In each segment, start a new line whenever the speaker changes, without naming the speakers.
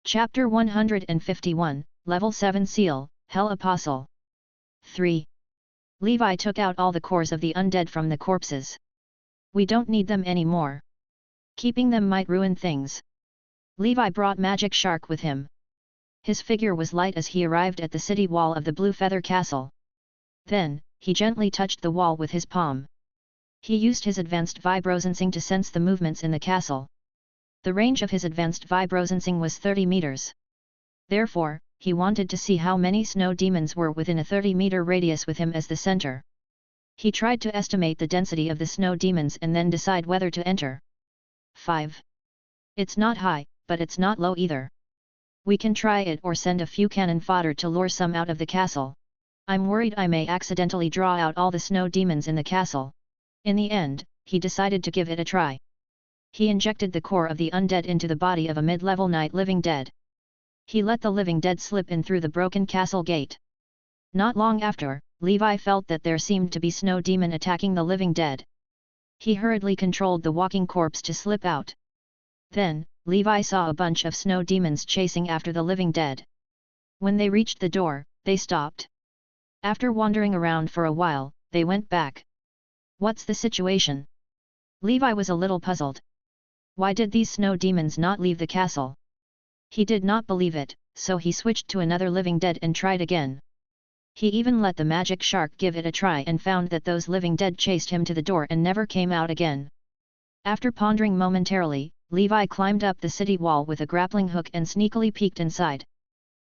Chapter 151, Level 7 Seal, Hell Apostle. 3. Levi took out all the cores of the undead from the corpses. We don't need them anymore. Keeping them might ruin things. Levi brought Magic Shark with him. His figure was light as he arrived at the city wall of the Blue Feather Castle. Then, he gently touched the wall with his palm. He used his advanced vibrosensing to sense the movements in the castle. The range of his advanced vibrosensing was 30 meters. Therefore, he wanted to see how many snow demons were within a 30-meter radius with him as the center. He tried to estimate the density of the snow demons and then decide whether to enter. 5. It's not high, but it's not low either. We can try it or send a few cannon fodder to lure some out of the castle. I'm worried I may accidentally draw out all the snow demons in the castle. In the end, he decided to give it a try. He injected the core of the undead into the body of a mid-level night living dead. He let the living dead slip in through the broken castle gate. Not long after, Levi felt that there seemed to be snow demon attacking the living dead. He hurriedly controlled the walking corpse to slip out. Then, Levi saw a bunch of snow demons chasing after the living dead. When they reached the door, they stopped. After wandering around for a while, they went back. What's the situation? Levi was a little puzzled. Why did these snow demons not leave the castle? He did not believe it, so he switched to another living dead and tried again. He even let the magic shark give it a try and found that those living dead chased him to the door and never came out again. After pondering momentarily, Levi climbed up the city wall with a grappling hook and sneakily peeked inside.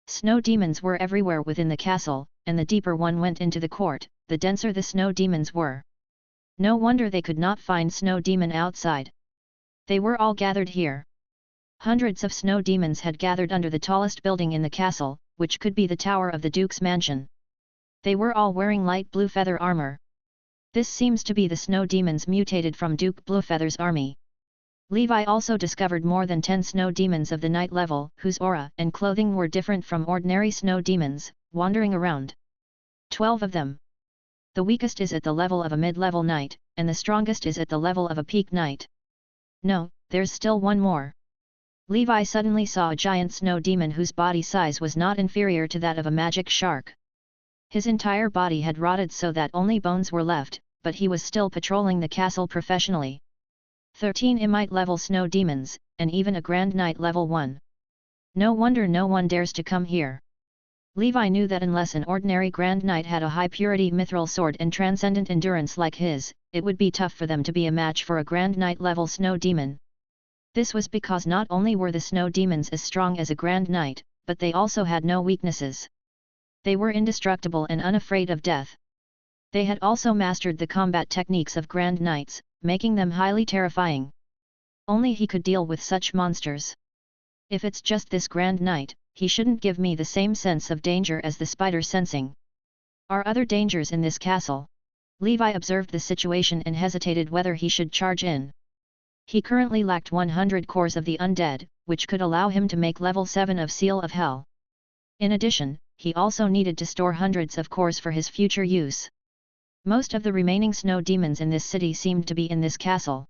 Snow demons were everywhere within the castle, and the deeper one went into the court, the denser the snow demons were. No wonder they could not find snow demon outside. They were all gathered here. Hundreds of snow demons had gathered under the tallest building in the castle, which could be the tower of the Duke's mansion. They were all wearing light blue feather armor. This seems to be the snow demons mutated from Duke Bluefeather's army. Levi also discovered more than 10 snow demons of the night level, whose aura and clothing were different from ordinary snow demons, wandering around. 12 of them. The weakest is at the level of a mid-level knight, and the strongest is at the level of a peak knight. No, there's still one more. Levi suddenly saw a giant snow demon whose body size was not inferior to that of a magic shark. His entire body had rotted so that only bones were left, but he was still patrolling the castle professionally. 13 Imite level snow demons, and even a Grand Knight level 1. No wonder no one dares to come here. Levi knew that unless an ordinary Grand Knight had a high-purity mithril sword and transcendent endurance like his, it would be tough for them to be a match for a Grand Knight level snow demon. This was because not only were the snow demons as strong as a Grand Knight, but they also had no weaknesses. They were indestructible and unafraid of death. They had also mastered the combat techniques of Grand Knights, making them highly terrifying. Only he could deal with such monsters. If it's just this Grand Knight, he shouldn't give me the same sense of danger as the spider sensing. Are other dangers in this castle? Levi observed the situation and hesitated whether he should charge in. He currently lacked 100 cores of the undead, which could allow him to make level 7 of Seal of Hell. In addition, he also needed to store hundreds of cores for his future use. Most of the remaining snow demons in this city seemed to be in this castle.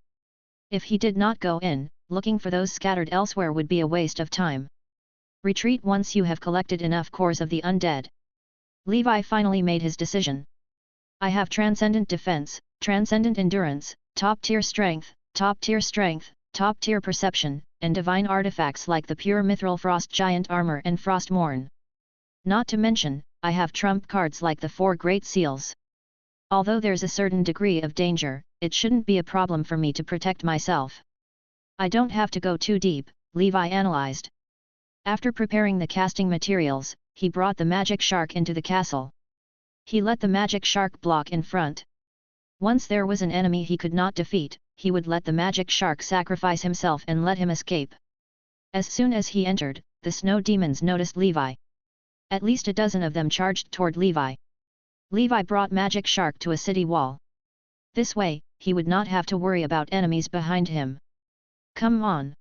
If he did not go in, looking for those scattered elsewhere would be a waste of time. Retreat once you have collected enough cores of the undead. Levi finally made his decision. I have transcendent defense, transcendent endurance, top-tier strength, top-tier perception, and divine artifacts like the pure mithril frost giant armor and frostmourne. Not to mention, I have trump cards like the 4 great seals. Although there's a certain degree of danger, it shouldn't be a problem for me to protect myself. I don't have to go too deep, Levi analyzed. After preparing the casting materials, he brought the magic shark into the castle. He let the magic shark block in front. Once there was an enemy he could not defeat, he would let the magic shark sacrifice himself and let him escape. As soon as he entered, the snow demons noticed Levi. At least a dozen of them charged toward Levi. Levi brought magic shark to a city wall. This way, he would not have to worry about enemies behind him. Come on!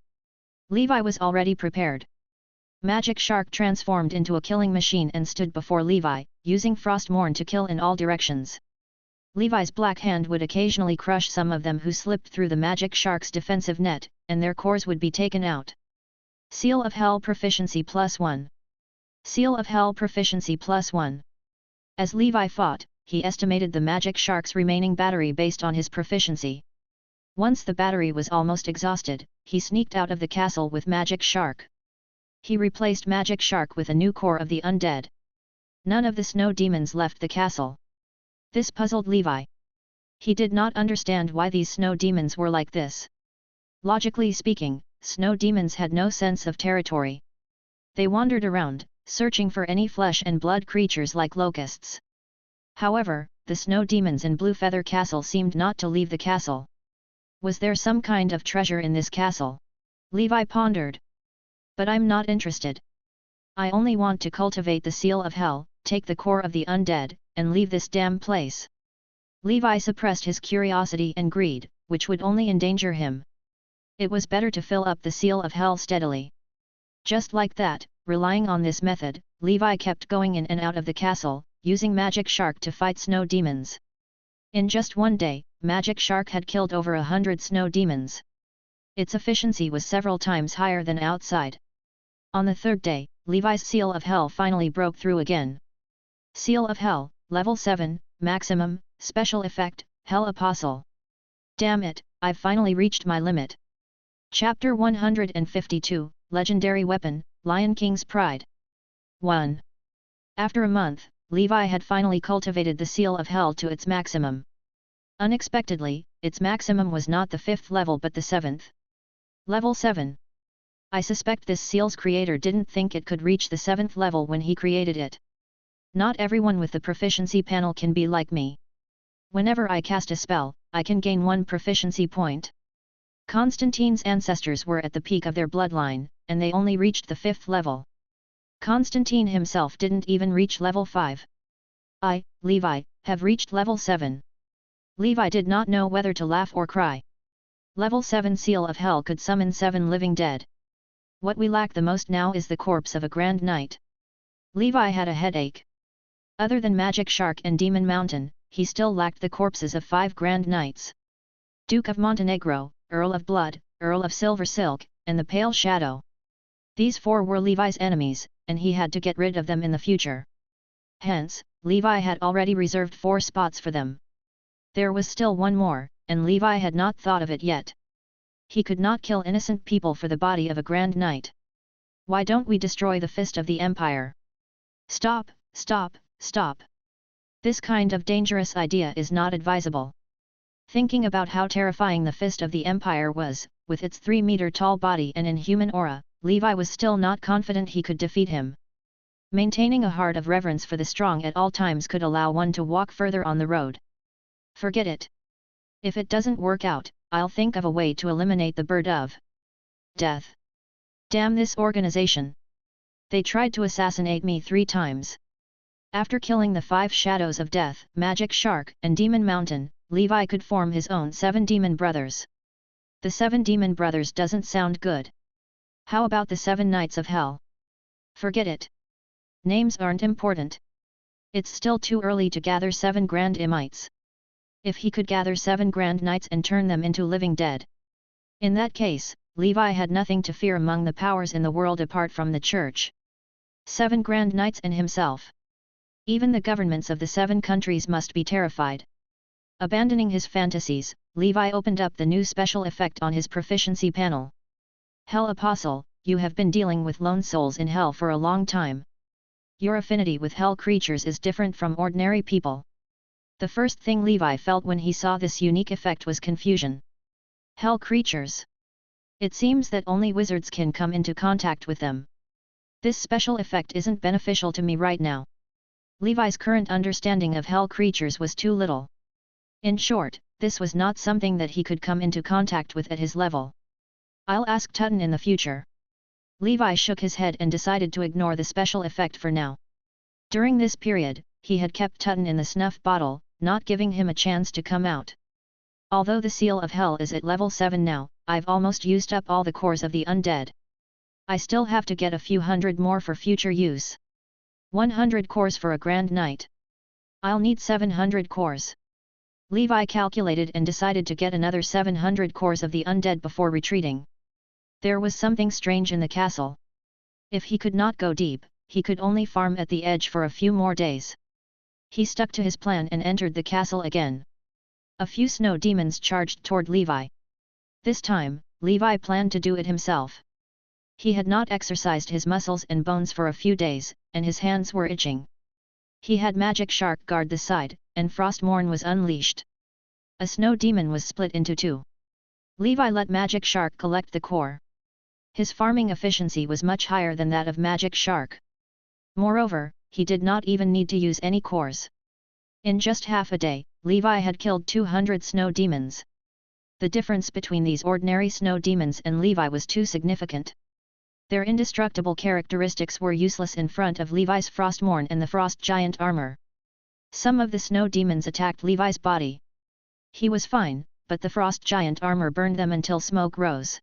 Levi was already prepared. Magic Shark transformed into a killing machine and stood before Levi, using Frostmourne to kill in all directions. Levi's black hand would occasionally crush some of them who slipped through the Magic Shark's defensive net, and their cores would be taken out. Seal of Hell Proficiency +1. Seal of Hell Proficiency +1. As Levi fought, he estimated the magic shark's remaining battery based on his proficiency. Once the battery was almost exhausted, he sneaked out of the castle with Magic Shark. He replaced Magic Shark with a new core of the undead. None of the snow demons left the castle. This puzzled Levi. He did not understand why these snow demons were like this. Logically speaking, snow demons had no sense of territory. They wandered around, searching for any flesh and blood creatures like locusts. However, the snow demons in Blue Feather Castle seemed not to leave the castle. Was there some kind of treasure in this castle? Levi pondered. But I'm not interested. I only want to cultivate the Seal of Hell, take the core of the undead, and leave this damn place. Levi suppressed his curiosity and greed, which would only endanger him. It was better to fill up the Seal of Hell steadily. Just like that, relying on this method, Levi kept going in and out of the castle, using Magic Shark to fight snow demons. In just one day, Magic Shark had killed over 100 snow demons. Its efficiency was several times higher than outside. On the third day, Levi's Seal of Hell finally broke through again. Seal of Hell, Level 7, Maximum, Special Effect, Hell Apostle. Damn it, I've finally reached my limit. Chapter 152, Legendary Weapon, Lion King's Pride. 1. After a month, Levi had finally cultivated the Seal of Hell to its maximum. Unexpectedly, its maximum was not the 5th level but the 7th. Level 7. I suspect this seal's creator didn't think it could reach the 7th level when he created it. Not everyone with the proficiency panel can be like me. Whenever I cast a spell, I can gain 1 proficiency point. Constantine's ancestors were at the peak of their bloodline, and they only reached the 5th level. Constantine himself didn't even reach level 5. I, Levi, have reached level 7. Levi did not know whether to laugh or cry. Level 7 Seal of Hell could summon 7 living dead. What we lack the most now is the corpse of a Grand Knight. Levi had a headache. Other than Magic Shark and Demon Mountain, he still lacked the corpses of 5 Grand Knights. Duke of Montenegro, Earl of Blood, Earl of Silver Silk, and the Pale Shadow. These 4 were Levi's enemies, and he had to get rid of them in the future. Hence, Levi had already reserved 4 spots for them. There was still 1 more, and Levi had not thought of it yet. He could not kill innocent people for the body of a Grand Knight. Why don't we destroy the Fist of the Empire? Stop, stop, stop. This kind of dangerous idea is not advisable. Thinking about how terrifying the Fist of the Empire was, with its 3-meter-tall body and inhuman aura, Levi was still not confident he could defeat him. Maintaining a heart of reverence for the strong at all times could allow one to walk further on the road. Forget it. If it doesn't work out, I'll think of a way to eliminate the bird of death. Damn this organization. They tried to assassinate me 3 times. After killing the 5 shadows of death, Magic Shark, and Demon Mountain, Levi could form his own 7 demon brothers. The 7 demon brothers doesn't sound good. How about the 7 knights of hell? Forget it. Names aren't important. It's still too early to gather 7 grand imites. If he could gather 7 grand knights and turn them into living dead. In that case, Levi had nothing to fear among the powers in the world apart from the church. 7 grand knights and himself. Even the governments of the 7 countries must be terrified. Abandoning his fantasies, Levi opened up the new special effect on his proficiency panel. Hell Apostle, you have been dealing with lone souls in hell for a long time. Your affinity with hell creatures is different from ordinary people. The first thing Levi felt when he saw this unique effect was confusion. Hell creatures. It seems that only wizards can come into contact with them. This special effect isn't beneficial to me right now. Levi's current understanding of hell creatures was too little. In short, this was not something that he could come into contact with at his level. I'll ask Tutton in the future. Levi shook his head and decided to ignore the special effect for now. During this period, he had kept Tutton in the snuff bottle, not giving him a chance to come out. Although the Seal of Hell is at level 7 now, I've almost used up all the cores of the undead. I still have to get a few hundred more for future use. 100 cores for a Grand Knight. I'll need 700 cores. Levi calculated and decided to get another 700 cores of the undead before retreating. There was something strange in the castle. If he could not go deep, he could only farm at the edge for a few more days. He stuck to his plan and entered the castle again. A few snow demons charged toward Levi. This time, Levi planned to do it himself. He had not exercised his muscles and bones for a few days, and his hands were itching. He had Magic Shark guard the side, and Frostmourne was unleashed. A snow demon was split into two. Levi let Magic Shark collect the core. His farming efficiency was much higher than that of Magic Shark. Moreover, he did not even need to use any cores. In just half a day, Levi had killed 200 snow demons. The difference between these ordinary snow demons and Levi was too significant. Their indestructible characteristics were useless in front of Levi's Frostmourne and the Frost Giant armor. Some of the snow demons attacked Levi's body. He was fine, but the Frost Giant armor burned them until smoke rose.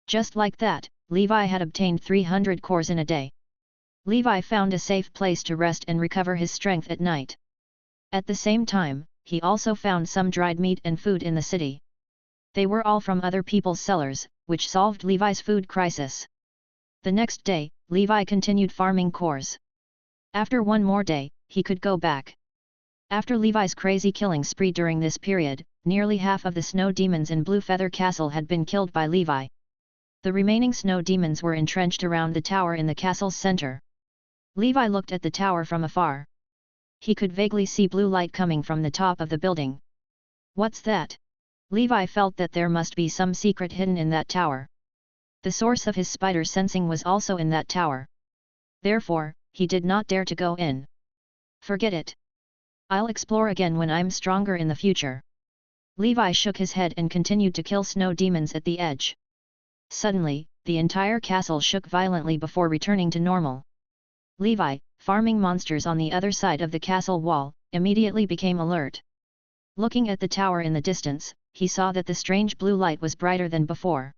Just like that, Levi had obtained 300 cores in a day. Levi found a safe place to rest and recover his strength at night. At the same time, he also found some dried meat and food in the city. They were all from other people's cellars, which solved Levi's food crisis. The next day, Levi continued farming cores. After one more day, he could go back. After Levi's crazy killing spree during this period, nearly half of the snow demons in Blue Feather Castle had been killed by Levi. The remaining snow demons were entrenched around the tower in the castle's center. Levi looked at the tower from afar. He could vaguely see blue light coming from the top of the building. What's that? Levi felt that there must be some secret hidden in that tower. The source of his spider sensing was also in that tower. Therefore, he did not dare to go in. Forget it. I'll explore again when I'm stronger in the future. Levi shook his head and continued to kill snow demons at the edge. Suddenly, the entire castle shook violently before returning to normal. Levi, farming monsters on the other side of the castle wall, immediately became alert. Looking at the tower in the distance, he saw that the strange blue light was brighter than before.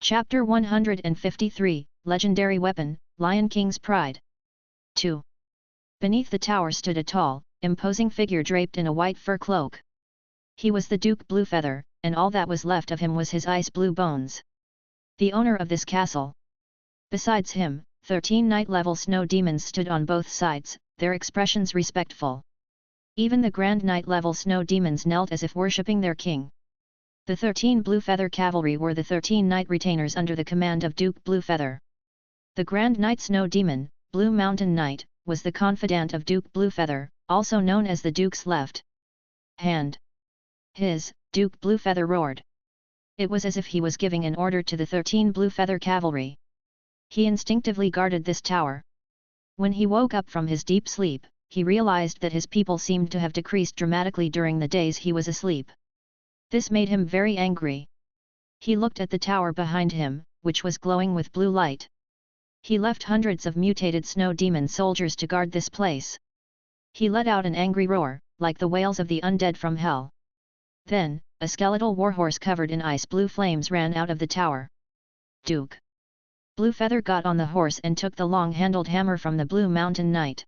Chapter 153, Legendary Weapon, Lion King's Pride. 2. Beneath the tower stood a tall, imposing figure draped in a white fur cloak. He was the Duke Bluefeather, and all that was left of him was his ice blue bones. The owner of this castle. Besides him, 13 night-level snow demons stood on both sides, their expressions respectful. Even the grand night-level snow demons knelt as if worshipping their king. The 13 Bluefeather cavalry were the 13 knight retainers under the command of Duke Bluefeather. The grand knight snow demon, Blue Mountain Knight, was the confidant of Duke Bluefeather, also known as the Duke's left hand. Duke Bluefeather roared. It was as if he was giving an order to the 13 Bluefeather cavalry. He instinctively guarded this tower. When he woke up from his deep sleep, he realized that his people seemed to have decreased dramatically during the days he was asleep. This made him very angry. He looked at the tower behind him, which was glowing with blue light. He left hundreds of mutated snow demon soldiers to guard this place. He let out an angry roar, like the wails of the undead from hell. Then, a skeletal warhorse covered in ice blue flames ran out of the tower. Duke Bluefeather got on the horse and took the long-handled hammer from the Blue Mountain Knight.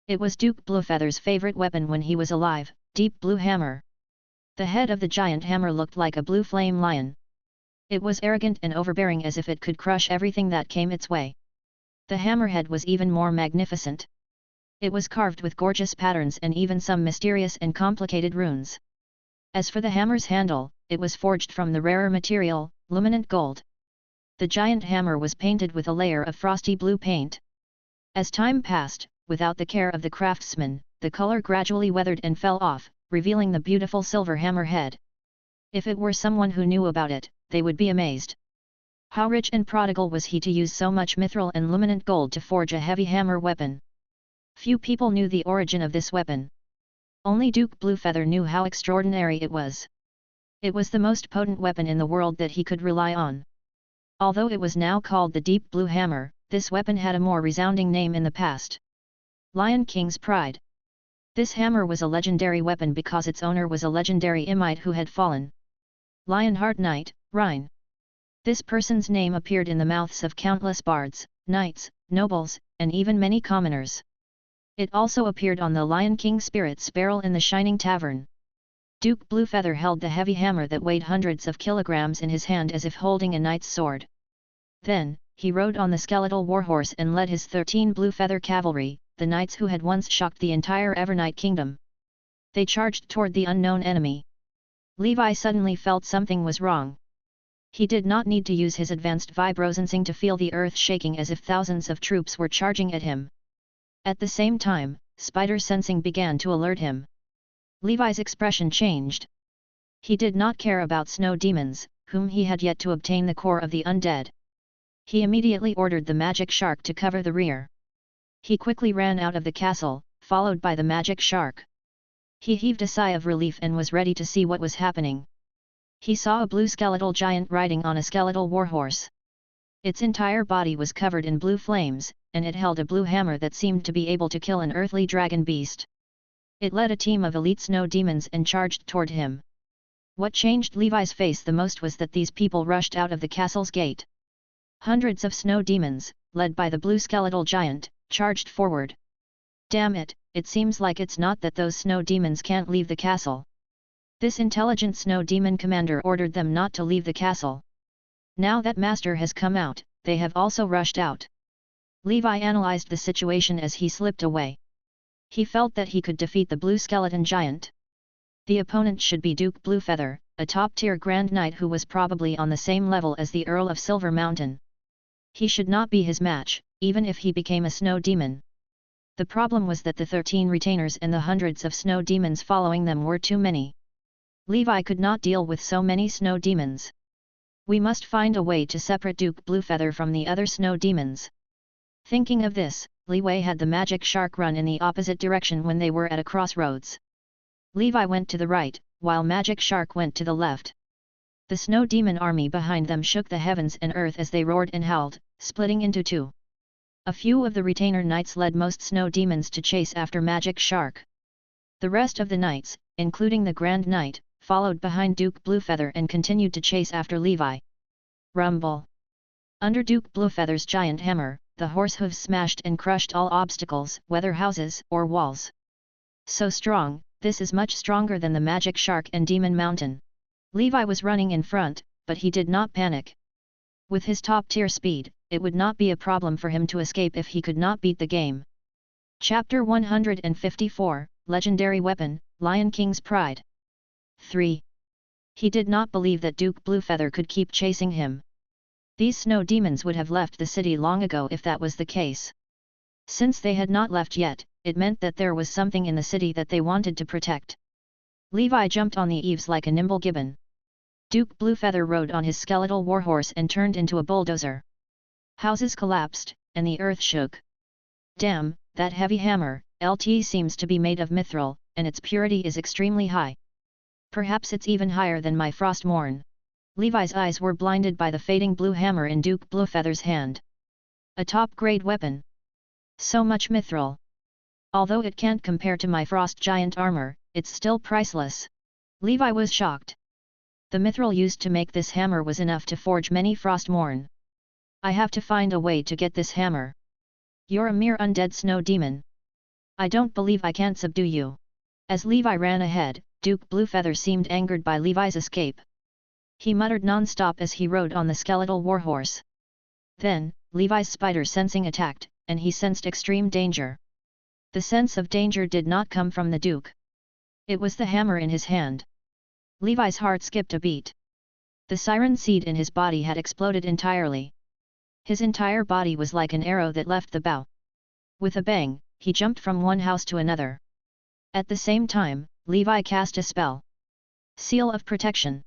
It was Duke Bluefeather's favorite weapon when he was alive, Deep Blue Hammer. The head of the giant hammer looked like a blue flame lion. It was arrogant and overbearing as if it could crush everything that came its way. The hammerhead was even more magnificent. It was carved with gorgeous patterns and even some mysterious and complicated runes. As for the hammer's handle, it was forged from the rarer material, luminant gold. The giant hammer was painted with a layer of frosty blue paint. As time passed, without the care of the craftsman, the color gradually weathered and fell off, revealing the beautiful silver hammer head. If it were someone who knew about it, they would be amazed. How rich and prodigal was he to use so much mithril and luminant gold to forge a heavy hammer weapon? Few people knew the origin of this weapon. Only Duke Bluefeather knew how extraordinary it was. It was the most potent weapon in the world that he could rely on. Although it was now called the Deep Blue Hammer, this weapon had a more resounding name in the past. Lion King's Pride. This hammer was a legendary weapon because its owner was a legendary Imite who had fallen. Lionheart Knight, Rhine. This person's name appeared in the mouths of countless bards, knights, nobles, and even many commoners. It also appeared on the Lion King Spirit's barrel in the Shining Tavern. Duke Bluefeather held the heavy hammer that weighed hundreds of kilograms in his hand as if holding a knight's sword. Then, he rode on the skeletal warhorse and led his 13 blue feather cavalry, the knights who had once shocked the entire Evernight kingdom. They charged toward the unknown enemy. Levi suddenly felt something was wrong. He did not need to use his advanced vibrosensing to feel the earth shaking as if thousands of troops were charging at him. At the same time, spider sensing began to alert him. Levi's expression changed. He did not care about snow demons, whom he had yet to obtain the core of the undead. He immediately ordered the magic shark to cover the rear. He quickly ran out of the castle, followed by the magic shark. He heaved a sigh of relief and was ready to see what was happening. He saw a blue skeletal giant riding on a skeletal warhorse. Its entire body was covered in blue flames, and it held a blue hammer that seemed to be able to kill an earthly dragon beast. It led a team of elite snow demons and charged toward him. What changed Levi's face the most was that these people rushed out of the castle's gate. Hundreds of snow demons, led by the blue skeletal giant, charged forward. Damn it, it seems like it's not that those snow demons can't leave the castle. This intelligent snow demon commander ordered them not to leave the castle. Now that master has come out, they have also rushed out. Levi analyzed the situation as he slipped away. He felt that he could defeat the blue skeleton giant. The opponent should be Duke Bluefeather, a top-tier Grand Knight who was probably on the same level as the Earl of Silver Mountain. He should not be his match, even if he became a snow demon. The problem was that the 13 retainers and the hundreds of snow demons following them were too many. Levi could not deal with so many snow demons. We must find a way to separate Duke Bluefeather from the other snow demons. Thinking of this, Levi had the magic shark run in the opposite direction when they were at a crossroads. Levi went to the right, while Magic Shark went to the left. The snow demon army behind them shook the heavens and earth as they roared and howled, splitting into two. A few of the retainer knights led most snow demons to chase after Magic Shark. The rest of the knights, including the Grand Knight, followed behind Duke Bluefeather and continued to chase after Levi. Rumble! Under Duke Bluefeather's giant hammer, the horse hooves smashed and crushed all obstacles, whether houses or walls. So strong, this is much stronger than the Magic Shark and Demon Mountain. Levi was running in front, but he did not panic. With his top-tier speed, it would not be a problem for him to escape if he could not beat the game. Chapter 154, Legendary Weapon, Lion King's Pride. 3. He did not believe that Duke Bluefeather could keep chasing him. These snow demons would have left the city long ago if that was the case. Since they had not left yet, it meant that there was something in the city that they wanted to protect. Levi jumped on the eaves like a nimble gibbon. Duke Bluefeather rode on his skeletal warhorse and turned into a bulldozer. Houses collapsed, and the earth shook. Damn, that heavy hammer, LT seems to be made of mithril, and its purity is extremely high. Perhaps it's even higher than my Frostmourne. Levi's eyes were blinded by the fading blue hammer in Duke Bluefeather's hand. A top-grade weapon. So much mithril. Although it can't compare to my frost giant armor, it's still priceless. Levi was shocked. The mithril used to make this hammer was enough to forge many Frostmourne. I have to find a way to get this hammer. You're a mere undead snow demon. I don't believe I can't subdue you. As Levi ran ahead, Duke Bluefeather seemed angered by Levi's escape. He muttered non-stop as he rode on the skeletal warhorse. Then, Levi's spider sensing attacked, and he sensed extreme danger. The sense of danger did not come from the Duke. It was the hammer in his hand. Levi's heart skipped a beat. The siren seed in his body had exploded entirely. His entire body was like an arrow that left the bow. With a bang, he jumped from one house to another. At the same time, Levi cast a spell. Seal of Protection.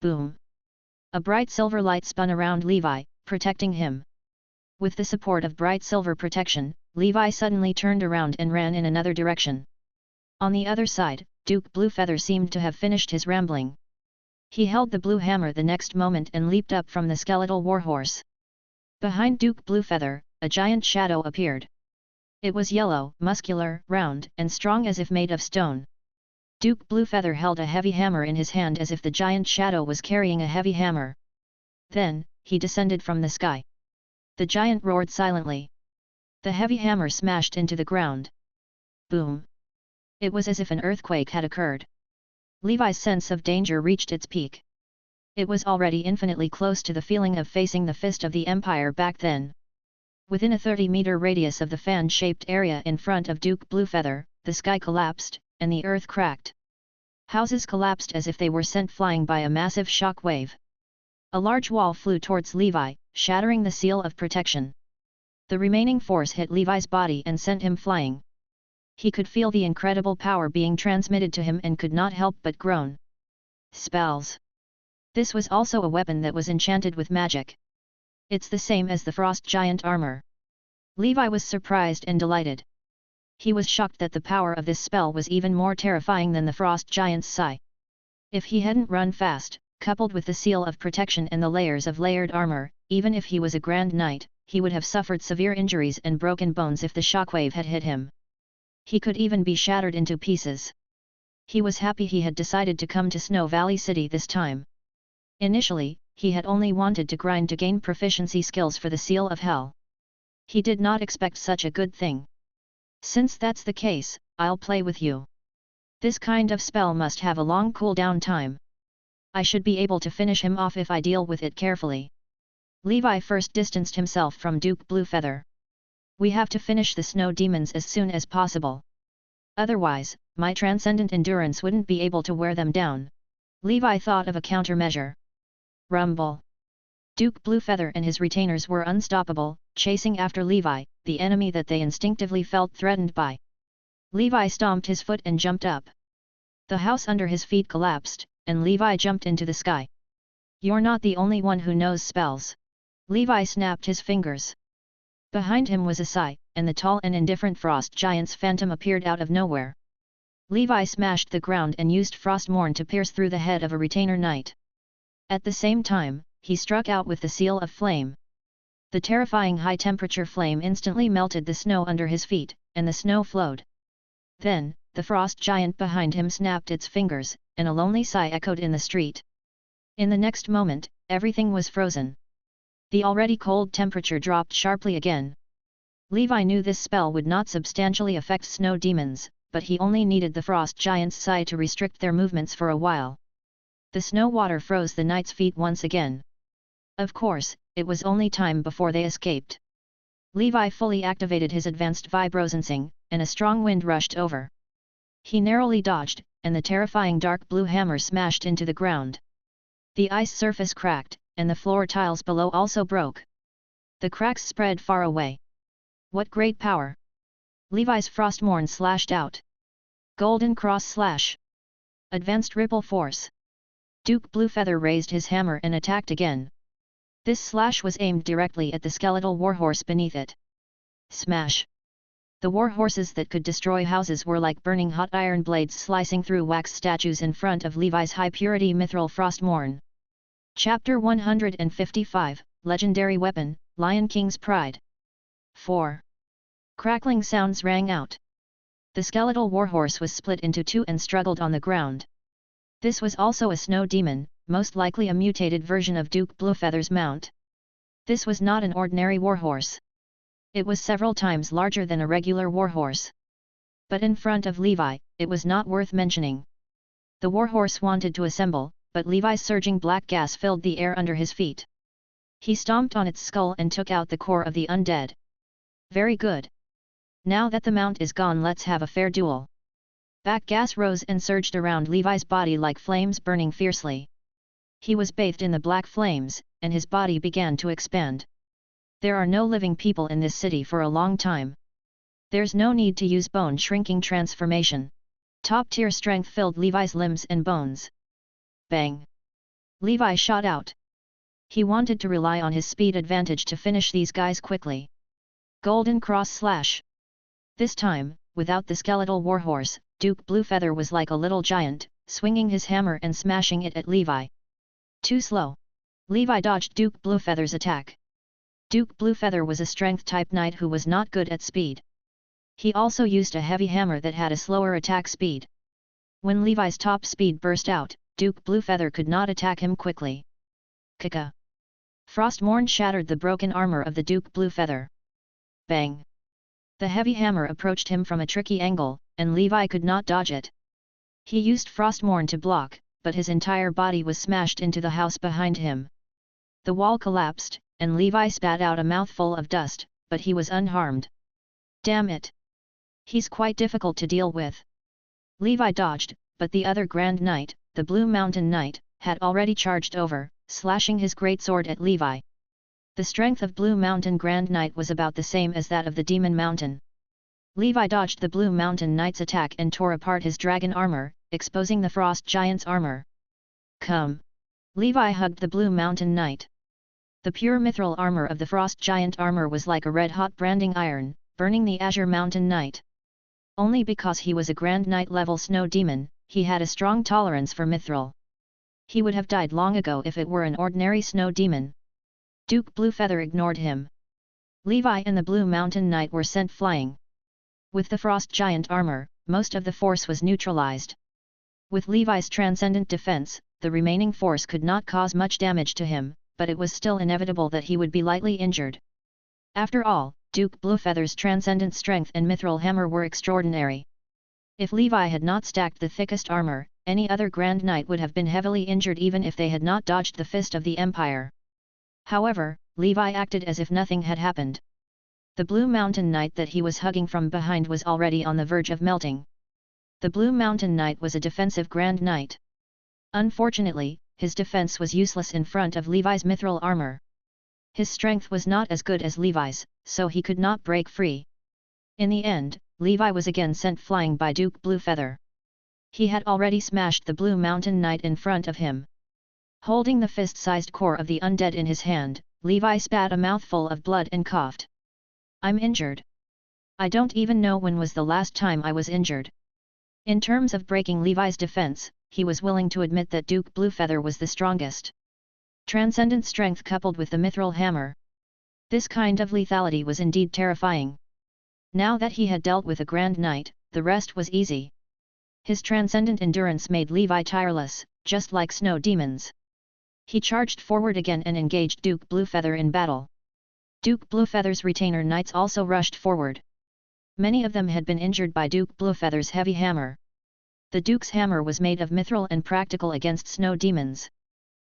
Boom! A bright silver light spun around Levi, protecting him. With the support of bright silver protection, Levi suddenly turned around and ran in another direction. On the other side, Duke Bluefeather seemed to have finished his rambling. He held the blue hammer the next moment and leaped up from the skeletal warhorse. Behind Duke Bluefeather, a giant shadow appeared. It was yellow, muscular, round, and strong as if made of stone. Duke Bluefeather held a heavy hammer in his hand as if the giant shadow was carrying a heavy hammer. Then, he descended from the sky. The giant roared silently. The heavy hammer smashed into the ground. Boom! It was as if an earthquake had occurred. Levi's sense of danger reached its peak. It was already infinitely close to the feeling of facing the fist of the Empire back then. Within a 30-meter radius of the fan-shaped area in front of Duke Bluefeather, the sky collapsed, and the earth cracked. Houses collapsed as if they were sent flying by a massive shock wave. A large wall flew towards Levi, shattering the seal of protection. The remaining force hit Levi's body and sent him flying. He could feel the incredible power being transmitted to him and could not help but groan. Spells. This was also a weapon that was enchanted with magic. It's the same as the frost giant armor. Levi was surprised and delighted. He was shocked that the power of this spell was even more terrifying than the frost giant's sigh. If he hadn't run fast, coupled with the seal of protection and the layers of layered armor, even if he was a grand knight, he would have suffered severe injuries and broken bones if the shockwave had hit him. He could even be shattered into pieces. He was happy he had decided to come to Snow Valley City this time. Initially, he had only wanted to grind to gain proficiency skills for the Seal of Hell. He did not expect such a good thing. Since that's the case, I'll play with you. This kind of spell must have a long cooldown time. I should be able to finish him off if I deal with it carefully. Levi first distanced himself from Duke Bluefeather. We have to finish the snow demons as soon as possible. Otherwise, my transcendent endurance wouldn't be able to wear them down. Levi thought of a countermeasure. Rumble. Duke Bluefeather and his retainers were unstoppable, chasing after Levi, the enemy that they instinctively felt threatened by. Levi stomped his foot and jumped up. The house under his feet collapsed, and Levi jumped into the sky. You're not the only one who knows spells. Levi snapped his fingers. Behind him was a sigh, and the tall and indifferent frost giant's phantom appeared out of nowhere. Levi smashed the ground and used Frostmourne to pierce through the head of a retainer knight. At the same time, he struck out with the Seal of Flame. The terrifying high-temperature flame instantly melted the snow under his feet, and the snow flowed. Then, the frost giant behind him snapped its fingers, and a lonely sigh echoed in the street. In the next moment, everything was frozen. The already cold temperature dropped sharply again. Levi knew this spell would not substantially affect snow demons, but he only needed the frost giant's sigh to restrict their movements for a while. The snow water froze the knight's feet once again. Of course, it was only time before they escaped. Levi fully activated his advanced vibrosensing, and a strong wind rushed over. He narrowly dodged, and the terrifying dark blue hammer smashed into the ground. The ice surface cracked, and the floor tiles below also broke. The cracks spread far away. What great power! Levi's Frostmourne slashed out. Golden Cross Slash. Advanced Ripple Force. Duke Bluefeather raised his hammer and attacked again. This slash was aimed directly at the skeletal warhorse beneath it. Smash! The warhorses that could destroy houses were like burning hot iron blades slicing through wax statues in front of Levi's high-purity mithril Frostmourne. Chapter 155, Legendary Weapon, Lion King's Pride. 4. Crackling sounds rang out. The skeletal warhorse was split into two and struggled on the ground. This was also a snow demon, most likely a mutated version of Duke Bluefeather's mount. This was not an ordinary warhorse. It was several times larger than a regular warhorse. But in front of Levi, it was not worth mentioning. The warhorse wanted to assemble, but Levi's surging black gas filled the air under his feet. He stomped on its skull and took out the core of the undead. Very good. Now that the mount is gone, let's have a fair duel. Black gas rose and surged around Levi's body like flames burning fiercely. He was bathed in the black flames, and his body began to expand. There are no living people in this city for a long time. There's no need to use bone shrinking transformation. Top-tier strength filled Levi's limbs and bones. Bang! Levi shot out. He wanted to rely on his speed advantage to finish these guys quickly. Golden Cross Slash. This time, without the skeletal warhorse, Duke Bluefeather was like a little giant, swinging his hammer and smashing it at Levi. Too slow. Levi dodged Duke Bluefeather's attack. Duke Bluefeather was a strength-type knight who was not good at speed. He also used a heavy hammer that had a slower attack speed. When Levi's top speed burst out, Duke Bluefeather could not attack him quickly. Kaka! Frostmourne shattered the broken armor of the Duke Bluefeather. Bang! The heavy hammer approached him from a tricky angle, and Levi could not dodge it. He used Frostmourne to block, but his entire body was smashed into the house behind him. The wall collapsed, and Levi spat out a mouthful of dust, but he was unharmed. Damn it! He's quite difficult to deal with. Levi dodged, but the other Grand Knight, the Blue Mountain Knight, had already charged over, slashing his greatsword at Levi. The strength of Blue Mountain Grand Knight was about the same as that of the Demon Mountain. Levi dodged the Blue Mountain Knight's attack and tore apart his dragon armor, exposing the Frost Giant's armor. Come! Levi hugged the Blue Mountain Knight. The pure mithril armor of the Frost Giant armor was like a red-hot branding iron, burning the Azure Mountain Knight. Only because he was a Grand Knight level snow demon, he had a strong tolerance for mithril. He would have died long ago if it were an ordinary snow demon. Duke Bluefeather ignored him. Levi and the Blue Mountain Knight were sent flying. With the Frost Giant armor, most of the force was neutralized. With Levi's transcendent defense, the remaining force could not cause much damage to him, but it was still inevitable that he would be lightly injured. After all, Duke Bluefeather's transcendent strength and mithril hammer were extraordinary. If Levi had not stacked the thickest armor, any other Grand Knight would have been heavily injured even if they had not dodged the fist of the Empire. However, Levi acted as if nothing had happened. The Blue Mountain Knight that he was hugging from behind was already on the verge of melting. The Blue Mountain Knight was a defensive Grand Knight. Unfortunately, his defense was useless in front of Levi's mithril armor. His strength was not as good as Levi's, so he could not break free. In the end, Levi was again sent flying by Duke Bluefeather. He had already smashed the Blue Mountain Knight in front of him. Holding the fist-sized core of the undead in his hand, Levi spat a mouthful of blood and coughed. I'm injured. I don't even know when was the last time I was injured. In terms of breaking Levi's defense, he was willing to admit that Duke Bluefeather was the strongest. Transcendent strength coupled with the mithril hammer. This kind of lethality was indeed terrifying. Now that he had dealt with a Grand Knight, the rest was easy. His transcendent endurance made Levi tireless, just like snow demons. He charged forward again and engaged Duke Bluefeather in battle. Duke Bluefeather's retainer knights also rushed forward. Many of them had been injured by Duke Bluefeather's heavy hammer. The Duke's hammer was made of mithril and practical against snow demons.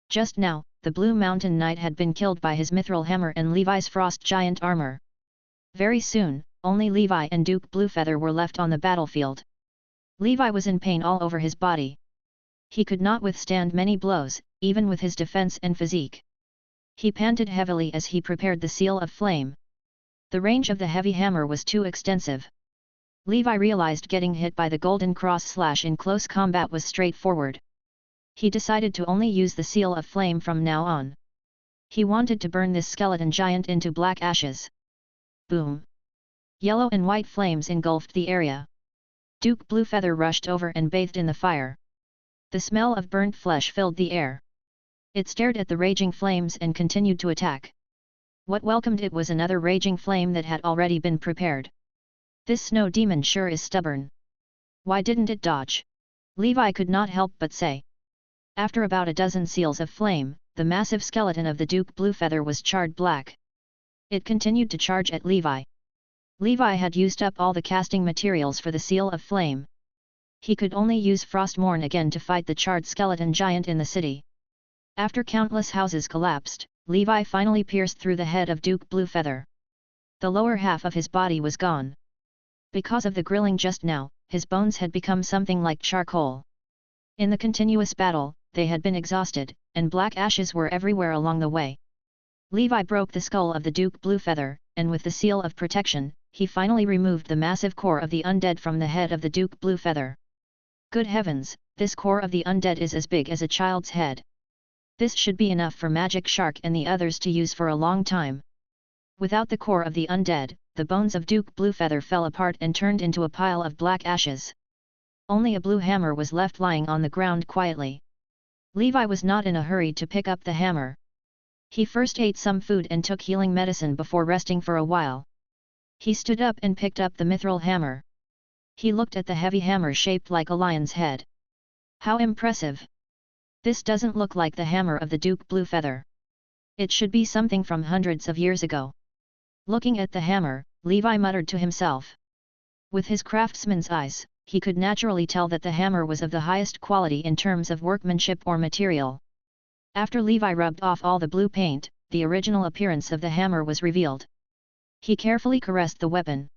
Just now, the Blue Mountain Knight had been killed by his mithril hammer and Levi's Frost Giant armor. Very soon, only Levi and Duke Bluefeather were left on the battlefield. Levi was in pain all over his body. He could not withstand many blows, even with his defense and physique. He panted heavily as he prepared the seal of flame. The range of the heavy hammer was too extensive. Levi realized getting hit by the golden cross slash in close combat was straightforward. He decided to only use the seal of flame from now on. He wanted to burn this skeleton giant into black ashes. Boom! Yellow and white flames engulfed the area. Duke Bluefeather rushed over and bathed in the fire. The smell of burnt flesh filled the air. It stared at the raging flames and continued to attack. What welcomed it was another raging flame that had already been prepared. This snow demon sure is stubborn. Why didn't it dodge? Levi could not help but say. After about a dozen seals of flame, the massive skeleton of the Duke Bluefeather was charred black. It continued to charge at Levi. Levi had used up all the casting materials for the seal of flame. He could only use Frostmourne again to fight the charred skeleton giant in the city. After countless houses collapsed, Levi finally pierced through the head of Duke Bluefeather. The lower half of his body was gone. Because of the grilling just now, his bones had become something like charcoal. In the continuous battle, they had been exhausted, and black ashes were everywhere along the way. Levi broke the skull of the Duke Bluefeather, and with the seal of protection, he finally removed the massive core of the undead from the head of the Duke Bluefeather. Good heavens, this core of the undead is as big as a child's head. This should be enough for Magic Shark and the others to use for a long time. Without the core of the undead, the bones of Duke Bluefeather fell apart and turned into a pile of black ashes. Only a blue hammer was left lying on the ground quietly. Levi was not in a hurry to pick up the hammer. He first ate some food and took healing medicine before resting for a while. He stood up and picked up the mithril hammer. He looked at the heavy hammer shaped like a lion's head. How impressive! This doesn't look like the hammer of the Duke Bluefeather. It should be something from hundreds of years ago. Looking at the hammer, Levi muttered to himself. With his craftsman's eyes, he could naturally tell that the hammer was of the highest quality in terms of workmanship or material. After Levi rubbed off all the blue paint, the original appearance of the hammer was revealed. He carefully caressed the weapon.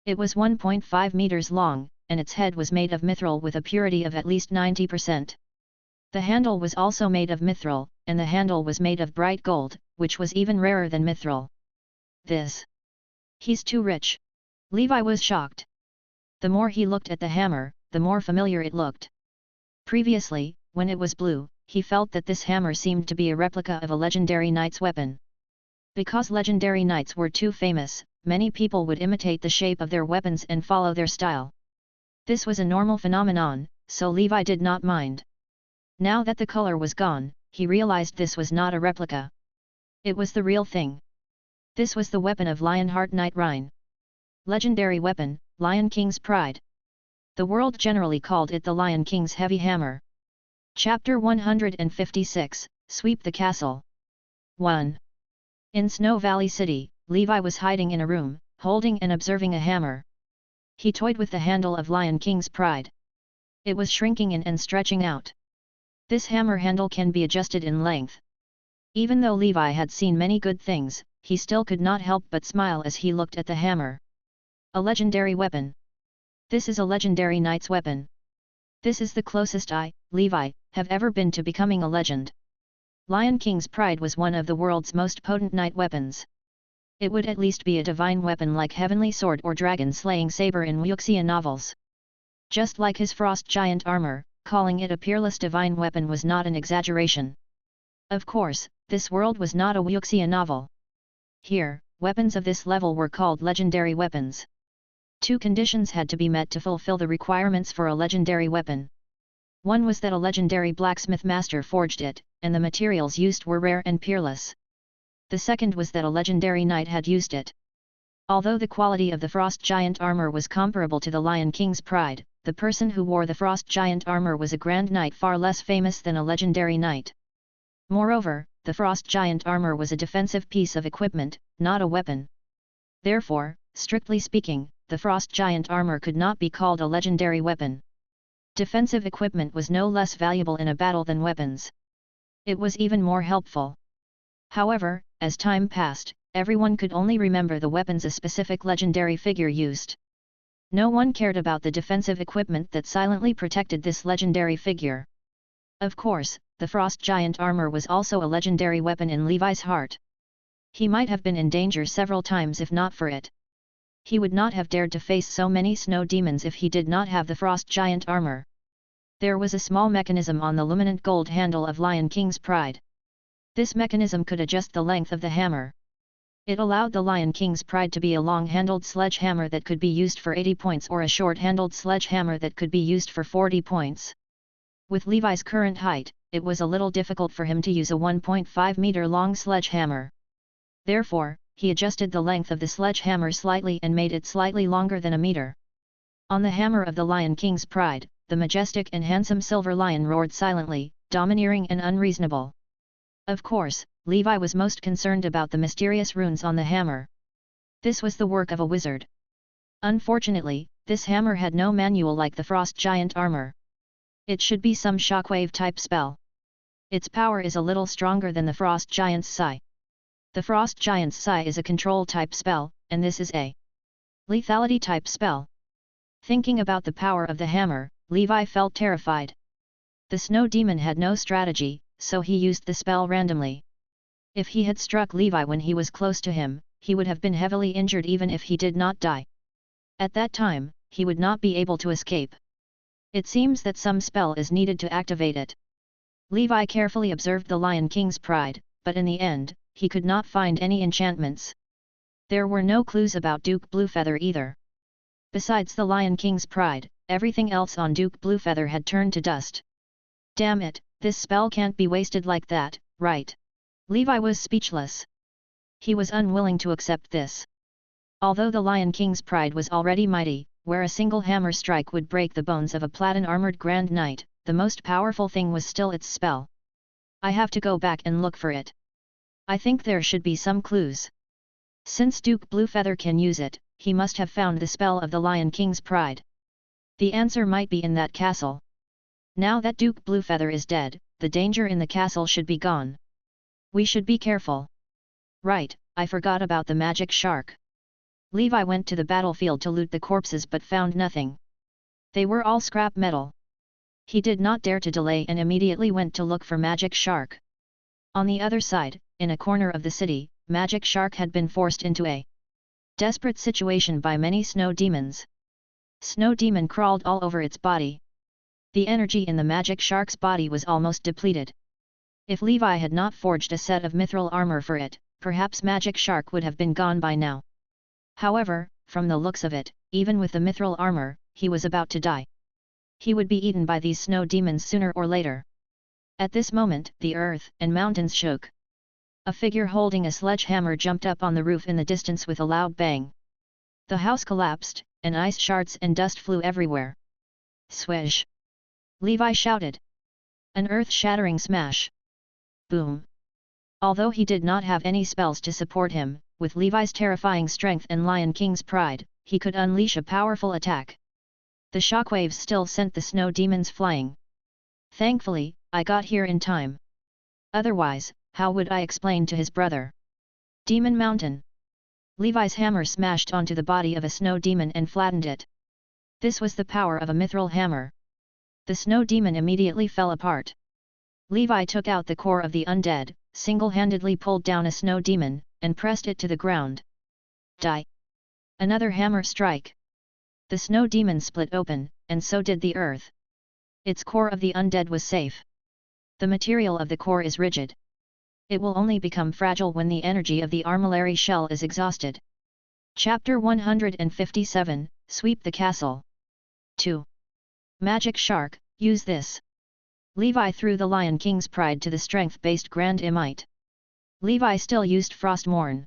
It was 1.5 meters long, and its head was made of mithril with a purity of at least 90%. The handle was also made of mithril, and the handle was made of bright gold, which was even rarer than mithril. He's too rich. Levi was shocked. The more he looked at the hammer, the more familiar it looked. Previously, when it was blue, he felt that this hammer seemed to be a replica of a legendary knight's weapon. Because legendary knights were too famous, many people would imitate the shape of their weapons and follow their style. This was a normal phenomenon, so Levi did not mind. Now that the color was gone, he realized this was not a replica. It was the real thing. This was the weapon of Lionheart Knight Rhine. Legendary weapon, Lion King's Pride. The world generally called it the Lion King's Heavy Hammer. Chapter 156, Sweep the Castle. 1. In Snow Valley City, Levi was hiding in a room, holding and observing a hammer. He toyed with the handle of Lion King's Pride. It was shrinking in and stretching out. This hammer handle can be adjusted in length. Even though Levi had seen many good things, he still could not help but smile as he looked at the hammer. A legendary weapon. This is a legendary knight's weapon. This is the closest I, Levi, have ever been to becoming a legend. Lion King's Pride was one of the world's most potent knight weapons. It would at least be a divine weapon like Heavenly Sword or Dragon-slaying Saber in Wuxia novels. Just like his Frost Giant armor, calling it a peerless divine weapon was not an exaggeration. Of course, this world was not a Wuxia novel. Here, weapons of this level were called legendary weapons. Two conditions had to be met to fulfill the requirements for a legendary weapon. One was that a legendary blacksmith master forged it, and the materials used were rare and peerless. The second was that a legendary knight had used it. Although the quality of the Frost Giant armor was comparable to the Lion King's Pride, the person who wore the Frost Giant armor was a grand knight far less famous than a legendary knight. Moreover, the Frost Giant armor was a defensive piece of equipment, not a weapon. Therefore, strictly speaking, the Frost Giant armor could not be called a legendary weapon. Defensive equipment was no less valuable in a battle than weapons. It was even more helpful. However, as time passed, everyone could only remember the weapons a specific legendary figure used. No one cared about the defensive equipment that silently protected this legendary figure. Of course, the Frost Giant armor was also a legendary weapon in Levi's heart. He might have been in danger several times if not for it. He would not have dared to face so many snow demons if he did not have the Frost Giant armor. There was a small mechanism on the luminant gold handle of Lion King's Pride. This mechanism could adjust the length of the hammer. It allowed the Lion King's Pride to be a long-handled sledgehammer that could be used for 80 points or a short-handled sledgehammer that could be used for 40 points. With Levi's current height, it was a little difficult for him to use a 1.5-meter-long sledgehammer. Therefore, he adjusted the length of the sledgehammer slightly and made it slightly longer than a meter. On the hammer of the Lion King's Pride, the majestic and handsome silver lion roared silently, domineering and unreasonable. Of course, Levi was most concerned about the mysterious runes on the hammer. This was the work of a wizard. Unfortunately, this hammer had no manual like the Frost Giant armor. It should be some shockwave-type spell. Its power is a little stronger than the Frost Giant's Sigh. The Frost Giant's Sigh is a control-type spell, and this is a lethality-type spell. Thinking about the power of the hammer, Levi felt terrified. The snow demon had no strategy, so he used the spell randomly. If he had struck Levi when he was close to him, he would have been heavily injured even if he did not die. At that time, he would not be able to escape. It seems that some spell is needed to activate it. Levi carefully observed the Lion King's Pride, but in the end, he could not find any enchantments. There were no clues about Duke Bluefeather either. Besides the Lion King's Pride, everything else on Duke Bluefeather had turned to dust. Damn it, this spell can't be wasted like that, right? Levi was speechless. He was unwilling to accept this. Although the Lion King's Pride was already mighty, where a single hammer strike would break the bones of a platin-armored Grand Knight, the most powerful thing was still its spell. I have to go back and look for it. I think there should be some clues. Since Duke Bluefeather can use it, he must have found the spell of the Lion King's Pride. The answer might be in that castle. Now that Duke Bluefeather is dead, the danger in the castle should be gone. We should be careful. Right, I forgot about the magic shark. Levi went to the battlefield to loot the corpses but found nothing. They were all scrap metal. He did not dare to delay and immediately went to look for Magic Shark. On the other side, in a corner of the city, Magic Shark had been forced into a desperate situation by many snow demons. Snow demon crawled all over its body. The energy in the Magic Shark's body was almost depleted. If Levi had not forged a set of mithril armor for it, perhaps Magic Shark would have been gone by now. However, from the looks of it, even with the mithril armor, he was about to die. He would be eaten by these snow demons sooner or later. At this moment, the earth and mountains shook. A figure holding a sledgehammer jumped up on the roof in the distance with a loud bang. The house collapsed, and ice shards and dust flew everywhere. Swish! Levi shouted. An earth-shattering smash. Boom! Although he did not have any spells to support him, with Levi's terrifying strength and Lion King's pride, he could unleash a powerful attack. The shockwaves still sent the snow demons flying. Thankfully, I got here in time. Otherwise, how would I explain to his brother? Demon Mountain! Levi's hammer smashed onto the body of a snow demon and flattened it. This was the power of a mithril hammer. The snow demon immediately fell apart. Levi took out the core of the undead, single-handedly pulled down a snow demon, and pressed it to the ground. Die! Another hammer strike. The snow demon split open, and so did the earth. Its core of the undead was safe. The material of the core is rigid. It will only become fragile when the energy of the armillary shell is exhausted. Chapter 157, Sweep the Castle. 2. Magic Shark, use this. Levi threw the Lion King's pride to the strength-based Grand Imite. Levi still used Frostmourne.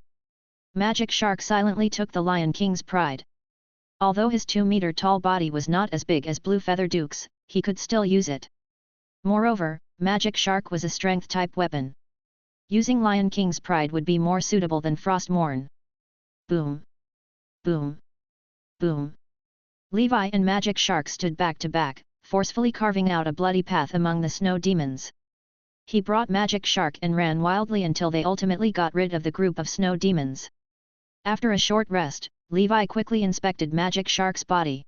Magic Shark silently took the Lion King's pride. Although his 2-meter-tall body was not as big as Bluefeather Duke's, he could still use it. Moreover, Magic Shark was a strength-type weapon. Using Lion King's pride would be more suitable than Frostmourne. Boom! Boom! Boom! Levi and Magic Shark stood back to back, forcefully carving out a bloody path among the snow demons. He brought Magic Shark and ran wildly until they ultimately got rid of the group of snow demons. After a short rest, Levi quickly inspected Magic Shark's body.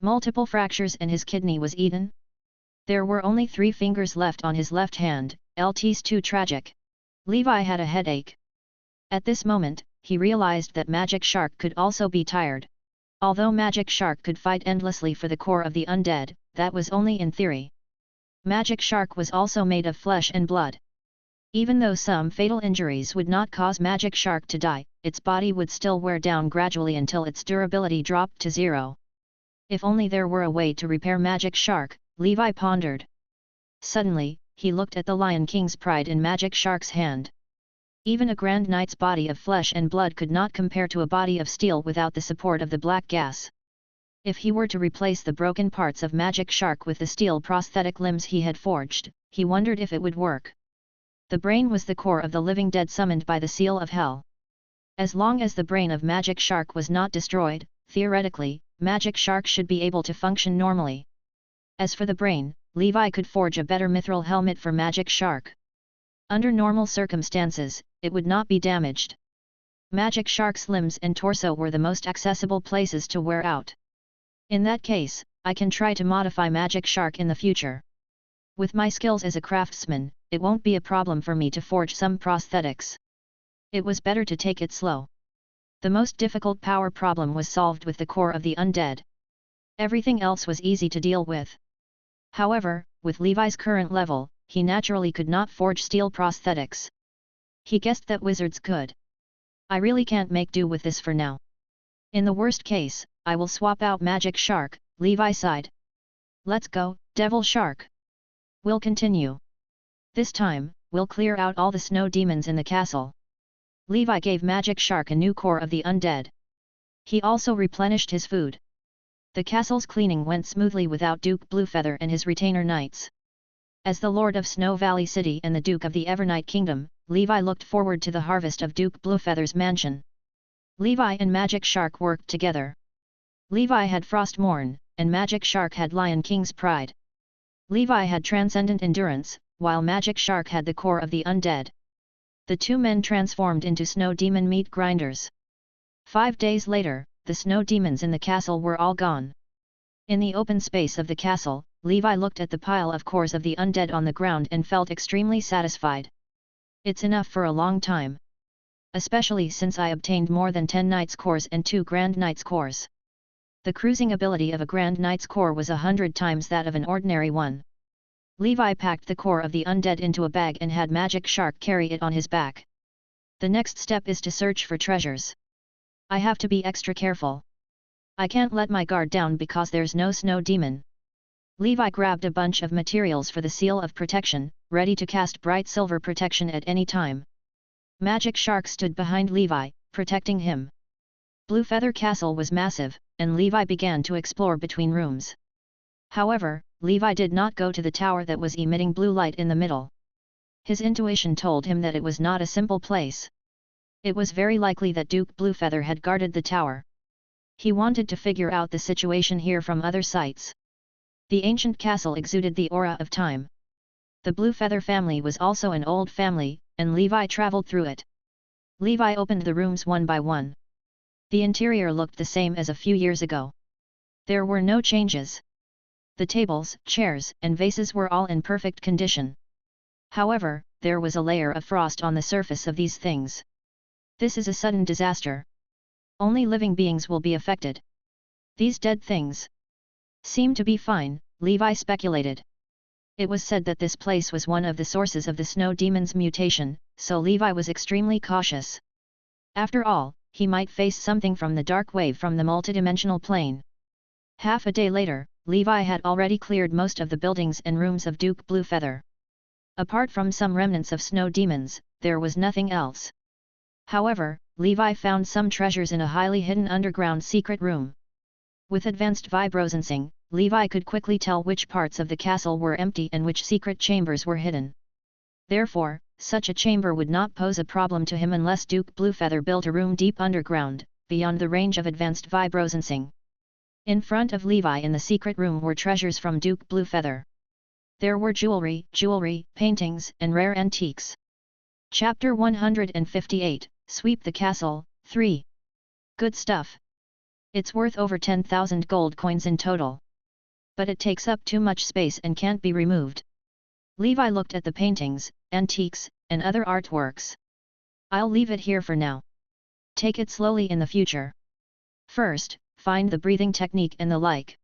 Multiple fractures and his kidney was eaten. There were only 3 fingers left on his left hand, LT's too tragic. Levi had a headache. At this moment, he realized that Magic Shark could also be tired. Although Magic Shark could fight endlessly for the core of the undead, that was only in theory. Magic Shark was also made of flesh and blood. Even though some fatal injuries would not cause Magic Shark to die, its body would still wear down gradually until its durability dropped to 0. If only there were a way to repair Magic Shark, Levi pondered. Suddenly, he looked at the Lion King's pride in Magic Shark's hand. Even a Grand Knight's body of flesh and blood could not compare to a body of steel without the support of the black gas. If he were to replace the broken parts of Magic Shark with the steel prosthetic limbs he had forged, he wondered if it would work. The brain was the core of the living dead summoned by the Seal of Hell. As long as the brain of Magic Shark was not destroyed, theoretically, Magic Shark should be able to function normally. As for the brain, Levi could forge a better mithril helmet for Magic Shark. Under normal circumstances, it would not be damaged. Magic Shark's limbs and torso were the most accessible places to wear out. In that case, I can try to modify Magic Shark in the future. With my skills as a craftsman, it won't be a problem for me to forge some prosthetics. It was better to take it slow. The most difficult power problem was solved with the core of the undead. Everything else was easy to deal with. However, with Levi's current level, he naturally could not forge steel prosthetics. He guessed that wizards could. I really can't make do with this for now. In the worst case, I will swap out Magic Shark, Levi sighed. Let's go, Devil Shark. We'll continue. This time, we'll clear out all the snow demons in the castle. Levi gave Magic Shark a new core of the undead. He also replenished his food. The castle's cleaning went smoothly without Duke Bluefeather and his retainer knights. As the Lord of Snow Valley City and the Duke of the Evernight Kingdom, Levi looked forward to the harvest of Duke Bluefeather's mansion. Levi and Magic Shark worked together. Levi had Frostmourne, and Magic Shark had Lion King's pride. Levi had transcendent endurance, while Magic Shark had the core of the undead. The two men transformed into snow demon meat grinders. 5 days later, the snow demons in the castle were all gone. In the open space of the castle, Levi looked at the pile of cores of the undead on the ground and felt extremely satisfied. It's enough for a long time. Especially since I obtained more than 10 Knight's cores and 2 Grand Knight's cores. The cruising ability of a Grand Knight's core was 100 times that of an ordinary one. Levi packed the core of the undead into a bag and had Magic Shark carry it on his back. The next step is to search for treasures. I have to be extra careful. I can't let my guard down because there's no snow demon. Levi grabbed a bunch of materials for the seal of protection, ready to cast bright silver protection at any time. Magic Shark stood behind Levi, protecting him. Bluefeather Castle was massive, and Levi began to explore between rooms. However, Levi did not go to the tower that was emitting blue light in the middle. His intuition told him that it was not a simple place. It was very likely that Duke Bluefeather had guarded the tower. He wanted to figure out the situation here from other sites. The ancient castle exuded the aura of time. The Bluefeather family was also an old family, and Levi traveled through it. Levi opened the rooms one by one. The interior looked the same as a few years ago. There were no changes. The tables, chairs, and vases were all in perfect condition. However, there was a layer of frost on the surface of these things. This is a sudden disaster. Only living beings will be affected. These dead things seem to be fine, Levi speculated. It was said that this place was one of the sources of the snow demon's mutation, so Levi was extremely cautious. After all, he might face something from the dark wave from the multidimensional plane. Half a day later, Levi had already cleared most of the buildings and rooms of Duke Bluefeather. Apart from some remnants of snow demons, there was nothing else. However, Levi found some treasures in a highly hidden underground secret room. With advanced vibrosensing, Levi could quickly tell which parts of the castle were empty and which secret chambers were hidden. Therefore, such a chamber would not pose a problem to him unless Duke Bluefeather built a room deep underground, beyond the range of advanced vibrosensing. In front of Levi in the secret room were treasures from Duke Bluefeather. There were jewelry, paintings, and rare antiques. Chapter 158, Sweep the Castle, 3. Good stuff. It's worth over 10,000 gold coins in total. But it takes up too much space and can't be removed. Levi looked at the paintings, antiques, and other artworks. I'll leave it here for now. Take it slowly in the future. First, find the breathing technique and the like.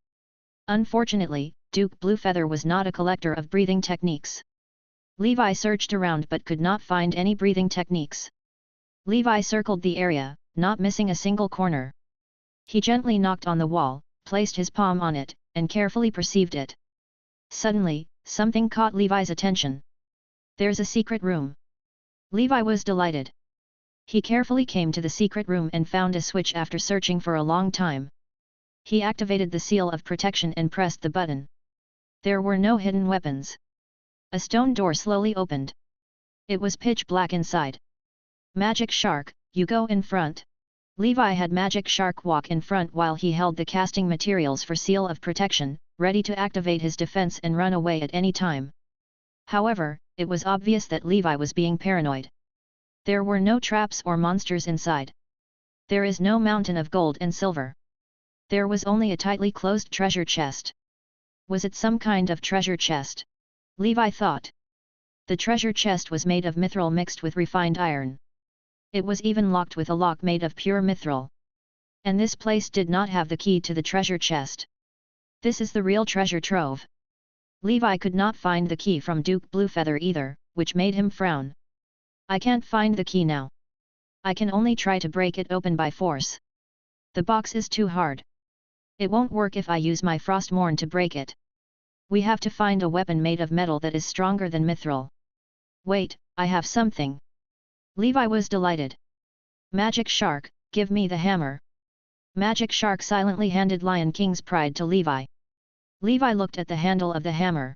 Unfortunately, Duke Bluefeather was not a collector of breathing techniques. Levi searched around but could not find any breathing techniques. Levi circled the area, not missing a single corner. He gently knocked on the wall, placed his palm on it, and carefully perceived it. Suddenly, something caught Levi's attention. There's a secret room. Levi was delighted. He carefully came to the secret room and found a switch after searching for a long time. He activated the seal of protection and pressed the button. There were no hidden weapons. A stone door slowly opened. It was pitch black inside. Magic Shark, you go in front. Levi had Magic Shark walk in front while he held the casting materials for seal of protection, ready to activate his defense and run away at any time. However, it was obvious that Levi was being paranoid. There were no traps or monsters inside. There is no mountain of gold and silver. There was only a tightly closed treasure chest. Was it some kind of treasure chest? Levi thought. The treasure chest was made of mithril mixed with refined iron. It was even locked with a lock made of pure mithril. And this place did not have the key to the treasure chest. This is the real treasure trove. Levi could not find the key from Duke Bluefeather either, which made him frown. I can't find the key now. I can only try to break it open by force. The box is too hard. It won't work if I use my Frostmourne to break it. We have to find a weapon made of metal that is stronger than mithril. Wait, I have something. Levi was delighted. Magic Shark, give me the hammer. Magic Shark silently handed Lion King's pride to Levi. Levi looked at the handle of the hammer.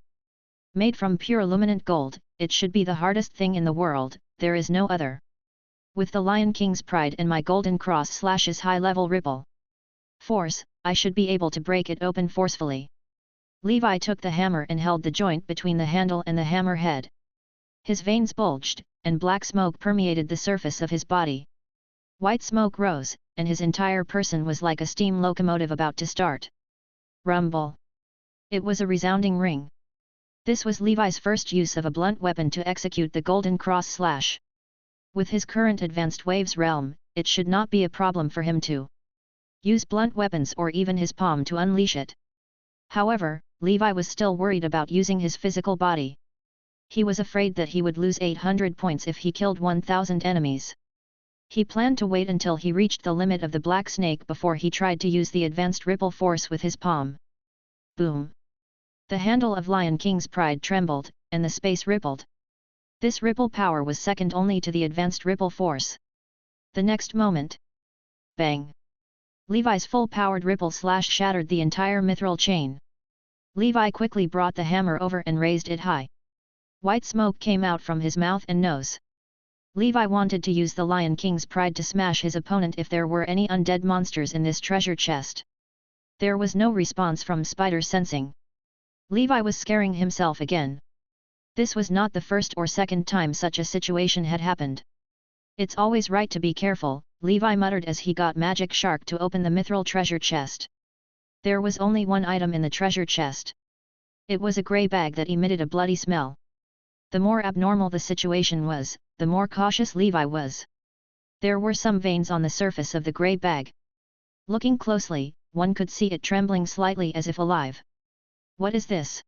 Made from pure luminant gold, it should be the hardest thing in the world, there is no other. With the Lion King's pride and my golden cross / high-level ripple. Force, I should be able to break it open forcefully. Levi took the hammer and held the joint between the handle and the hammer head. His veins bulged, and black smoke permeated the surface of his body. White smoke rose, and his entire person was like a steam locomotive about to start. Rumble. It was a resounding ring. This was Levi's first use of a blunt weapon to execute the Golden Cross slash. With his current advanced waves realm, it should not be a problem for him to use blunt weapons or even his palm to unleash it. However, Levi was still worried about using his physical body. He was afraid that he would lose 800 points if he killed 1,000 enemies. He planned to wait until he reached the limit of the black snake before he tried to use the advanced ripple force with his palm. Boom! The handle of Lion King's pride trembled, and the space rippled. This ripple power was second only to the advanced ripple force. The next moment, bang! Levi's full-powered ripple slash shattered the entire mithril chain. Levi quickly brought the hammer over and raised it high. White smoke came out from his mouth and nose. Levi wanted to use the Lion King's pride to smash his opponent if there were any undead monsters in this treasure chest. There was no response from Spider sensing. Levi was scaring himself again. This was not the first or second time such a situation had happened. It's always right to be careful, Levi muttered as he got Magic Shark to open the mithril treasure chest. There was only one item in the treasure chest. It was a grey bag that emitted a bloody smell. The more abnormal the situation was, the more cautious Levi was. There were some veins on the surface of the grey bag. Looking closely, one could see it trembling slightly as if alive. What is this?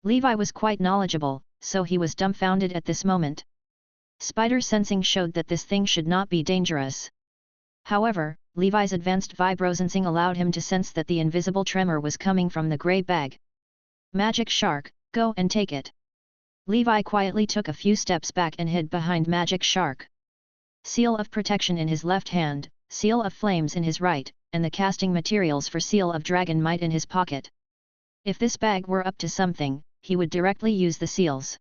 Levi was quite knowledgeable, so he was dumbfounded at this moment. Spider sensing showed that this thing should not be dangerous. However, Levi's advanced vibrosensing allowed him to sense that the invisible tremor was coming from the grey bag. Magic Shark, go and take it. Levi quietly took a few steps back and hid behind Magic Shark. Seal of protection in his left hand, seal of flames in his right, and the casting materials for seal of dragon might in his pocket. If this bag were up to something, he would directly use the seals.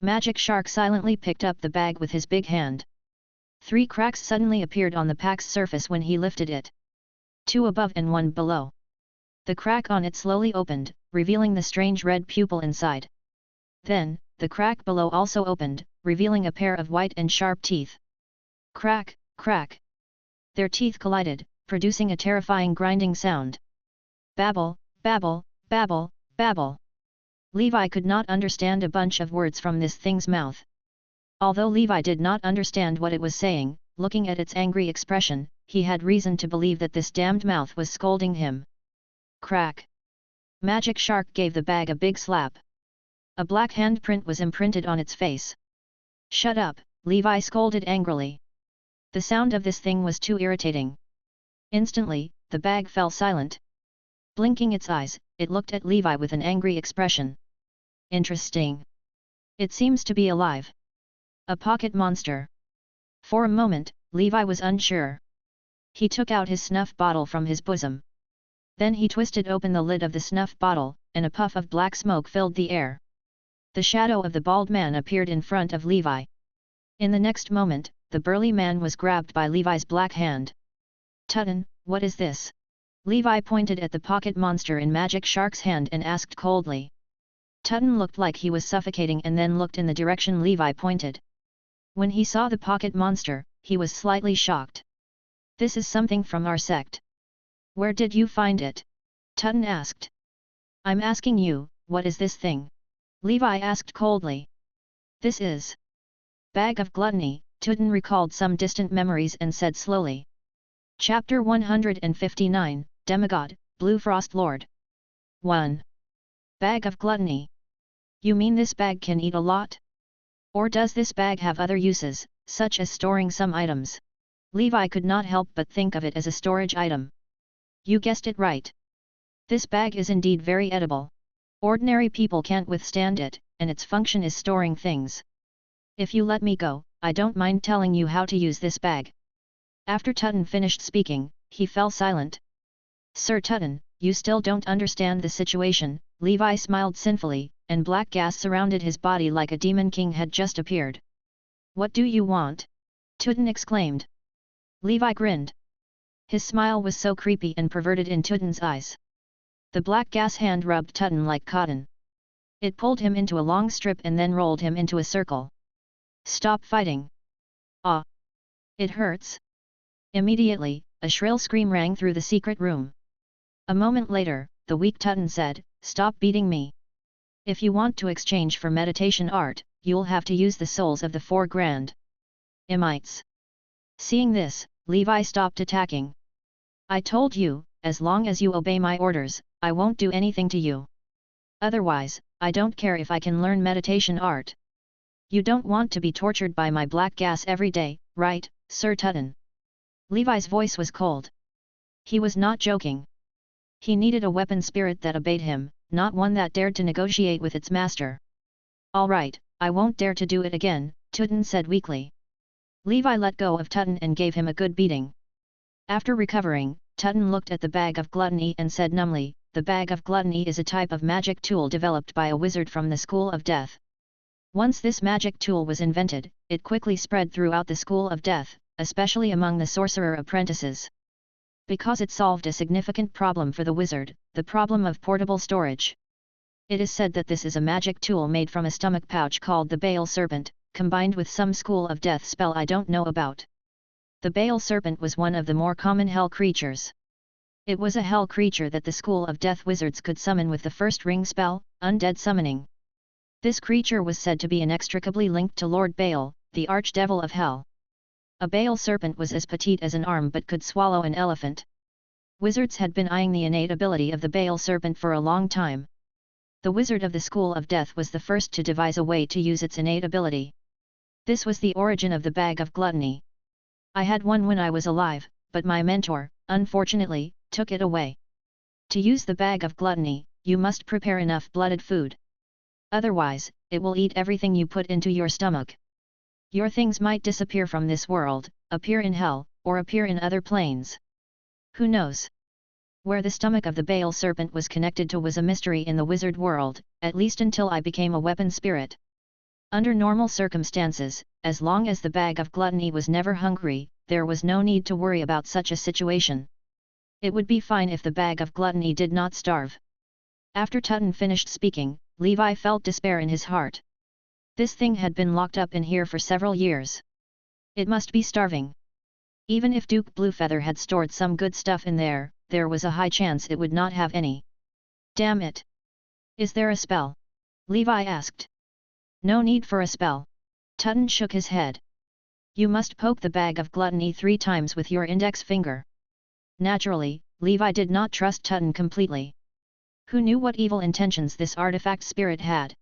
Magic Shark silently picked up the bag with his big hand. 3 cracks suddenly appeared on the pack's surface when he lifted it. 2 above and 1 below. The crack on it slowly opened, revealing the strange red pupil inside. Then, the crack below also opened, revealing a pair of white and sharp teeth. Crack, crack. Their teeth collided, producing a terrifying grinding sound. Babble, babble, babble, babble. Levi could not understand a bunch of words from this thing's mouth. Although Levi did not understand what it was saying, looking at its angry expression, he had reason to believe that this damned mouth was scolding him. Crack! Magic Shark gave the bag a big slap. A black handprint was imprinted on its face. Shut up, Levi scolded angrily. The sound of this thing was too irritating. Instantly, the bag fell silent. Blinking its eyes, it looked at Levi with an angry expression. Interesting. It seems to be alive. A pocket monster. For a moment, Levi was unsure. He took out his snuff bottle from his bosom. Then he twisted open the lid of the snuff bottle, and a puff of black smoke filled the air. The shadow of the bald man appeared in front of Levi. In the next moment, the burly man was grabbed by Levi's black hand. Tutton, what is this? Levi pointed at the pocket monster in Magic Shark's hand and asked coldly. Tutton looked like he was suffocating and then looked in the direction Levi pointed. When he saw the pocket monster, he was slightly shocked. This is something from our sect. Where did you find it? Tutton asked. I'm asking you, what is this thing? Levi asked coldly. This is Bag of Gluttony, Tutton recalled some distant memories and said slowly. Chapter 159, Demigod, Blue Frost Lord. 1. Bag of Gluttony. You mean this bag can eat a lot? Or does this bag have other uses, such as storing some items? Levi could not help but think of it as a storage item. You guessed it right. This bag is indeed very edible. Ordinary people can't withstand it, and its function is storing things. If you let me go, I don't mind telling you how to use this bag. After Tutton finished speaking, he fell silent. Sir Tutton, you still don't understand the situation, Levi smiled sinfully, and black gas surrounded his body like a demon king had just appeared. What do you want? Tutton exclaimed. Levi grinned. His smile was so creepy and perverted in Tutten's eyes. The black gas hand rubbed Tutten like cotton. It pulled him into a long strip and then rolled him into a circle. Stop fighting. Ah! It hurts. Immediately, a shrill scream rang through the secret room. A moment later, the weak Tutten said, "Stop beating me. If you want to exchange for meditation art, you'll have to use the souls of the 4 grand imites." Seeing this, Levi stopped attacking. "I told you, as long as you obey my orders, I won't do anything to you. Otherwise, I don't care if I can learn meditation art. You don't want to be tortured by my black gas every day, right, Sir Tutten?" Levi's voice was cold. He was not joking. He needed a weapon spirit that obeyed him, not one that dared to negotiate with its master. "All right, I won't dare to do it again," Tutten said weakly. Levi let go of Tutten and gave him a good beating. After recovering, Tutten looked at the bag of gluttony and said numbly, "The bag of gluttony is a type of magic tool developed by a wizard from the School of Death. Once this magic tool was invented, it quickly spread throughout the School of Death, especially among the sorcerer apprentices. Because it solved a significant problem for the wizard, the problem of portable storage. It is said that this is a magic tool made from a stomach pouch called the Bale Serpent, combined with some School of Death spell I don't know about. The Bale Serpent was one of the more common hell creatures. It was a hell creature that the School of Death wizards could summon with the first ring spell, Undead Summoning. This creature was said to be inextricably linked to Lord Bale, the archdevil of hell. A Bale Serpent was as petite as an arm but could swallow an elephant. Wizards had been eyeing the innate ability of the Bale Serpent for a long time. The wizard of the School of Death was the first to devise a way to use its innate ability. This was the origin of the bag of gluttony. I had one when I was alive, but my mentor, unfortunately, took it away. To use the bag of gluttony, you must prepare enough blooded food. Otherwise, it will eat everything you put into your stomach. Your things might disappear from this world, appear in hell, or appear in other planes. Who knows? Where the stomach of the Bale Serpent was connected to was a mystery in the wizard world, at least until I became a weapon spirit. Under normal circumstances, as long as the bag of gluttony was never hungry, there was no need to worry about such a situation. It would be fine if the bag of gluttony did not starve. After Tutten finished speaking, Levi felt despair in his heart. This thing had been locked up in here for several years. It must be starving. Even if Duke Bluefeather had stored some good stuff in there, there was a high chance it would not have any. Damn it! Is there a spell? Levi asked. No need for a spell. Tutten shook his head. You must poke the bag of gluttony 3 times with your index finger. Naturally, Levi did not trust Tutten completely. Who knew what evil intentions this artifact spirit had?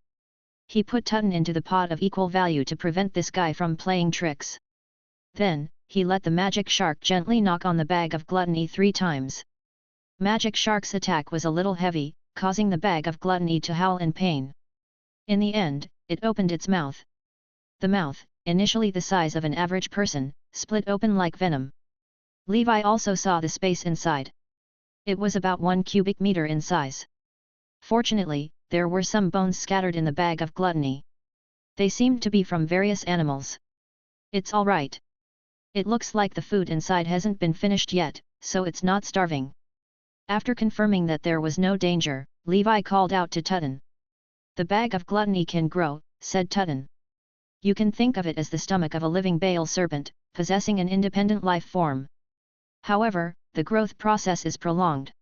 He put Tutten into the pot of equal value to prevent this guy from playing tricks. Then, he let the magic shark gently knock on the bag of gluttony 3 times. Magic shark's attack was a little heavy, causing the bag of gluttony to howl in pain. In the end, it opened its mouth. The mouth, initially the size of an average person, split open like venom. Levi also saw the space inside. It was about 1 cubic meter in size. Fortunately, there were some bones scattered in the bag of gluttony. They seemed to be from various animals. It's all right. It looks like the food inside hasn't been finished yet, so it's not starving. After confirming that there was no danger, Levi called out to Tutten. The bag of gluttony can grow, said Tutten. You can think of it as the stomach of a living Bale Serpent, possessing an independent life form. However, the growth process is prolonged.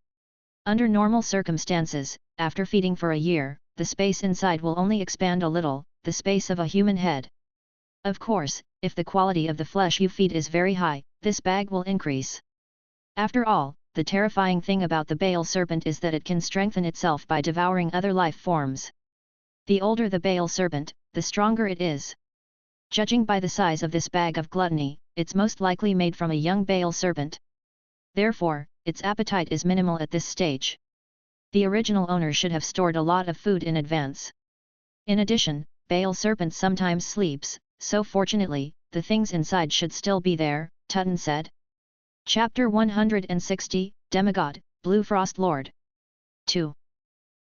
Under normal circumstances, after feeding for a year, the space inside will only expand a little, the space of a human head. Of course, if the quality of the flesh you feed is very high, this bag will increase. After all, the terrifying thing about the Bale Serpent is that it can strengthen itself by devouring other life forms. The older the Bale Serpent, the stronger it is. Judging by the size of this bag of gluttony, it's most likely made from a young Bale Serpent. Therefore, its appetite is minimal at this stage. The original owner should have stored a lot of food in advance. In addition, Bale Serpent sometimes sleeps, so fortunately, the things inside should still be there, Tutten said. Chapter 160, Demigod, Blue Frost Lord. 2.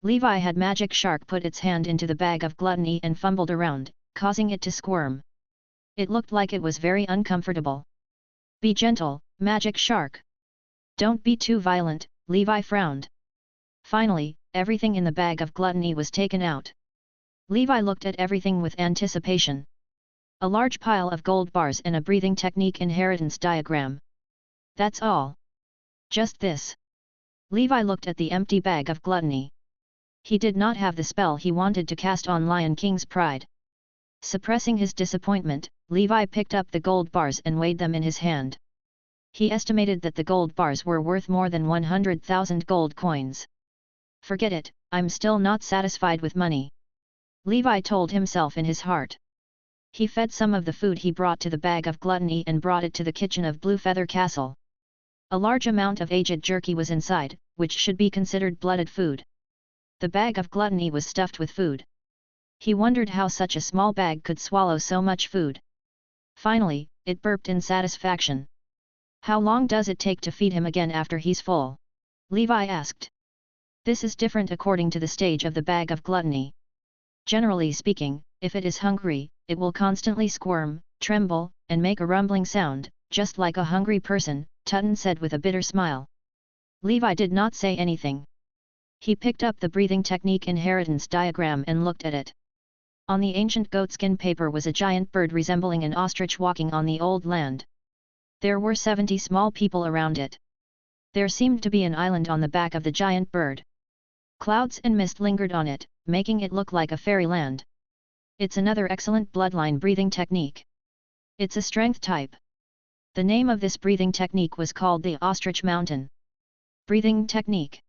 Levi had Magic Shark put its hand into the bag of gluttony and fumbled around, causing it to squirm. It looked like it was very uncomfortable. Be gentle, Magic Shark. Don't be too violent, Levi frowned. Finally, everything in the bag of gluttony was taken out. Levi looked at everything with anticipation. A large pile of gold bars and a breathing technique inheritance diagram. That's all. Just this. Levi looked at the empty bag of gluttony. He did not have the spell he wanted to cast on Lion King's pride. Suppressing his disappointment, Levi picked up the gold bars and weighed them in his hand. He estimated that the gold bars were worth more than 100,000 gold coins. Forget it, I'm still not satisfied with money. Levi told himself in his heart. He fed some of the food he brought to the bag of gluttony and brought it to the kitchen of Blue Feather Castle. A large amount of aged jerky was inside, which should be considered blooded food. The bag of gluttony was stuffed with food. He wondered how such a small bag could swallow so much food. Finally, it burped in satisfaction. How long does it take to feed him again after he's full? Levi asked. This is different according to the stage of the bag of gluttony. Generally speaking, if it is hungry, it will constantly squirm, tremble, and make a rumbling sound, just like a hungry person, Tutton said with a bitter smile. Levi did not say anything. He picked up the breathing technique inheritance diagram and looked at it. On the ancient goatskin paper was a giant bird resembling an ostrich walking on the old land. There were 70 small people around it. There seemed to be an island on the back of the giant bird. Clouds and mist lingered on it, making it look like a fairyland. It's another excellent bloodline breathing technique. It's a strength type. The name of this breathing technique was called the Ostrich Mountain Breathing Technique.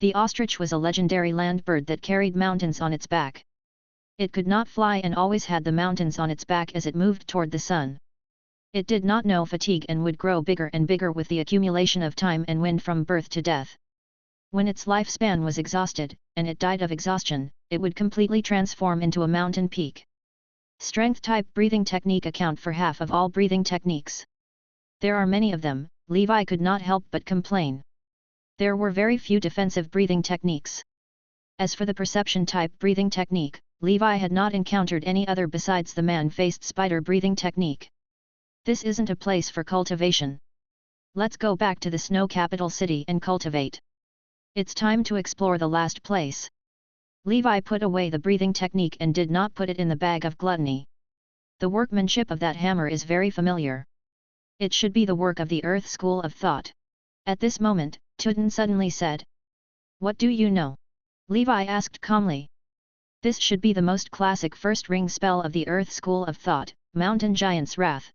The ostrich was a legendary land bird that carried mountains on its back. It could not fly and always had the mountains on its back as it moved toward the sun. It did not know fatigue and would grow bigger and bigger with the accumulation of time and wind from birth to death. When its lifespan was exhausted, and it died of exhaustion, it would completely transform into a mountain peak. Strength-type breathing technique account for half of all breathing techniques. There are many of them, Levi could not help but complain. There were very few defensive breathing techniques. As for the perception-type breathing technique, Levi had not encountered any other besides the man-faced spider breathing technique. This isn't a place for cultivation. Let's go back to the snow capital city and cultivate. It's time to explore the last place. Levi put away the breathing technique and did not put it in the bag of gluttony. The workmanship of that hammer is very familiar. It should be the work of the Earth School of Thought. At this moment, Tutton suddenly said. What do you know? Levi asked calmly. This should be the most classic first ring spell of the Earth School of Thought, Mountain Giant's Wrath.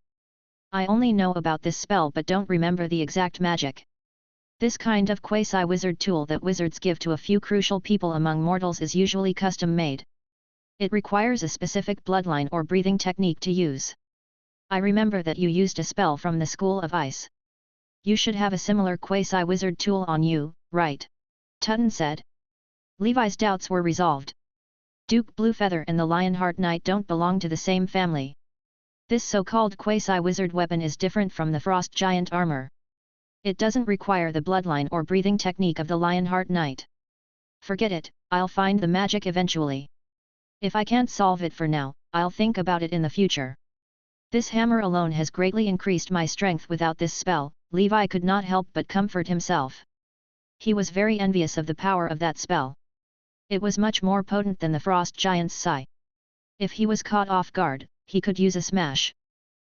I only know about this spell but don't remember the exact magic. This kind of quasi-wizard tool that wizards give to a few crucial people among mortals is usually custom-made. It requires a specific bloodline or breathing technique to use. I remember that you used a spell from the School of Ice. You should have a similar quasi-wizard tool on you, right? Tutton said. Levi's doubts were resolved. Duke Bluefeather and the Lionheart Knight don't belong to the same family. This so-called quasi-wizard weapon is different from the Frost Giant armor. It doesn't require the bloodline or breathing technique of the Lionheart Knight. Forget it, I'll find the magic eventually. If I can't solve it for now, I'll think about it in the future. This hammer alone has greatly increased my strength without this spell, Levi could not help but comfort himself. He was very envious of the power of that spell. It was much more potent than the Frost Giant's sigh. If he was caught off guard, he could use a smash.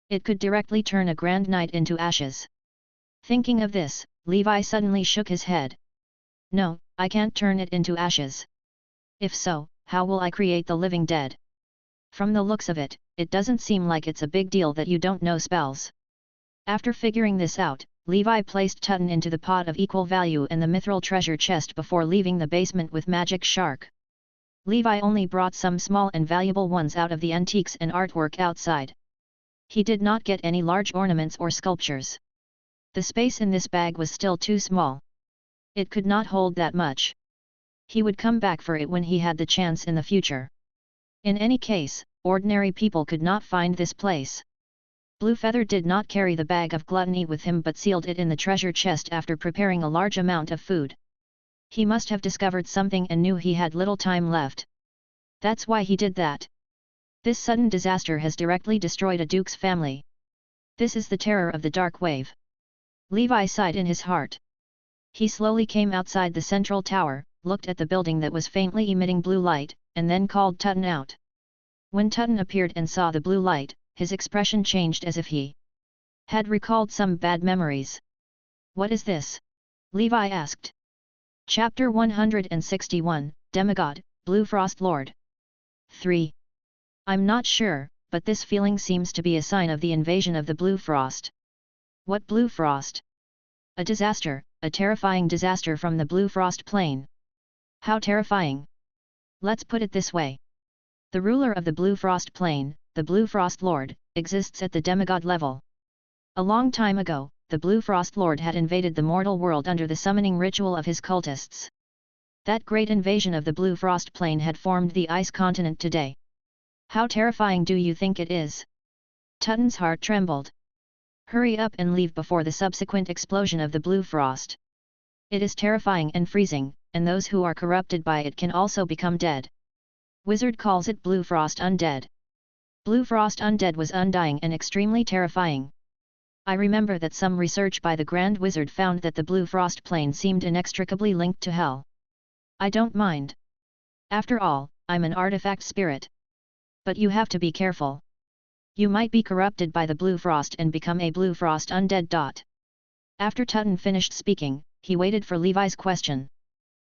It could directly turn a Grand Knight into ashes. Thinking of this, Levi suddenly shook his head. No, I can't turn it into ashes. If so, how will I create the living dead? From the looks of it, it doesn't seem like it's a big deal that you don't know spells. After figuring this out, Levi placed Tutton into the pot of equal value in the mithril treasure chest before leaving the basement with Magic Shark. Levi only brought some small and valuable ones out of the antiques and artwork outside. He did not get any large ornaments or sculptures. The space in this bag was still too small. It could not hold that much. He would come back for it when he had the chance in the future. In any case, ordinary people could not find this place. Bluefeather did not carry the bag of gluttony with him but sealed it in the treasure chest after preparing a large amount of food. He must have discovered something and knew he had little time left. That's why he did that. This sudden disaster has directly destroyed a duke's family. This is the terror of the dark wave. Levi sighed in his heart. He slowly came outside the central tower, looked at the building that was faintly emitting blue light, and then called Tutton out. When Tutton appeared and saw the blue light, his expression changed as if he had recalled some bad memories. "What is this?" Levi asked. Chapter 161, Demigod, Blue Frost Lord. 3. I'm not sure, but this feeling seems to be a sign of the invasion of the Blue Frost. What Blue Frost? A disaster, a terrifying disaster from the Blue Frost Plain. How terrifying! Let's put it this way. The ruler of the Blue Frost Plain, the Blue Frost Lord, exists at the demigod level. A long time ago, the Blue Frost Lord had invaded the mortal world under the summoning ritual of his cultists. That great invasion of the Blue Frost Plain had formed the ice continent today. How terrifying do you think it is? Tutton's heart trembled. Hurry up and leave before the subsequent explosion of the Blue Frost. It is terrifying and freezing, and those who are corrupted by it can also become dead. Wizard calls it Blue Frost Undead. Blue Frost Undead was undying and extremely terrifying. I remember that some research by the Grand Wizard found that the Blue Frost Plain seemed inextricably linked to hell. I don't mind. After all, I'm an artifact spirit. But you have to be careful. You might be corrupted by the Blue Frost and become a Blue Frost Undead. After Tutton finished speaking, he waited for Levi's question.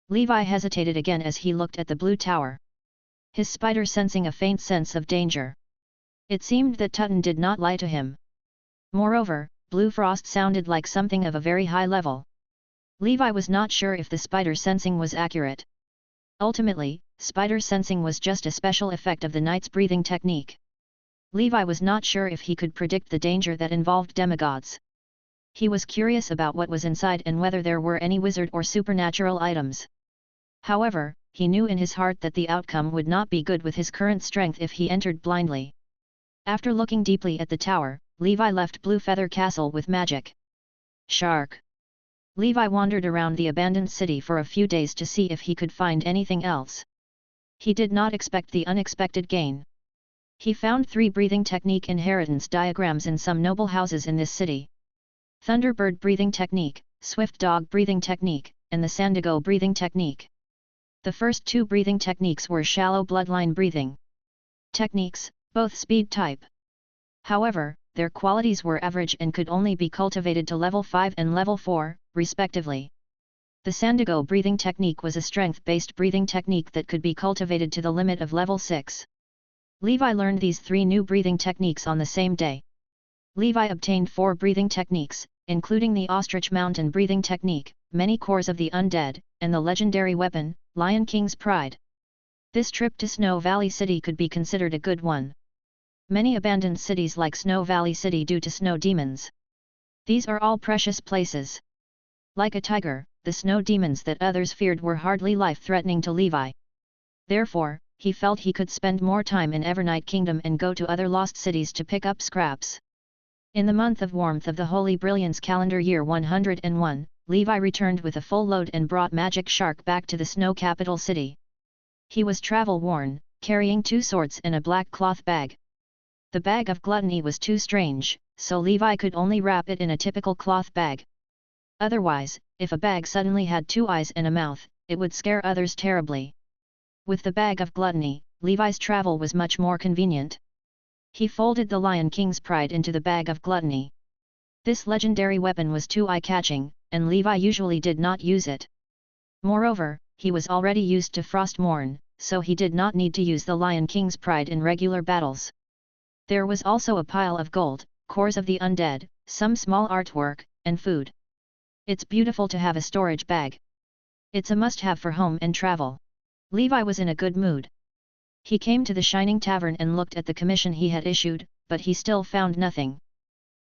Levi hesitated again as he looked at the blue tower. His spider sensing a faint sense of danger. It seemed that Tutton did not lie to him. Moreover, Blue Frost sounded like something of a very high level. Levi was not sure if the spider sensing was accurate. Ultimately, spider sensing was just a special effect of the knight's breathing technique. Levi was not sure if he could predict the danger that involved demigods. He was curious about what was inside and whether there were any wizard or supernatural items. However, he knew in his heart that the outcome would not be good with his current strength if he entered blindly. After looking deeply at the tower, Levi left Blue Feather Castle with magic. Shark. Levi wandered around the abandoned city for a few days to see if he could find anything else. He did not expect the unexpected gain. He found 3 breathing technique inheritance diagrams in some noble houses in this city. Thunderbird breathing technique, Swift Dog breathing technique, and the Sandigo breathing technique. The first 2 breathing techniques were shallow bloodline breathing techniques, both speed type. However, their qualities were average and could only be cultivated to level 5 and level 4, respectively. The Sandigo breathing technique was a strength-based breathing technique that could be cultivated to the limit of level 6. Levi learned these 3 new breathing techniques on the same day. Levi obtained 4 breathing techniques, including the Ostrich Mountain breathing technique, many cores of the undead, and the legendary weapon, Lion King's Pride. This trip to Snow Valley City could be considered a good one. Many abandoned cities like Snow Valley City due to snow demons. These are all precious places. Like a tiger, the snow demons that others feared were hardly life-threatening to Levi. Therefore, he felt he could spend more time in Evernight Kingdom and go to other lost cities to pick up scraps. In the month of warmth of the Holy Brilliance calendar year 101, Levi returned with a full load and brought Magic Shark back to the snow capital city. He was travel-worn, carrying 2 swords and a black cloth bag. The bag of gluttony was too strange, so Levi could only wrap it in a typical cloth bag. Otherwise, if a bag suddenly had 2 eyes and a mouth, it would scare others terribly. With the bag of gluttony, Levi's travel was much more convenient. He folded the Lion King's Pride into the bag of gluttony. This legendary weapon was too eye-catching, and Levi usually did not use it. Moreover, he was already used to Frostmourne, so he did not need to use the Lion King's Pride in regular battles. There was also a pile of gold, cores of the undead, some small artwork, and food. It's beautiful to have a storage bag. It's a must-have for home and travel. Levi was in a good mood. He came to the Shining Tavern and looked at the commission he had issued, but he still found nothing.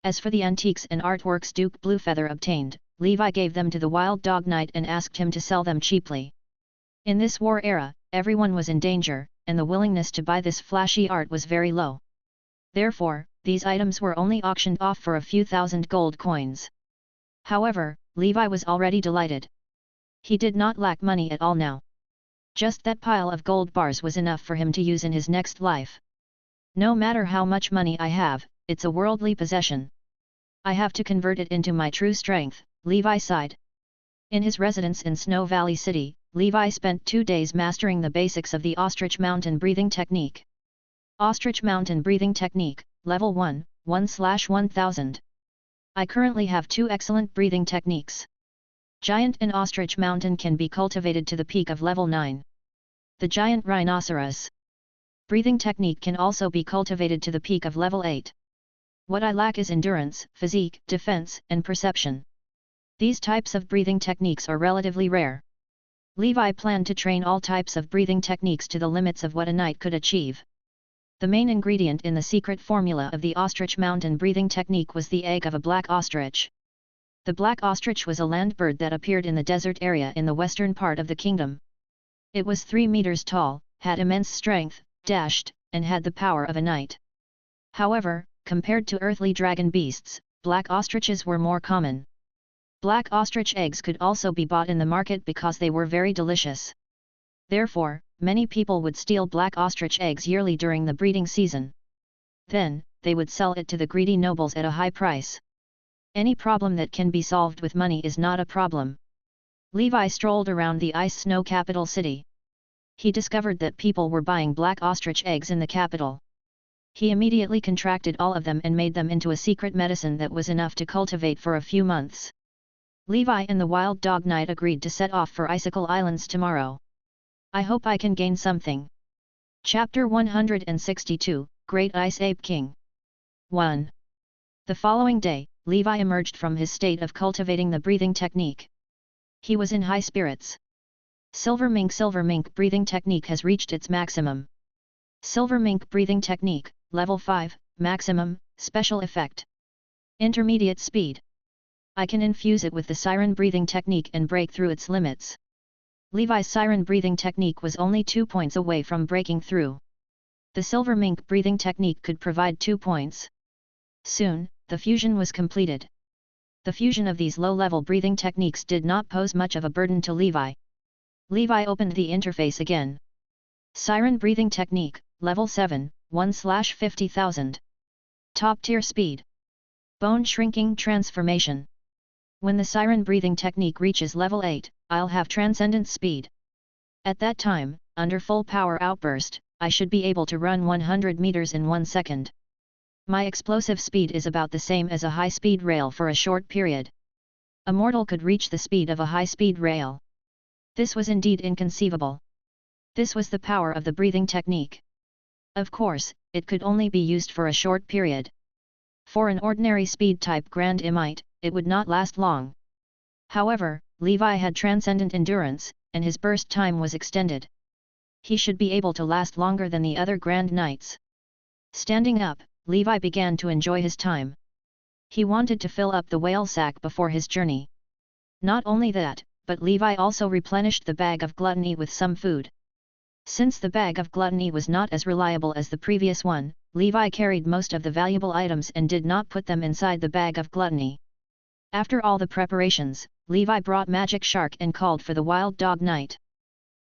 As for the antiques and artworks Duke Bluefeather obtained, Levi gave them to the Wild Dog Knight and asked him to sell them cheaply. In this war era, everyone was in danger, and the willingness to buy this flashy art was very low. Therefore, these items were only auctioned off for a few thousand gold coins. However, Levi was already delighted. He did not lack money at all now. Just that pile of gold bars was enough for him to use in his next life. No matter how much money I have, it's a worldly possession. I have to convert it into my true strength, Levi sighed. In his residence in Snow Valley City, Levi spent 2 days mastering the basics of the Ostrich Mountain breathing technique. Ostrich Mountain breathing technique, Level 1, 1/1000. I currently have 2 excellent breathing techniques. Giant and Ostrich Mountain can be cultivated to the peak of Level 9. The Giant Rhinoceros breathing technique can also be cultivated to the peak of Level 8. What I lack is endurance, physique, defense, and perception. These types of breathing techniques are relatively rare. Levi planned to train all types of breathing techniques to the limits of what a knight could achieve. The main ingredient in the secret formula of the Ostrich Mountain breathing technique was the egg of a black ostrich. The black ostrich was a land bird that appeared in the desert area in the western part of the kingdom. It was 3 meters tall, had immense strength, dashed, and had the power of a knight. However, compared to earthly dragon beasts, black ostriches were more common. Black ostrich eggs could also be bought in the market because they were very delicious. Therefore, many people would steal black ostrich eggs yearly during the breeding season. Then, they would sell it to the greedy nobles at a high price. Any problem that can be solved with money is not a problem. Levi strolled around the ice snow capital city. He discovered that people were buying black ostrich eggs in the capital. He immediately contracted all of them and made them into a secret medicine that was enough to cultivate for a few months. Levi and the Wild Dog Knight agreed to set off for Icicle Islands tomorrow. I hope I can gain something. Chapter 162, Great Ice Ape King. 1. The following day, Levi emerged from his state of cultivating the breathing technique. He was in high spirits. Silver Mink breathing technique has reached its maximum. Silver Mink breathing technique, Level 5, maximum, special effect. Intermediate speed. I can infuse it with the siren breathing technique and break through its limits. Levi's siren breathing technique was only 2 points away from breaking through. The Silver Mink breathing technique could provide 2 points. Soon, the fusion was completed. The fusion of these low-level breathing techniques did not pose much of a burden to Levi. Levi opened the interface again. Siren breathing technique, Level 7, 1/50,000. Top-tier speed. Bone shrinking transformation. When the siren breathing technique reaches Level 8, I'll have transcendent speed. At that time, under full power outburst, I should be able to run 100 meters in 1 second. My explosive speed is about the same as a high-speed rail for a short period. A mortal could reach the speed of a high-speed rail. This was indeed inconceivable. This was the power of the breathing technique. Of course, it could only be used for a short period. For an ordinary speed-type Grand Imite, it would not last long. However, Levi had transcendent endurance, and his burst time was extended. He should be able to last longer than the other Grand Knights. Standing up, Levi began to enjoy his time. He wanted to fill up the whale sack before his journey. Not only that, but Levi also replenished the bag of gluttony with some food. Since the bag of gluttony was not as reliable as the previous one, Levi carried most of the valuable items and did not put them inside the bag of gluttony. After all the preparations, Levi brought Magic Shark and called for the Wild Dog Knight.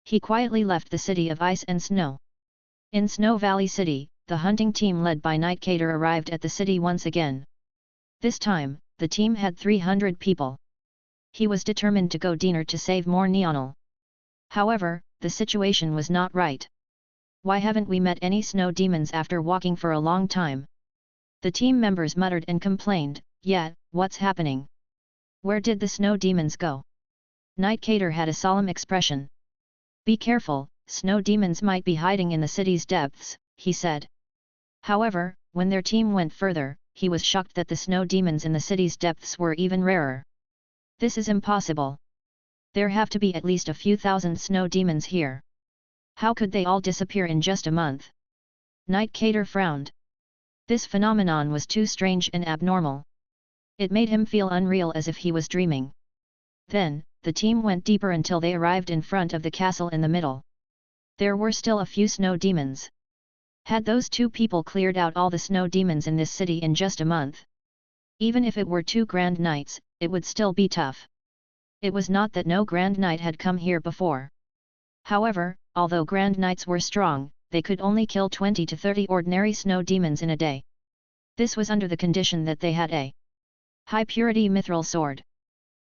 He quietly left the city of ice and snow. In Snow Valley City, the hunting team led by Knight Cater arrived at the city once again. This time, the team had 300 people. He was determined to go dinner to save more Neonal. However, the situation was not right. Why haven't we met any snow demons after walking for a long time? The team members muttered and complained, yeah, what's happening? Where did the snow demons go? Knight Cater had a solemn expression. Be careful, snow demons might be hiding in the city's depths, he said. However, when their team went further, he was shocked that the snow demons in the city's depths were even rarer. This is impossible. There have to be at least a few thousand snow demons here. How could they all disappear in just a month? Knight Cater frowned. This phenomenon was too strange and abnormal. It made him feel unreal, as if he was dreaming. Then, the team went deeper until they arrived in front of the castle in the middle. There were still a few snow demons. Had those two people cleared out all the snow demons in this city in just a month? Even if it were 2 Grand Knights, it would still be tough. It was not that no Grand Knight had come here before. However, although Grand Knights were strong, they could only kill 20 to 30 ordinary snow demons in a day. This was under the condition that they had a high-purity mithril sword.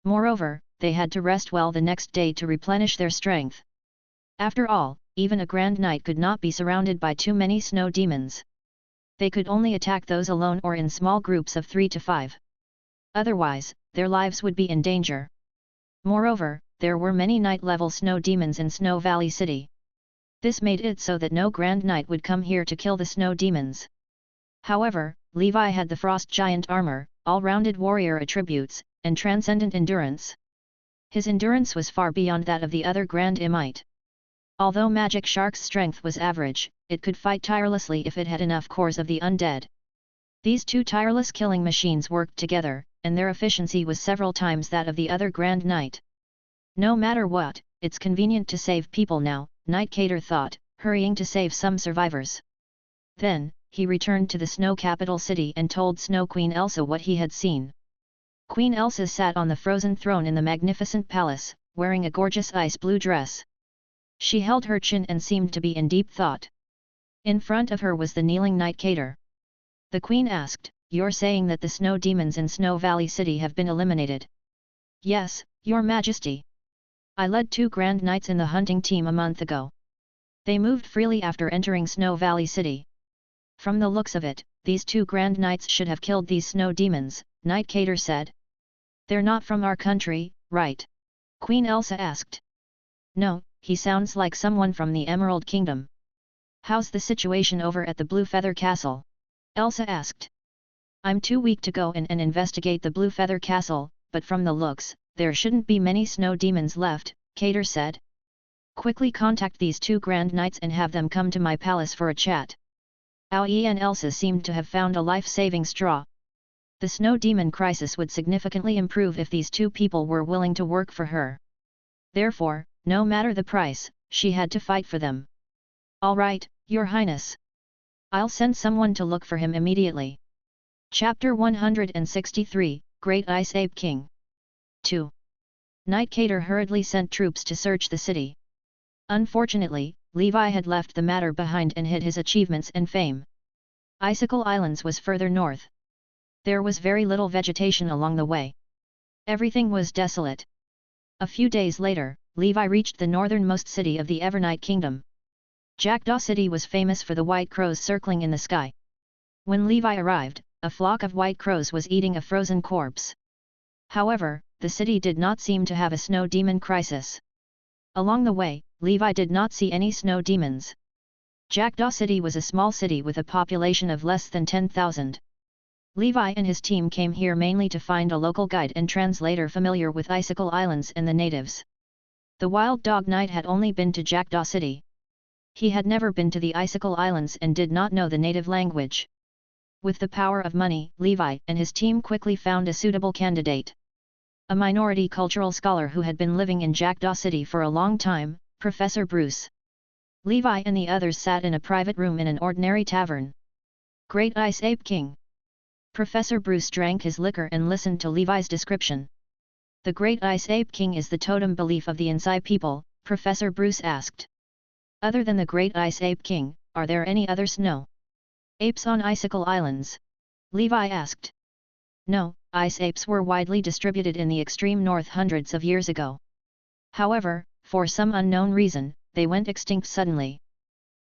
Moreover, they had to rest well the next day to replenish their strength. After all, even a Grand Knight could not be surrounded by too many snow demons. They could only attack those alone or in small groups of 3 to 5. Otherwise, their lives would be in danger. Moreover, there were many Knight-level snow demons in Snow Valley City. This made it so that no Grand Knight would come here to kill the snow demons. However, Levi had the Frost Giant armor, all-rounded warrior attributes, and transcendent endurance. His endurance was far beyond that of the other Grand Imite. Although Magic Shark's strength was average, it could fight tirelessly if it had enough cores of the undead. These two tireless killing machines worked together, and their efficiency was several times that of the other Grand Knight. No matter what, it's convenient to save people now, Nightcater thought, hurrying to save some survivors. Then, he returned to the snow capital city and told Snow Queen Elsa what he had seen. Queen Elsa sat on the frozen throne in the magnificent palace, wearing a gorgeous ice blue dress. She held her chin and seemed to be in deep thought. In front of her was the kneeling Nightcater. The queen asked, "You're saying that the snow demons in Snow Valley City have been eliminated?" "Yes, your majesty. I led 2 Grand Knights in the hunting team a month ago. They moved freely after entering Snow Valley City. From the looks of it, these 2 Grand Knights should have killed these snow demons," Nightcater said. "They're not from our country, right?" Queen Elsa asked. "No, he sounds like someone from the Emerald Kingdom." "How's the situation over at the Blue Feather Castle?" Elsa asked. "I'm too weak to go in and investigate the Blue Feather Castle, but from the looks, there shouldn't be many snow demons left," Cater said. "Quickly contact these 2 Grand Knights and have them come to my palace for a chat." Aoi and Elsa seemed to have found a life-saving straw. The snow demon crisis would significantly improve if these 2 people were willing to work for her. Therefore, no matter the price, she had to fight for them. "All right, Your Highness. I'll send someone to look for him immediately." Chapter 163, Great Ice Ape King. 2. Nightcater hurriedly sent troops to search the city. Unfortunately, Levi had left the matter behind and hid his achievements and fame. Icicle Islands was further north. There was very little vegetation along the way. Everything was desolate. A few days later, Levi reached the northernmost city of the Evernight Kingdom. Jackdaw City was famous for the white crows circling in the sky. When Levi arrived, a flock of white crows was eating a frozen corpse. However, the city did not seem to have a snow demon crisis. Along the way, Levi did not see any snow demons. Jackdaw City was a small city with a population of less than 10,000. Levi and his team came here mainly to find a local guide and translator familiar with Icicle Islands and the natives. The Wild Dog Knight had only been to Jackdaw City. He had never been to the Icicle Islands and did not know the native language. With the power of money, Levi and his team quickly found a suitable candidate. A minority cultural scholar who had been living in Jackdaw City for a long time, Professor Bruce. Levi and the others sat in a private room in an ordinary tavern. "Great Ice Ape King." Professor Bruce drank his liquor and listened to Levi's description. "The Great Ice Ape King is the totem belief of the Insai people," Professor Bruce asked. "Other than the Great Ice Ape King, are there any other snow apes on Icicle Islands?" Levi asked. "No, ice apes were widely distributed in the extreme north hundreds of years ago. However, for some unknown reason, they went extinct suddenly.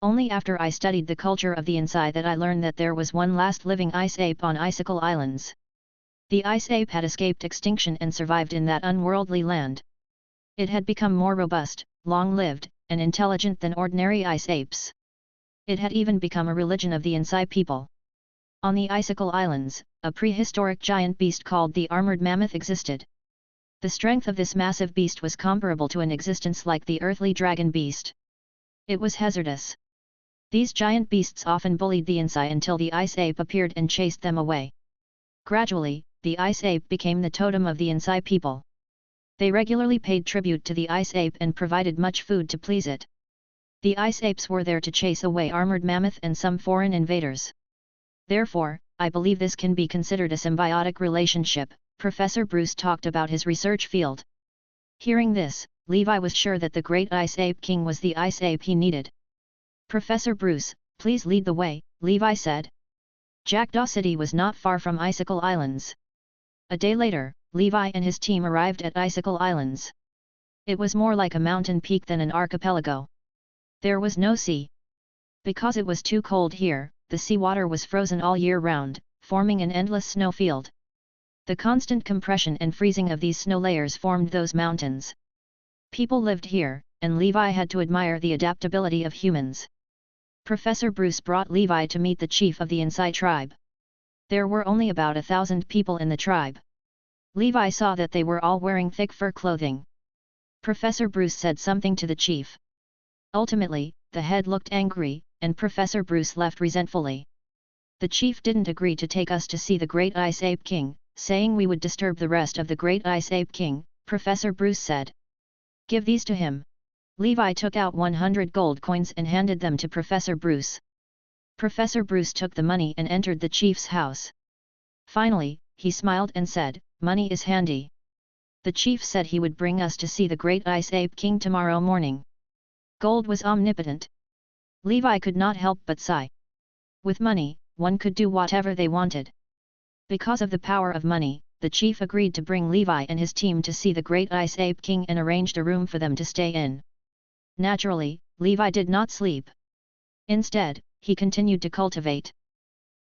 Only after I studied the culture of the Insai that I learned that there was one last living ice ape on Icicle Islands. The ice ape had escaped extinction and survived in that unworldly land. It had become more robust, long-lived, and intelligent than ordinary ice apes. It had even become a religion of the Insai people. On the Icicle Islands, a prehistoric giant beast called the armored mammoth existed. The strength of this massive beast was comparable to an existence like the earthly dragon beast. It was hazardous. These giant beasts often bullied the Insai until the ice ape appeared and chased them away. Gradually, the ice ape became the totem of the Insai people. They regularly paid tribute to the ice ape and provided much food to please it. The ice apes were there to chase away armored mammoth and some foreign invaders. Therefore, I believe this can be considered a symbiotic relationship. Professor Bruce talked about his research field. Hearing this, Levi was sure that the Great Ice Ape King was the ice ape he needed. "Professor Bruce, please lead the way," Levi said. Jackdaw City was not far from Icicle Islands. A day later, Levi and his team arrived at Icicle Islands. It was more like a mountain peak than an archipelago. There was no sea. Because it was too cold here, the seawater was frozen all year round, forming an endless snowfield. The constant compression and freezing of these snow layers formed those mountains. People lived here, and Levi had to admire the adaptability of humans. Professor Bruce brought Levi to meet the chief of the Insai tribe. There were only about 1,000 people in the tribe. Levi saw that they were all wearing thick fur clothing. Professor Bruce said something to the chief. Ultimately, the head looked angry, and Professor Bruce left resentfully. The chief didn't agree to take us to see the Great Ice Ape King, saying we would disturb the rest of the Great Ice Ape King, Professor Bruce said. Give these to him. Levi took out 100 gold coins and handed them to Professor Bruce. Professor Bruce took the money and entered the chief's house. Finally, he smiled and said, "Money is handy." The chief said he would bring us to see the Great Ice Ape King tomorrow morning. Gold was omnipotent. Levi could not help but sigh. With money, one could do whatever they wanted. Because of the power of money, the chief agreed to bring Levi and his team to see the Great Ice Ape King and arranged a room for them to stay in. Naturally, Levi did not sleep. Instead, he continued to cultivate.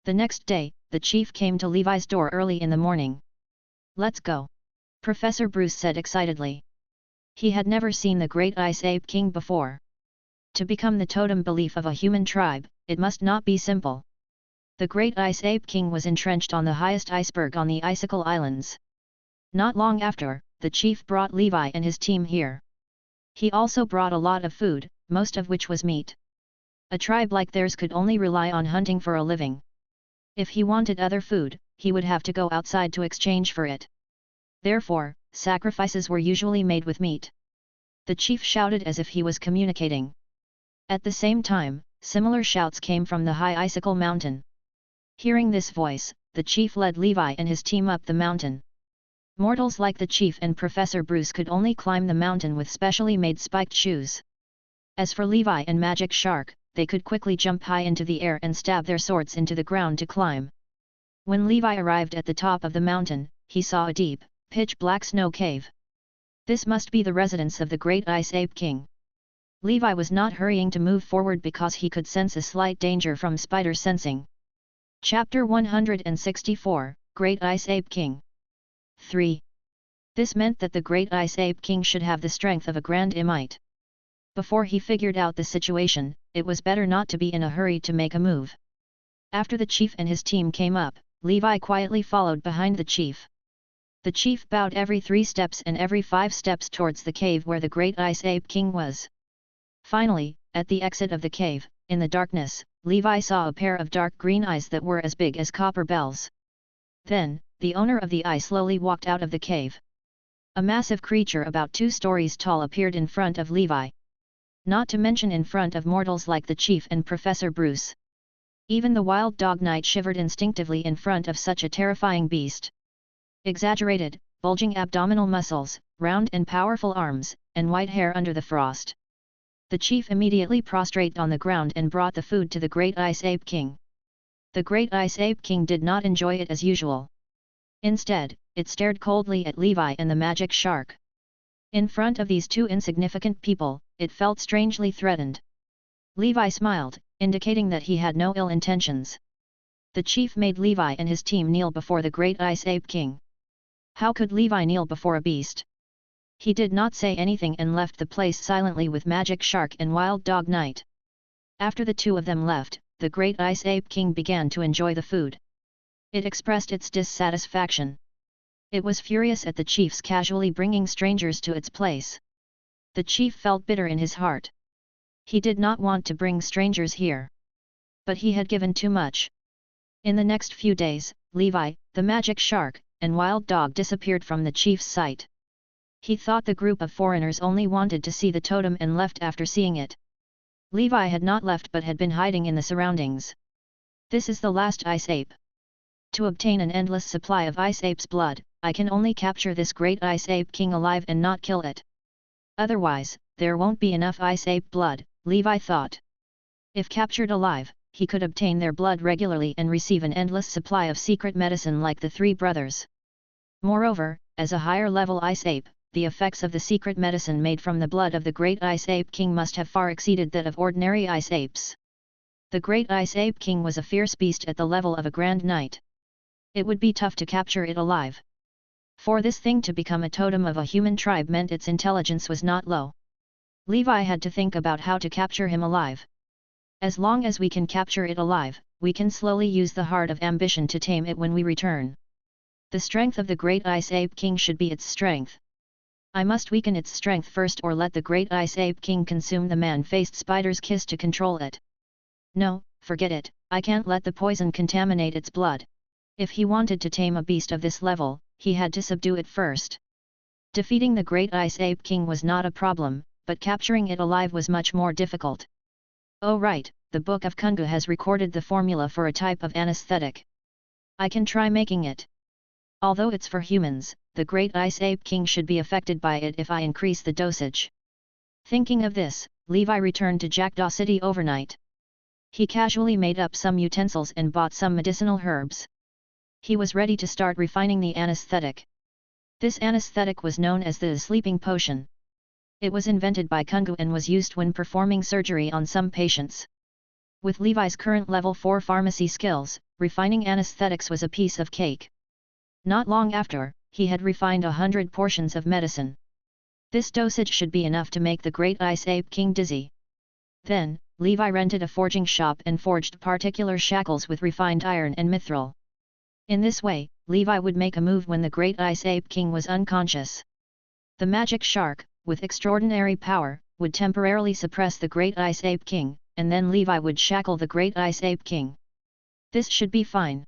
The next day, the chief came to Levi's door early in the morning. "Let's go," Professor Bruce said excitedly. He had never seen the Great Ice Ape King before. To become the totem belief of a human tribe, it must not be simple. The Great Ice Ape King was entrenched on the highest iceberg on the Icicle Islands. Not long after, the chief brought Levi and his team here. He also brought a lot of food, most of which was meat. A tribe like theirs could only rely on hunting for a living. If he wanted other food, he would have to go outside to exchange for it. Therefore, sacrifices were usually made with meat. The chief shouted as if he was communicating. At the same time, similar shouts came from the high Icicle mountain. Hearing this voice, the chief led Levi and his team up the mountain. Mortals like the chief and Professor Bruce could only climb the mountain with specially made spiked shoes. As for Levi and Magic Shark, they could quickly jump high into the air and stab their swords into the ground to climb. When Levi arrived at the top of the mountain, he saw a deep, pitch-black snow cave. This must be the residence of the Great Ice Ape King. Levi was not hurrying to move forward because he could sense a slight danger from spider sensing. Chapter 164, Great Ice Ape King. 3. This meant that the Great Ice Ape King should have the strength of a Grand Imite. Before he figured out the situation, it was better not to be in a hurry to make a move. After the chief and his team came up, Levi quietly followed behind the chief. The chief bowed every 3 steps and every 5 steps towards the cave where the Great Ice Ape King was. Finally, at the exit of the cave, in the darkness, Levi saw a pair of dark green eyes that were as big as copper bells. Then, the owner of the eye slowly walked out of the cave. A massive creature about 2 stories tall appeared in front of Levi. Not to mention in front of mortals like the chief and Professor Bruce. Even the wild dog knight shivered instinctively in front of such a terrifying beast. Exaggerated, bulging abdominal muscles, round and powerful arms, and white hair under the frost. The chief immediately prostrated on the ground and brought the food to the Great Ice Ape King. The Great Ice Ape King did not enjoy it as usual. Instead, it stared coldly at Levi and the Magic Shark. In front of these 2 insignificant people, it felt strangely threatened. Levi smiled, indicating that he had no ill intentions. The chief made Levi and his team kneel before the Great Ice Ape King. How could Levi kneel before a beast? He did not say anything and left the place silently with Magic Shark and Wild Dog Knight. After the 2 of them left, the Great Ice Ape King began to enjoy the food. It expressed its dissatisfaction. It was furious at the chief's casually bringing strangers to its place. The chief felt bitter in his heart. He did not want to bring strangers here. But he had given too much. In the next few days, Levi, the Magic Shark, and Wild Dog disappeared from the chief's sight. He thought the group of foreigners only wanted to see the totem and left after seeing it. Levi had not left but had been hiding in the surroundings. This is the last Ice Ape. To obtain an endless supply of Ice Ape's blood, I can only capture this Great Ice Ape King alive and not kill it. Otherwise, there won't be enough Ice Ape blood, Levi thought. If captured alive, he could obtain their blood regularly and receive an endless supply of secret medicine like the 3 brothers. Moreover, as a higher-level ice ape, the effects of the secret medicine made from the blood of the great Ice Ape King must have far exceeded that of ordinary ice apes. The great Ice Ape King was a fierce beast at the level of a grand knight. It would be tough to capture it alive. For this thing to become a totem of a human tribe meant its intelligence was not low. Levi had to think about how to capture him alive. As long as we can capture it alive, we can slowly use the heart of ambition to tame it when we return. The strength of the great Ice Ape King should be its strength. I must weaken its strength first or let the great Ice Ape King consume the man-faced spider's kiss to control it. No, forget it, I can't let the poison contaminate its blood. If he wanted to tame a beast of this level, he had to subdue it first. Defeating the great Ice Ape King was not a problem, but capturing it alive was much more difficult. Oh right, the Book of Kungu has recorded the formula for a type of anesthetic. I can try making it. Although it's for humans, the great Ice Ape King should be affected by it if I increase the dosage. Thinking of this, Levi returned to Jackdaw City overnight. He casually made up some utensils and bought some medicinal herbs. He was ready to start refining the anesthetic. This anesthetic was known as the sleeping potion. It was invented by Kungu and was used when performing surgery on some patients. With Levi's current level 4 pharmacy skills, refining anesthetics was a piece of cake. Not long after, he had refined 100 portions of medicine. This dosage should be enough to make the great Ice Ape King dizzy. Then, Levi rented a forging shop and forged particular shackles with refined iron and mithril. In this way, Levi would make a move when the great Ice Ape King was unconscious. The magic shark, with extraordinary power, would temporarily suppress the great Ice Ape King, and then Levi would shackle the great Ice Ape King. This should be fine.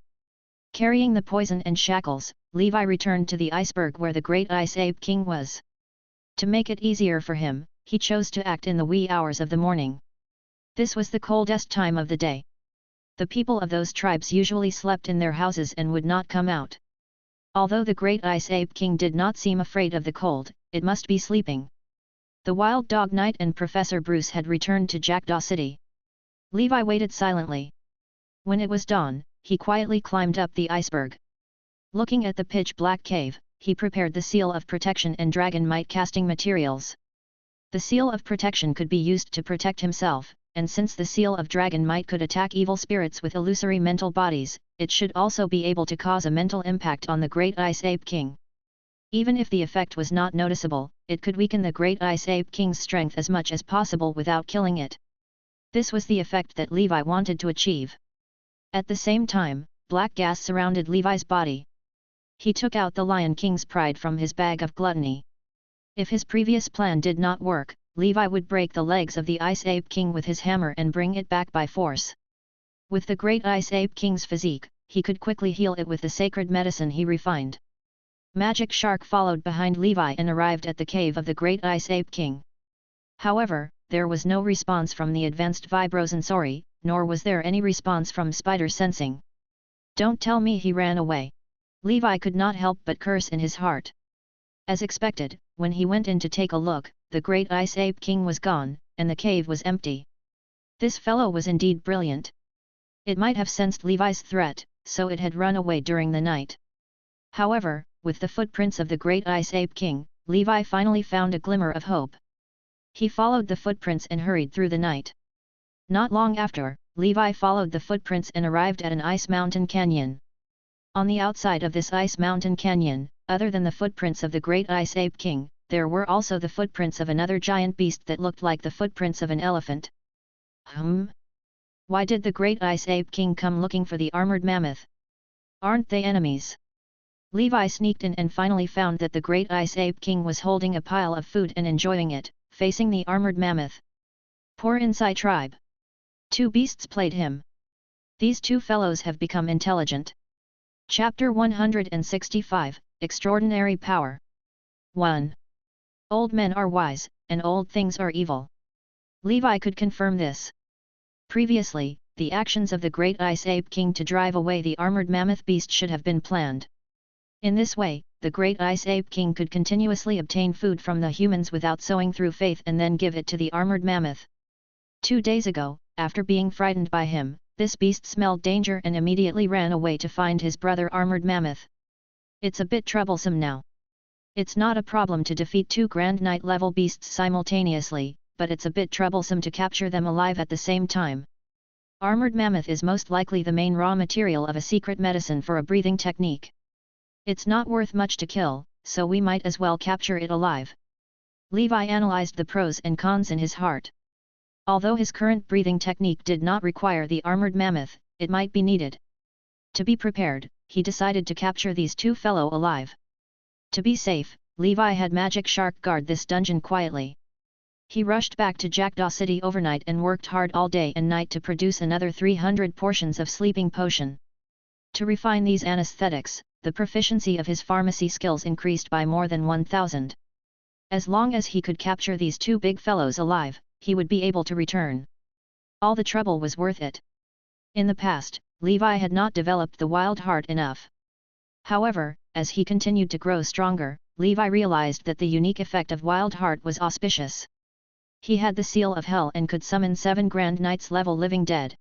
Carrying the poison and shackles, Levi returned to the iceberg where the great Ice Ape King was. To make it easier for him, he chose to act in the wee hours of the morning. This was the coldest time of the day. The people of those tribes usually slept in their houses and would not come out. Although the great Ice Ape King did not seem afraid of the cold, it must be sleeping. The Wild Dog Knight and Professor Bruce had returned to Jackdaw City. Levi waited silently. When it was dawn, he quietly climbed up the iceberg. Looking at the pitch-black cave, he prepared the seal of protection and dragon might casting materials. The seal of protection could be used to protect himself, and since the seal of dragon might could attack evil spirits with illusory mental bodies, it should also be able to cause a mental impact on the great Ice Ape King. Even if the effect was not noticeable, it could weaken the great Ice Ape King's strength as much as possible without killing it. This was the effect that Levi wanted to achieve. At the same time, black gas surrounded Levi's body. He took out the Lion King's pride from his bag of gluttony. If his previous plan did not work, Levi would break the legs of the Ice Ape King with his hammer and bring it back by force. With the great Ice Ape King's physique, he could quickly heal it with the sacred medicine he refined. Magic Shark followed behind Levi and arrived at the cave of the great Ice Ape King. However, there was no response from the advanced vibrosensori, nor was there any response from Spider Sensing. Don't tell me he ran away. Levi could not help but curse in his heart. As expected, when he went in to take a look, the great Ice Ape King was gone, and the cave was empty. This fellow was indeed brilliant. It might have sensed Levi's threat, so it had run away during the night. However, with the footprints of the great Ice Ape King, Levi finally found a glimmer of hope. He followed the footprints and hurried through the night. Not long after, Levi followed the footprints and arrived at an ice mountain canyon. On the outside of this ice mountain canyon, other than the footprints of the great Ice Ape King, there were also the footprints of another giant beast that looked like the footprints of an elephant. Why did the great Ice Ape King come looking for the armored mammoth? Aren't they enemies? Levi sneaked in and finally found that the great Ice Ape King was holding a pile of food and enjoying it, facing the armored mammoth. Poor Insai tribe. Two beasts played him. These two fellows have become intelligent. Chapter 165, Extraordinary Power. 1. Old men are wise, and old things are evil. Levi could confirm this. Previously, the actions of the great Ice Ape King to drive away the armored mammoth beast should have been planned. In this way, the great Ice Ape King could continuously obtain food from the humans without sowing through faith and then give it to the armored mammoth. 2 days ago, after being frightened by him, this beast smelled danger and immediately ran away to find his brother armored mammoth. It's a bit troublesome now. It's not a problem to defeat 2 Grand Knight level beasts simultaneously, but it's a bit troublesome to capture them alive at the same time. Armored mammoth is most likely the main raw material of a secret medicine for a breathing technique. It's not worth much to kill, so we might as well capture it alive. Levi analyzed the pros and cons in his heart. Although his current breathing technique did not require the armored mammoth, it might be needed. To be prepared, he decided to capture these 2 fellow alive. To be safe, Levi had Magic Shark guard this dungeon quietly. He rushed back to Jackdaw City overnight and worked hard all day and night to produce another 300 portions of sleeping potion. To refine these anesthetics, the proficiency of his pharmacy skills increased by more than 1,000. As long as he could capture these 2 big fellows alive, he would be able to return. All the trouble was worth it. In the past, Levi had not developed the wild heart enough. However, as he continued to grow stronger, Levi realized that the unique effect of wild heart was auspicious. He had the seal of hell and could summon 7 Grand Knights level living dead.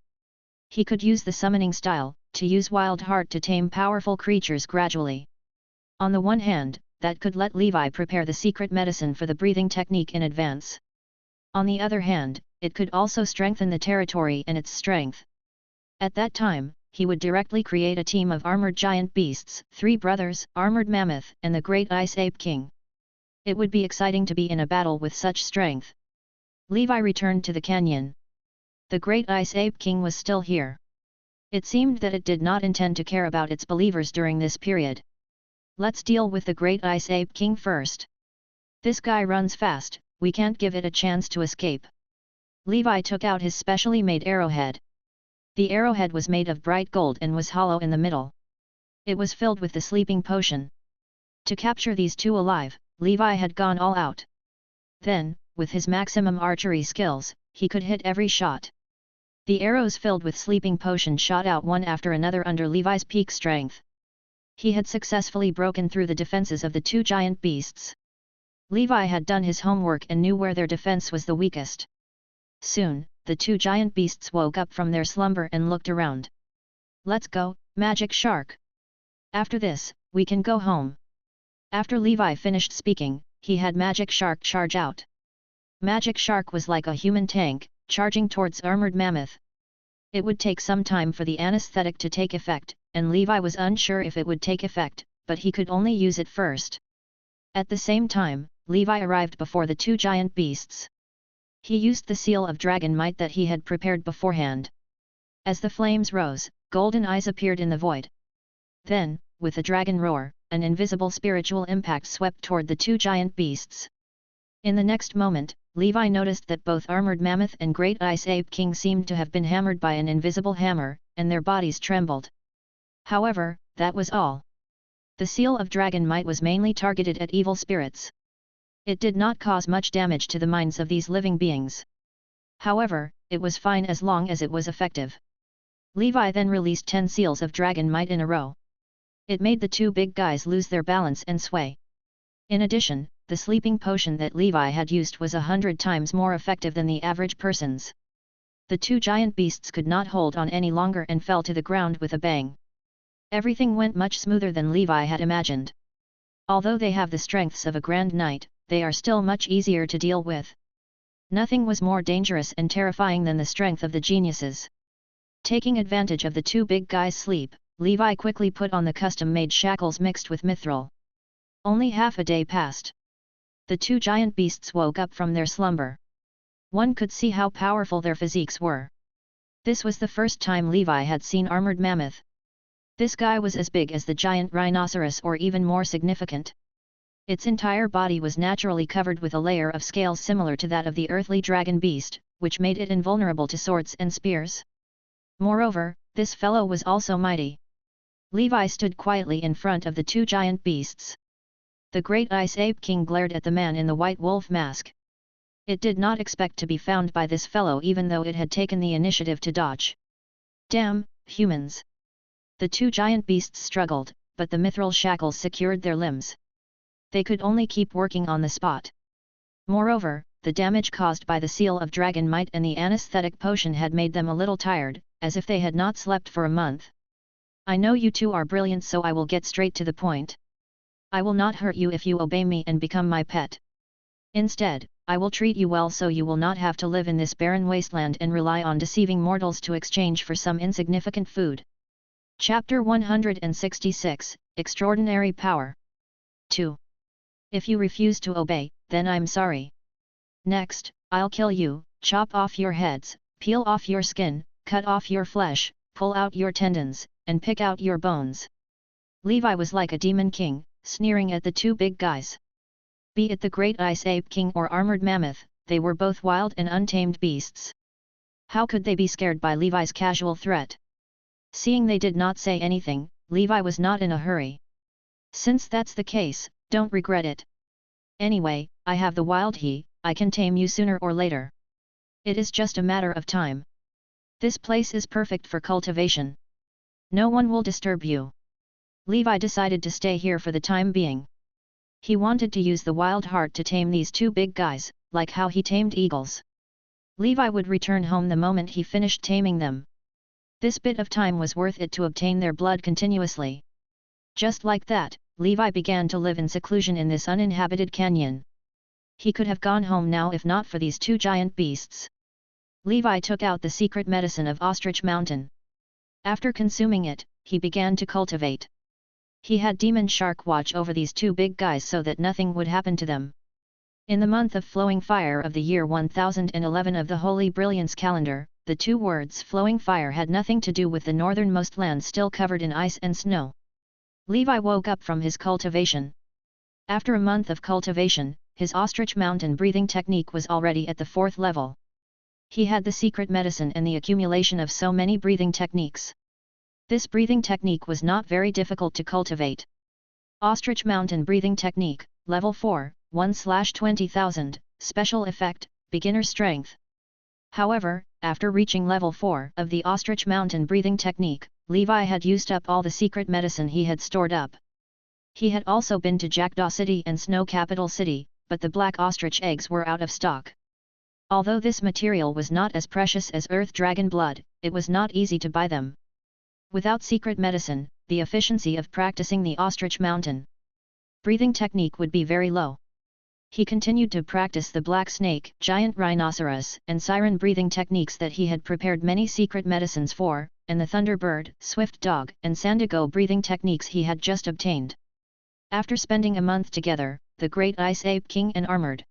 He could use the summoning style, to use wild heart to tame powerful creatures gradually. On the one hand, that could let Levi prepare the secret medicine for the breathing technique in advance. On the other hand, it could also strengthen the territory and its strength. At that time, he would directly create a team of armored giant beasts, 3 brothers, armored mammoth, and the great ice ape king. It would be exciting to be in a battle with such strength. Levi returned to the canyon. The great ice ape king was still here. It seemed that it did not intend to care about its believers during this period. Let's deal with the great ice ape king first. This guy runs fast, we can't give it a chance to escape. Levi took out his specially made arrowhead. The arrowhead was made of bright gold and was hollow in the middle. It was filled with the sleeping potion. To capture these 2 alive, Levi had gone all out. Then, with his maximum archery skills, he could hit every shot. The arrows filled with sleeping potion shot out one after another under Levi's peak strength. He had successfully broken through the defenses of the 2 giant beasts. Levi had done his homework and knew where their defense was the weakest. Soon, the 2 giant beasts woke up from their slumber and looked around. Let's go, Magic Shark! After this, we can go home. After Levi finished speaking, he had Magic Shark charge out. Magic Shark was like a human tank, charging towards armored mammoth. It would take some time for the anesthetic to take effect, and Levi was unsure if it would take effect, but he could only use it first. At the same time, Levi arrived before the 2 giant beasts. He used the seal of dragon might that he had prepared beforehand. As the flames rose, golden eyes appeared in the void. Then, with a dragon roar, an invisible spiritual impact swept toward the 2 giant beasts. In the next moment, Levi noticed that both armored mammoth and great ice ape king seemed to have been hammered by an invisible hammer, and their bodies trembled. However, that was all. The seal of dragon might was mainly targeted at evil spirits. It did not cause much damage to the minds of these living beings. However, it was fine as long as it was effective. Levi then released 10 seals of dragon might in a row. It made the 2 big guys lose their balance and sway. In addition, the sleeping potion that Levi had used was 100 times more effective than the average person's. The 2 giant beasts could not hold on any longer and fell to the ground with a bang. Everything went much smoother than Levi had imagined. Although they have the strengths of a Grand Knight, they are still much easier to deal with. Nothing was more dangerous and terrifying than the strength of the geniuses. Taking advantage of the 2 big guys' sleep, Levi quickly put on the custom-made shackles mixed with mithril. Only half a day passed. The 2 giant beasts woke up from their slumber. One could see how powerful their physiques were. This was the first time Levi had seen armored mammoth. This guy was as big as the giant rhinoceros or even more significant. Its entire body was naturally covered with a layer of scales similar to that of the earthly dragon beast, which made it invulnerable to swords and spears. Moreover, this fellow was also mighty. Levi stood quietly in front of the 2 giant beasts. The great ice ape king glared at the man in the white wolf mask. It did not expect to be found by this fellow even though it had taken the initiative to dodge. Damn, humans! The 2 giant beasts struggled, but the mithril shackles secured their limbs. They could only keep working on the spot. Moreover, the damage caused by the seal of dragon might and the anesthetic potion had made them a little tired, as if they had not slept for a month. I know you 2 are brilliant, so I will get straight to the point. I will not hurt you if you obey me and become my pet. Instead, I will treat you well so you will not have to live in this barren wasteland and rely on deceiving mortals to exchange for some insignificant food. Chapter 166, Extraordinary Power. 2. If you refuse to obey, then I'm sorry. Next, I'll kill you, chop off your heads, peel off your skin, cut off your flesh, pull out your tendons, and pick out your bones. Levi was like a demon king, sneering at the two big guys. Be it the great ice ape king or armored mammoth, they were both wild and untamed beasts. How could they be scared by Levi's casual threat? Seeing they did not say anything, Levi was not in a hurry. Since that's the case, don't regret it. Anyway, I have the wild he, I can tame you sooner or later. It is just a matter of time. This place is perfect for cultivation. No one will disturb you. Levi decided to stay here for the time being. He wanted to use the wild heart to tame these two big guys, like how he tamed eagles. Levi would return home the moment he finished taming them. This bit of time was worth it to obtain their blood continuously. Just like that, Levi began to live in seclusion in this uninhabited canyon. He could have gone home now if not for these two giant beasts. Levi took out the secret medicine of Ostrich Mountain. After consuming it, he began to cultivate. He had Demon Shark watch over these two big guys so that nothing would happen to them. In the month of flowing fire of the year 1011 of the Holy Brilliance calendar, the two words flowing fire had nothing to do with the northernmost land still covered in ice and snow. Levi woke up from his cultivation. After a month of cultivation, his Ostrich Mountain breathing technique was already at the 4th level. He had the secret medicine and the accumulation of so many breathing techniques. This breathing technique was not very difficult to cultivate. Ostrich Mountain breathing technique, level 4, 1/20,000, special effect, beginner strength. However, after reaching level 4 of the Ostrich Mountain breathing technique, Levi had used up all the secret medicine he had stored up. He had also been to Jackdaw City and Snow Capital City, but the black ostrich eggs were out of stock. Although this material was not as precious as Earth Dragon blood, it was not easy to buy them. Without secret medicine, the efficiency of practicing the Ostrich Mountain breathing technique would be very low. He continued to practice the black snake, giant rhinoceros, and siren breathing techniques that he had prepared many secret medicines for, and the thunderbird, swift dog, and sandigo breathing techniques he had just obtained. After spending a month together, the great ice ape king and armored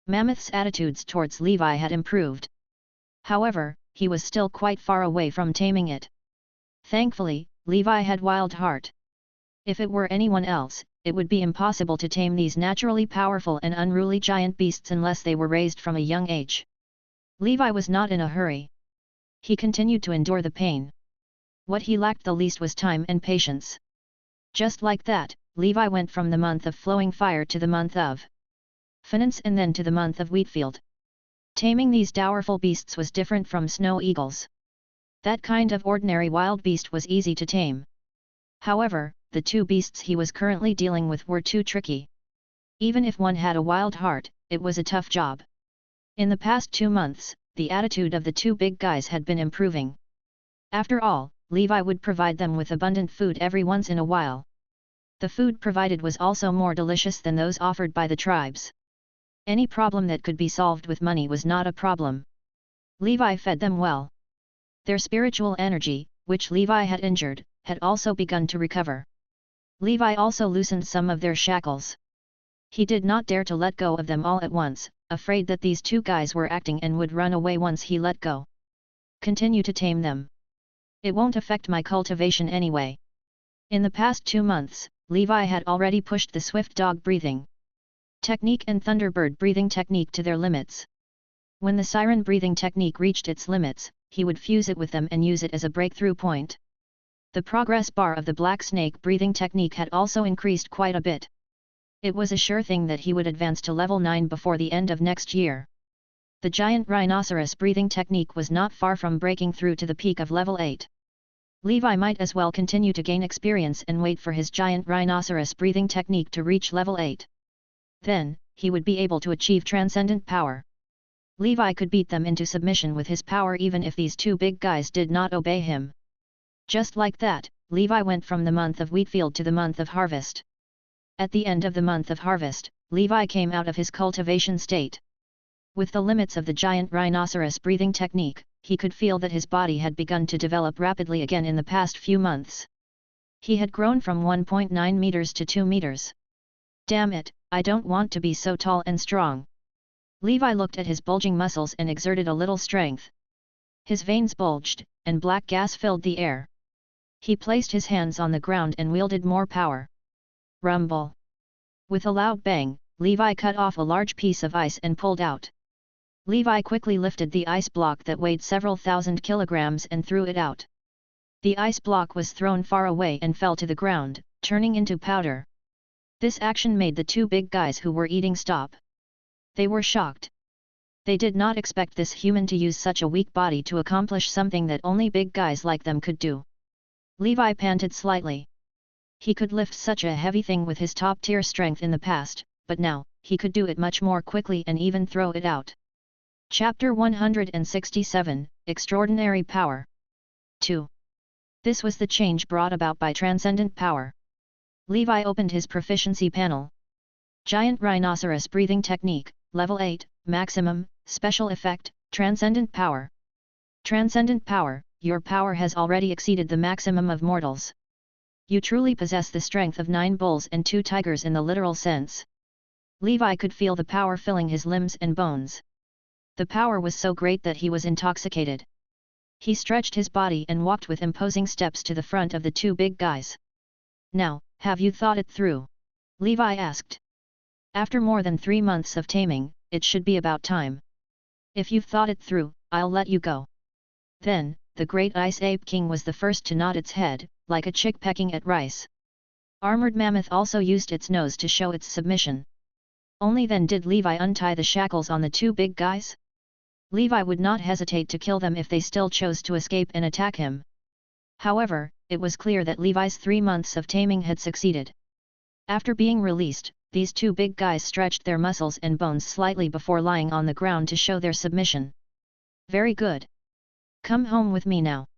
mammoth's attitudes towards Levi had improved. However, he was still quite far away from taming it. Thankfully, Levi had wild heart. If it were anyone else, it would be impossible to tame these naturally powerful and unruly giant beasts unless they were raised from a young age. Levi was not in a hurry. He continued to endure the pain. What he lacked the least was time and patience. Just like that, Levi went from the month of flowing fire to the month of finance and then to the month of wheatfield. Taming these powerful beasts was different from snow eagles. That kind of ordinary wild beast was easy to tame. However, the two beasts he was currently dealing with were too tricky. Even if one had a wild heart, it was a tough job. In the past 2 months, the attitude of the two big guys had been improving. After all, Levi would provide them with abundant food every once in a while. The food provided was also more delicious than those offered by the tribes. Any problem that could be solved with money was not a problem. Levi fed them well. Their spiritual energy, which Levi had injured, had also begun to recover. Levi also loosened some of their shackles. He did not dare to let go of them all at once, afraid that these two guys were acting and would run away once he let go. Continue to tame them. It won't affect my cultivation anyway. In the past 2 months, Levi had already pushed the swift dog breathing technique and thunderbird breathing technique to their limits. When the siren breathing technique reached its limits, he would fuse it with them and use it as a breakthrough point. The progress bar of the black snake breathing technique had also increased quite a bit. It was a sure thing that he would advance to level 9 before the end of next year. The giant rhinoceros breathing technique was not far from breaking through to the peak of level 8. Levi might as well continue to gain experience and wait for his giant rhinoceros breathing technique to reach level 8. Then, he would be able to achieve transcendent power. Levi could beat them into submission with his power even if these two big guys did not obey him. Just like that, Levi went from the month of wheatfield to the month of harvest. At the end of the month of harvest, Levi came out of his cultivation state. With the limits of the giant rhinoceros breathing technique, he could feel that his body had begun to develop rapidly again in the past few months. He had grown from 1.9 meters to 2 meters. Damn it, I don't want to be so tall and strong. Levi looked at his bulging muscles and exerted a little strength. His veins bulged, and black gas filled the air. He placed his hands on the ground and wielded more power. Rumble. With a loud bang, Levi cut off a large piece of ice and pulled out. Levi quickly lifted the ice block that weighed several thousand kilograms and threw it out. The ice block was thrown far away and fell to the ground, turning into powder. This action made the two big guys who were eating stop. They were shocked. They did not expect this human to use such a weak body to accomplish something that only big guys like them could do. Levi panted slightly. He could lift such a heavy thing with his top-tier strength in the past, but now, he could do it much more quickly and even throw it out. Chapter 167, Extraordinary Power. 2. This was the change brought about by transcendent power. Levi opened his proficiency panel. Giant Rhinoceros Breathing Technique, Level 8, Maximum, Special Effect, Transcendent Power. Transcendent Power, your power has already exceeded the maximum of mortals. You truly possess the strength of 9 bulls and 2 tigers in the literal sense. Levi could feel the power filling his limbs and bones. The power was so great that he was intoxicated. He stretched his body and walked with imposing steps to the front of the two big guys. Now, have you thought it through? Levi asked. After more than 3 months of taming, it should be about time. If you've thought it through, I'll let you go. Then, the great Ice Ape King was the first to nod its head, like a chick pecking at rice. Armored Mammoth also used its nose to show its submission. Only then did Levi untie the shackles on the two big guys. Levi would not hesitate to kill them if they still chose to escape and attack him. However, it was clear that Levi's 3 months of taming had succeeded. After being released, these two big guys stretched their muscles and bones slightly before lying on the ground to show their submission. Very good. Come home with me now.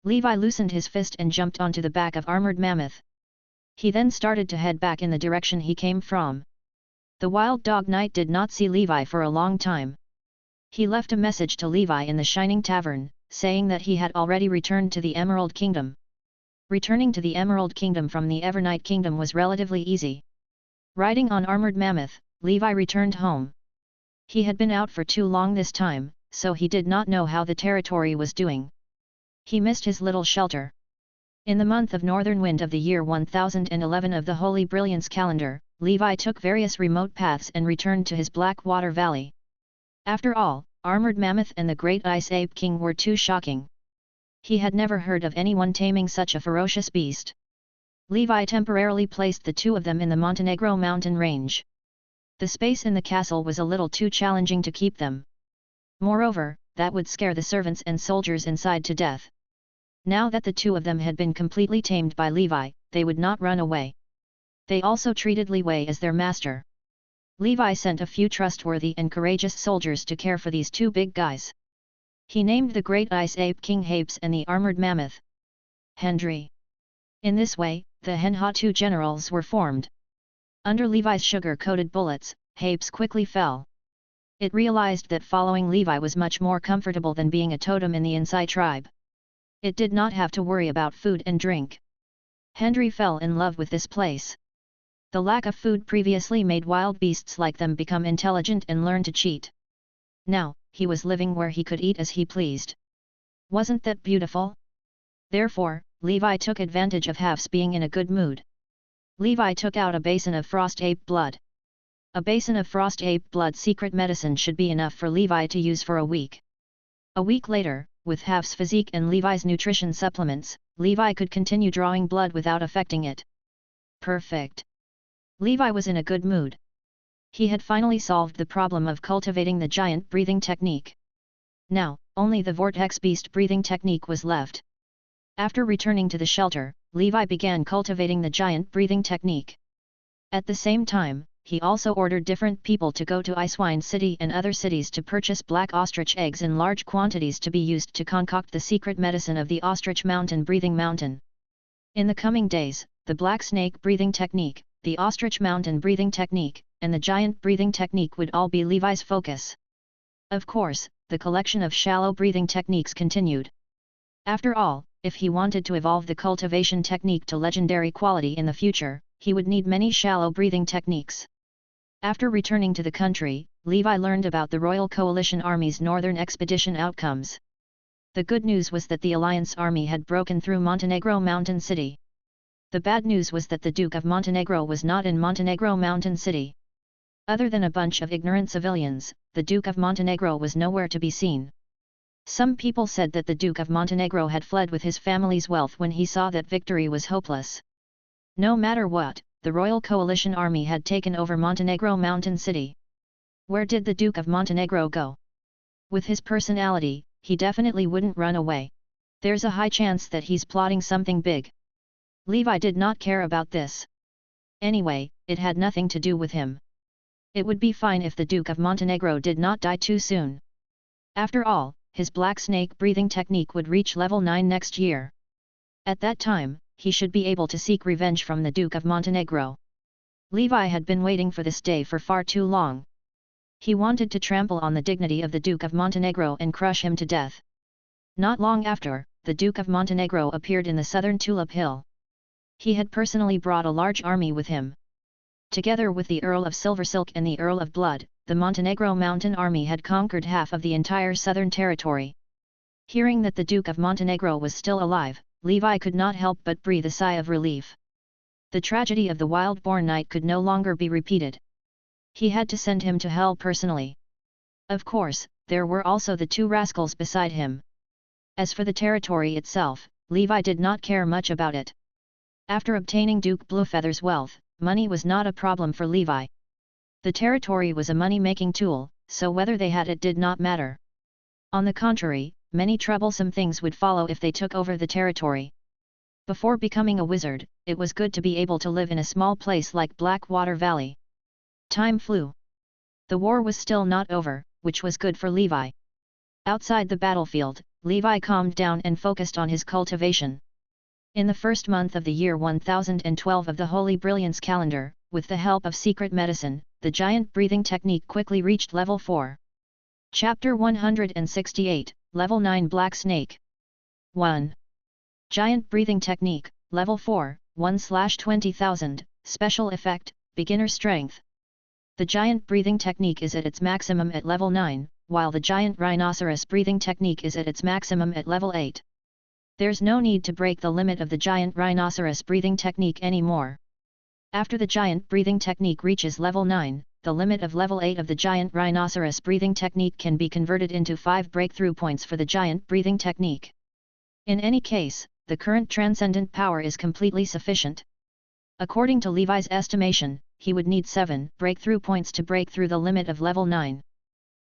Levi loosened his fist and jumped onto the back of Armored Mammoth. He then started to head back in the direction he came from. The Wild Dog Knight did not see Levi for a long time. He left a message to Levi in the Shining Tavern, saying that he had already returned to the Emerald Kingdom. Returning to the Emerald Kingdom from the Evernight Kingdom was relatively easy. Riding on Armored Mammoth, Levi returned home. He had been out for too long this time, so he did not know how the territory was doing. He missed his little shelter. In the month of Northern Wind of the year 1011 of the Holy Brilliance calendar, Levi took various remote paths and returned to his Blackwater Valley. After all, Armored Mammoth and the Great Ice Ape King were too shocking. He had never heard of anyone taming such a ferocious beast. Levi temporarily placed the two of them in the Montenegro mountain range. The space in the castle was a little too challenging to keep them. Moreover, that would scare the servants and soldiers inside to death. Now that the two of them had been completely tamed by Levi, they would not run away. They also treated Levi as their master. Levi sent a few trustworthy and courageous soldiers to care for these two big guys. He named the Great Ice Ape King Hapes and the Armored Mammoth Hendry. In this way, the Henha-2 generals were formed. Under Levi's sugar-coated bullets, Hapes quickly fell. It realized that following Levi was much more comfortable than being a totem in the Insai tribe. It did not have to worry about food and drink. Hendry fell in love with this place. The lack of food previously made wild beasts like them become intelligent and learn to cheat. Now, he was living where he could eat as he pleased. Wasn't that beautiful? Therefore, Levi took advantage of Hapes being in a good mood. Levi took out a basin of frost ape blood. A basin of frost ape blood secret medicine should be enough for Levi to use for a week. A week later, with Hapes' physique and Levi's nutrition supplements, Levi could continue drawing blood without affecting it. Perfect. Levi was in a good mood. He had finally solved the problem of cultivating the giant breathing technique. Now, only the vortex beast breathing technique was left. After returning to the shelter, Levi began cultivating the giant breathing technique. At the same time, he also ordered different people to go to Icewind City and other cities to purchase black ostrich eggs in large quantities to be used to concoct the secret medicine of the Ostrich Mountain Breathing Mountain. In the coming days, the black snake breathing technique, the ostrich mountain breathing technique, and the giant breathing technique would all be Levi's focus. Of course, the collection of shallow breathing techniques continued. After all, if he wanted to evolve the cultivation technique to legendary quality in the future, he would need many shallow breathing techniques. After returning to the country, Levi learned about the Royal Coalition Army's northern expedition outcomes. The good news was that the Alliance Army had broken through Montenegro Mountain City. The bad news was that the Duke of Montenegro was not in Montenegro Mountain City. Other than a bunch of ignorant civilians, the Duke of Montenegro was nowhere to be seen. Some people said that the Duke of Montenegro had fled with his family's wealth when he saw that victory was hopeless. No matter what, the Royal Coalition Army had taken over Montenegro Mountain City. Where did the Duke of Montenegro go? With his personality, he definitely wouldn't run away. There's a high chance that he's plotting something big. Levi did not care about this. Anyway, it had nothing to do with him. It would be fine if the Duke of Montenegro did not die too soon. After all, his black snake breathing technique would reach level 9 next year. At that time, he should be able to seek revenge from the Duke of Montenegro. Levi had been waiting for this day for far too long. He wanted to trample on the dignity of the Duke of Montenegro and crush him to death. Not long after, the Duke of Montenegro appeared in the southern Tulip Hill. He had personally brought a large army with him. Together with the Earl of Silversilk and the Earl of Blood, the Montenegro Mountain Army had conquered half of the entire southern territory. Hearing that the Duke of Montenegro was still alive, Levi could not help but breathe a sigh of relief. The tragedy of the wild-born knight could no longer be repeated. He had to send him to hell personally. Of course, there were also the two rascals beside him. As for the territory itself, Levi did not care much about it. After obtaining Duke Bluefeather's wealth, money was not a problem for Levi. The territory was a money-making tool, so whether they had it did not matter. On the contrary, many troublesome things would follow if they took over the territory. Before becoming a wizard, it was good to be able to live in a small place like Blackwater Valley. Time flew. The war was still not over, which was good for Levi. Outside the battlefield, Levi calmed down and focused on his cultivation. In the first month of the year 1012 of the Holy Brilliance calendar, with the help of secret medicine, the giant breathing technique quickly reached level 4. Chapter 168, Level 9 Black Snake. 1. Giant breathing technique, level 4, 1/20,000, special effect, beginner strength. The giant breathing technique is at its maximum at level 9, while the giant rhinoceros breathing technique is at its maximum at level 8. There's no need to break the limit of the giant rhinoceros breathing technique anymore. After the giant breathing technique reaches level 9, the limit of level 8 of the giant rhinoceros breathing technique can be converted into 5 breakthrough points for the giant breathing technique. In any case, the current transcendent power is completely sufficient. According to Levi's estimation, he would need 7 breakthrough points to break through the limit of level 9.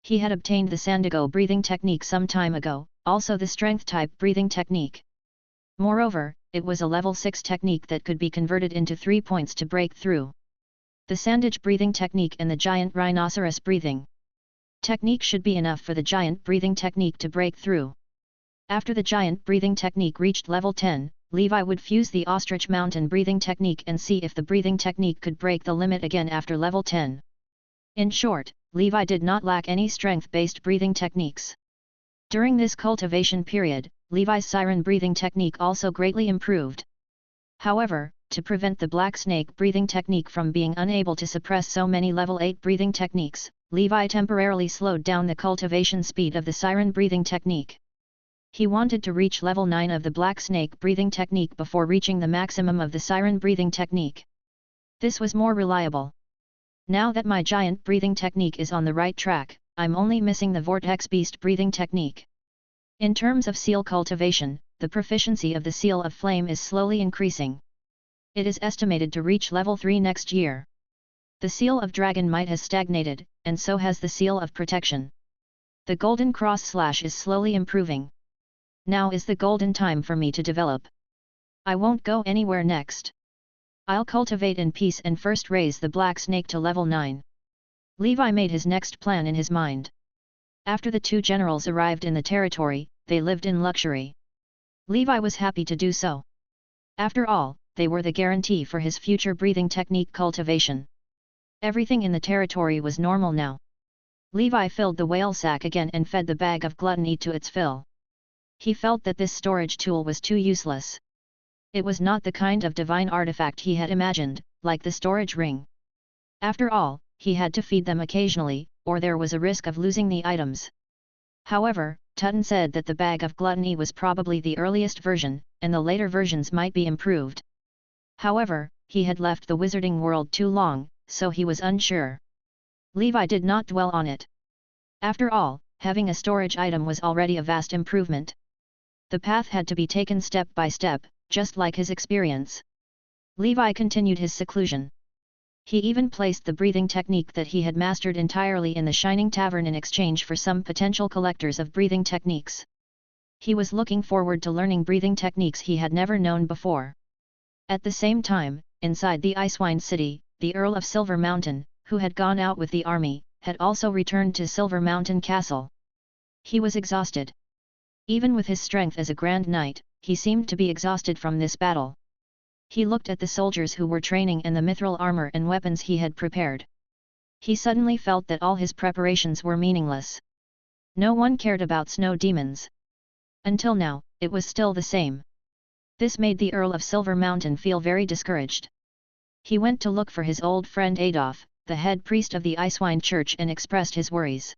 He had obtained the Sandigo breathing technique some time ago, also the strength-type breathing technique. Moreover, it was a level 6 technique that could be converted into 3 points to break through. The Sandage breathing technique and the giant rhinoceros breathing technique should be enough for the giant breathing technique to break through. After the giant breathing technique reached level 10, Levi would fuse the ostrich mountain breathing technique and see if the breathing technique could break the limit again after level 10. In short, Levi did not lack any strength-based breathing techniques. During this cultivation period, Levi's siren breathing technique also greatly improved. However, to prevent the black snake breathing technique from being unable to suppress so many level 8 breathing techniques, Levi temporarily slowed down the cultivation speed of the siren breathing technique. He wanted to reach level 9 of the black snake breathing technique before reaching the maximum of the siren breathing technique. This was more reliable. Now that my giant breathing technique is on the right track, I'm only missing the vortex beast breathing technique. In terms of seal cultivation, the proficiency of the seal of flame is slowly increasing. It is estimated to reach level 3 next year. The seal of dragon might has stagnated, and so has the seal of protection. The golden cross slash is slowly improving. Now is the golden time for me to develop. I won't go anywhere next. I'll cultivate in peace and first raise the black snake to level 9. Levi made his next plan in his mind. After the two generals arrived in the territory, they lived in luxury. Levi was happy to do so. After all, they were the guarantee for his future breathing technique cultivation. Everything in the territory was normal now. Levi filled the whale sack again and fed the bag of gluttony to its fill. He felt that this storage tool was too useless. It was not the kind of divine artifact he had imagined, like the storage ring. After all, he had to feed them occasionally, or there was a risk of losing the items. However, Tutton said that the bag of gluttony was probably the earliest version, and the later versions might be improved. However, he had left the wizarding world too long, so he was unsure. Levi did not dwell on it. After all, having a storage item was already a vast improvement. The path had to be taken step by step, just like his experience. Levi continued his seclusion. He even placed the breathing technique that he had mastered entirely in the Shining Tavern in exchange for some potential collectors of breathing techniques. He was looking forward to learning breathing techniques he had never known before. At the same time, inside the Icewine City, the Earl of Silver Mountain, who had gone out with the army, had also returned to Silver Mountain Castle. He was exhausted. Even with his strength as a Grand Knight, he seemed to be exhausted from this battle. He looked at the soldiers who were training and the mithril armor and weapons he had prepared. He suddenly felt that all his preparations were meaningless. No one cared about snow demons. Until now, it was still the same. This made the Earl of Silver Mountain feel very discouraged. He went to look for his old friend Adolf, the head priest of the Icewine Church, and expressed his worries.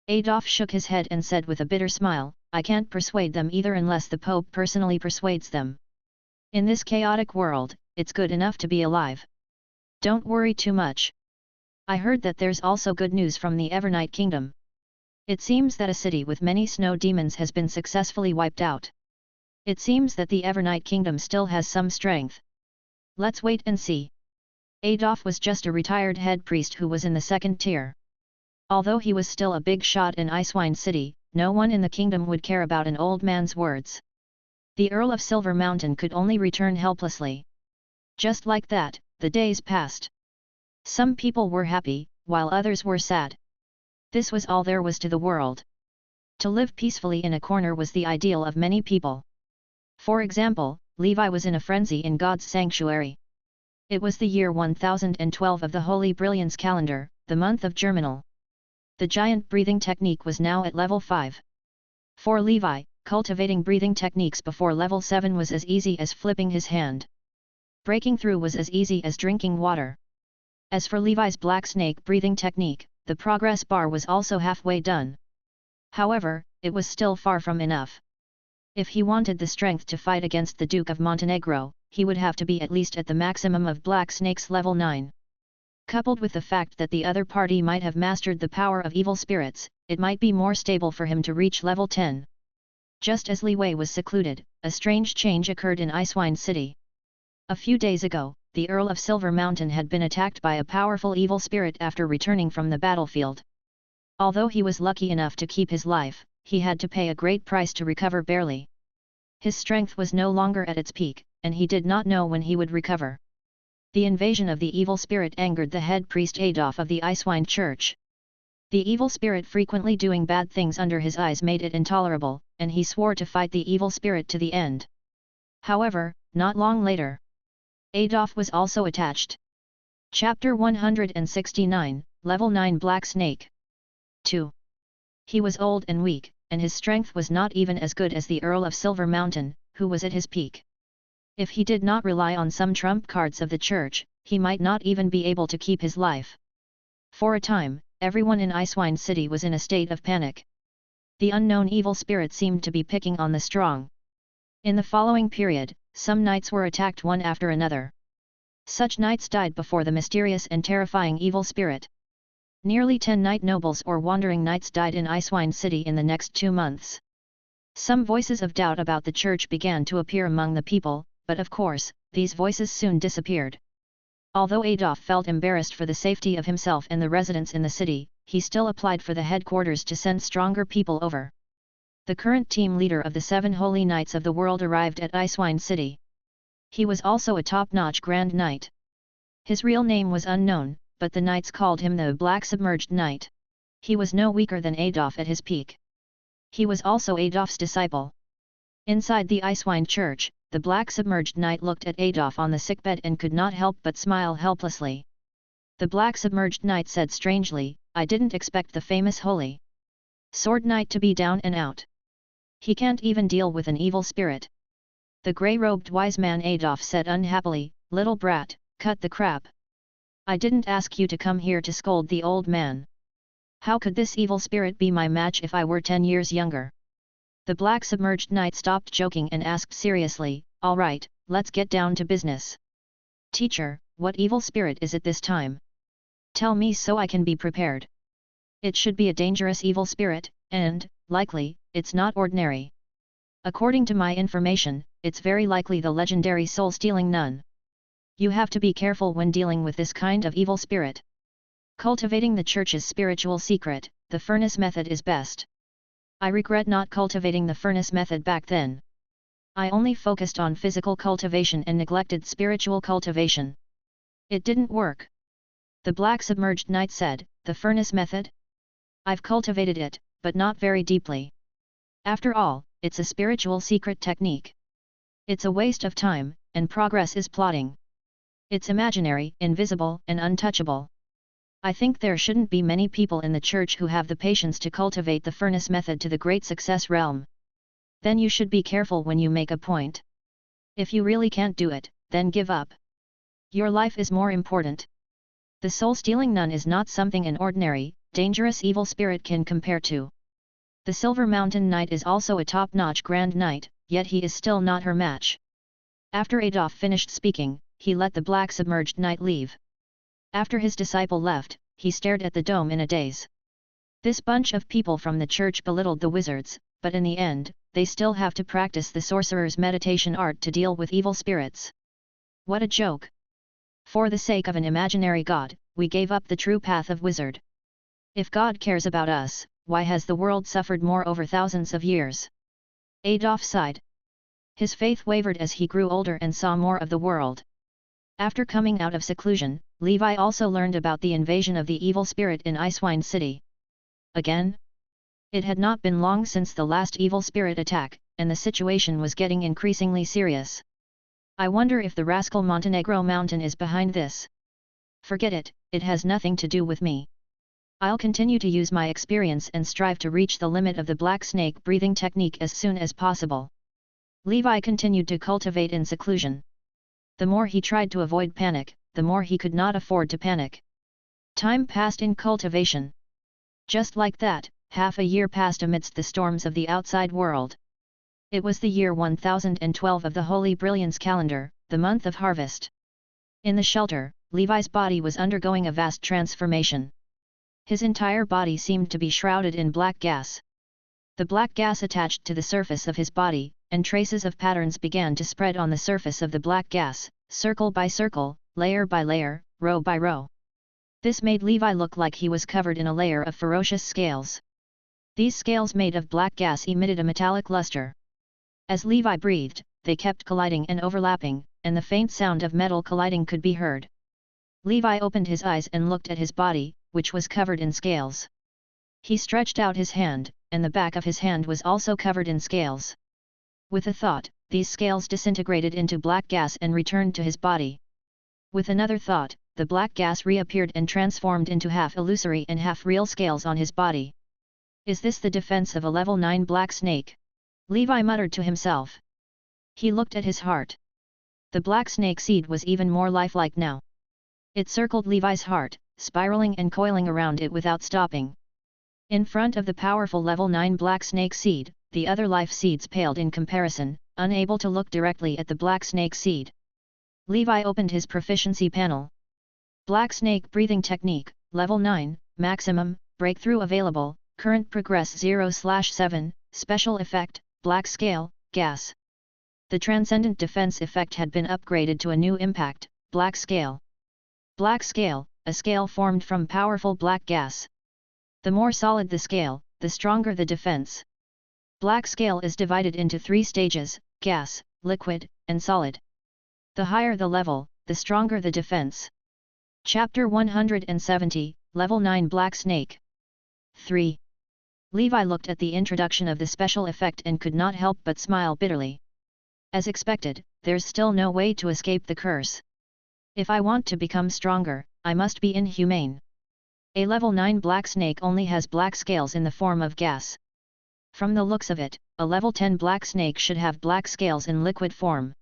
Adolf shook his head and said with a bitter smile, "I can't persuade them either unless the Pope personally persuades them. In this chaotic world, it's good enough to be alive. Don't worry too much. I heard that there's also good news from the Evernight Kingdom. It seems that a city with many snow demons has been successfully wiped out. It seems that the Evernight Kingdom still has some strength. Let's wait and see." Adolf was just a retired head priest who was in the second tier. Although he was still a big shot in Icewine City, no one in the kingdom would care about an old man's words. The Earl of Silver Mountain could only return helplessly. Just like that, the days passed. Some people were happy, while others were sad. This was all there was to the world. To live peacefully in a corner was the ideal of many people. For example, Levi was in a frenzy in God's sanctuary. It was the year 1012 of the Holy Brilliance calendar, the month of Germinal. The giant breathing technique was now at level 5. For Levi, cultivating breathing techniques before level 7 was as easy as flipping his hand. Breaking through was as easy as drinking water. As for Levi's black snake breathing technique, the progress bar was also halfway done. However, it was still far from enough. If he wanted the strength to fight against the Duke of Montenegro, he would have to be at least at the maximum of Black Snake's level 9. Coupled with the fact that the other party might have mastered the power of evil spirits, it might be more stable for him to reach level 10. Just as Li Wei was secluded, a strange change occurred in Icewine City. A few days ago, the Earl of Silver Mountain had been attacked by a powerful evil spirit after returning from the battlefield. Although he was lucky enough to keep his life, he had to pay a great price to recover barely. His strength was no longer at its peak, and he did not know when he would recover. The invasion of the evil spirit angered the head priest Adolf of the Icewine Church. The evil spirit frequently doing bad things under his eyes made it intolerable, and he swore to fight the evil spirit to the end. However, not long later, Adolf was also attached. Chapter 169, Level 9 Black Snake 2. He was old and weak, and his strength was not even as good as the Earl of Silver Mountain, who was at his peak. If he did not rely on some trump cards of the church, he might not even be able to keep his life. For a time, everyone in Icewine City was in a state of panic. The unknown evil spirit seemed to be picking on the strong. In the following period, some knights were attacked one after another. Such knights died before the mysterious and terrifying evil spirit. Nearly 10 knight nobles or wandering knights died in Icewine City in the next 2 months. Some voices of doubt about the church began to appear among the people, but of course, these voices soon disappeared. Although Adolf felt embarrassed for the safety of himself and the residents in the city, he still applied for the headquarters to send stronger people over. The current team leader of the 7 Holy Knights of the world arrived at Icewine City. He was also a top-notch Grand Knight. His real name was unknown, but the knights called him the Black Submerged Knight. He was no weaker than Adolf at his peak. He was also Adolf's disciple. Inside the Icewine Church, the black submerged knight looked at Adolf on the sickbed and could not help but smile helplessly. The black submerged knight said strangely, "I didn't expect the famous holy sword knight to be down and out. He can't even deal with an evil spirit." The grey-robed wise man Adolf said unhappily, "Little brat, cut the crap. I didn't ask you to come here to scold the old man. How could this evil spirit be my match if I were 10 years younger?" The black submerged knight stopped joking and asked seriously, "All right, let's get down to business. Teacher, what evil spirit is it this time? Tell me so I can be prepared. It should be a dangerous evil spirit, and, likely, it's not ordinary. According to my information, it's very likely the legendary soul-stealing nun. You have to be careful when dealing with this kind of evil spirit. Cultivating the church's spiritual secret, the furnace method is best. I regret not cultivating the furnace method back then. I only focused on physical cultivation and neglected spiritual cultivation. It didn't work." The black submerged knight said, "The furnace method? I've cultivated it, but not very deeply. After all, it's a spiritual secret technique. It's a waste of time, and progress is plodding. It's imaginary, invisible, and untouchable. I think there shouldn't be many people in the church who have the patience to cultivate the furnace method to the great success realm. Then you should be careful when you make a point. If you really can't do it, then give up. Your life is more important. The soul-stealing nun is not something an ordinary, dangerous evil spirit can compare to. The Silver Mountain Knight is also a top-notch Grand Knight, yet he is still not her match." After Adolf finished speaking, he let the black submerged knight leave. After his disciple left, he stared at the dome in a daze. This bunch of people from the church belittled the wizards, but in the end, they still have to practice the sorcerer's meditation art to deal with evil spirits. What a joke! For the sake of an imaginary god, we gave up the true path of wizard. If God cares about us, why has the world suffered more over thousands of years? Adolf sighed. His faith wavered as he grew older and saw more of the world. After coming out of seclusion, Levi also learned about the invasion of the evil spirit in Icewind City. Again? It had not been long since the last evil spirit attack, and the situation was getting increasingly serious. I wonder if the rascal Montenegro Mountain is behind this. Forget it, it has nothing to do with me. I'll continue to use my experience and strive to reach the limit of the black snake breathing technique as soon as possible. Levi continued to cultivate in seclusion. The more he tried to avoid panic, the more he could not afford to panic. Time passed in cultivation. Just like that, half a year passed amidst the storms of the outside world. It was the year 1012 of the Holy Brilliance calendar, the month of harvest. In the shelter, Levi's body was undergoing a vast transformation. His entire body seemed to be shrouded in black gas. The black gas attached to the surface of his body, and traces of patterns began to spread on the surface of the black gas, circle by circle, layer by layer, row by row. This made Levi look like he was covered in a layer of ferocious scales. These scales made of black gas emitted a metallic luster. As Levi breathed, they kept colliding and overlapping, and the faint sound of metal colliding could be heard. Levi opened his eyes and looked at his body, which was covered in scales. He stretched out his hand, and the back of his hand was also covered in scales. With a thought, these scales disintegrated into black gas and returned to his body. With another thought, the black gas reappeared and transformed into half illusory and half real scales on his body. Is this the defense of a level 9 black snake? Levi muttered to himself. He looked at his heart. The black snake seed was even more lifelike now. It circled Levi's heart, spiraling and coiling around it without stopping. In front of the powerful level 9 black snake seed, the other life seeds paled in comparison, unable to look directly at the black snake seed. Levi opened his proficiency panel. Black snake breathing technique, level 9, maximum, breakthrough available, current progress 0/7, special effect, black scale, gas. The transcendent defense effect had been upgraded to a new impact, black scale. Black scale, a scale formed from powerful black gas. The more solid the scale, the stronger the defense. Black scale is divided into 3 stages, gas, liquid, and solid. The higher the level, the stronger the defense. Chapter 170, Level 9 Black Snake. 3. Levi looked at the introduction of the special effect and could not help but smile bitterly. As expected, there's still no way to escape the curse. If I want to become stronger, I must be inhumane. A level 9 black snake only has black scales in the form of gas. From the looks of it, a level 10 black snake should have black scales in liquid form.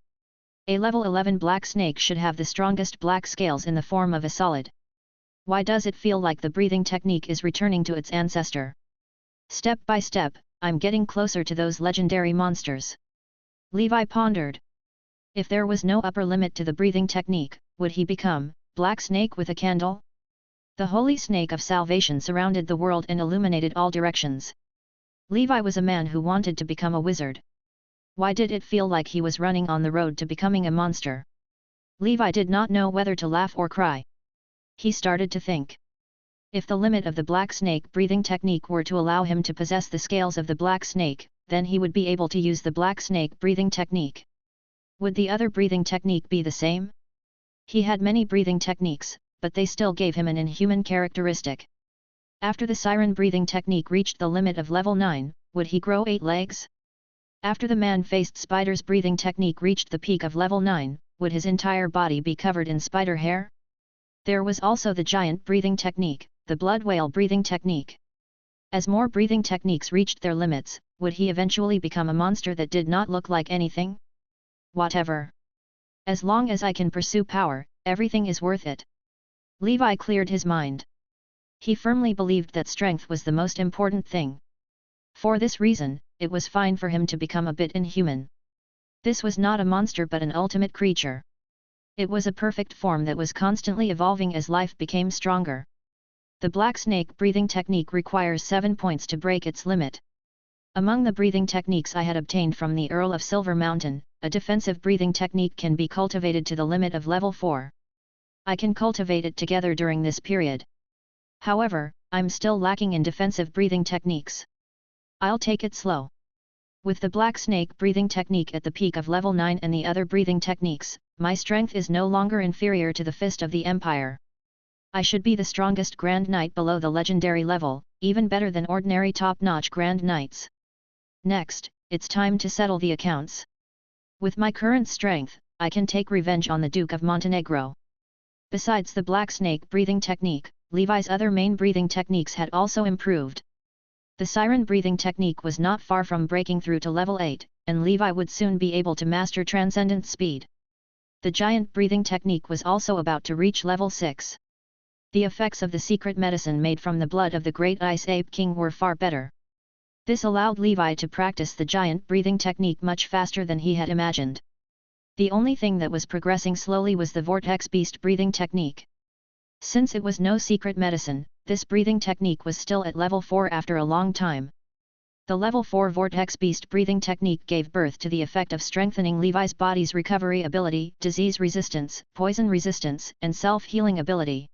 A level 11 black snake should have the strongest black scales in the form of a solid. Why does it feel like the breathing technique is returning to its ancestor? Step by step, I'm getting closer to those legendary monsters. Levi pondered. If there was no upper limit to the breathing technique, would he become Black Snake with a candle? The holy snake of salvation surrounded the world and illuminated all directions. Levi was a man who wanted to become a wizard. Why did it feel like he was running on the road to becoming a monster? Levi did not know whether to laugh or cry. He started to think. If the limit of the black snake breathing technique were to allow him to possess the scales of the black snake, then he would be able to use the black snake breathing technique. Would the other breathing technique be the same? He had many breathing techniques, but they still gave him an inhuman characteristic. After the siren breathing technique reached the limit of level 9, would he grow 8 legs? After the man-faced spider's breathing technique reached the peak of level 9, would his entire body be covered in spider hair? There was also the giant breathing technique, the blood whale breathing technique. As more breathing techniques reached their limits, would he eventually become a monster that did not look like anything? Whatever. As long as I can pursue power, everything is worth it. Levi cleared his mind. He firmly believed that strength was the most important thing. For this reason, it was fine for him to become a bit inhuman. This was not a monster but an ultimate creature. It was a perfect form that was constantly evolving as life became stronger. The black snake breathing technique requires 7 points to break its limit. Among the breathing techniques I had obtained from the Earl of Silver Mountain, a defensive breathing technique can be cultivated to the limit of level 4. I can cultivate it together during this period. However, I'm still lacking in defensive breathing techniques. I'll take it slow. With the black snake breathing technique at the peak of level 9 and the other breathing techniques, my strength is no longer inferior to the Fist of the Empire. I should be the strongest Grand Knight below the legendary level, even better than ordinary top-notch Grand Knights. Next, it's time to settle the accounts. With my current strength, I can take revenge on the Duke of Montenegro. Besides the black snake breathing technique, Levi's other main breathing techniques had also improved. The siren breathing technique was not far from breaking through to level 8, and Levi would soon be able to master transcendent speed. The giant breathing technique was also about to reach level 6. The effects of the secret medicine made from the blood of the great Ice Ape King were far better. This allowed Levi to practice the giant breathing technique much faster than he had imagined. The only thing that was progressing slowly was the vortex beast breathing technique. Since it was no secret medicine, this breathing technique was still at level 4 after a long time. The level 4 vortex beast breathing technique gave birth to the effect of strengthening Levi's body's recovery ability, disease resistance, poison resistance, and self-healing ability.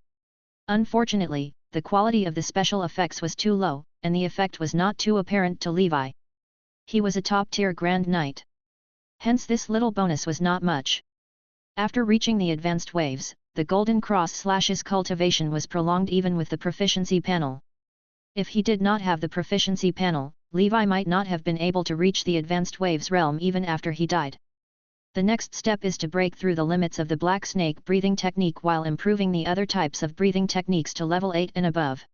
Unfortunately, the quality of the special effects was too low, and the effect was not too apparent to Levi. He was a top-tier Grand Knight. Hence this little bonus was not much. After reaching the advanced waves, the Golden Cross/'s cultivation was prolonged even with the proficiency panel. If he did not have the proficiency panel, Levi might not have been able to reach the advanced waves realm even after he died. The next step is to break through the limits of the black snake breathing technique while improving the other types of breathing techniques to level 8 and above.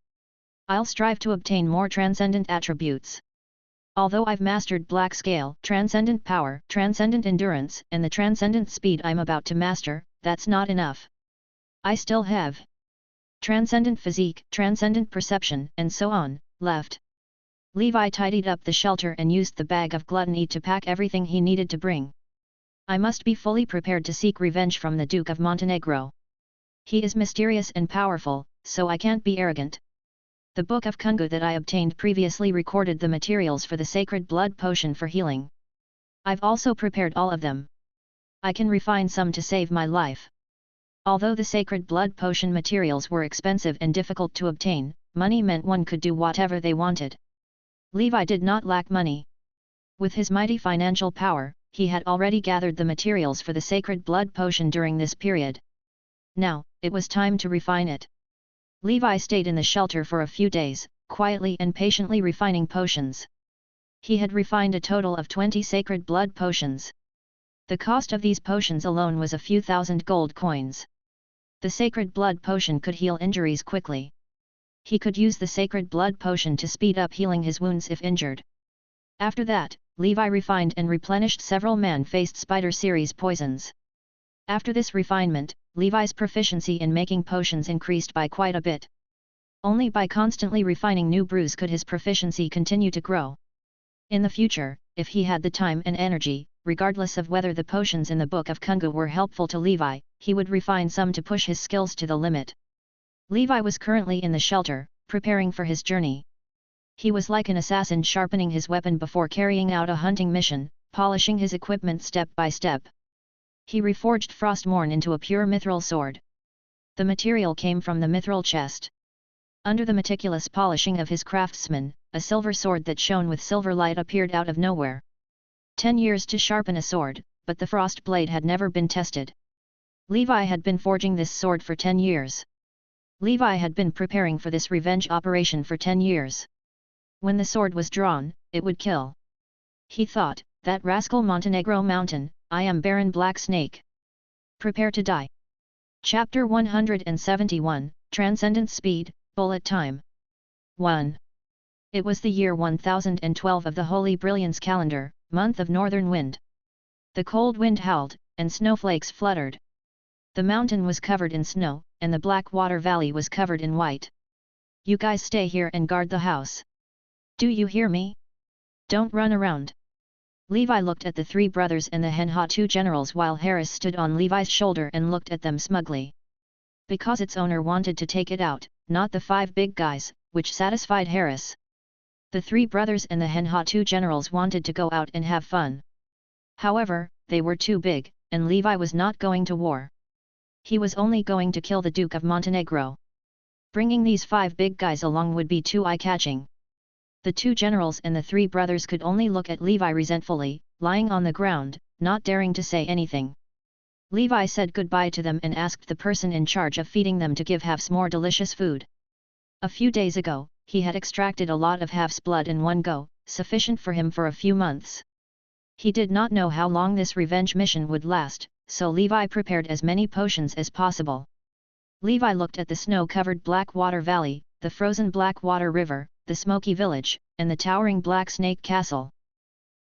I'll strive to obtain more transcendent attributes. Although I've mastered Black Scale, Transcendent Power, Transcendent Endurance, and the Transcendent Speed I'm about to master, that's not enough. I still have Transcendent Physique, Transcendent Perception, and so on, left. Levi tidied up the shelter and used the bag of gluttony to pack everything he needed to bring. I must be fully prepared to seek revenge from the Duke of Montenegro. He is mysterious and powerful, so I can't be arrogant. The Book of Kungu that I obtained previously recorded the materials for the sacred blood potion for healing. I've also prepared all of them. I can refine some to save my life. Although the sacred blood potion materials were expensive and difficult to obtain, money meant one could do whatever they wanted. Levi did not lack money. With his mighty financial power, he had already gathered the materials for the sacred blood potion during this period. Now, it was time to refine it. Levi stayed in the shelter for a few days, quietly and patiently refining potions. He had refined a total of 20 sacred blood potions. The cost of these potions alone was a few thousand gold coins. The sacred blood potion could heal injuries quickly. He could use the sacred blood potion to speed up healing his wounds if injured. After that, Levi refined and replenished several man-faced spider series poisons. After this refinement, Levi's proficiency in making potions increased by quite a bit. Only by constantly refining new brews could his proficiency continue to grow. In the future, if he had the time and energy, regardless of whether the potions in the Book of Kungu were helpful to Levi, he would refine some to push his skills to the limit. Levi was currently in the shelter, preparing for his journey. He was like an assassin sharpening his weapon before carrying out a hunting mission, polishing his equipment step by step. He reforged Frostmourne into a pure mithril sword. The material came from the mithril chest. Under the meticulous polishing of his craftsman, a silver sword that shone with silver light appeared out of nowhere. 10 years to sharpen a sword, but the frost blade had never been tested. Levi had been forging this sword for 10 years. Levi had been preparing for this revenge operation for 10 years. When the sword was drawn, it would kill. He thought, that rascal Montenegro Mountain, I am Baron Black Snake. Prepare to die. Chapter 171, Transcendent Speed, Bullet Time. 1. It was the year 1012 of the Holy Brilliance calendar, month of northern wind. The cold wind howled, and snowflakes fluttered. The mountain was covered in snow, and the Blackwater Valley was covered in white. You guys stay here and guard the house. Do you hear me? Don't run around. Levi looked at the three brothers and the Henha two generals while Harris stood on Levi's shoulder and looked at them smugly. Because its owner wanted to take it out, not the 5 big guys, which satisfied Harris. The three brothers and the Henha two generals wanted to go out and have fun. However, they were too big, and Levi was not going to war. He was only going to kill the Duke of Montenegro. Bringing these 5 big guys along would be too eye-catching. The 2 generals and the 3 brothers could only look at Levi resentfully, lying on the ground, not daring to say anything. Levi said goodbye to them and asked the person in charge of feeding them to give Hafs more delicious food. A few days ago, he had extracted a lot of Hafs blood in one go, sufficient for him for a few months. He did not know how long this revenge mission would last, so Levi prepared as many potions as possible. Levi looked at the snow-covered Blackwater Valley, the frozen Blackwater River, the smoky village, and the towering Black Snake Castle.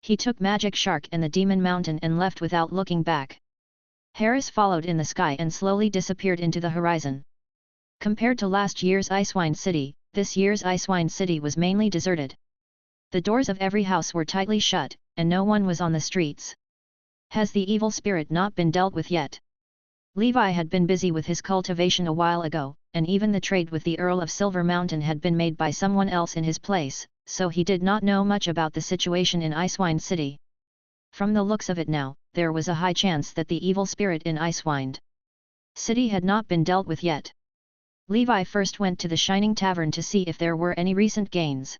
He took Magic Shark and the Demon Mountain and left without looking back. Harris followed in the sky and slowly disappeared into the horizon. Compared to last year's Icewine City, this year's Icewine City was mainly deserted. The doors of every house were tightly shut, and no one was on the streets. Has the evil spirit not been dealt with yet? Levi had been busy with his cultivation a while ago, and even the trade with the Earl of Silver Mountain had been made by someone else in his place, so he did not know much about the situation in Icewine City. From the looks of it now, there was a high chance that the evil spirit in Icewine City had not been dealt with yet. Levi first went to the Shining Tavern to see if there were any recent gains.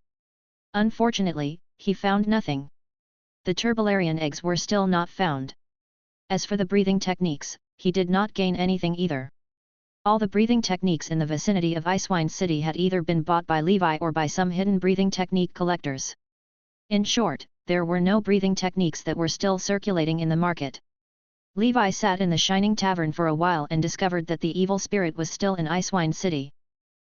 Unfortunately, he found nothing. The Turbolarian eggs were still not found. As for the breathing techniques, he did not gain anything either. All the breathing techniques in the vicinity of Icewine City had either been bought by Levi or by some hidden breathing technique collectors. In short, there were no breathing techniques that were still circulating in the market. Levi sat in the Shining Tavern for a while and discovered that the evil spirit was still in Icewine City.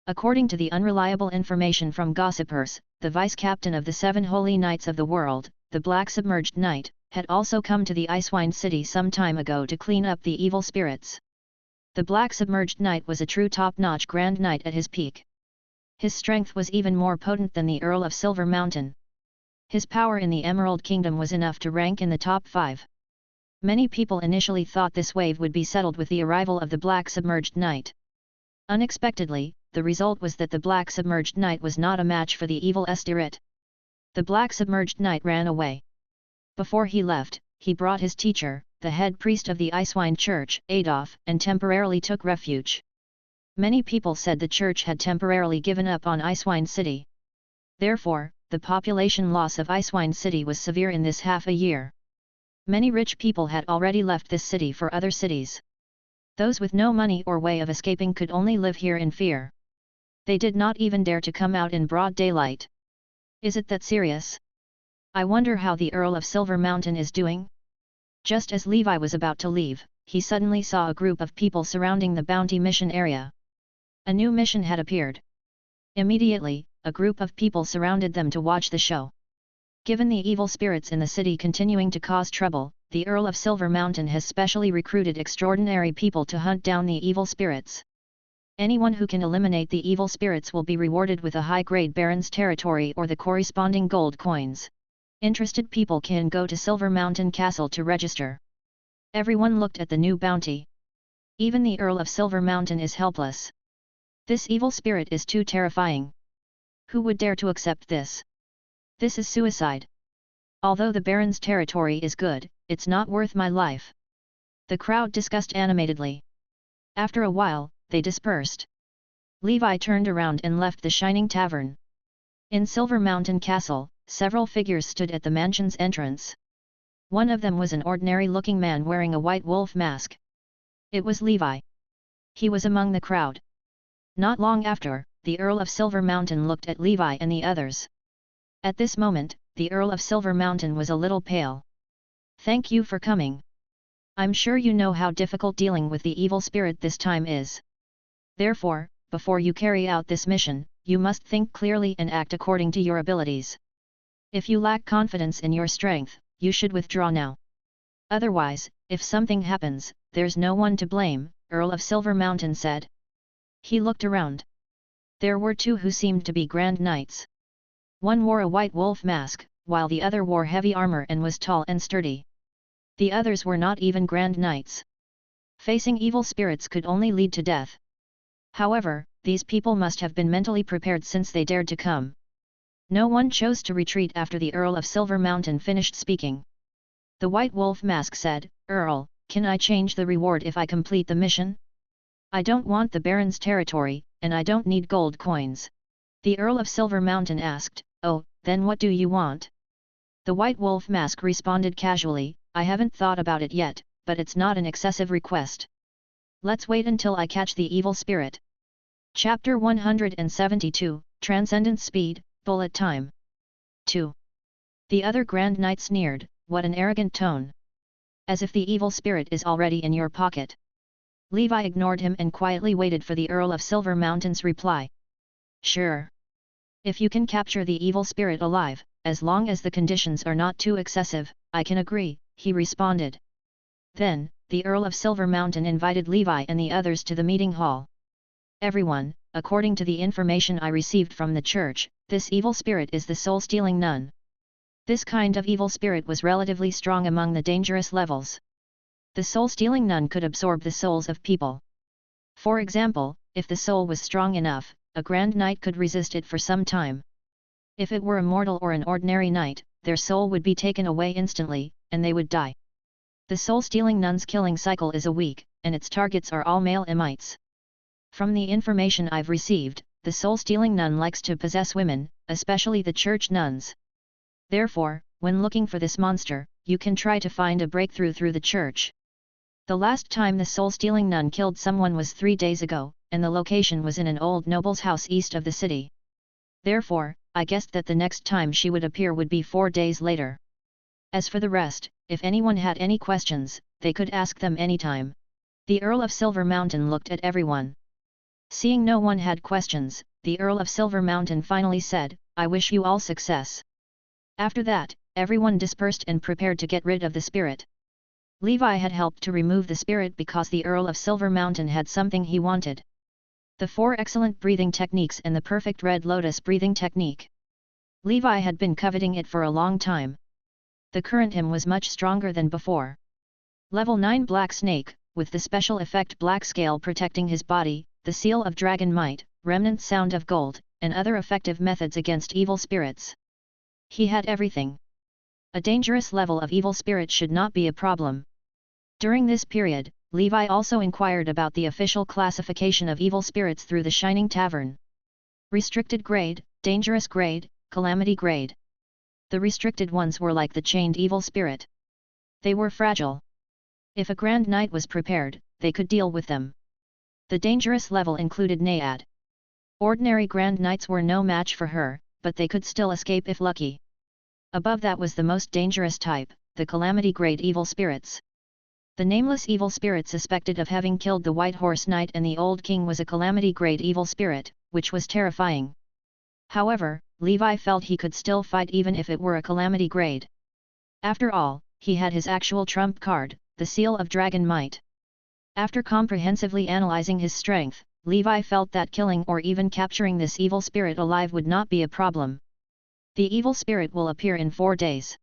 According to the unreliable information from gossipers, the vice-captain of the 7 holy knights of the world, the Black Submerged Knight, had also come to the Icewine City some time ago to clean up the evil spirits. The Black Submerged Knight was a true top-notch Grand Knight at his peak. His strength was even more potent than the Earl of Silver Mountain. His power in the Emerald Kingdom was enough to rank in the top 5. Many people initially thought this wave would be settled with the arrival of the Black Submerged Knight. Unexpectedly, the result was that the Black Submerged Knight was not a match for the evil Estirit. The Black Submerged Knight ran away. Before he left, he brought his teacher, the head priest of the Icewine Church, Adolf, and temporarily took refuge. Many people said the church had temporarily given up on Icewine City. Therefore, the population loss of Icewine City was severe in this half a year. Many rich people had already left this city for other cities. Those with no money or way of escaping could only live here in fear. They did not even dare to come out in broad daylight. Is it that serious? I wonder how the Earl of Silver Mountain is doing? Just as Levi was about to leave, he suddenly saw a group of people surrounding the bounty mission area. A new mission had appeared. Immediately, a group of people surrounded them to watch the show. Given the evil spirits in the city continuing to cause trouble, the Earl of Silver Mountain has specially recruited extraordinary people to hunt down the evil spirits. Anyone who can eliminate the evil spirits will be rewarded with a high-grade Baron's territory or the corresponding gold coins. Interested people can go to Silver Mountain Castle to register. Everyone looked at the new bounty. Even the Earl of Silver Mountain is helpless. This evil spirit is too terrifying. Who would dare to accept this? This is suicide. Although the Baron's territory is good, it's not worth my life. The crowd discussed animatedly. After a while, they dispersed. Levi turned around and left the Shining Tavern. In Silver Mountain Castle, several figures stood at the mansion's entrance. One of them was an ordinary-looking man wearing a white wolf mask. It was Levi. He was among the crowd. Not long after, the Earl of Silver Mountain looked at Levi and the others. At this moment, the Earl of Silver Mountain was a little pale. "Thank you for coming. I'm sure you know how difficult dealing with the evil spirit this time is. Therefore, before you carry out this mission, you must think clearly and act according to your abilities. If you lack confidence in your strength, you should withdraw now. Otherwise, if something happens, there's no one to blame," Earl of Silver Mountain said. He looked around. There were two who seemed to be Grand Knights. One wore a white wolf mask, while the other wore heavy armor and was tall and sturdy. The others were not even Grand Knights. Facing evil spirits could only lead to death. However, these people must have been mentally prepared since they dared to come. No one chose to retreat after the Earl of Silver Mountain finished speaking. The White Wolf Mask said, "Earl, can I change the reward if I complete the mission? I don't want the Baron's territory, and I don't need gold coins." The Earl of Silver Mountain asked, "Oh, then what do you want?" The White Wolf Mask responded casually, "I haven't thought about it yet, but it's not an excessive request. Let's wait until I catch the evil spirit." Chapter 172, Transcendent Speed, Bullet Time. 2. The other Grand Knight sneered, "What an arrogant tone! As if the evil spirit is already in your pocket." Levi ignored him and quietly waited for the Earl of Silver Mountain's reply. "Sure. If you can capture the evil spirit alive, as long as the conditions are not too excessive, I can agree," he responded. Then, the Earl of Silver Mountain invited Levi and the others to the meeting hall. "Everyone, according to the information I received from the church, this evil spirit is the soul-stealing nun. This kind of evil spirit was relatively strong among the dangerous levels. The soul-stealing nun could absorb the souls of people. For example, if the soul was strong enough, a Grand Knight could resist it for some time. If it were a mortal or an ordinary knight, their soul would be taken away instantly, and they would die. The soul-stealing nun's killing cycle is a week, and its targets are all male emites. From the information I've received, the soul-stealing nun likes to possess women, especially the church nuns. Therefore, when looking for this monster, you can try to find a breakthrough through the church. The last time the soul-stealing nun killed someone was 3 days ago, and the location was in an old noble's house east of the city. Therefore, I guessed that the next time she would appear would be 4 days later. As for the rest, if anyone had any questions, they could ask them anytime." The Earl of Silver Mountain looked at everyone. Seeing no one had questions, the Earl of Silver Mountain finally said, "I wish you all success." After that, everyone dispersed and prepared to get rid of the spirit. Levi had helped to remove the spirit because the Earl of Silver Mountain had something he wanted. The 4 excellent breathing techniques and the perfect red lotus breathing technique. Levi had been coveting it for a long time. The current him was much stronger than before. Level 9 Black Snake, with the special effect Black Scale protecting his body, the Seal of Dragon Might, Remnant Sound of Gold, and other effective methods against evil spirits. He had everything. A dangerous level of evil spirit should not be a problem. During this period, Levi also inquired about the official classification of evil spirits through the Shining Tavern. Restricted grade, dangerous grade, calamity grade. The restricted ones were like the chained evil spirit. They were fragile. If a Grand Knight was prepared, they could deal with them. The dangerous level included Naiad. Ordinary Grand Knights were no match for her, but they could still escape if lucky. Above that was the most dangerous type, the calamity-grade evil spirits. The nameless evil spirit suspected of having killed the White Horse Knight and the old king was a calamity-grade evil spirit, which was terrifying. However, Levi felt he could still fight even if it were a calamity grade. After all, he had his actual trump card, the Seal of Dragon Might. After comprehensively analyzing his strength, Levi felt that killing or even capturing this evil spirit alive would not be a problem. The evil spirit will appear in 4 days.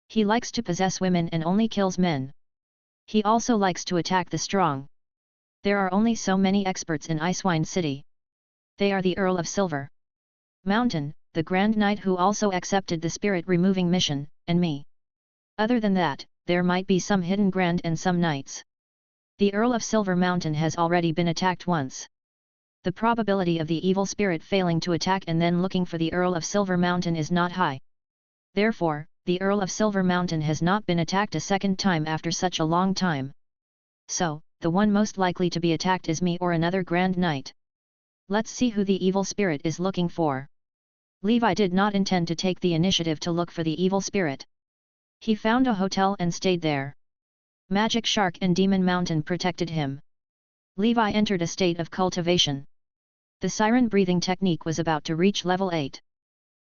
He likes to possess women and only kills men. He also likes to attack the strong. There are only so many experts in Icewind City. They are the Earl of Silver Mountain, the Grand Knight who also accepted the spirit removing mission, and me. Other than that, there might be some hidden Grand and some Knights. The Earl of Silver Mountain has already been attacked once. The probability of the evil spirit failing to attack and then looking for the Earl of Silver Mountain is not high. Therefore, the Earl of Silver Mountain has not been attacked a second time after such a long time. So, the one most likely to be attacked is me or another Grand Knight. Let's see who the evil spirit is looking for. Levi did not intend to take the initiative to look for the evil spirit. He found a hotel and stayed there. Magic Shark and Demon Mountain protected him. Levi entered a state of cultivation. The siren breathing technique was about to reach level 8.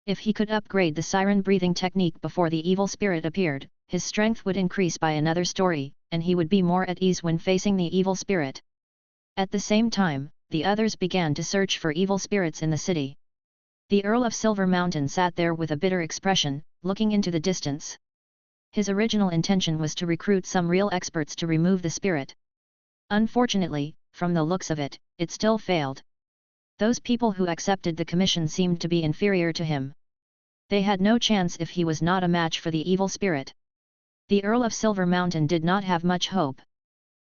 If he could upgrade the siren breathing technique before the evil spirit appeared, his strength would increase by another story, and he would be more at ease when facing the evil spirit. At the same time, the others began to search for evil spirits in the city. The Earl of Silver Mountain sat there with a bitter expression, looking into the distance. His original intention was to recruit some real experts to remove the spirit. Unfortunately, from the looks of it, it still failed. Those people who accepted the commission seemed to be inferior to him. They had no chance if he was not a match for the evil spirit. The Earl of Silver Mountain did not have much hope.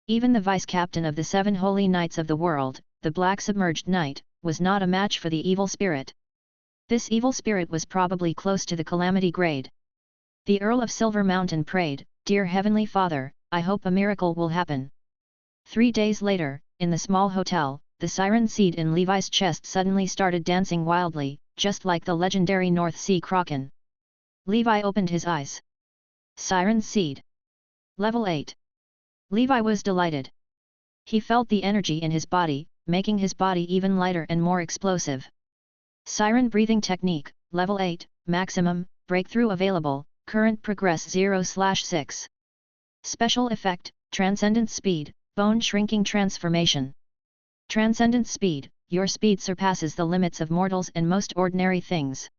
Even the vice-captain of the 7 Holy Knights of the world, the Black Submerged Knight, was not a match for the evil spirit. This evil spirit was probably close to the calamity grade. The Earl of Silver Mountain prayed, "Dear Heavenly Father, I hope a miracle will happen." 3 days later, in the small hotel, the siren seed in Levi's chest suddenly started dancing wildly, just like the legendary North Sea Kraken. Levi opened his eyes. Siren seed. Level 8. Levi was delighted. He felt the energy in his body, making his body even lighter and more explosive. Siren breathing technique, level 8, maximum, breakthrough available, current progress 0/6. Special effect, transcendent speed, bone shrinking transformation. Transcendent speed, your speed surpasses the limits of mortals and most ordinary things.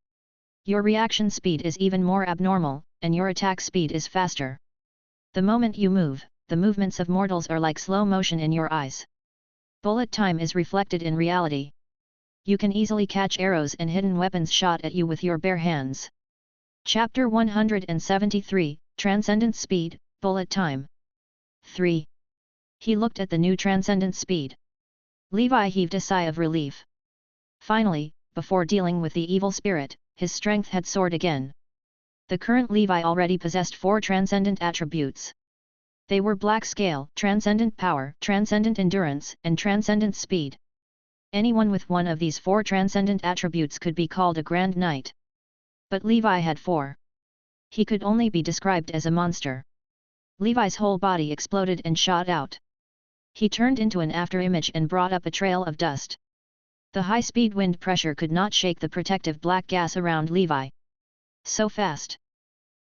Your reaction speed is even more abnormal, and your attack speed is faster. The moment you move, the movements of mortals are like slow motion in your eyes. Bullet time is reflected in reality. You can easily catch arrows and hidden weapons shot at you with your bare hands. Chapter 173, Transcendent Speed, Bullet Time. 3. He looked at the new transcendent speed. Levi heaved a sigh of relief. Finally, before dealing with the evil spirit, his strength had soared again. The current Levi already possessed 4 transcendent attributes. They were Black Scale, Transcendent Power, Transcendent Endurance, and Transcendent Speed. Anyone with one of these 4 transcendent attributes could be called a Grand Knight. But Levi had 4. He could only be described as a monster. Levi's whole body exploded and shot out. He turned into an afterimage and brought up a trail of dust. The high-speed wind pressure could not shake the protective black gas around Levi. So fast.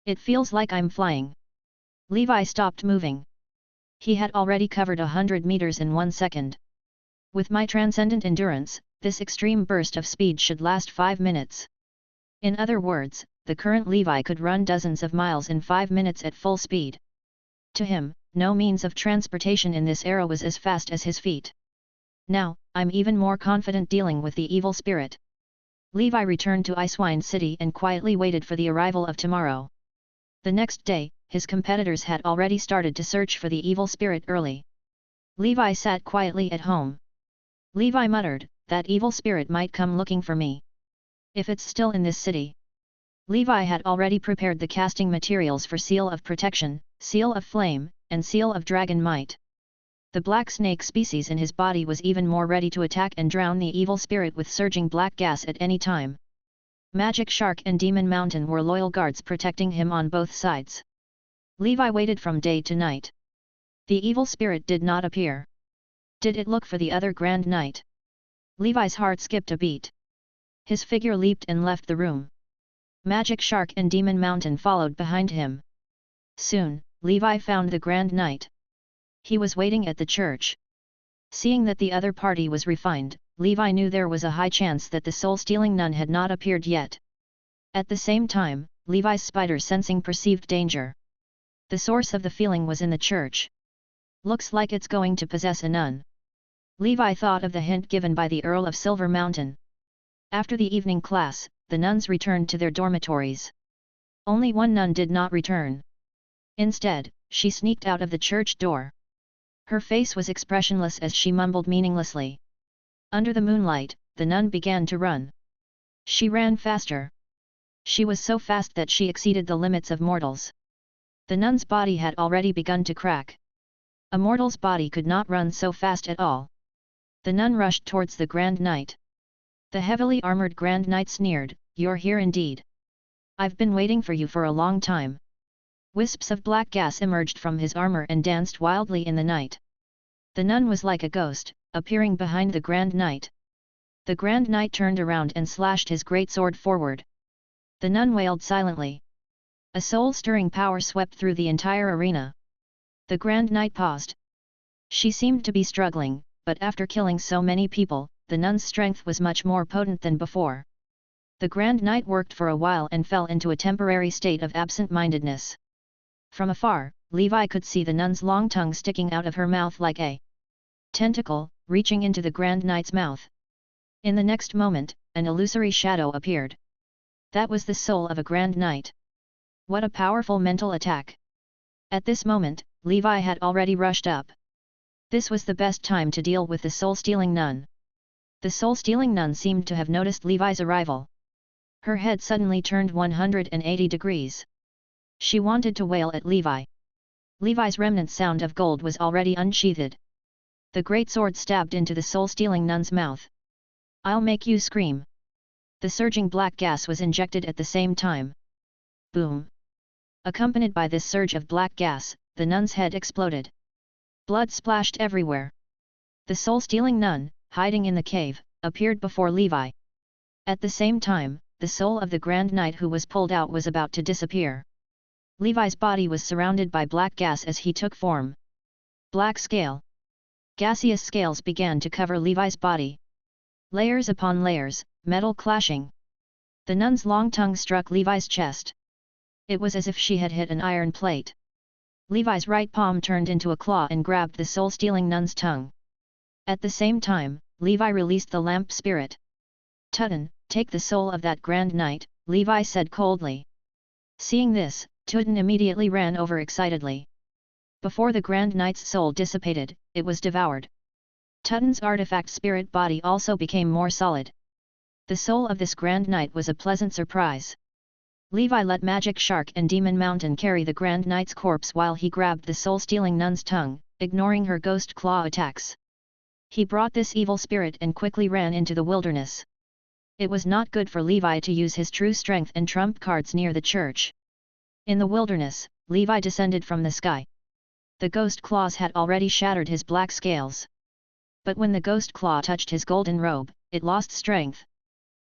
It feels like I'm flying. Levi stopped moving. He had already covered 100 meters in 1 second. With my transcendent endurance, this extreme burst of speed should last 5 minutes. In other words, the current Levi could run dozens of miles in 5 minutes at full speed. To him, no means of transportation in this era was as fast as his feet. Now, I'm even more confident dealing with the evil spirit. Levi returned to Icewind City and quietly waited for the arrival of tomorrow. The next day, his competitors had already started to search for the evil spirit early. Levi sat quietly at home. Levi muttered, "That evil spirit might come looking for me. If it's still in this city." Levi had already prepared the casting materials for Seal of Protection, Seal of Flame, and Seal of Dragon Might. The black snake species in his body was even more ready to attack and drown the evil spirit with surging black gas at any time. Magic Shark and Demon Mountain were loyal guards protecting him on both sides. Levi waited from day to night. The evil spirit did not appear. Did it look for the other Grand Knight? Levi's heart skipped a beat. His figure leaped and left the room. Magic Shark and Demon Mountain followed behind him. Soon, Levi found the Grand Knight. He was waiting at the church. Seeing that the other party was refined, Levi knew there was a high chance that the soul-stealing nun had not appeared yet. At the same time, Levi's spider sensing perceived danger. The source of the feeling was in the church. Looks like it's going to possess a nun. Levi thought of the hint given by the Earl of Silver Mountain. After the evening class, the nuns returned to their dormitories. Only one nun did not return. Instead, she sneaked out of the church door. Her face was expressionless as she mumbled meaninglessly. Under the moonlight, the nun began to run. She ran faster. She was so fast that she exceeded the limits of mortals. The nun's body had already begun to crack. A mortal's body could not run so fast at all. The nun rushed towards the Grand Knight. The heavily armored Grand Knight sneered, "You're here indeed. I've been waiting for you for a long time." Wisps of black gas emerged from his armor and danced wildly in the night. The nun was like a ghost, appearing behind the Grand Knight. The Grand Knight turned around and slashed his great sword forward. The nun wailed silently. A soul-stirring power swept through the entire arena. The Grand Knight paused. She seemed to be struggling, but after killing so many people, the nun's strength was much more potent than before. The Grand Knight worked for a while and fell into a temporary state of absent-mindedness. From afar, Levi could see the nun's long tongue sticking out of her mouth like a tentacle, reaching into the Grand Knight's mouth. In the next moment, an illusory shadow appeared. That was the soul of a Grand Knight. What a powerful mental attack! At this moment, Levi had already rushed up. This was the best time to deal with the soul-stealing nun. The soul-stealing nun seemed to have noticed Levi's arrival. Her head suddenly turned 180 degrees. She wanted to wail at Levi. Levi's remnant sound of gold was already unsheathed. The great sword stabbed into the soul-stealing nun's mouth. "I'll make you scream." The surging black gas was injected at the same time. Boom! Accompanied by this surge of black gas, the nun's head exploded. Blood splashed everywhere. The soul-stealing nun, hiding in the cave, appeared before Levi. At the same time, the soul of the Grand Knight who was pulled out was about to disappear. Levi's body was surrounded by black gas as he took form. Black scale. Gaseous scales began to cover Levi's body. Layers upon layers, metal clashing. The nun's long tongue struck Levi's chest. It was as if she had hit an iron plate. Levi's right palm turned into a claw and grabbed the soul-stealing nun's tongue. At the same time, Levi released the lamp spirit. "Tutan, take the soul of that Grand Knight," Levi said coldly. Seeing this, Tutan immediately ran over excitedly. Before the Grand Knight's soul dissipated, it was devoured. Tutan's artifact spirit body also became more solid. The soul of this Grand Knight was a pleasant surprise. Levi let Magic Shark and Demon Mountain carry the Grand Knight's corpse while he grabbed the soul-stealing nun's tongue, ignoring her ghost claw attacks. He brought this evil spirit and quickly ran into the wilderness. It was not good for Levi to use his true strength and trump cards near the church. In the wilderness, Levi descended from the sky. The ghost claws had already shattered his black scales. But when the ghost claw touched his golden robe, it lost strength.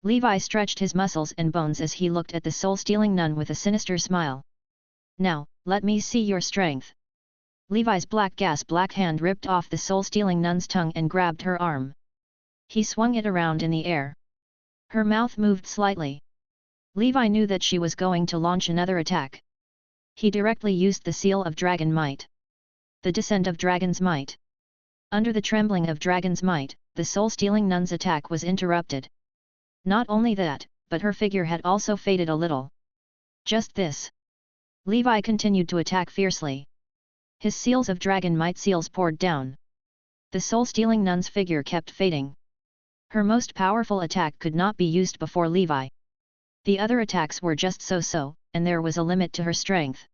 Levi stretched his muscles and bones as he looked at the soul-stealing nun with a sinister smile. "Now, let me see your strength." Levi's black hand ripped off the soul-stealing nun's tongue and grabbed her arm. He swung it around in the air. Her mouth moved slightly. Levi knew that she was going to launch another attack. He directly used the seal of Dragon Might. The descent of Dragon's Might. Under the trembling of Dragon's Might, the soul-stealing nun's attack was interrupted. Not only that, but her figure had also faded a little. Just this. Levi continued to attack fiercely. His seals of Dragon Might seals poured down. The soul-stealing nun's figure kept fading. Her most powerful attack could not be used before Levi. The other attacks were just so-so, and there was a limit to her strength.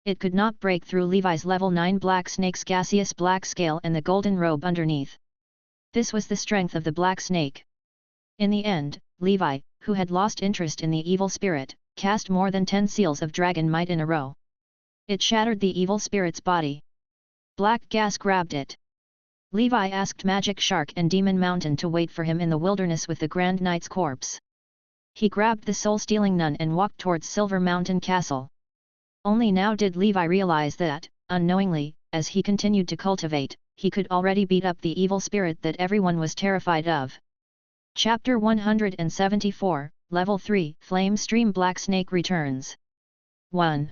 It could not break through Levi's level 9 Black Snake's gaseous black scale and the golden robe underneath. This was the strength of the Black Snake. In the end, Levi, who had lost interest in the evil spirit, cast more than 10 seals of Dragon Might in a row. It shattered the evil spirit's body. Black gas grabbed it. Levi asked Magic Shark and Demon Mountain to wait for him in the wilderness with the Grand Knight's corpse. He grabbed the soul-stealing nun and walked towards Silver Mountain Castle. Only now did Levi realize that, unknowingly, as he continued to cultivate, he could already beat up the evil spirit that everyone was terrified of. Chapter 174, Level 3, Flame Stream Black Snake Returns. 1.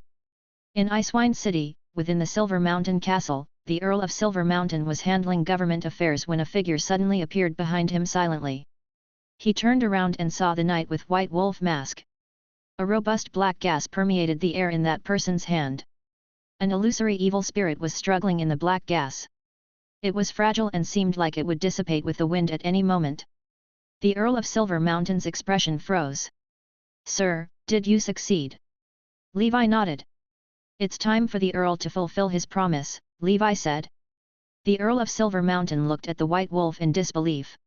In Icewine City, within the Silver Mountain Castle, the Earl of Silver Mountain was handling government affairs when a figure suddenly appeared behind him silently. He turned around and saw the knight with white wolf mask. A robust black gas permeated the air in that person's hand. An illusory evil spirit was struggling in the black gas. It was fragile and seemed like it would dissipate with the wind at any moment. The Earl of Silver Mountain's expression froze. "Sir, did you succeed?" Levi nodded. "It's time for the Earl to fulfill his promise," Levi said. The Earl of Silver Mountain looked at the white wolf in disbelief.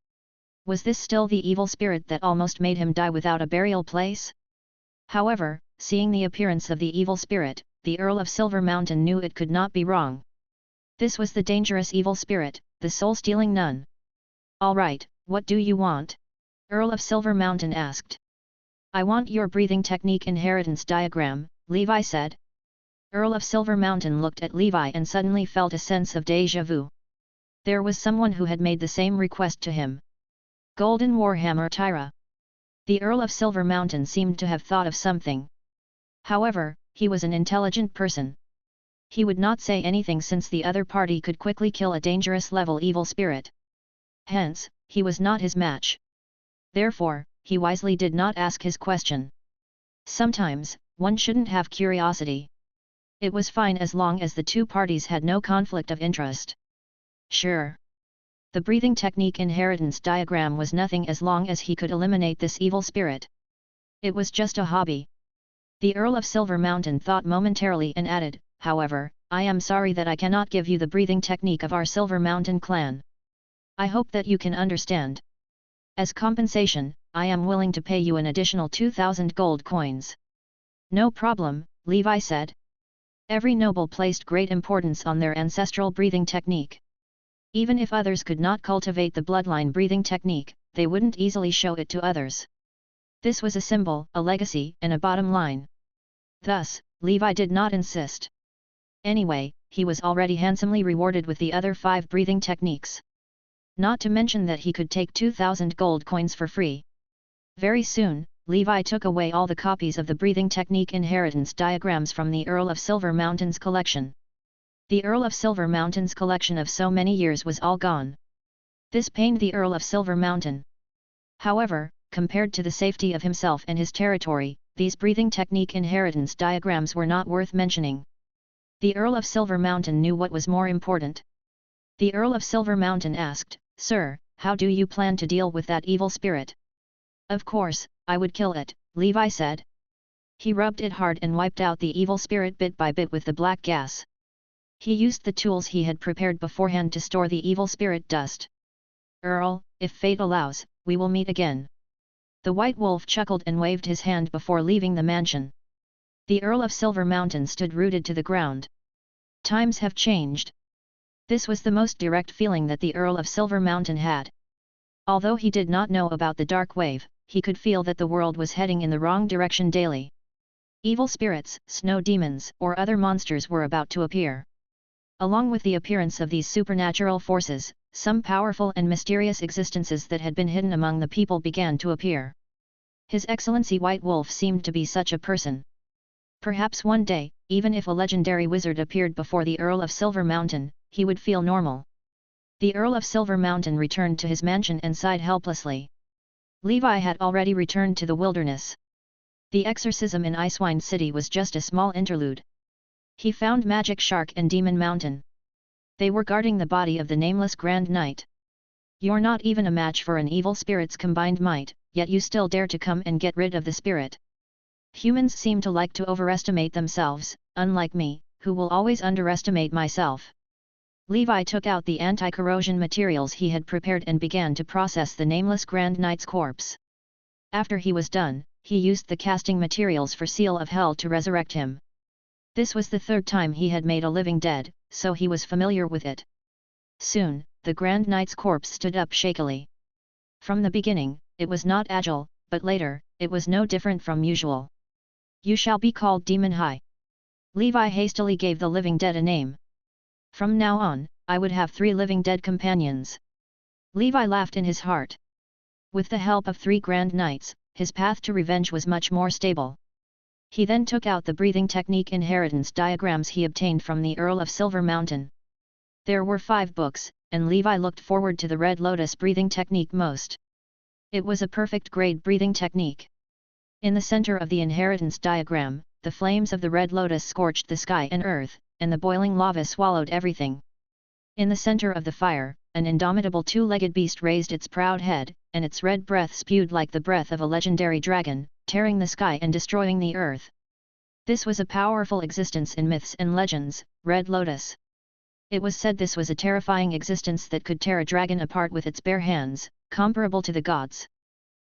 Was this still the evil spirit that almost made him die without a burial place? However, seeing the appearance of the evil spirit, the Earl of Silver Mountain knew it could not be wrong. This was the dangerous evil spirit, the soul-stealing nun. "All right, what do you want?" Earl of Silver Mountain asked. "I want your breathing technique inheritance diagram," Levi said. Earl of Silver Mountain looked at Levi and suddenly felt a sense of déjà vu. There was someone who had made the same request to him. Golden Warhammer Tyra. The Earl of Silver Mountain seemed to have thought of something. However, he was an intelligent person. He would not say anything since the other party could quickly kill a dangerous level evil spirit. Hence, he was not his match. Therefore, he wisely did not ask his question. Sometimes, one shouldn't have curiosity. It was fine as long as the two parties had no conflict of interest. Sure. The breathing technique inheritance diagram was nothing as long as he could eliminate this evil spirit. It was just a hobby. The Earl of Silver Mountain thought momentarily and added, "However, I am sorry that I cannot give you the breathing technique of our Silver Mountain clan. I hope that you can understand. As compensation, I am willing to pay you an additional 2,000 gold coins." "No problem," Levi said. Every noble placed great importance on their ancestral breathing technique. Even if others could not cultivate the bloodline breathing technique, they wouldn't easily show it to others. This was a symbol, a legacy, and a bottom line. Thus, Levi did not insist. Anyway, he was already handsomely rewarded with the other 5 breathing techniques. Not to mention that he could take 2,000 gold coins for free. Very soon, Levi took away all the copies of the breathing technique inheritance diagrams from the Earl of Silver Mountain's collection. The Earl of Silver Mountain's collection of so many years was all gone. This pained the Earl of Silver Mountain. However, compared to the safety of himself and his territory, these breathing technique inheritance diagrams were not worth mentioning. The Earl of Silver Mountain knew what was more important. The Earl of Silver Mountain asked, "Sir, how do you plan to deal with that evil spirit?" "Of course, I would kill it," Levi said. He rubbed it hard and wiped out the evil spirit bit by bit with the black gas. He used the tools he had prepared beforehand to store the evil spirit dust. "Earl, if fate allows, we will meet again." The white wolf chuckled and waved his hand before leaving the mansion. The Earl of Silver Mountain stood rooted to the ground. Times have changed. This was the most direct feeling that the Earl of Silver Mountain had. Although he did not know about the dark wave, he could feel that the world was heading in the wrong direction daily. Evil spirits, snow demons, or other monsters were about to appear. Along with the appearance of these supernatural forces, some powerful and mysterious existences that had been hidden among the people began to appear. His Excellency White Wolf seemed to be such a person. Perhaps one day, even if a legendary wizard appeared before the Earl of Silver Mountain, he would feel normal. The Earl of Silver Mountain returned to his mansion and sighed helplessly. Levi had already returned to the wilderness. The exorcism in Icewine City was just a small interlude. He found Magic Shark and Demon Mountain. They were guarding the body of the nameless Grand Knight. "You're not even a match for an evil spirit's combined might, yet you still dare to come and get rid of the spirit. Humans seem to like to overestimate themselves, unlike me, who will always underestimate myself." Levi took out the anti-corrosion materials he had prepared and began to process the nameless Grand Knight's corpse. After he was done, he used the casting materials for Seal of Hell to resurrect him. This was the third time he had made a living dead, so he was familiar with it. Soon, the Grand Knight's corpse stood up shakily. From the beginning, it was not agile, but later, it was no different from usual. You shall be called Demon High. Levi hastily gave the living dead a name. From now on, I would have 3 living dead companions. Levi laughed in his heart. With the help of 3 Grand Knights, his path to revenge was much more stable. He then took out the breathing technique inheritance diagrams he obtained from the Earl of Silver Mountain. There were 5 books, and Levi looked forward to the Red Lotus breathing technique most. It was a perfect grade breathing technique. In the center of the inheritance diagram, the flames of the Red Lotus scorched the sky and earth, and the boiling lava swallowed everything. In the center of the fire, an indomitable 2-legged beast raised its proud head, and its red breath spewed like the breath of a legendary dragon, tearing the sky and destroying the earth. This was a powerful existence in myths and legends, Red Lotus. It was said this was a terrifying existence that could tear a dragon apart with its bare hands, comparable to the gods.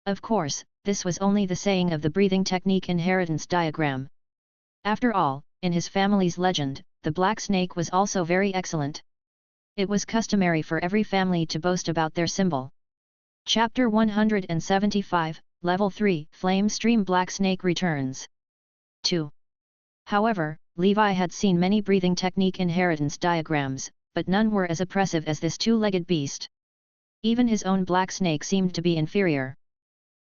Of course, this was only the saying of the breathing technique inheritance diagram. After all, in his family's legend, the black snake was also very excellent. It was customary for every family to boast about their symbol. Chapter 175, Level 3, Flame Stream Black Snake Returns. 2. However, Levi had seen many breathing technique inheritance diagrams, but none were as oppressive as this 2-legged beast. Even his own black snake seemed to be inferior.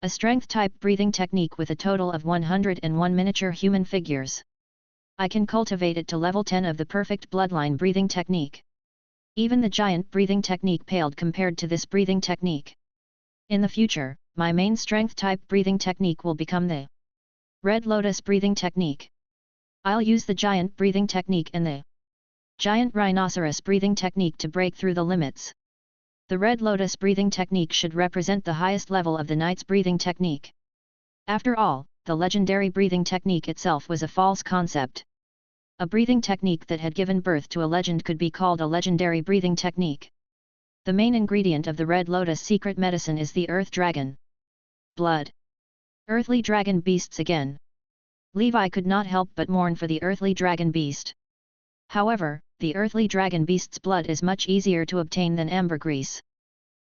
A strength-type breathing technique with a total of 101 miniature human figures. I can cultivate it to level 10 of the perfect bloodline breathing technique. Even the giant breathing technique paled compared to this breathing technique. In the future, my main strength-type breathing technique will become the Red Lotus breathing technique. I'll use the giant breathing technique and the giant rhinoceros breathing technique to break through the limits. The Red Lotus breathing technique should represent the highest level of the Knight's breathing technique. After all, the legendary breathing technique itself was a false concept. A breathing technique that had given birth to a legend could be called a legendary breathing technique. The main ingredient of the Red Lotus secret medicine is the Earth Dragon. Blood. Earthly dragon beasts again. Levi could not help but mourn for the earthly dragon beast. However, the earthly dragon beast's blood is much easier to obtain than ambergris.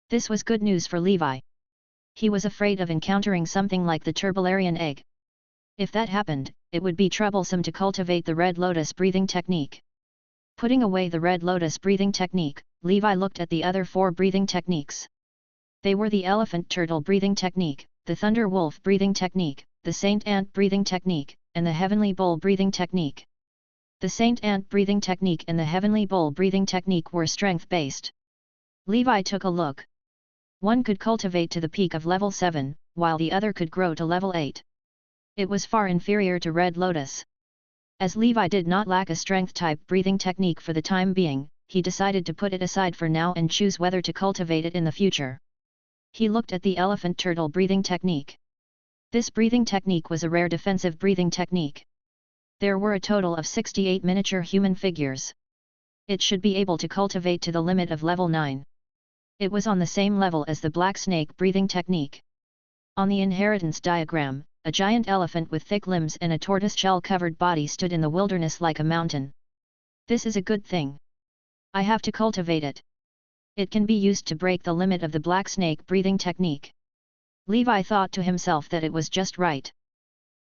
This was good news for Levi. He was afraid of encountering something like the Turbolarian egg. If that happened, it would be troublesome to cultivate the Red Lotus breathing technique. Putting away the Red Lotus breathing technique, Levi looked at the other 4 breathing techniques. They were the Elephant Turtle breathing technique, the Thunder Wolf breathing technique, the Saint Ant breathing technique, and the Heavenly Bull breathing technique. The Saint Ant breathing technique and the Heavenly Bull breathing technique were strength-based. Levi took a look. One could cultivate to the peak of level 7, while the other could grow to level 8. It was far inferior to Red Lotus. As Levi did not lack a strength-type breathing technique for the time being, he decided to put it aside for now and choose whether to cultivate it in the future. He looked at the Elephant Turtle breathing technique. This breathing technique was a rare defensive breathing technique. There were a total of 68 miniature human figures. It should be able to cultivate to the limit of level 9. It was on the same level as the Black Snake breathing technique. On the inheritance diagram, a giant elephant with thick limbs and a tortoise-shell-covered body stood in the wilderness like a mountain. This is a good thing. I have to cultivate it. It can be used to break the limit of the Black Snake breathing technique. Levi thought to himself that it was just right.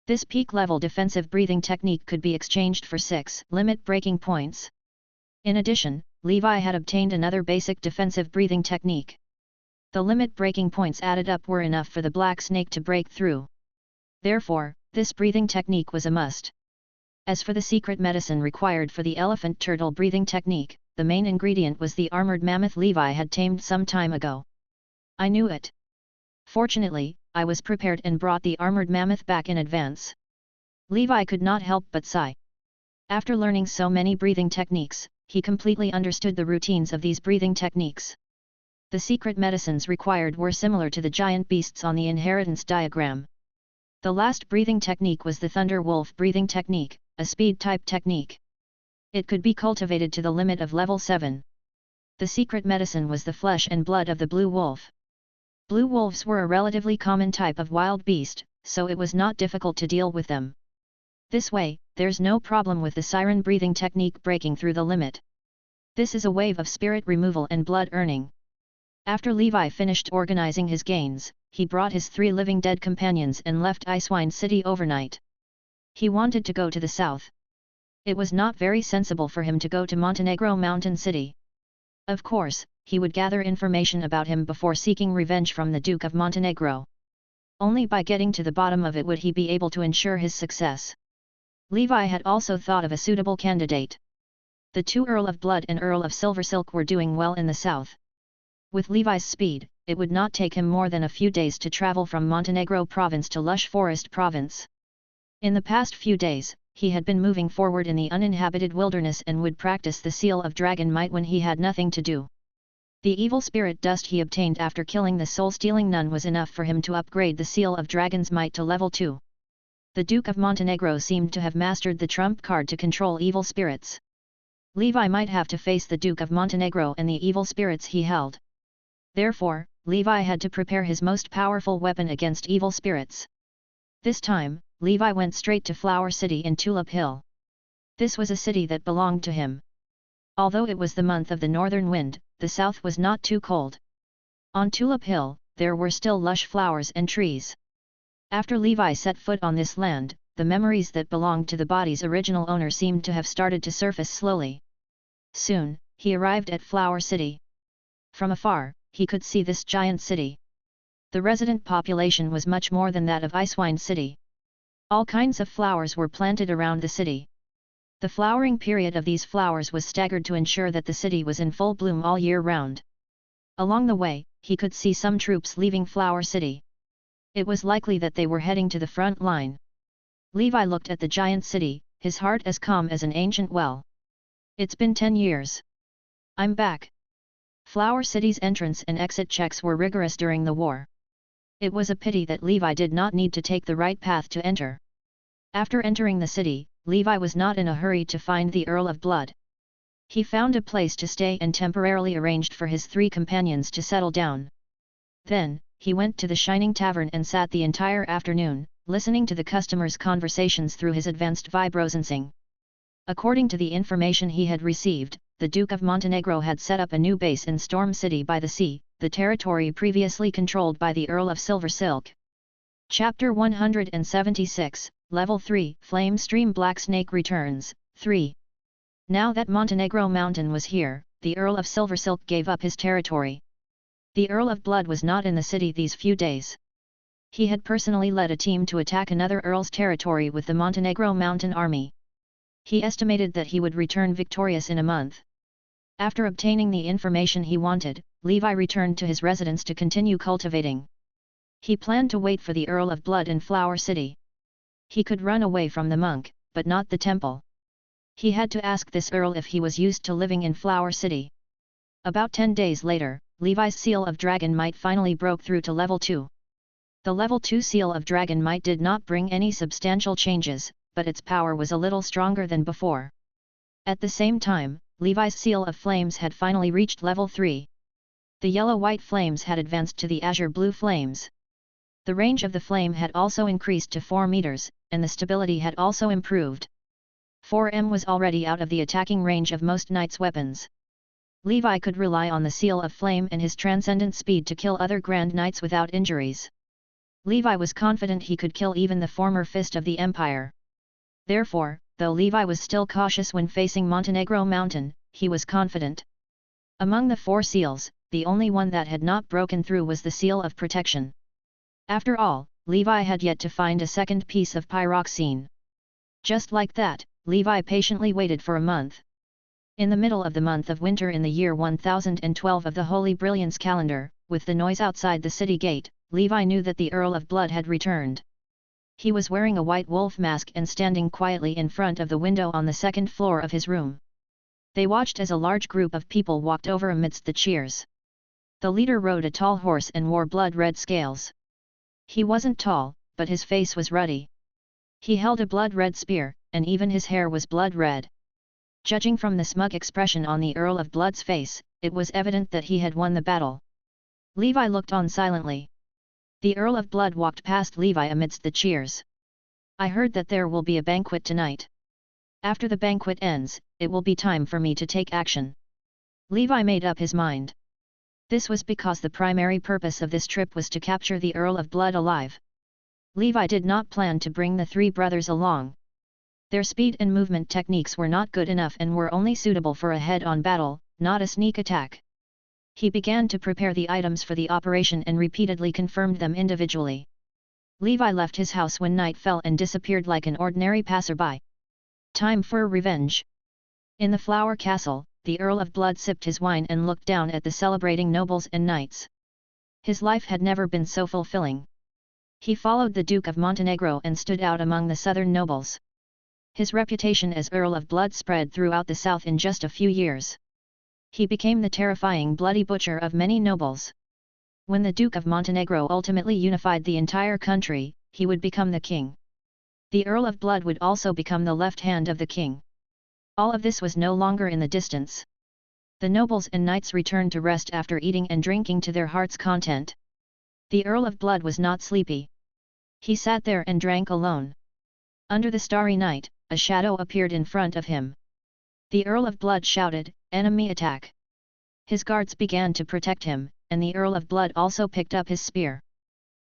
This peak-level defensive breathing technique could be exchanged for 6 limit breaking points. In addition, Levi had obtained another basic defensive breathing technique. The limit breaking points added up were enough for the Black Snake to break through. Therefore, this breathing technique was a must. As for the secret medicine required for the Elephant Turtle breathing technique, the main ingredient was the armored mammoth Levi had tamed some time ago. I knew it. Fortunately, I was prepared and brought the armored mammoth back in advance. Levi could not help but sigh. After learning so many breathing techniques, he completely understood the routines of these breathing techniques. The secret medicines required were similar to the giant beasts on the inheritance diagram. The last breathing technique was the Thunder Wolf breathing technique, a speed-type technique. It could be cultivated to the limit of level 7. The secret medicine was the flesh and blood of the blue wolf. Blue wolves were a relatively common type of wild beast, so it was not difficult to deal with them. This way, there's no problem with the siren breathing technique breaking through the limit. This is a wave of spirit removal and blood earning. After Levi finished organizing his gains, he brought his 3 living dead companions and left Icewind City overnight. He wanted to go to the south. It was not very sensible for him to go to Montenegro Mountain City. Of course, he would gather information about him before seeking revenge from the Duke of Montenegro. Only by getting to the bottom of it would he be able to ensure his success. Levi had also thought of a suitable candidate. The 2 Earl of Blood and Earl of Silversilk were doing well in the south. With Levi's speed, it would not take him more than a few days to travel from Montenegro province to Lush Forest province. In the past few days, he had been moving forward in the uninhabited wilderness and would practice the seal of dragon might when he had nothing to do. The evil spirit dust he obtained after killing the soul-stealing nun was enough for him to upgrade the seal of dragon's might to level 2. The Duke of Montenegro seemed to have mastered the trump card to control evil spirits. Levi might have to face the Duke of Montenegro and the evil spirits he held. Therefore, Levi had to prepare his most powerful weapon against evil spirits. This time, Levi went straight to Flower City in Tulip Hill. This was a city that belonged to him. Although it was the month of the northern wind, the south was not too cold. On Tulip Hill, there were still lush flowers and trees. After Levi set foot on this land, the memories that belonged to the body's original owner seemed to have started to surface slowly. Soon, he arrived at Flower City. From afar, he could see this giant city. The resident population was much more than that of Icewind City. All kinds of flowers were planted around the city. The flowering period of these flowers was staggered to ensure that the city was in full bloom all year round. Along the way, he could see some troops leaving Flower City. It was likely that they were heading to the front line. Levi looked at the giant city, his heart as calm as an ancient well. It's been 10 years. I'm back. Flower City's entrance and exit checks were rigorous during the war. It was a pity that Levi did not need to take the right path to enter. After entering the city, Levi was not in a hurry to find the Earl of Blood. He found a place to stay and temporarily arranged for his 3 companions to settle down. Then, he went to the Shining Tavern and sat the entire afternoon, listening to the customers' conversations through his advanced vibrosensing. According to the information he had received, the Duke of Montenegro had set up a new base in Storm City by the sea, the territory previously controlled by the Earl of Silversilk. Chapter 176, Level 3, Flame Stream Black Snake returns, 3. Now that Montenegro Mountain was here, the Earl of Silversilk gave up his territory. The Earl of Blood was not in the city these few days. He had personally led a team to attack another Earl's territory with the Montenegro Mountain Army. He estimated that he would return victorious in a month. After obtaining the information he wanted, Levi returned to his residence to continue cultivating. He planned to wait for the Earl of Blood in Flower City. He could run away from the monk, but not the temple. He had to ask this Earl if he was used to living in Flower City. About 10 days later, Levi's seal of dragon might finally broke through to level 2. The level 2 seal of dragon might did not bring any substantial changes, but its power was a little stronger than before. At the same time, Levi's seal of flames had finally reached level 3. The yellow-white flames had advanced to the azure-blue flames. The range of the flame had also increased to 4 meters, and the stability had also improved. 4M was already out of the attacking range of most knights' weapons. Levi could rely on the seal of flame and his transcendent speed to kill other grand knights without injuries. Levi was confident he could kill even the former fist of the Empire. Therefore, though Levi was still cautious when facing Montenegro Mountain, he was confident. Among the 4 seals, the only one that had not broken through was the seal of protection. After all, Levi had yet to find a second piece of pyroxene. Just like that, Levi patiently waited for a month. In the middle of the month of winter in the year 1012 of the Holy Brilliance calendar, with the noise outside the city gate, Levi knew that the Earl of Blood had returned. He was wearing a white wolf mask and standing quietly in front of the window on the second floor of his room. They watched as a large group of people walked over amidst the cheers. The leader rode a tall horse and wore blood-red scales. He wasn't tall, but his face was ruddy. He held a blood-red spear, and even his hair was blood-red. Judging from the smug expression on the Earl of Blood's face, it was evident that he had won the battle. Levi looked on silently. The Earl of Blood walked past Levi amidst the cheers. I heard that there will be a banquet tonight. After the banquet ends, it will be time for me to take action. Levi made up his mind. This was because the primary purpose of this trip was to capture the Earl of Blood alive. Levi did not plan to bring the three brothers along. Their speed and movement techniques were not good enough and were only suitable for a head-on battle, not a sneak attack. He began to prepare the items for the operation and repeatedly confirmed them individually. Levi left his house when night fell and disappeared like an ordinary passerby. Time for revenge. In the Flower Castle, the Earl of Blood sipped his wine and looked down at the celebrating nobles and knights. His life had never been so fulfilling. He followed the Duke of Montenegro and stood out among the southern nobles. His reputation as Earl of Blood spread throughout the south in just a few years. He became the terrifying bloody butcher of many nobles. When the Duke of Montenegro ultimately unified the entire country, he would become the king. The Earl of Blood would also become the left hand of the king. All of this was no longer in the distance. The nobles and knights returned to rest after eating and drinking to their heart's content. The Earl of Blood was not sleepy. He sat there and drank alone. Under the starry night, a shadow appeared in front of him. The Earl of Blood shouted, "Enemy attack!" His guards began to protect him, and the Earl of Blood also picked up his spear.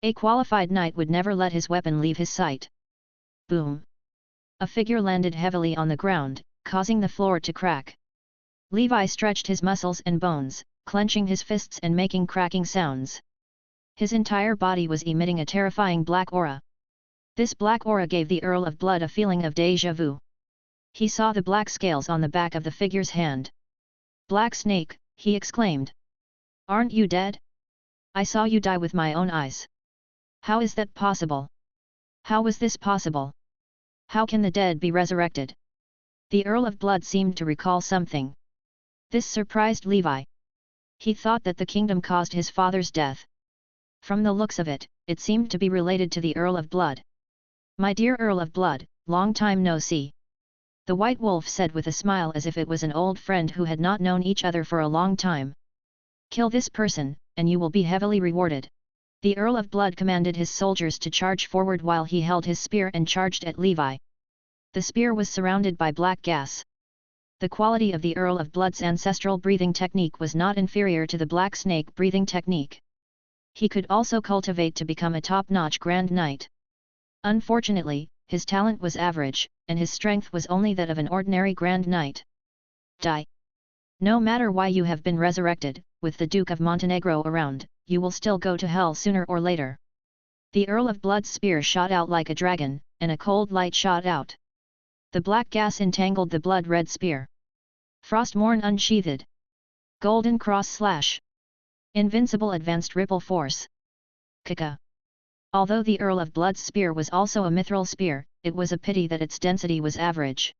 A qualified knight would never let his weapon leave his sight. Boom! A figure landed heavily on the ground, causing the floor to crack. Levi stretched his muscles and bones, clenching his fists and making cracking sounds. His entire body was emitting a terrifying black aura. This black aura gave the Earl of Blood a feeling of déjà vu. He saw the black scales on the back of the figure's hand. "Black Snake," he exclaimed. "Aren't you dead? I saw you die with my own eyes. How is that possible? How was this possible? How can the dead be resurrected?" The Earl of Blood seemed to recall something. This surprised Levi. He thought that the kingdom caused his father's death. From the looks of it, it seemed to be related to the Earl of Blood. "My dear Earl of Blood, long time no see," the White Wolf said with a smile as if it was an old friend who had not known each other for a long time. "Kill this person, and you will be heavily rewarded." The Earl of Blood commanded his soldiers to charge forward while he held his spear and charged at Levi. The spear was surrounded by black gas. The quality of the Earl of Blood's ancestral breathing technique was not inferior to the Black Snake breathing technique. He could also cultivate to become a top-notch Grand Knight. Unfortunately, his talent was average, and his strength was only that of an ordinary Grand Knight. Die! No matter why you have been resurrected, with the Duke of Montenegro around, you will still go to hell sooner or later. The Earl of Blood's spear shot out like a dragon, and a cold light shot out. The black gas entangled the blood-red spear. Frostmourne unsheathed. Golden cross slash. Invincible advanced ripple force. Kaka. Although the Earl of Blood's spear was also a mithril spear, it was a pity that its density was average.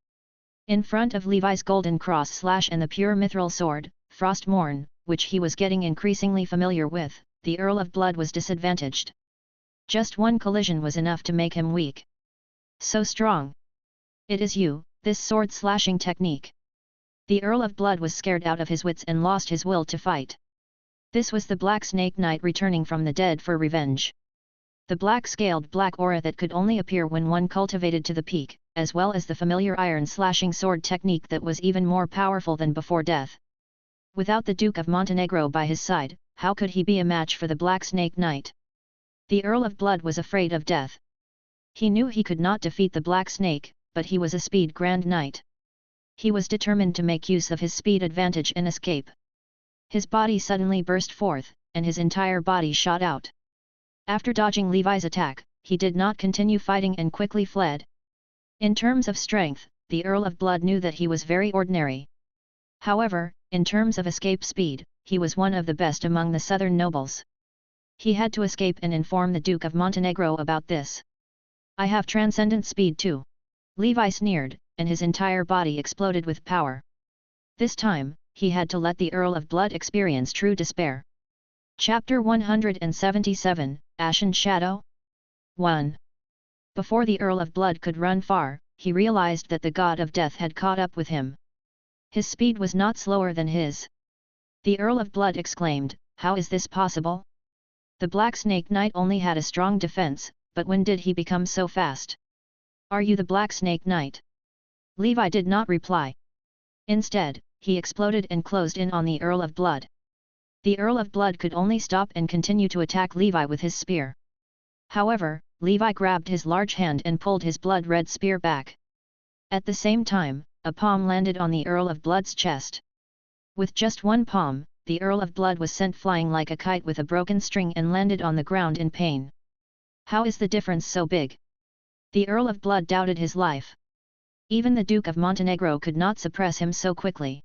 In front of Levi's golden cross slash and the pure mithril sword, Frostmourne, which he was getting increasingly familiar with, the Earl of Blood was disadvantaged. Just one collision was enough to make him weak. So strong. "It is you, this sword-slashing technique." The Earl of Blood was scared out of his wits and lost his will to fight. This was the Black Snake Knight returning from the dead for revenge. The black-scaled black aura that could only appear when one cultivated to the peak, as well as the familiar iron-slashing sword technique that was even more powerful than before death. Without the Duke of Montenegro by his side, how could he be a match for the Black Snake Knight? The Earl of Blood was afraid of death. He knew he could not defeat the Black Snake, but he was a speed Grand Knight. He was determined to make use of his speed advantage and escape. His body suddenly burst forth, and his entire body shot out. After dodging Levi's attack, he did not continue fighting and quickly fled. In terms of strength, the Earl of Blood knew that he was very ordinary. However, in terms of escape speed, he was one of the best among the southern nobles. He had to escape and inform the Duke of Montenegro about this. "I have transcendent speed too," Levi sneered, and his entire body exploded with power. This time, he had to let the Earl of Blood experience true despair. Chapter 177, Ashen Shadow? 1. Before the Earl of Blood could run far, he realized that the God of Death had caught up with him. His speed was not slower than his. The Earl of Blood exclaimed, "How is this possible? The Black Snake Knight only had a strong defense, but when did he become so fast?" Are you the Black Snake Knight? Levi did not reply. Instead, he exploded and closed in on the Earl of Blood. The Earl of Blood could only stop and continue to attack Levi with his spear. However, Levi grabbed his large hand and pulled his blood-red spear back. At the same time, a palm landed on the Earl of Blood's chest. With just one palm, the Earl of Blood was sent flying like a kite with a broken string and landed on the ground in pain. How is the difference so big? The Earl of Blood doubted his life. Even the Duke of Montenegro could not suppress him so quickly.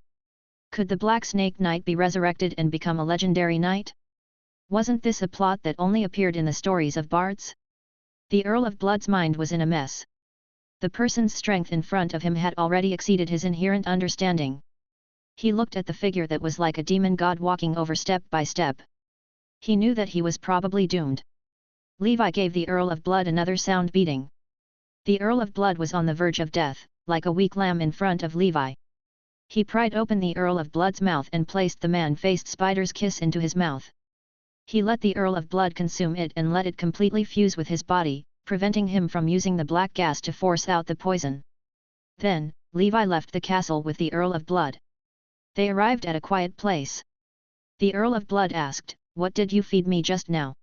Could the Black Snake Knight be resurrected and become a legendary knight? Wasn't this a plot that only appeared in the stories of bards? The Earl of Blood's mind was in a mess. The person's strength in front of him had already exceeded his inherent understanding. He looked at the figure that was like a demon god walking over step by step. He knew that he was probably doomed. Levi gave the Earl of Blood another sound beating. The Earl of Blood was on the verge of death, like a weak lamb in front of Levi. He pried open the Earl of Blood's mouth and placed the man-faced spider's kiss into his mouth. He let the Earl of Blood consume it and let it completely fuse with his body, preventing him from using the black gas to force out the poison. Then, Levi left the castle with the Earl of Blood. They arrived at a quiet place. The Earl of Blood asked, "What did you feed me just now?"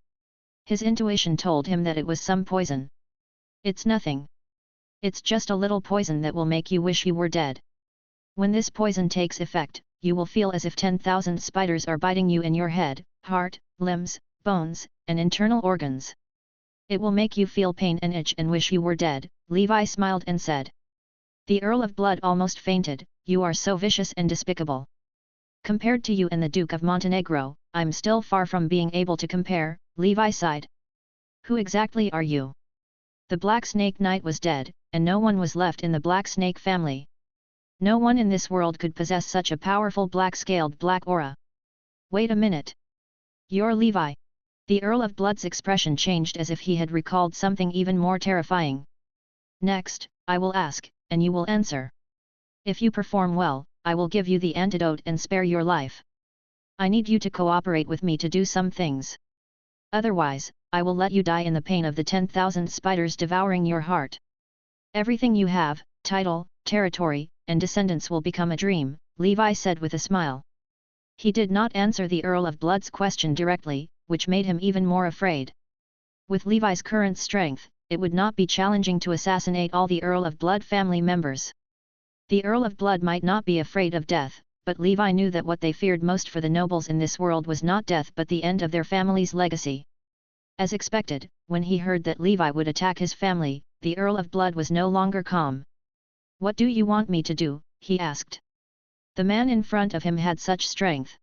His intuition told him that it was some poison. "It's nothing. It's just a little poison that will make you wish you were dead. When this poison takes effect, you will feel as if 10,000 spiders are biting you in your head, heart, limbs, bones, and internal organs. It will make you feel pain and itch and wish you were dead," Levi smiled and said. The Earl of Blood almost fainted, "You are so vicious and despicable. Compared to you and the Duke of Montenegro, I'm still far from being able to compare," Levi sighed. "Who exactly are you?" The Black Snake Knight was dead, and no one was left in the Black Snake family. No one in this world could possess such a powerful black-scaled black aura. "Wait a minute. You're Levi." The Earl of Blood's expression changed as if he had recalled something even more terrifying. "Next, I will ask, and you will answer. If you perform well, I will give you the antidote and spare your life. I need you to cooperate with me to do some things. Otherwise, I will let you die in the pain of the 10,000 spiders devouring your heart. Everything you have, title, territory, and descendants will become a dream," Levi said with a smile. He did not answer the Earl of Blood's question directly, which made him even more afraid. With Levi's current strength, it would not be challenging to assassinate all the Earl of Blood family members. The Earl of Blood might not be afraid of death, but Levi knew that what they feared most for the nobles in this world was not death but the end of their family's legacy. As expected, when he heard that Levi would attack his family, the Earl of Blood was no longer calm. "What do you want me to do?" he asked. The man in front of him had such strength.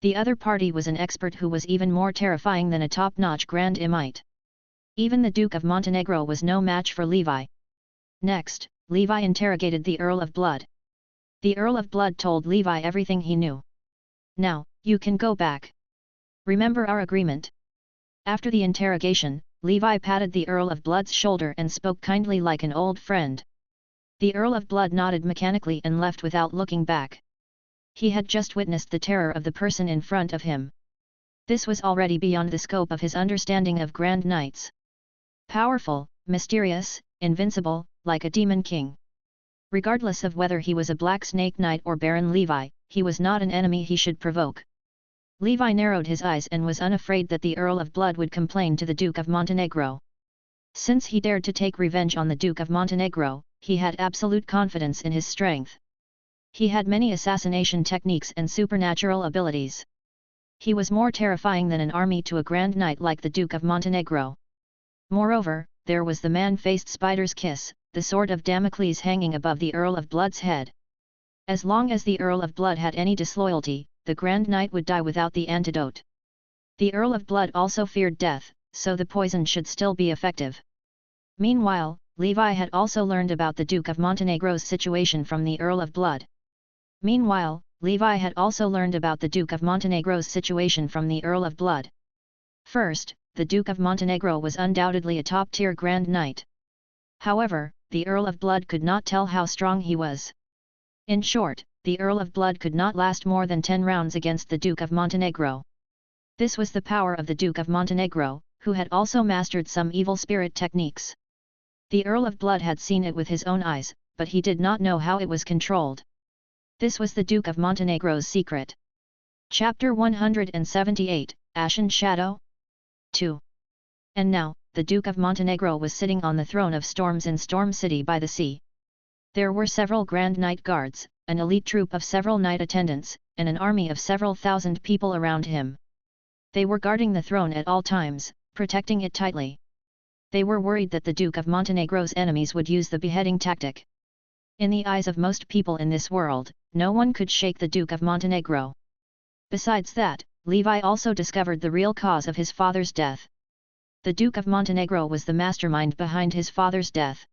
The other party was an expert who was even more terrifying than a top-notch Grand Imite. Even the Duke of Montenegro was no match for Levi. Next, Levi interrogated the Earl of Blood. The Earl of Blood told Levi everything he knew. "Now, you can go back. Remember our agreement." After the interrogation, Levi patted the Earl of Blood's shoulder and spoke kindly like an old friend. The Earl of Blood nodded mechanically and left without looking back. He had just witnessed the terror of the person in front of him. This was already beyond the scope of his understanding of Grand Knights. Powerful, mysterious, invincible, like a demon king. Regardless of whether he was a Black Snake Knight or Baron Levi, he was not an enemy he should provoke. Levi narrowed his eyes and was unafraid that the Earl of Blood would complain to the Duke of Montenegro. Since he dared to take revenge on the Duke of Montenegro, he had absolute confidence in his strength. He had many assassination techniques and supernatural abilities. He was more terrifying than an army to a Grand Knight like the Duke of Montenegro. Moreover, there was the man-faced spider's kiss, the sword of Damocles hanging above the Earl of Blood's head. As long as the Earl of Blood had any disloyalty, the Grand Knight would die without the antidote. The Earl of Blood also feared death, so the poison should still be effective. Meanwhile, Levi had also learned about the Duke of Montenegro's situation from the Earl of Blood. Meanwhile, Levi had also learned about the Duke of Montenegro's situation from the Earl of Blood. First, the Duke of Montenegro was undoubtedly a top-tier Grand Knight. However, the Earl of Blood could not tell how strong he was. In short, the Earl of Blood could not last more than 10 rounds against the Duke of Montenegro. This was the power of the Duke of Montenegro, who had also mastered some evil spirit techniques. The Earl of Blood had seen it with his own eyes, but he did not know how it was controlled. This was the Duke of Montenegro's secret. Chapter 178, Ashen Shadow? 2. And now, the Duke of Montenegro was sitting on the throne of storms in Storm City by the sea. There were several grand knight guards, an elite troop of several knight attendants, and an army of several thousand people around him. They were guarding the throne at all times, protecting it tightly. They were worried that the Duke of Montenegro's enemies would use the beheading tactic. In the eyes of most people in this world, no one could shake the Duke of Montenegro. Besides that, Levi also discovered the real cause of his father's death. The Duke of Montenegro was the mastermind behind his father's death.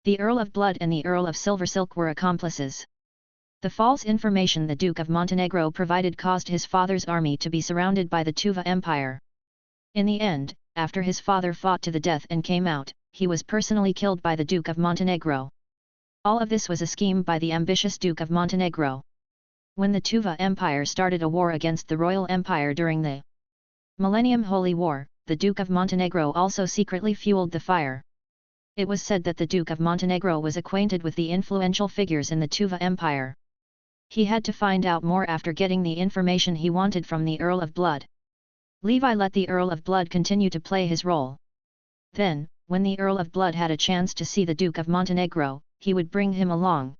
The Earl of Blood and the Earl of Silversilk were accomplices. The false information the Duke of Montenegro provided caused his father's army to be surrounded by the Tuva Empire. In the end, after his father fought to the death and came out, he was personally killed by the Duke of Montenegro. All of this was a scheme by the ambitious Duke of Montenegro. When the Tuva Empire started a war against the Royal Empire during the Millennium Holy War, the Duke of Montenegro also secretly fueled the fire. It was said that the Duke of Montenegro was acquainted with the influential figures in the Tuva Empire. He had to find out more after getting the information he wanted from the Earl of Blood. Levi let the Earl of Blood continue to play his role. Then, when the Earl of Blood had a chance to see the Duke of Montenegro, he would bring him along.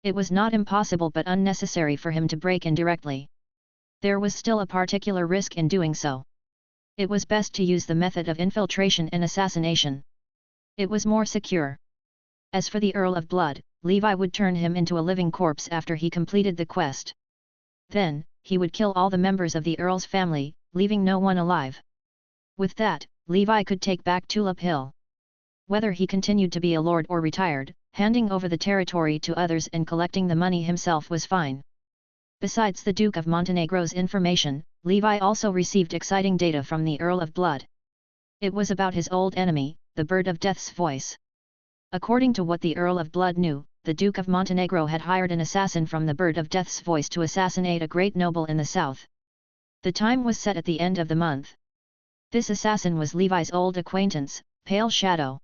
It was not impossible but unnecessary for him to break in directly. There was still a particular risk in doing so. It was best to use the method of infiltration and assassination. It was more secure. As for the Earl of Blood, Levi would turn him into a living corpse after he completed the quest. Then, he would kill all the members of the Earl's family, leaving no one alive. With that, Levi could take back Tulip Hill. Whether he continued to be a lord or retired, handing over the territory to others and collecting the money himself was fine. Besides the Duke of Montenegro's information, Levi also received exciting data from the Earl of Blood. It was about his old enemy, the Bird of Death's voice. According to what the Earl of Blood knew, the Duke of Montenegro had hired an assassin from the Bird of Death's voice to assassinate a great noble in the south. The time was set at the end of the month. This assassin was Levi's old acquaintance, Pale Shadow.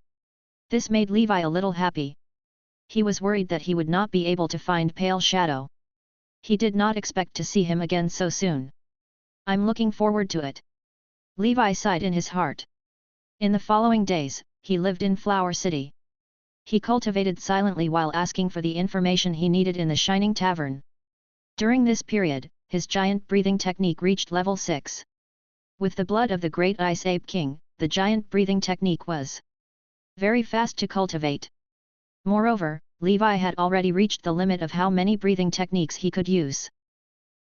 This made Levi a little happy. He was worried that he would not be able to find Pale Shadow. He did not expect to see him again so soon. I'm looking forward to it. Levi sighed in his heart. In the following days, he lived in Flower City. He cultivated silently while asking for the information he needed in the Shining Tavern. During this period, his giant breathing technique reached level 6. With the blood of the Great Ice Ape King, the giant breathing technique was very fast to cultivate. Moreover, Levi had already reached the limit of how many breathing techniques he could use.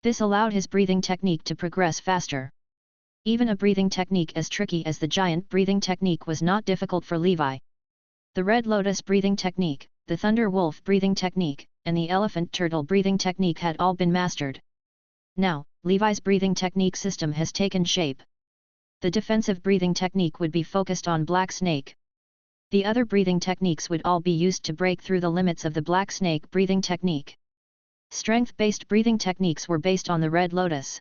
This allowed his breathing technique to progress faster. Even a breathing technique as tricky as the giant breathing technique was not difficult for Levi. The Red Lotus breathing technique, the Thunder Wolf breathing technique, and the Elephant Turtle breathing technique had all been mastered. Now, Levi's breathing technique system has taken shape. The defensive breathing technique would be focused on Black Snake. The other breathing techniques would all be used to break through the limits of the Black Snake breathing technique. Strength-based breathing techniques were based on the Red Lotus.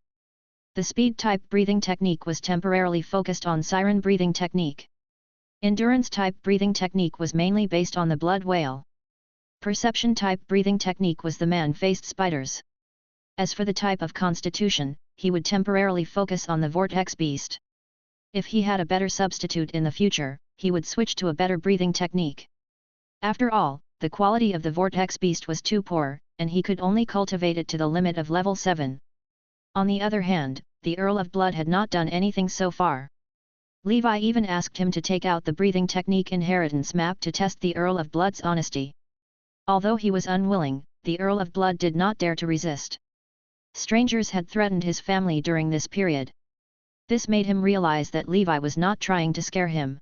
The speed-type breathing technique was temporarily focused on Siren breathing technique. Endurance-type breathing technique was mainly based on the Blood Whale. Perception-type breathing technique was the Man-Faced Spiders. As for the type of constitution, he would temporarily focus on the Vortex Beast. If he had a better substitute in the future, he would switch to a better breathing technique. After all, the quality of the Vortex Beast was too poor, and he could only cultivate it to the limit of level 7. On the other hand, the Earl of Blood had not done anything so far. Levi even asked him to take out the breathing technique inheritance map to test the Earl of Blood's honesty. Although he was unwilling, the Earl of Blood did not dare to resist. Strangers had threatened his family during this period. This made him realize that Levi was not trying to scare him.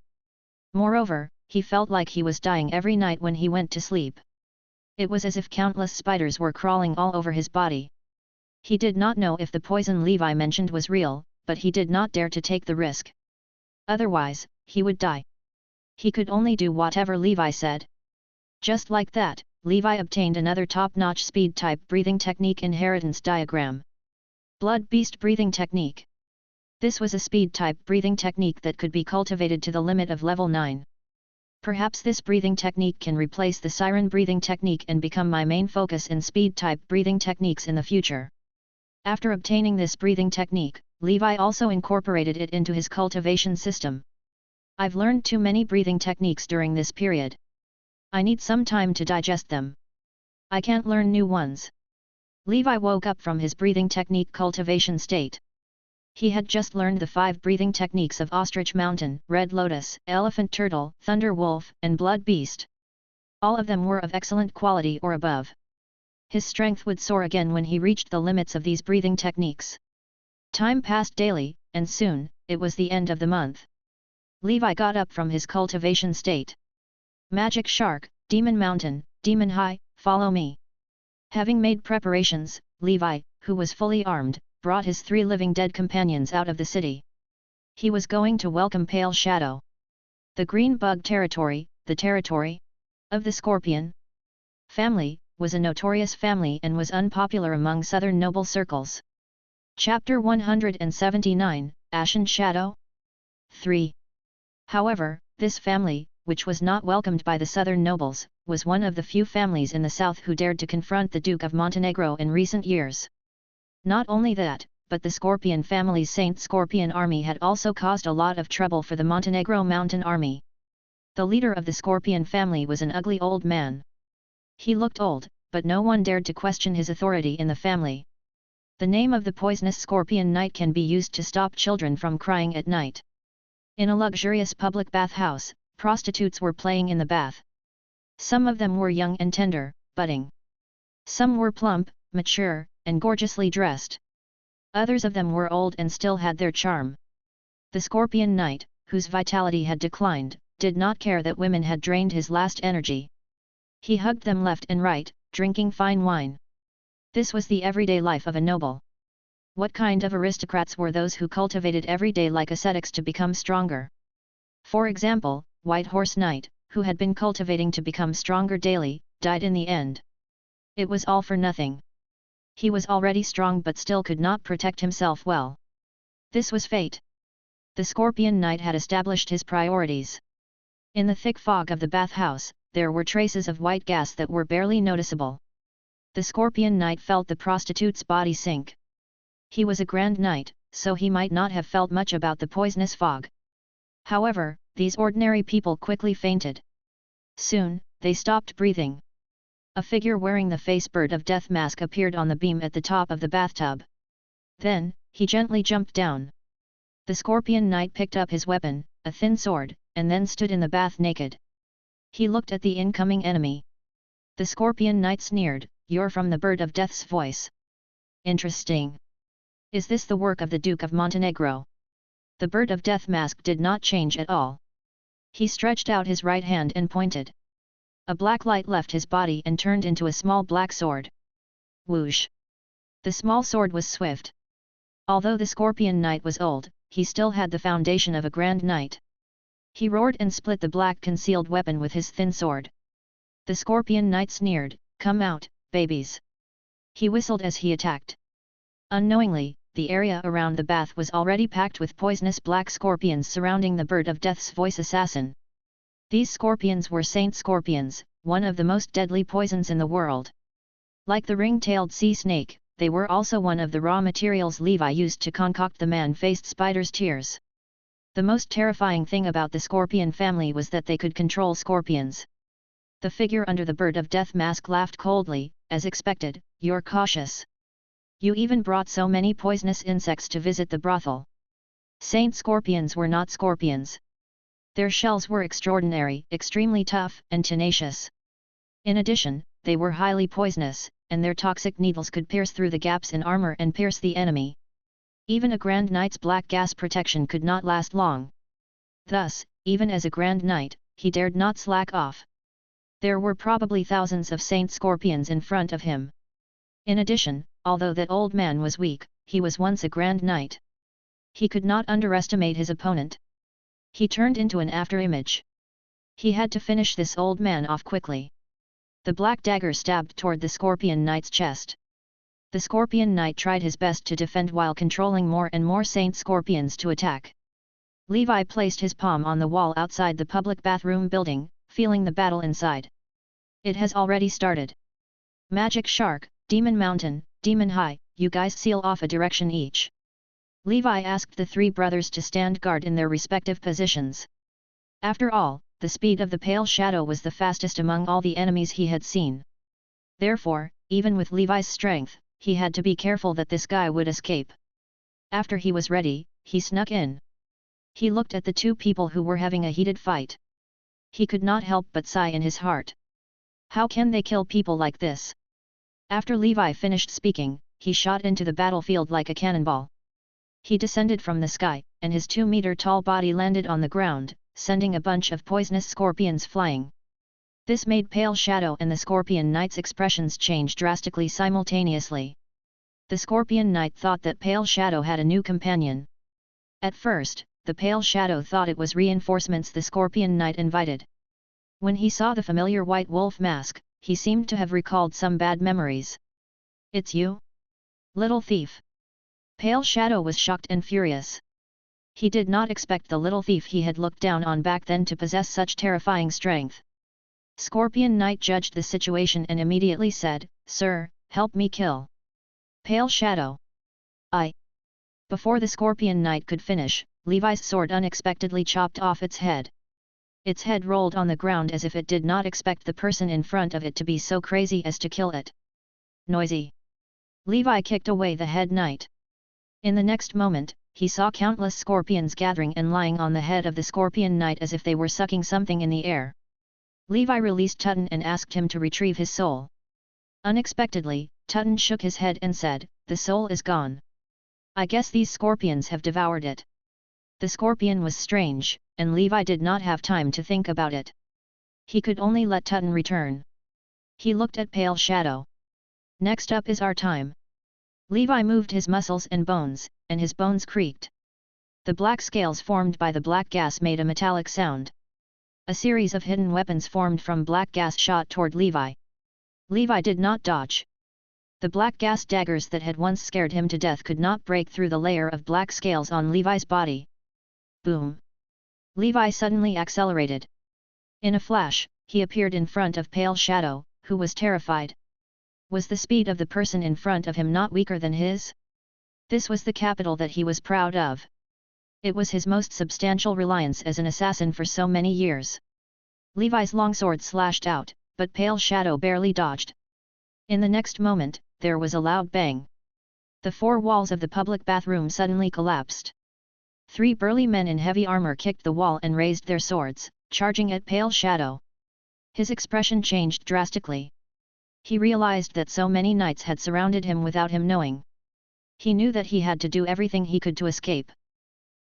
Moreover, he felt like he was dying every night when he went to sleep. It was as if countless spiders were crawling all over his body. He did not know if the poison Levi mentioned was real, but he did not dare to take the risk. Otherwise, he would die. He could only do whatever Levi said. Just like that, Levi obtained another top-notch speed-type breathing technique inheritance diagram. Blood Beast breathing technique. This was a speed-type breathing technique that could be cultivated to the limit of level 9. Perhaps this breathing technique can replace the siren breathing technique and become my main focus in speed-type breathing techniques in the future. After obtaining this breathing technique, Levi also incorporated it into his cultivation system. I've learned too many breathing techniques during this period. I need some time to digest them. I can't learn new ones. Levi woke up from his breathing technique cultivation state. He had just learned the 5 breathing techniques of Ostrich Mountain, Red Lotus, Elephant Turtle, Thunder Wolf, and Blood Beast. All of them were of excellent quality or above. His strength would soar again when he reached the limits of these breathing techniques. Time passed daily, and soon, it was the end of the month. Levi got up from his cultivation state. Magic Shark, Demon Mountain, Demon High, follow me. Having made preparations, Levi, who was fully armed, brought his 3 living dead companions out of the city. He was going to welcome Pale Shadow. The Green Bug Territory, the territory of the Scorpion family, was a notorious family and was unpopular among southern noble circles. Chapter 179, Ashen Shadow? 3. However, this family, which was not welcomed by the southern nobles, was one of the few families in the south who dared to confront the Duke of Montenegro in recent years. Not only that, but the Scorpion family's Saint Scorpion army had also caused a lot of trouble for the Montenegro Mountain Army. The leader of the Scorpion family was an ugly old man. He looked old, but no one dared to question his authority in the family. The name of the poisonous Scorpion Knight can be used to stop children from crying at night. In a luxurious public bathhouse, prostitutes were playing in the bath. Some of them were young and tender, budding. Some were plump, mature, and gorgeously dressed. Others of them were old and still had their charm. The Scorpion Knight, whose vitality had declined, did not care that women had drained his last energy. He hugged them left and right, drinking fine wine. This was the everyday life of a noble. What kind of aristocrats were those who cultivated everyday-like ascetics to become stronger? For example, White Horse Knight, who had been cultivating to become stronger daily, died in the end. It was all for nothing. He was already strong but still could not protect himself well. This was fate. The Scorpion Knight had established his priorities. In the thick fog of the bathhouse, there were traces of white gas that were barely noticeable. The Scorpion Knight felt the prostitute's body sink. He was a Grand Knight, so he might not have felt much about the poisonous fog. However, these ordinary people quickly fainted. Soon, they stopped breathing. A figure wearing the face bird of death mask appeared on the beam at the top of the bathtub. Then, he gently jumped down. The Scorpion Knight picked up his weapon, a thin sword, and then stood in the bath naked. He looked at the incoming enemy. The Scorpion Knight sneered, "You're from the Bird of Death's voice. Interesting. Is this the work of the Duke of Montenegro?" The Bird of Death mask did not change at all. He stretched out his right hand and pointed. A black light left his body and turned into a small black sword. Whoosh! The small sword was swift. Although the Scorpion Knight was old, he still had the foundation of a Grand Knight. He roared and split the black concealed weapon with his thin sword. The Scorpion Knight sneered, "Come out, babies." He whistled as he attacked. Unknowingly, the area around the bath was already packed with poisonous black scorpions surrounding the Bird of Death's voice assassin. These scorpions were Saint Scorpions, one of the most deadly poisons in the world. Like the ring-tailed sea snake, they were also one of the raw materials Levi used to concoct the man-faced spider's tears. The most terrifying thing about the Scorpion family was that they could control scorpions. The figure under the Bird of Death mask laughed coldly, as expected, "You're cautious. You even brought so many poisonous insects to visit the brothel." Saint Scorpions were not scorpions. Their shells were extraordinary, extremely tough, and tenacious. In addition, they were highly poisonous, and their toxic needles could pierce through the gaps in armor and pierce the enemy. Even a Grand Knight's black gas protection could not last long. Thus, even as a Grand Knight, he dared not slack off. There were probably thousands of Saint Scorpions in front of him. In addition, although that old man was weak, he was once a Grand Knight. He could not underestimate his opponent. He turned into an afterimage. He had to finish this old man off quickly. The black dagger stabbed toward the Scorpion Knight's chest. The Scorpion Knight tried his best to defend while controlling more and more Saint Scorpions to attack. Levi placed his palm on the wall outside the public bathroom building, feeling the battle inside. It has already started. Magic Shark, Demon Mountain, Demon High, you guys seal off a direction each. Levi asked the three brothers to stand guard in their respective positions. After all, the speed of the pale shadow was the fastest among all the enemies he had seen. Therefore, even with Levi's strength, he had to be careful that this guy would escape. After he was ready, he snuck in. He looked at the two people who were having a heated fight. He could not help but sigh in his heart. How can they kill people like this? After Levi finished speaking, he shot into the battlefield like a cannonball. He descended from the sky, and his 2-meter-tall body landed on the ground, sending a bunch of poisonous scorpions flying. This made Pale Shadow and the Scorpion Knight's expressions change drastically simultaneously. The Scorpion Knight thought that Pale Shadow had a new companion. At first, the Pale Shadow thought it was reinforcements the Scorpion Knight invited. When he saw the familiar white wolf mask, he seemed to have recalled some bad memories. "It's you? Little thief!" Pale Shadow was shocked and furious. He did not expect the little thief he had looked down on back then to possess such terrifying strength. Scorpion Knight judged the situation and immediately said, "Sir, help me kill Pale Shadow." "I." Before the Scorpion Knight could finish, Levi's sword unexpectedly chopped off its head. Its head rolled on the ground as if it did not expect the person in front of it to be so crazy as to kill it. Noisy. Levi kicked away the head knight. In the next moment, he saw countless scorpions gathering and lying on the head of the Scorpion Knight as if they were sucking something in the air. Levi released Tutton and asked him to retrieve his soul. Unexpectedly, Tutton shook his head and said, "The soul is gone. I guess these scorpions have devoured it." The scorpion was strange, and Levi did not have time to think about it. He could only let Tutton return. He looked at Pale Shadow. "Next up is our time." Levi moved his muscles and bones, and his bones creaked. The black scales formed by the black gas made a metallic sound. A series of hidden weapons formed from black gas shot toward Levi. Levi did not dodge. The black gas daggers that had once scared him to death could not break through the layer of black scales on Levi's body. Boom! Levi suddenly accelerated. In a flash, he appeared in front of Pale Shadow, who was terrified. Was the speed of the person in front of him not weaker than his? This was the capital that he was proud of. It was his most substantial reliance as an assassin for so many years. Levi's longsword slashed out, but Pale Shadow barely dodged. In the next moment, there was a loud bang. The four walls of the public bathroom suddenly collapsed. 3 burly men in heavy armor kicked the wall and raised their swords, charging at Pale Shadow. His expression changed drastically. He realized that so many knights had surrounded him without him knowing. He knew that he had to do everything he could to escape.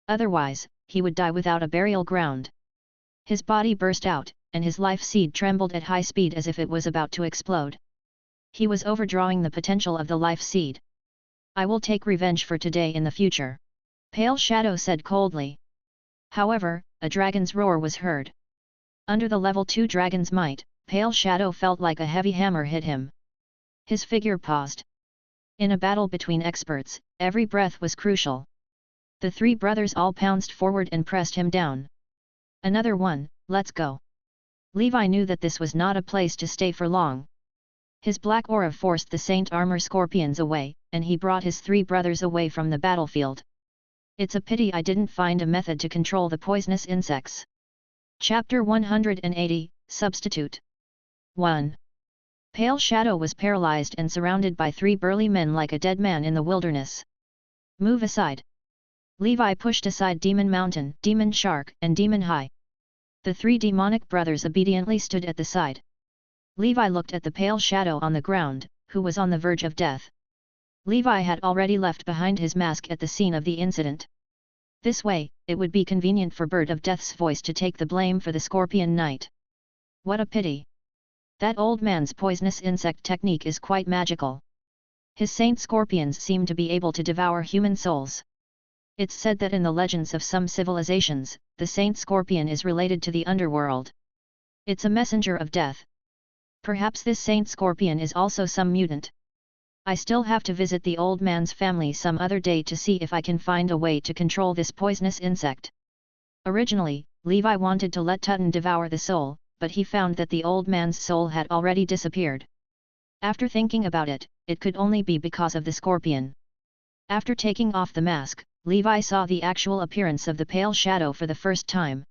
Otherwise, he would die without a burial ground. His body burst out, and his life seed trembled at high speed as if it was about to explode. He was overdrawing the potential of the life seed. "I will take revenge for today in the future," Pale Shadow said coldly. However, a dragon's roar was heard. Under the level 2 dragon's might, Pale Shadow felt like a heavy hammer hit him. His figure paused. In a battle between experts, every breath was crucial. The 3 brothers all pounced forward and pressed him down. "Another one, let's go." Levi knew that this was not a place to stay for long. His black aura forced the Saint Armor Scorpions away, and he brought his 3 brothers away from the battlefield. "It's a pity I didn't find a method to control the poisonous insects." Chapter 180, Substitute 1. Pale Shadow was paralyzed and surrounded by 3 burly men like a dead man in the wilderness. "Move aside." Levi pushed aside Demon Mountain, Demon Shark, and Demon High. The 3 demonic brothers obediently stood at the side. Levi looked at the Pale Shadow on the ground, who was on the verge of death. Levi had already left behind his mask at the scene of the incident. This way, it would be convenient for Bird of Death's voice to take the blame for the Scorpion Knight. What a pity! That old man's poisonous insect technique is quite magical. His saint scorpions seem to be able to devour human souls. It's said that in the legends of some civilizations, the saint scorpion is related to the underworld. It's a messenger of death. Perhaps this saint scorpion is also some mutant. I still have to visit the old man's family some other day to see if I can find a way to control this poisonous insect. Originally, Levi wanted to let Tutton devour the soul, but he found that the old man's soul had already disappeared. After thinking about it, it could only be because of the scorpion. After taking off the mask, Levi saw the actual appearance of the pale shadow for the first time.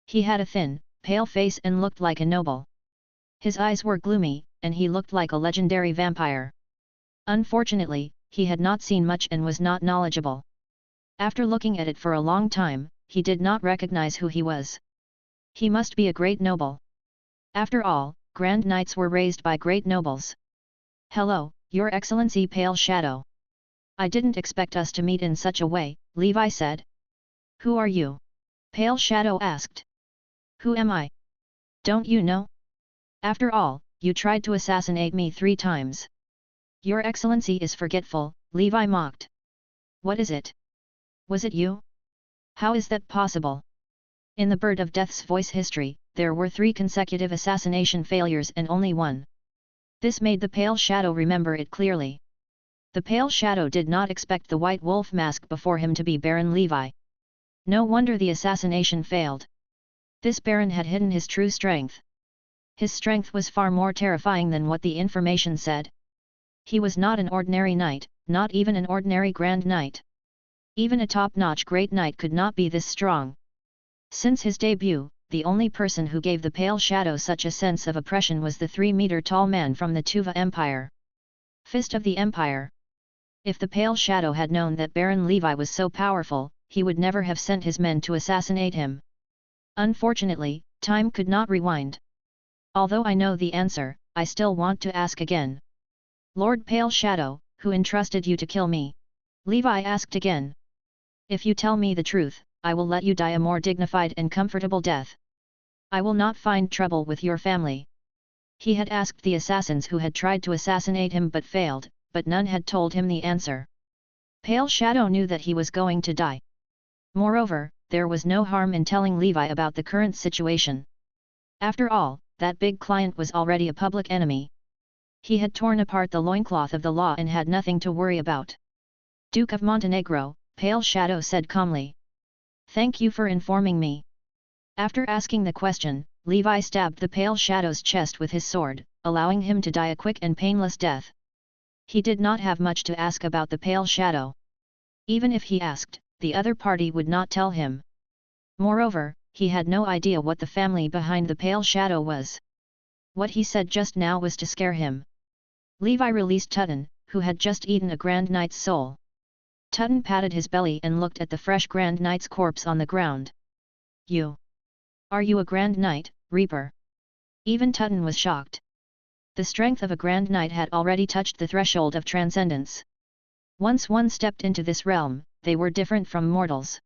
He had a thin, pale face and looked like a noble. His eyes were gloomy, and he looked like a legendary vampire. Unfortunately, he had not seen much and was not knowledgeable. After looking at it for a long time, he did not recognize who he was. He must be a great noble. After all, grand knights were raised by great nobles. "Hello, Your Excellency Pale Shadow. I didn't expect us to meet in such a way," Levi said. "Who are you?" Pale Shadow asked. "Who am I? Don't you know? After all, you tried to assassinate me 3 times. Your Excellency is forgetful," Levi mocked. "What is it? Was it you? How is that possible?" In the Bird of Death's voice history, there were 3 consecutive assassination failures and only one. This made the Pale Shadow remember it clearly. The Pale Shadow did not expect the white wolf mask before him to be Baron Levi. No wonder the assassination failed. This Baron had hidden his true strength. His strength was far more terrifying than what the information said. He was not an ordinary knight, not even an ordinary grand knight. Even a top-notch great knight could not be this strong. Since his debut, the only person who gave the Pale Shadow such a sense of oppression was the 3-meter-tall man from the Tuva Empire. Fist of the Empire. If the Pale Shadow had known that Baron Levi was so powerful, he would never have sent his men to assassinate him. Unfortunately, time could not rewind. Although I know the answer, I still want to ask again. "Lord Pale Shadow, who entrusted you to kill me?" Levi asked again. "If you tell me the truth, I will let you die a more dignified and comfortable death. I will not find trouble with your family." He had asked the assassins who had tried to assassinate him but failed, but none had told him the answer. Pale Shadow knew that he was going to die. Moreover, there was no harm in telling Levi about the current situation. After all, that big client was already a public enemy. He had torn apart the loincloth of the law and had nothing to worry about. "Duke of Montenegro," Pale Shadow said calmly. "Thank you for informing me." After asking the question, Levi stabbed the Pale Shadow's chest with his sword, allowing him to die a quick and painless death. He did not have much to ask about the Pale Shadow. Even if he asked, the other party would not tell him. Moreover, he had no idea what the family behind the Pale Shadow was. What he said just now was to scare him. Levi released Tutton, who had just eaten a Grand Knight's soul. Tutton patted his belly and looked at the fresh Grand Knight's corpse on the ground. "You? Are you a Grand Knight, Reaper?" Even Tutton was shocked. The strength of a Grand Knight had already touched the threshold of transcendence. Once one stepped into this realm, they were different from mortals.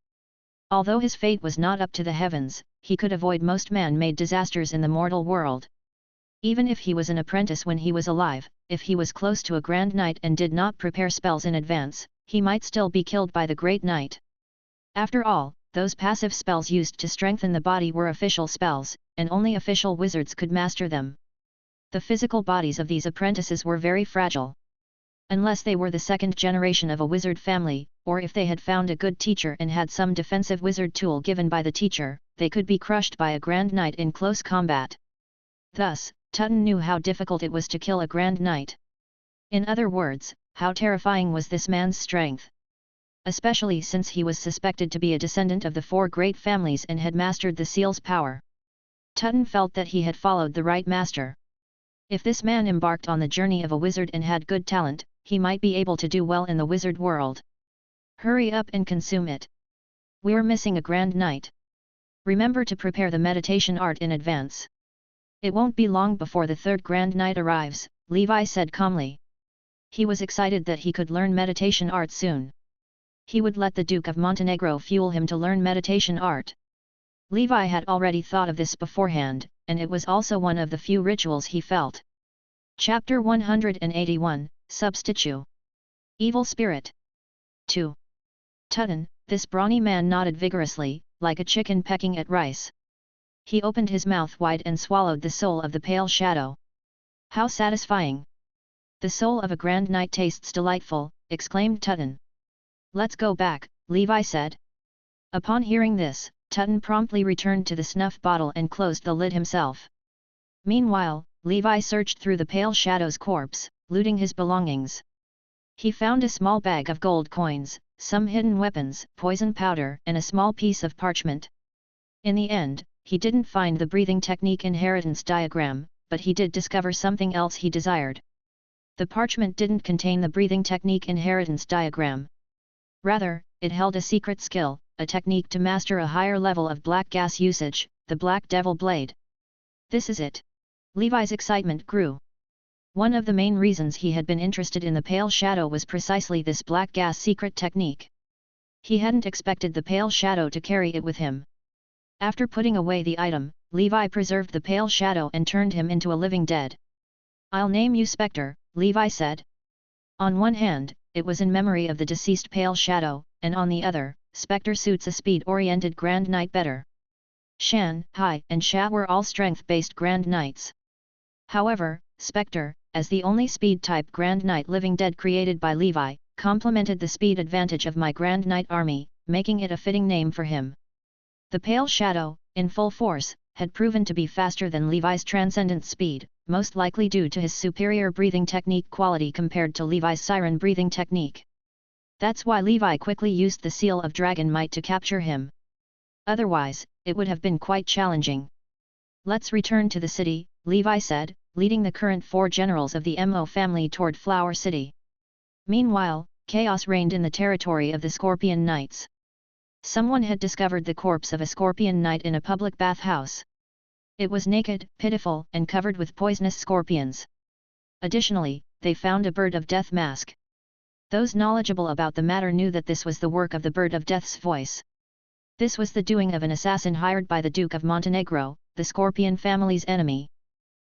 Although his fate was not up to the heavens, he could avoid most man-made disasters in the mortal world. Even if he was an apprentice when he was alive, if he was close to a Grand Knight and did not prepare spells in advance, he might still be killed by the Great Knight. After all, those passive spells used to strengthen the body were official spells, and only official wizards could master them. The physical bodies of these apprentices were very fragile. Unless they were the second generation of a wizard family, or if they had found a good teacher and had some defensive wizard tool given by the teacher, they could be crushed by a Grand Knight in close combat. Thus, Tutton knew how difficult it was to kill a Grand Knight. In other words, how terrifying was this man's strength. Especially since he was suspected to be a descendant of the 4 great families and had mastered the seal's power. Tutton felt that he had followed the right master. If this man embarked on the journey of a wizard and had good talent, he might be able to do well in the wizard world. Hurry up and consume it. We're missing a Grand Knight. Remember to prepare the meditation art in advance. It won't be long before the 3rd Grand Knight arrives, Levi said calmly. He was excited that he could learn meditation art soon. He would let the Duke of Montenegro fuel him to learn meditation art. Levi had already thought of this beforehand, and it was also one of the few rituals he felt. Chapter 181, Substitute. Evil Spirit. 2. Tutton, this brawny man nodded vigorously, like a chicken pecking at rice. He opened his mouth wide and swallowed the soul of the Pale Shadow. "How satisfying! The soul of a Grand Knight tastes delightful," exclaimed Tutton. "Let's go back," Levi said. Upon hearing this, Tutton promptly returned to the snuff bottle and closed the lid himself. Meanwhile, Levi searched through the pale shadow's corpse, looting his belongings. He found a small bag of gold coins, some hidden weapons, poison powder, and a small piece of parchment. In the end, he didn't find the breathing technique inheritance diagram, but he did discover something else he desired. The parchment didn't contain the breathing technique inheritance diagram. Rather, it held a secret skill, a technique to master a higher level of black gas usage, the Black Devil Blade. This is it. Levi's excitement grew. One of the main reasons he had been interested in the Pale Shadow was precisely this black gas secret technique. He hadn't expected the Pale Shadow to carry it with him. After putting away the item, Levi preserved the Pale Shadow and turned him into a living dead. "I'll name you Spectre," Levi said. On one hand, it was in memory of the deceased Pale Shadow, and on the other, Spectre suits a speed-oriented Grand Knight better. Shan, Hai, and Sha were all strength-based Grand Knights. However, Spectre, as the only speed-type Grand Knight living dead created by Levi, complemented the speed advantage of my Grand Knight army, making it a fitting name for him. The Pale Shadow, in full force, had proven to be faster than Levi's transcendent speed, most likely due to his superior breathing technique quality compared to Levi's siren breathing technique. That's why Levi quickly used the Seal of Dragon Might to capture him. Otherwise, it would have been quite challenging. "Let's return to the city," Levi said, leading the current 4 generals of the Mo family toward Flower City. Meanwhile, chaos reigned in the territory of the Scorpion Knights. Someone had discovered the corpse of a Scorpion Knight in a public bathhouse. It was naked, pitiful, and covered with poisonous scorpions. Additionally, they found a Bird of Death mask. Those knowledgeable about the matter knew that this was the work of the Bird of Death's voice. This was the doing of an assassin hired by the Duke of Montenegro, the Scorpion family's enemy.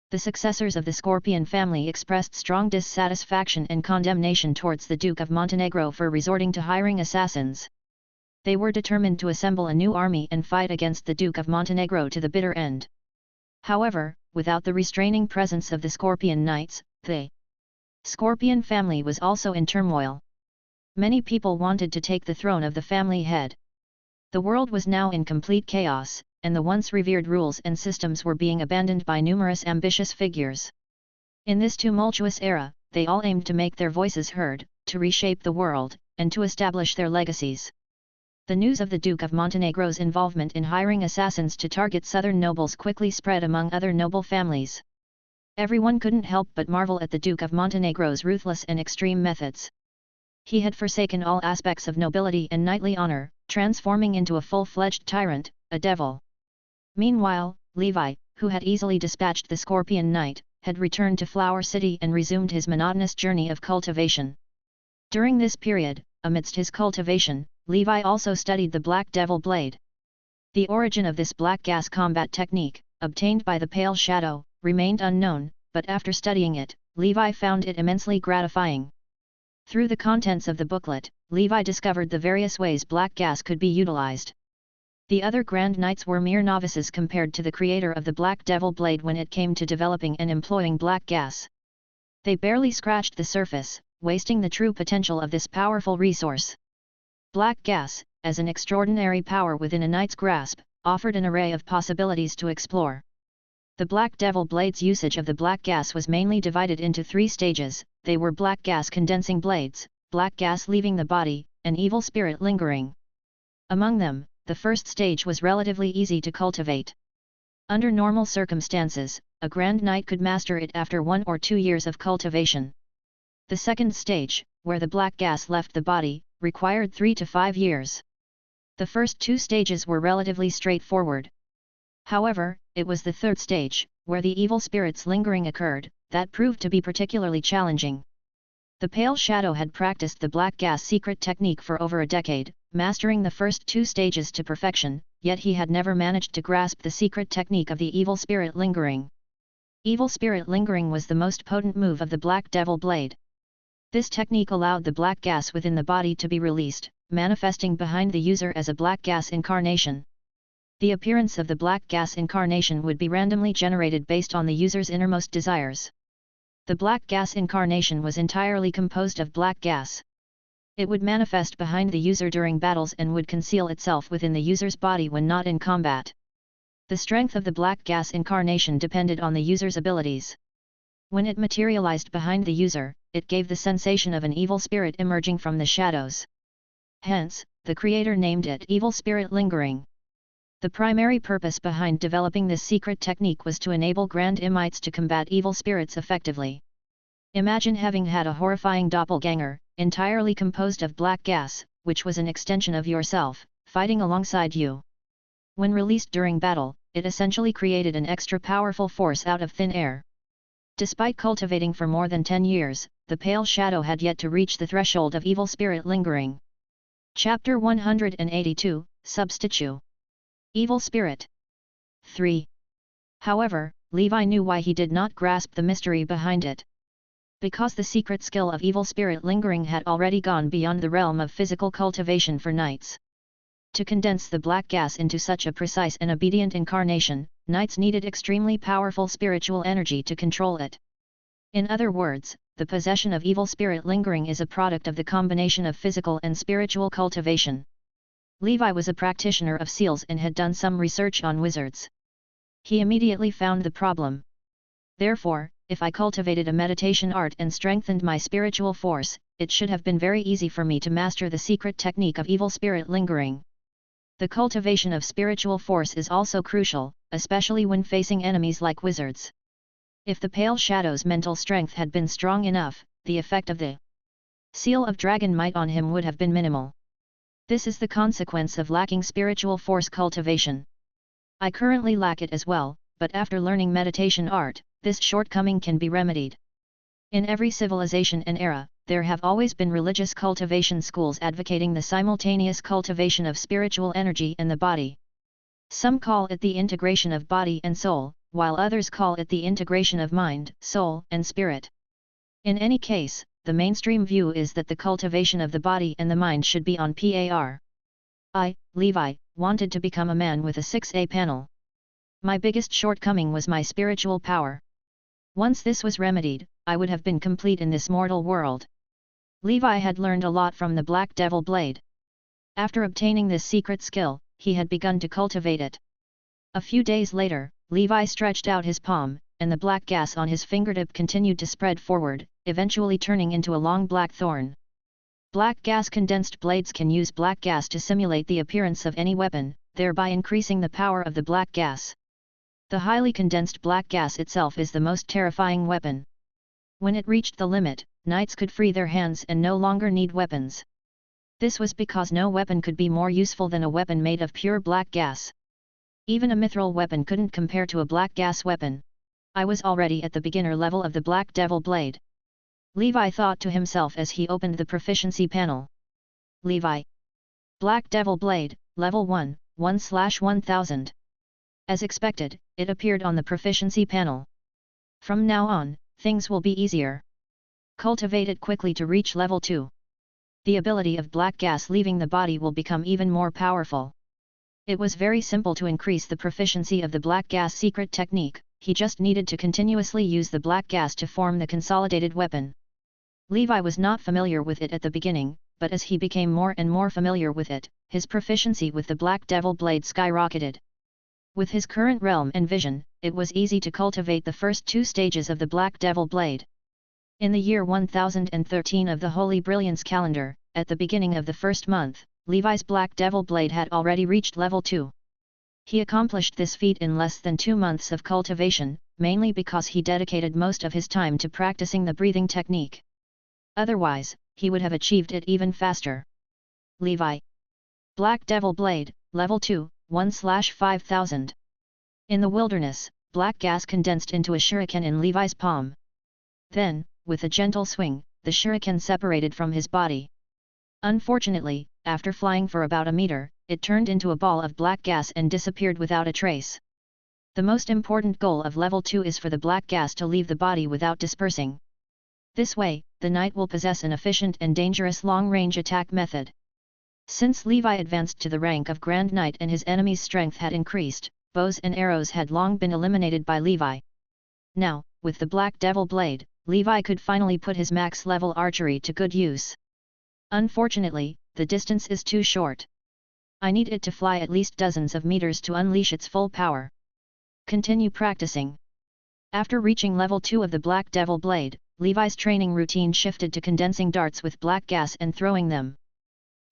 The successors of the Scorpion family expressed strong dissatisfaction and condemnation towards the Duke of Montenegro for resorting to hiring assassins. They were determined to assemble a new army and fight against the Duke of Montenegro to the bitter end. However, without the restraining presence of the Scorpion Knights, the Scorpion family was also in turmoil. Many people wanted to take the throne of the family head. The world was now in complete chaos, and the once revered rules and systems were being abandoned by numerous ambitious figures. In this tumultuous era, they all aimed to make their voices heard, to reshape the world, and to establish their legacies. The news of the Duke of Montenegro's involvement in hiring assassins to target southern nobles quickly spread among other noble families. Everyone couldn't help but marvel at the Duke of Montenegro's ruthless and extreme methods. He had forsaken all aspects of nobility and knightly honor, transforming into a full-fledged tyrant, a devil. Meanwhile, Levi, who had easily dispatched the Scorpion Knight, had returned to Flower City and resumed his monotonous journey of cultivation. During this period, amidst his cultivation, Levi also studied the Black Devil Blade. The origin of this black gas combat technique, obtained by the Pale Shadow, remained unknown, but after studying it, Levi found it immensely gratifying. Through the contents of the booklet, Levi discovered the various ways black gas could be utilized. The other Grand Knights were mere novices compared to the creator of the Black Devil Blade when it came to developing and employing black gas. They barely scratched the surface, wasting the true potential of this powerful resource. Black gas, as an extraordinary power within a knight's grasp, offered an array of possibilities to explore. The Black Devil Blade's usage of the black gas was mainly divided into 3 stages. They were black gas condensing blades, black gas leaving the body, and evil spirit lingering. Among them, the first stage was relatively easy to cultivate. Under normal circumstances, a Grand Knight could master it after 1 or 2 years of cultivation. The second stage, where the black gas left the body, required 3 to 5 years. The first 2 stages were relatively straightforward. However, it was the third stage, where the evil spirits lingering occurred, that proved to be particularly challenging. The Pale Shadow had practiced the black gas secret technique for over a decade, mastering the first 2 stages to perfection, yet he had never managed to grasp the secret technique of the evil spirit lingering. Evil spirit lingering was the most potent move of the Black Devil Blade. This technique allowed the black gas within the body to be released, manifesting behind the user as a black gas incarnation. The appearance of the black gas incarnation would be randomly generated based on the user's innermost desires. The black gas incarnation was entirely composed of black gas. It would manifest behind the user during battles and would conceal itself within the user's body when not in combat. The strength of the black gas incarnation depended on the user's abilities. When it materialized behind the user, it gave the sensation of an evil spirit emerging from the shadows. Hence, the creator named it Evil Spirit Lingering. The primary purpose behind developing this secret technique was to enable grand imites to combat evil spirits effectively. Imagine having had a horrifying doppelganger, entirely composed of black gas, which was an extension of yourself, fighting alongside you. When released during battle, it essentially created an extra powerful force out of thin air. Despite cultivating for more than 10 years, the pale shadow had yet to reach the threshold of evil spirit lingering. Chapter 182, Substitute. Evil Spirit. 3. However, Levi knew why he did not grasp the mystery behind it. Because the secret skill of evil spirit lingering had already gone beyond the realm of physical cultivation for knights. To condense the black gas into such a precise and obedient incarnation, knights needed extremely powerful spiritual energy to control it. In other words, the possession of evil spirit lingering is a product of the combination of physical and spiritual cultivation. Levi was a practitioner of seals and had done some research on wizards. He immediately found the problem. Therefore, if I cultivated a meditation art and strengthened my spiritual force, it should have been very easy for me to master the secret technique of evil spirit lingering. The cultivation of spiritual force is also crucial, especially when facing enemies like wizards. If the pale shadow's mental strength had been strong enough, the effect of the seal of dragon might on him would have been minimal. This is the consequence of lacking spiritual force cultivation. I currently lack it as well, but after learning meditation art, this shortcoming can be remedied. In every civilization and era, there have always been religious cultivation schools advocating the simultaneous cultivation of spiritual energy in the body. Some call it the integration of body and soul, while others call it the integration of mind, soul, and spirit. In any case, the mainstream view is that the cultivation of the body and the mind should be on par. I, Levi, wanted to become a man with a 6A panel. My biggest shortcoming was my spiritual power. Once this was remedied, I would have been complete in this mortal world. Levi had learned a lot from the Black Devil Blade. After obtaining this secret skill, he had begun to cultivate it. A few days later, Levi stretched out his palm, and the black gas on his fingertip continued to spread forward, eventually turning into a long black thorn. Black gas condensed blades can use black gas to simulate the appearance of any weapon, thereby increasing the power of the black gas. The highly condensed black gas itself is the most terrifying weapon. When it reached the limit, knights could free their hands and no longer need weapons. This was because no weapon could be more useful than a weapon made of pure black gas. Even a mithril weapon couldn't compare to a black gas weapon. I was already at the beginner level of the Black Devil Blade. Levi thought to himself as he opened the proficiency panel. Levi. Black Devil Blade, Level 1, 1/1000. As expected, it appeared on the proficiency panel. From now on, things will be easier. Cultivate it quickly to reach Level 2. The ability of black gas leaving the body will become even more powerful. It was very simple to increase the proficiency of the black gas secret technique, he just needed to continuously use the black gas to form the consolidated weapon. Levi was not familiar with it at the beginning, but as he became more and more familiar with it, his proficiency with the Black Devil Blade skyrocketed. With his current realm and vision, it was easy to cultivate the first 2 stages of the Black Devil Blade. In the year 1013 of the Holy Brilliance calendar, at the beginning of the first month, Levi's Black Devil Blade had already reached Level 2. He accomplished this feat in less than 2 months of cultivation, mainly because he dedicated most of his time to practicing the breathing technique. Otherwise, he would have achieved it even faster. Levi. Black Devil Blade, Level 2, 1/5000. In the wilderness, black gas condensed into a shuriken in Levi's palm. Then, with a gentle swing, the shuriken separated from his body. Unfortunately, after flying for about a meter, it turned into a ball of black gas and disappeared without a trace. The most important goal of Level 2 is for the black gas to leave the body without dispersing. This way, the knight will possess an efficient and dangerous long-range attack method. Since Levi advanced to the rank of Grand Knight and his enemy's strength had increased, bows and arrows had long been eliminated by Levi. Now, with the Black Devil Blade, Levi could finally put his max-level archery to good use. Unfortunately, the distance is too short. I need it to fly at least dozens of meters to unleash its full power. Continue practicing. After reaching level 2 of the Black Devil Blade, Levi's training routine shifted to condensing darts with black gas and throwing them.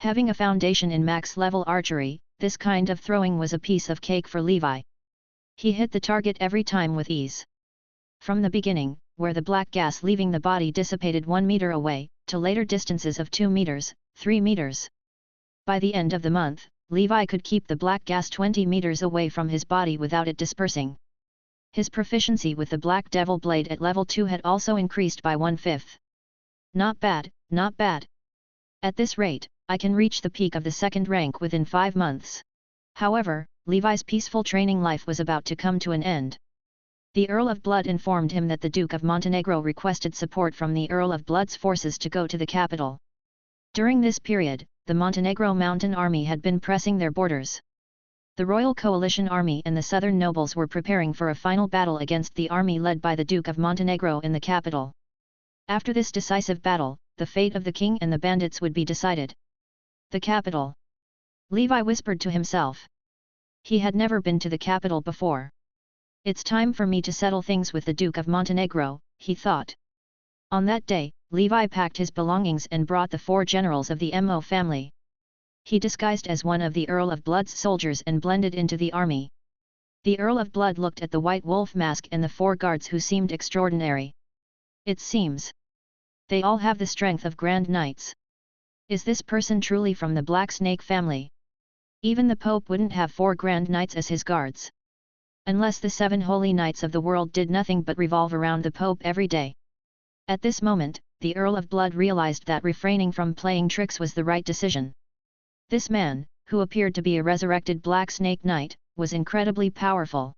Having a foundation in max-level archery, this kind of throwing was a piece of cake for Levi. He hit the target every time with ease. From the beginning, where the black gas leaving the body dissipated 1 meter away, to later distances of 2 meters, 3 meters. By the end of the month, Levi could keep the black gas 20 meters away from his body without it dispersing. His proficiency with the Black Devil Blade at level 2 had also increased by 1/5. Not bad, not bad. At this rate, I can reach the peak of the second rank within 5 months. However, Levi's peaceful training life was about to come to an end. The Earl of Blood informed him that the Duke of Montenegro requested support from the Earl of Blood's forces to go to the capital. During this period, the Montenegro Mountain Army had been pressing their borders. The Royal Coalition Army and the southern nobles were preparing for a final battle against the army led by the Duke of Montenegro in the capital. After this decisive battle, the fate of the king and the bandits would be decided. The capital. Levi whispered to himself. He had never been to the capital before. It's time for me to settle things with the Duke of Montenegro, he thought. On that day, Levi packed his belongings and brought the 4 generals of the Mo family. He disguised as one of the Earl of Blood's soldiers and blended into the army. The Earl of Blood looked at the white wolf mask and the 4 guards who seemed extraordinary. It seems they all have the strength of Grand Knights. Is this person truly from the Black Snake family? Even the Pope wouldn't have 4 Grand Knights as his guards. Unless the 7 Holy Knights of the world did nothing but revolve around the Pope every day. At this moment, the Earl of Blood realized that refraining from playing tricks was the right decision. This man, who appeared to be a resurrected Black Snake Knight, was incredibly powerful.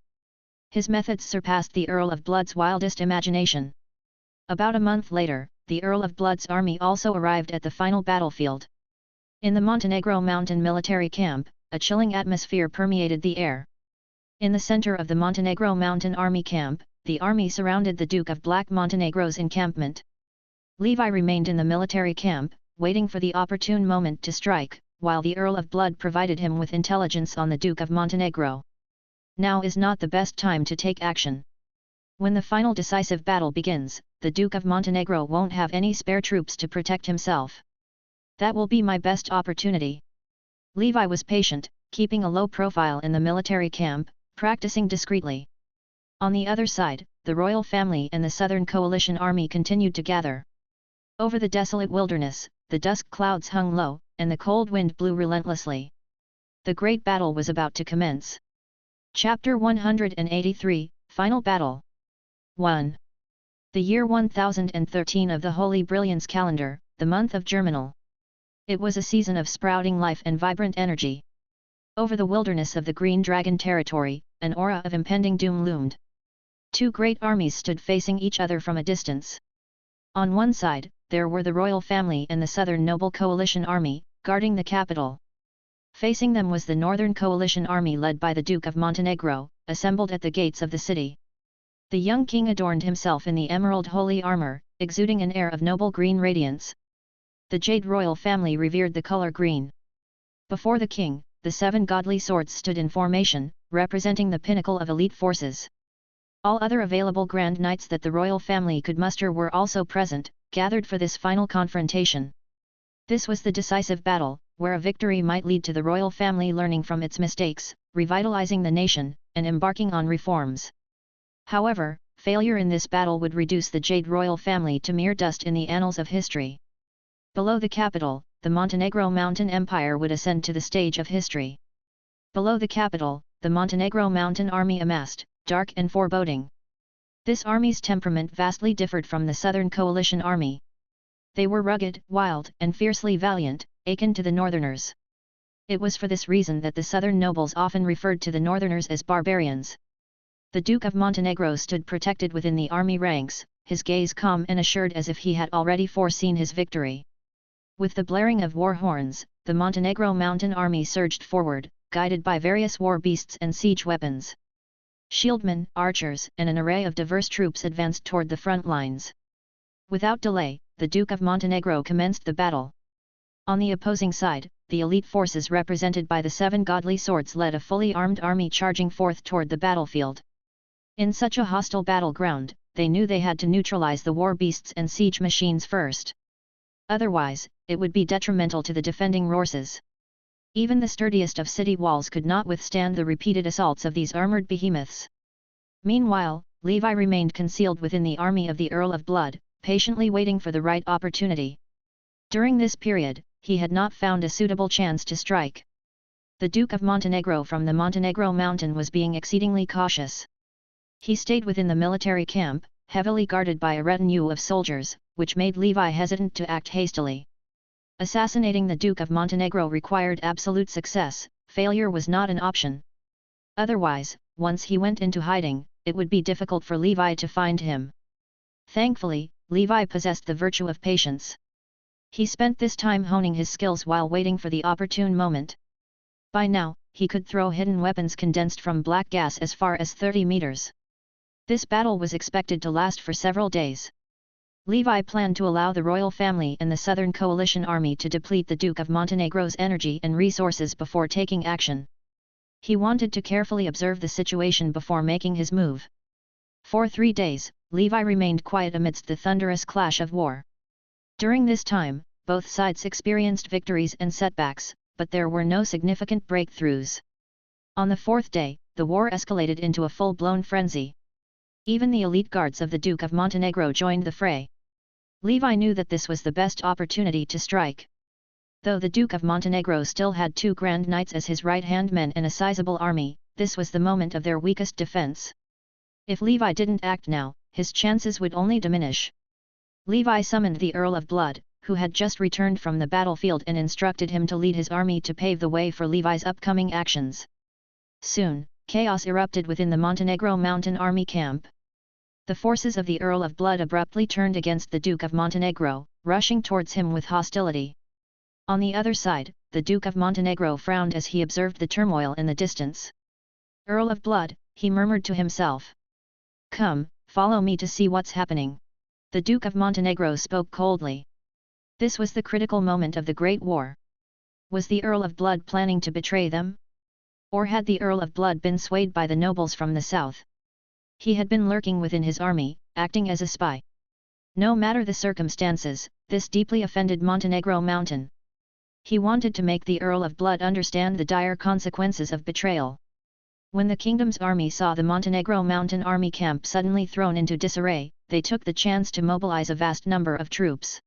His methods surpassed the Earl of Blood's wildest imagination. About a month later, the Earl of Blood's army also arrived at the final battlefield. In the Montenegro Mountain military camp, a chilling atmosphere permeated the air. In the center of the Montenegro Mountain Army camp, the army surrounded the Duke of Black Montenegro's encampment. Levi remained in the military camp, waiting for the opportune moment to strike, while the Earl of Blood provided him with intelligence on the Duke of Montenegro. Now is not the best time to take action. When the final decisive battle begins, the Duke of Montenegro won't have any spare troops to protect himself. That will be my best opportunity. Levi was patient, keeping a low profile in the military camp, practicing discreetly. On the other side, the royal family and the Southern Coalition Army continued to gather. Over the desolate wilderness, the dusk clouds hung low, and the cold wind blew relentlessly. The great battle was about to commence. Chapter 183, Final Battle. 1. The year 1013 of the Holy Brilliance calendar, the month of Germinal. It was a season of sprouting life and vibrant energy. Over the wilderness of the Green Dragon territory, an aura of impending doom loomed. 2 great armies stood facing each other from a distance. On one side, there were the royal family and the Southern Noble Coalition Army, guarding the capital. Facing them was the Northern Coalition Army led by the Duke of Montenegro, assembled at the gates of the city. The young king adorned himself in the emerald holy armor, exuding an air of noble green radiance. The Jade royal family revered the color green. Before the king, the 7 godly swords stood in formation, representing the pinnacle of elite forces. All other available Grand Knights that the royal family could muster were also present, gathered for this final confrontation. This was the decisive battle, where a victory might lead to the royal family learning from its mistakes, revitalizing the nation, and embarking on reforms. However, failure in this battle would reduce the Jade royal family to mere dust in the annals of history. Below the capital, the Montenegro Mountain Empire would ascend to the stage of history. Below the capital, the Montenegro Mountain Army amassed, dark and foreboding. This army's temperament vastly differed from the Southern Coalition Army. They were rugged, wild, and fiercely valiant, akin to the Northerners. It was for this reason that the Southern nobles often referred to the Northerners as barbarians. The Duke of Montenegro stood protected within the army ranks, his gaze calm and assured as if he had already foreseen his victory. With the blaring of war horns, the Montenegro Mountain Army surged forward, guided by various war beasts and siege weapons. Shieldmen, archers, and an array of diverse troops advanced toward the front lines. Without delay, the Duke of Montenegro commenced the battle. On the opposing side, the elite forces represented by the 7 godly swords led a fully armed army charging forth toward the battlefield. In such a hostile battleground, they knew they had to neutralize the war beasts and siege machines first. Otherwise, it would be detrimental to the defending forces. Even the sturdiest of city walls could not withstand the repeated assaults of these armored behemoths. Meanwhile, Levi remained concealed within the army of the Earl of Blood, patiently waiting for the right opportunity. During this period, he had not found a suitable chance to strike. The Duke of Montenegro from the Montenegro mountain was being exceedingly cautious. He stayed within the military camp, heavily guarded by a retinue of soldiers, which made Levi hesitant to act hastily. Assassinating the Duke of Montenegro required absolute success, failure was not an option. Otherwise, once he went into hiding, it would be difficult for Levi to find him. Thankfully, Levi possessed the virtue of patience. He spent this time honing his skills while waiting for the opportune moment. By now, he could throw hidden weapons condensed from black gas as far as 30 meters. This battle was expected to last for several days. Levi planned to allow the royal family and the Southern Coalition army to deplete the Duke of Montenegro's energy and resources before taking action. He wanted to carefully observe the situation before making his move. For 3 days, Levi remained quiet amidst the thunderous clash of war. During this time, both sides experienced victories and setbacks, but there were no significant breakthroughs. On the 4th day, the war escalated into a full-blown frenzy. Even the elite guards of the Duke of Montenegro joined the fray. Levi knew that this was the best opportunity to strike. Though the Duke of Montenegro still had 2 grand knights as his right-hand men and a sizable army, this was the moment of their weakest defense. If Levi didn't act now, his chances would only diminish. Levi summoned the Earl of Blood, who had just returned from the battlefield, and instructed him to lead his army to pave the way for Levi's upcoming actions. Soon, chaos erupted within the Montenegro mountain army camp. The forces of the Earl of Blood abruptly turned against the Duke of Montenegro, rushing towards him with hostility. On the other side, the Duke of Montenegro frowned as he observed the turmoil in the distance. "Earl of Blood," he murmured to himself. "Come, follow me to see what's happening." The Duke of Montenegro spoke coldly. This was the critical moment of the Great War. Was the Earl of Blood planning to betray them? Or had the Earl of Blood been swayed by the nobles from the south? He had been lurking within his army, acting as a spy. No matter the circumstances, this deeply offended Montenegro Mountain. He wanted to make the Earl of Blood understand the dire consequences of betrayal. When the kingdom's army saw the Montenegro Mountain army camp suddenly thrown into disarray, they took the chance to mobilize a vast number of troops.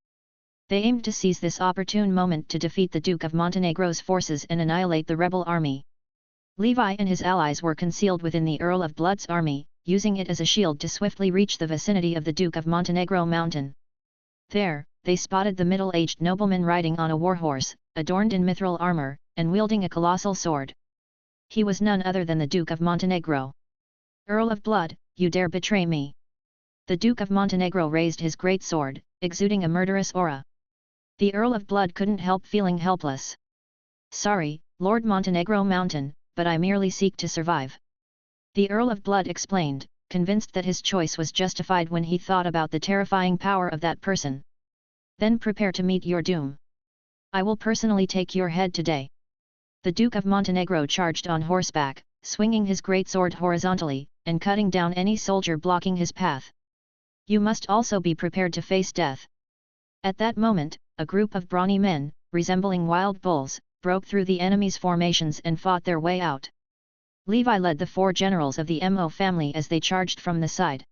They aimed to seize this opportune moment to defeat the Duke of Montenegro's forces and annihilate the rebel army. Levi and his allies were concealed within the Earl of Blood's army, using it as a shield to swiftly reach the vicinity of the Duke of Montenegro Mountain. There, they spotted the middle-aged nobleman riding on a warhorse, adorned in mithril armor, and wielding a colossal sword. He was none other than the Duke of Montenegro. "Earl of Blood, you dare betray me!" The Duke of Montenegro raised his great sword, exuding a murderous aura. The Earl of Blood couldn't help feeling helpless. "Sorry, Lord Montenegro Mountain, but I merely seek to survive." The Earl of Blood explained, convinced that his choice was justified when he thought about the terrifying power of that person. "Then prepare to meet your doom. I will personally take your head today." The Duke of Montenegro charged on horseback, swinging his great sword horizontally, and cutting down any soldier blocking his path. "You must also be prepared to face death." At that moment, a group of brawny men, resembling wild bulls, broke through the enemy's formations and fought their way out. Levi led the 4 generals of the Mo family as they charged from the side.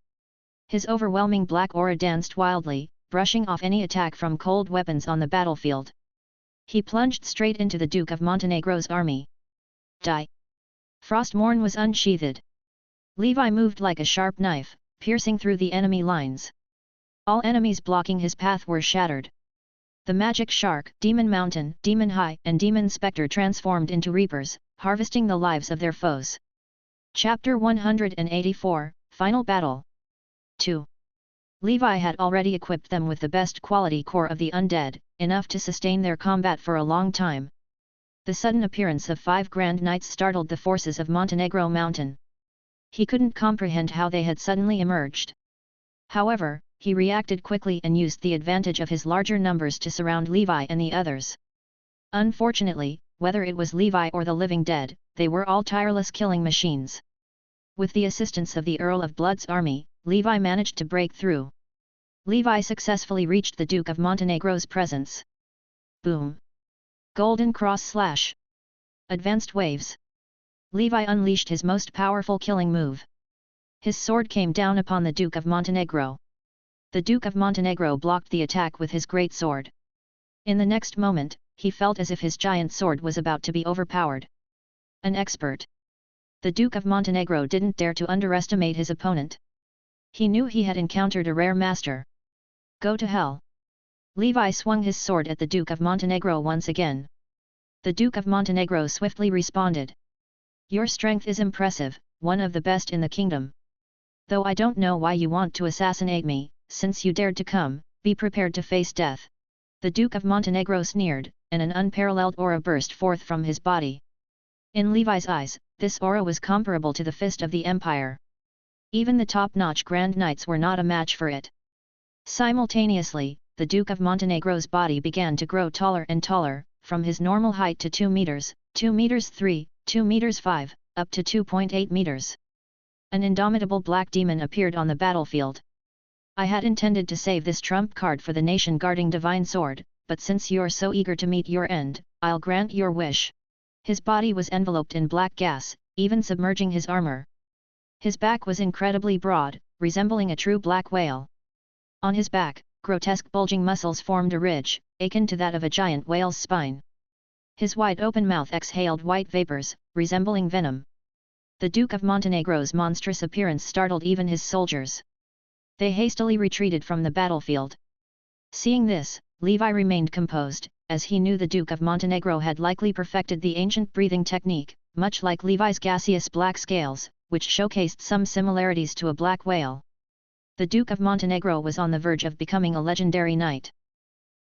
His overwhelming black aura danced wildly, brushing off any attack from cold weapons on the battlefield. He plunged straight into the Duke of Montenegro's army. Die! Frostmourne was unsheathed. Levi moved like a sharp knife, piercing through the enemy lines. All enemies blocking his path were shattered. The magic shark, Demon Mountain, Demon High, and Demon Spectre transformed into reapers, harvesting the lives of their foes. Chapter 184, Final Battle. 2. Levi had already equipped them with the best quality core of the undead, enough to sustain their combat for a long time. The sudden appearance of 5 Grand Knights startled the forces of Montenegro Mountain. He couldn't comprehend how they had suddenly emerged. However, he reacted quickly and used the advantage of his larger numbers to surround Levi and the others. Unfortunately, whether it was Levi or the living dead, they were all tireless killing machines. With the assistance of the Earl of Blood's army, Levi managed to break through. Levi successfully reached the Duke of Montenegro's presence. Boom! Golden cross slash! Advanced waves! Levi unleashed his most powerful killing move. His sword came down upon the Duke of Montenegro. The Duke of Montenegro blocked the attack with his great sword. In the next moment, he felt as if his giant sword was about to be overpowered. An expert. The Duke of Montenegro didn't dare to underestimate his opponent. He knew he had encountered a rare master. Go to hell! Levi swung his sword at the Duke of Montenegro once again. The Duke of Montenegro swiftly responded. Your strength is impressive, one of the best in the kingdom. Though I don't know why you want to assassinate me, since you dared to come, be prepared to face death. The Duke of Montenegro sneered, and an unparalleled aura burst forth from his body. In Levi's eyes, this aura was comparable to the fist of the Empire. Even the top-notch Grand Knights were not a match for it. Simultaneously, the Duke of Montenegro's body began to grow taller and taller, from his normal height to 2 meters, 2 meters 3, 2 meters 5, up to 2.8 meters. An indomitable black demon appeared on the battlefield. I had intended to save this trump card for the nation guarding divine sword, but since you're so eager to meet your end, I'll grant your wish. His body was enveloped in black gas, even submerging his armor. His back was incredibly broad, resembling a true black whale. On his back, grotesque bulging muscles formed a ridge, akin to that of a giant whale's spine. His wide-open mouth exhaled white vapors, resembling venom. The Duke of Montenegro's monstrous appearance startled even his soldiers. They hastily retreated from the battlefield. Seeing this, Levi remained composed, as he knew the Duke of Montenegro had likely perfected the ancient breathing technique, much like Levi's gaseous black scales, which showcased some similarities to a black whale. The Duke of Montenegro was on the verge of becoming a legendary knight.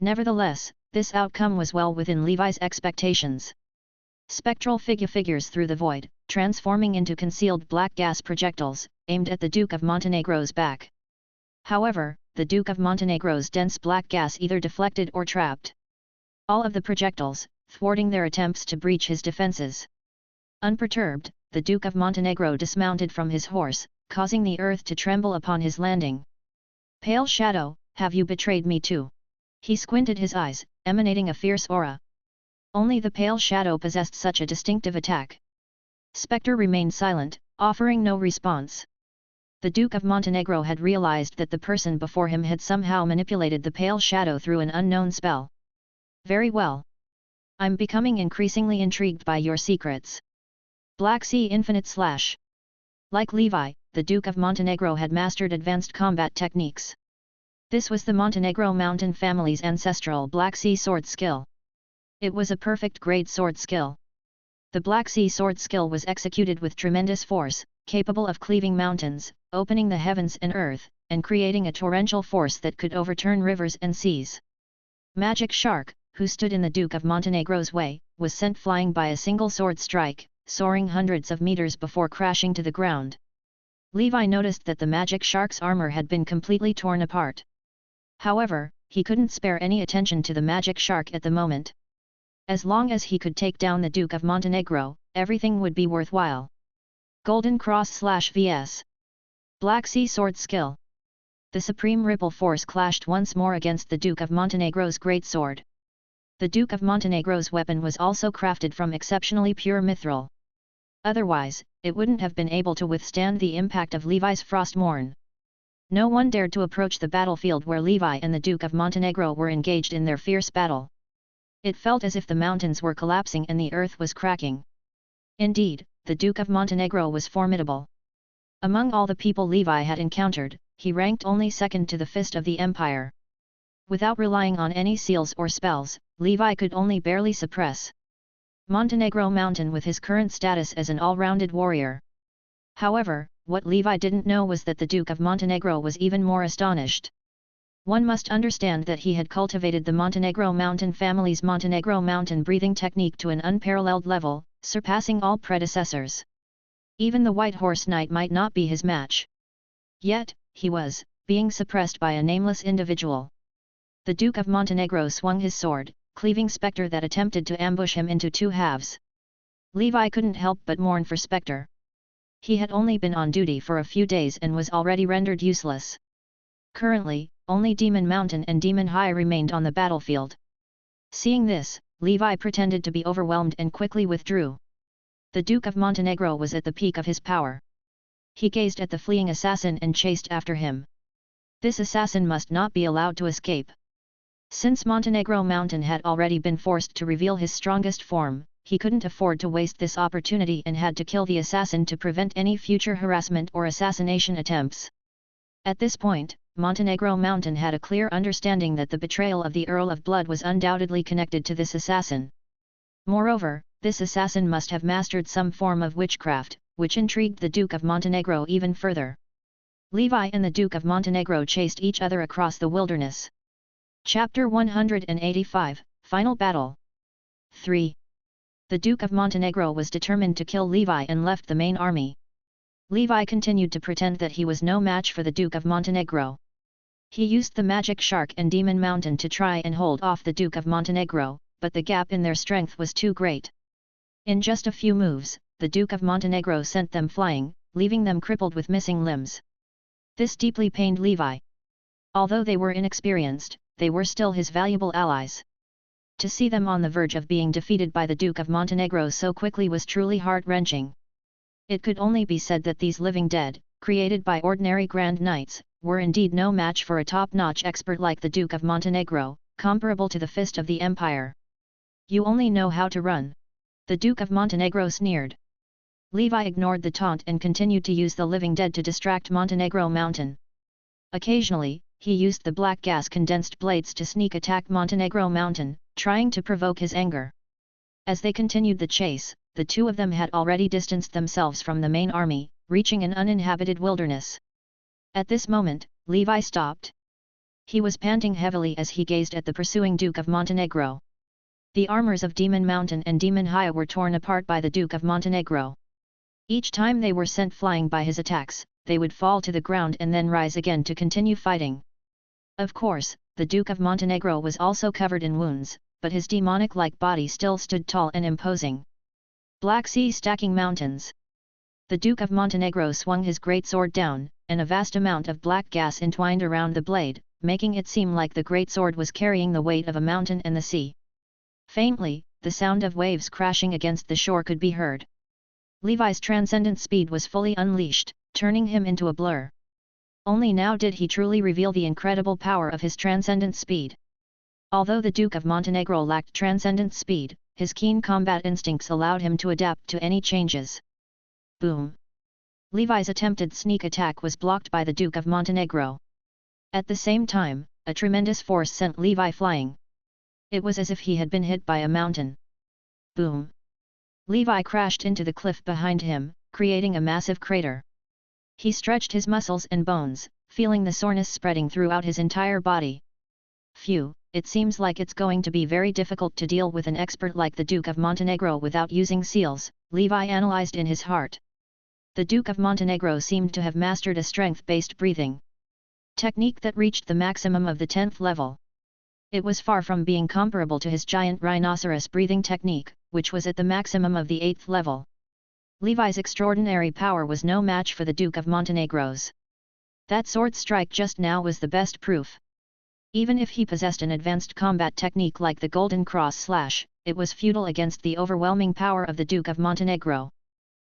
Nevertheless, this outcome was well within Levi's expectations. Spectral figures through the void, transforming into concealed black gas projectiles, aimed at the Duke of Montenegro's back. However, the Duke of Montenegro's dense black gas either deflected or trapped all of the projectiles, thwarting their attempts to breach his defenses. Unperturbed, the Duke of Montenegro dismounted from his horse, causing the earth to tremble upon his landing. Pale Shadow, have you betrayed me too? He squinted his eyes, emanating a fierce aura. Only the Pale Shadow possessed such a distinctive attack. Spectre remained silent, offering no response. The Duke of Montenegro had realized that the person before him had somehow manipulated the Pale Shadow through an unknown spell. Very well. I'm becoming increasingly intrigued by your secrets. Black Sea Infinite Slash. Like Levi, the Duke of Montenegro had mastered advanced combat techniques. This was the Montenegro mountain family's ancestral Black Sea sword skill. It was a perfect grade sword skill. The Black Sea sword skill was executed with tremendous force, capable of cleaving mountains, opening the heavens and earth, and creating a torrential force that could overturn rivers and seas. Magic Shark, who stood in the Duke of Montenegro's way, was sent flying by a single sword strike, soaring hundreds of meters before crashing to the ground. Levi noticed that the Magic Shark's armor had been completely torn apart. However, he couldn't spare any attention to the Magic Shark at the moment. As long as he could take down the Duke of Montenegro, everything would be worthwhile. Golden Cross/VS. Black Sea Sword Skill. The supreme ripple force clashed once more against the Duke of Montenegro's great sword. The Duke of Montenegro's weapon was also crafted from exceptionally pure mithril. Otherwise, it wouldn't have been able to withstand the impact of Levi's Frostmourne. No one dared to approach the battlefield where Levi and the Duke of Montenegro were engaged in their fierce battle. It felt as if the mountains were collapsing and the earth was cracking. Indeed, the Duke of Montenegro was formidable. Among all the people Levi had encountered, he ranked only second to the Fist of the Empire. Without relying on any seals or spells, Levi could only barely suppress Montenegro Mountain with his current status as an all-rounded warrior. However, what Levi didn't know was that the Duke of Montenegro was even more astonished. One must understand that he had cultivated the Montenegro Mountain family's Montenegro Mountain breathing technique to an unparalleled level, surpassing all predecessors. Even the White Horse Knight might not be his match. Yet, he was being suppressed by a nameless individual. The Duke of Montenegro swung his sword, cleaving spectre that attempted to ambush him into two halves. Levi couldn't help but mourn for Spectre. He had only been on duty for a few days and was already rendered useless. Currently, only Demon Mountain and Demon High remained on the battlefield. Seeing this, Levi pretended to be overwhelmed and quickly withdrew. The Duke of Montenegro was at the peak of his power. He gazed at the fleeing assassin and chased after him. This assassin must not be allowed to escape. Since Montenegro Mountain had already been forced to reveal his strongest form, he couldn't afford to waste this opportunity and had to kill the assassin to prevent any future harassment or assassination attempts. At this point, Montenegro Mountain had a clear understanding that the betrayal of the Earl of Blood was undoubtedly connected to this assassin. Moreover, this assassin must have mastered some form of witchcraft, which intrigued the Duke of Montenegro even further. Levi and the Duke of Montenegro chased each other across the wilderness. Chapter 185, Final Battle. 3. The Duke of Montenegro was determined to kill Levi and left the main army. Levi continued to pretend that he was no match for the Duke of Montenegro. He used the magic shark and Demon Mountain to try and hold off the Duke of Montenegro, but the gap in their strength was too great. In just a few moves, the Duke of Montenegro sent them flying, leaving them crippled with missing limbs. This deeply pained Levi. Although they were inexperienced, they were still his valuable allies. To see them on the verge of being defeated by the Duke of Montenegro so quickly was truly heart-wrenching. It could only be said that these living dead, created by ordinary Grand Knights, were indeed no match for a top-notch expert like the Duke of Montenegro, comparable to the Fist of the Empire. You only know how to run. The Duke of Montenegro sneered. Levi ignored the taunt and continued to use the living dead to distract Montenegro Mountain. Occasionally, he used the black gas condensed blades to sneak attack Montenegro Mountain, trying to provoke his anger. As they continued the chase, the two of them had already distanced themselves from the main army, reaching an uninhabited wilderness. At this moment, Levi stopped. He was panting heavily as he gazed at the pursuing Duke of Montenegro. The armors of Demon Mountain and Demon High were torn apart by the Duke of Montenegro. Each time they were sent flying by his attacks, they would fall to the ground and then rise again to continue fighting. Of course, the Duke of Montenegro was also covered in wounds, but his demonic-like body still stood tall and imposing. Black Sea Stacking Mountains. The Duke of Montenegro swung his great sword down, and a vast amount of black gas entwined around the blade, making it seem like the great sword was carrying the weight of a mountain and the sea. Faintly, the sound of waves crashing against the shore could be heard. Levi's transcendent speed was fully unleashed, turning him into a blur. Only now did he truly reveal the incredible power of his transcendent speed. Although the Duke of Montenegro lacked transcendent speed, his keen combat instincts allowed him to adapt to any changes. Boom! Levi's attempted sneak attack was blocked by the Duke of Montenegro. At the same time, a tremendous force sent Levi flying. It was as if he had been hit by a mountain. Boom! Levi crashed into the cliff behind him, creating a massive crater. He stretched his muscles and bones, feeling the soreness spreading throughout his entire body. Phew, it seems like it's going to be very difficult to deal with an expert like the Duke of Montenegro without using seals, Levi analyzed in his heart. The Duke of Montenegro seemed to have mastered a strength-based breathing technique that reached the maximum of the 10th level. It was far from being comparable to his giant rhinoceros breathing technique, which was at the maximum of the 8th level. Levi's extraordinary power was no match for the Duke of Montenegro's. That sword strike just now was the best proof. Even if he possessed an advanced combat technique like the Golden Cross Slash, it was futile against the overwhelming power of the Duke of Montenegro.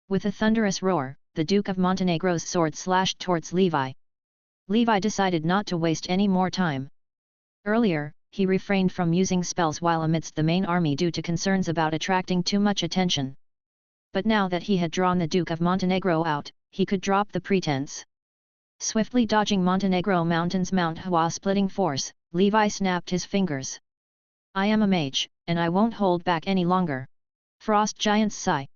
With a thunderous roar, the Duke of Montenegro's sword slashed towards Levi. Levi decided not to waste any more time. Earlier, he refrained from using spells while amidst the main army due to concerns about attracting too much attention. But now that he had drawn the Duke of Montenegro out, he could drop the pretense. Swiftly dodging Montenegro Mountain's Mount Hua splitting force, Levi snapped his fingers. I am a mage, and I won't hold back any longer. Frost Giant's sigh.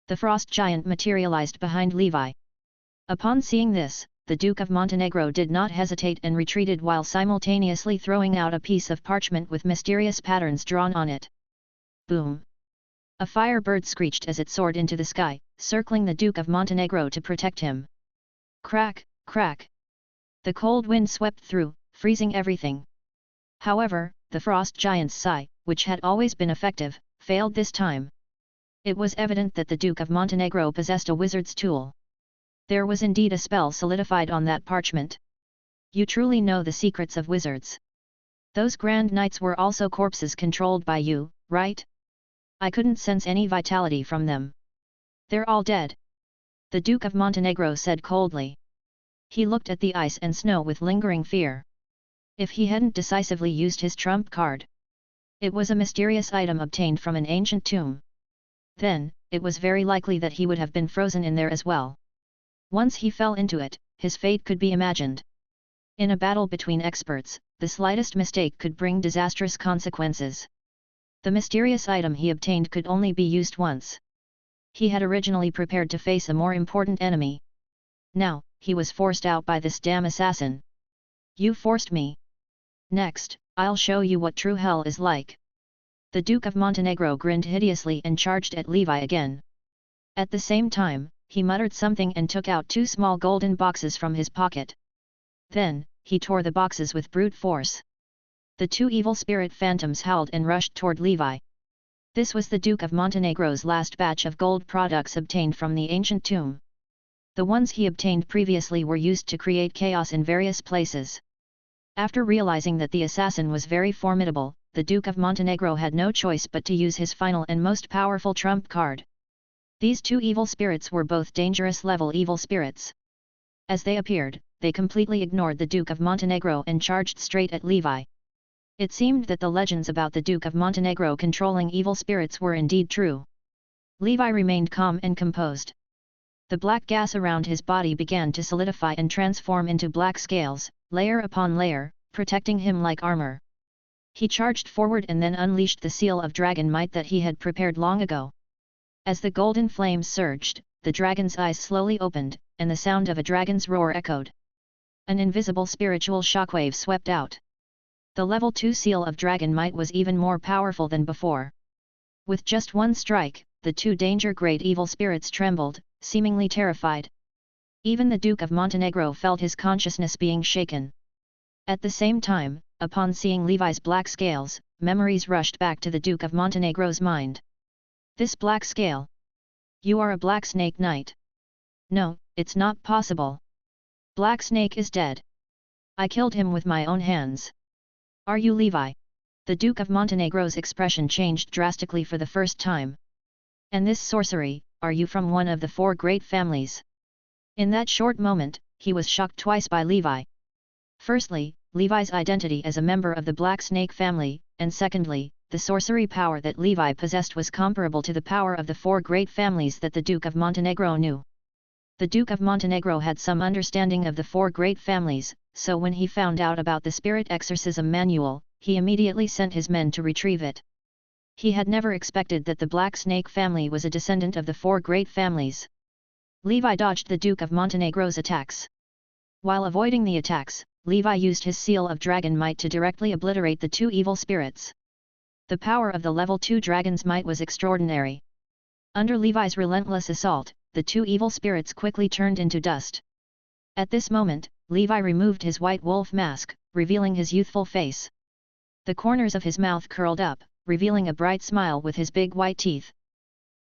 The Frost Giant materialized behind Levi. Upon seeing this, the Duke of Montenegro did not hesitate and retreated while simultaneously throwing out a piece of parchment with mysterious patterns drawn on it. Boom! A firebird screeched as it soared into the sky, circling the Duke of Montenegro to protect him. Crack, crack! The cold wind swept through, freezing everything. However, the Frost Giant's sigh, which had always been effective, failed this time. It was evident that the Duke of Montenegro possessed a wizard's tool. There was indeed a spell solidified on that parchment. You truly know the secrets of wizards. Those grand knights were also corpses controlled by you, right? I couldn't sense any vitality from them. They're all dead. The Duke of Montenegro said coldly. He looked at the ice and snow with lingering fear. If he hadn't decisively used his trump card. It was a mysterious item obtained from an ancient tomb. Then, it was very likely that he would have been frozen in there as well. Once he fell into it, his fate could be imagined. In a battle between experts, the slightest mistake could bring disastrous consequences. The mysterious item he obtained could only be used once. He had originally prepared to face a more important enemy. Now, he was forced out by this damn assassin. You forced me. Next, I'll show you what true hell is like. The Duke of Montenegro grinned hideously and charged at Levi again. At the same time, he muttered something and took out 2 small golden boxes from his pocket. Then, he tore the boxes with brute force. The 2 evil spirit phantoms howled and rushed toward Levi. This was the Duke of Montenegro's last batch of gold products obtained from the ancient tomb. The ones he obtained previously were used to create chaos in various places. After realizing that the assassin was very formidable, the Duke of Montenegro had no choice but to use his final and most powerful trump card. These 2 evil spirits were both dangerous level evil spirits. As they appeared, they completely ignored the Duke of Montenegro and charged straight at Levi. It seemed that the legends about the Duke of Montenegro controlling evil spirits were indeed true. Levi remained calm and composed. The black gas around his body began to solidify and transform into black scales, layer upon layer, protecting him like armor. He charged forward and then unleashed the seal of dragon might that he had prepared long ago. As the golden flames surged, the dragon's eyes slowly opened, and the sound of a dragon's roar echoed. An invisible spiritual shockwave swept out. The level 2 seal of dragon might was even more powerful than before. With just one strike, the 2 danger great evil spirits trembled, seemingly terrified. Even the Duke of Montenegro felt his consciousness being shaken. At the same time, upon seeing Levi's black scales, memories rushed back to the Duke of Montenegro's mind. This black scale. You are a Black Snake Knight. No, it's not possible. Black Snake is dead. I killed him with my own hands. Are you Levi? The Duke of Montenegro's expression changed drastically for the first time. And this sorcery, are you from one of the 4 great families? In that short moment, he was shocked twice by Levi. Firstly, Levi's identity as a member of the Black Snake family, and secondly, the sorcery power that Levi possessed was comparable to the power of the 4 great families that the Duke of Montenegro knew. The Duke of Montenegro had some understanding of the 4 great families, so when he found out about the spirit exorcism manual, he immediately sent his men to retrieve it. He had never expected that the Black Snake family was a descendant of the 4 great families. Levi dodged the Duke of Montenegro's attacks. While avoiding the attacks, Levi used his seal of dragon might to directly obliterate the 2 evil spirits. The power of the level 2 dragon's might was extraordinary. Under Levi's relentless assault, the 2 evil spirits quickly turned into dust. At this moment, Levi removed his white wolf mask, revealing his youthful face. The corners of his mouth curled up, revealing a bright smile with his big white teeth.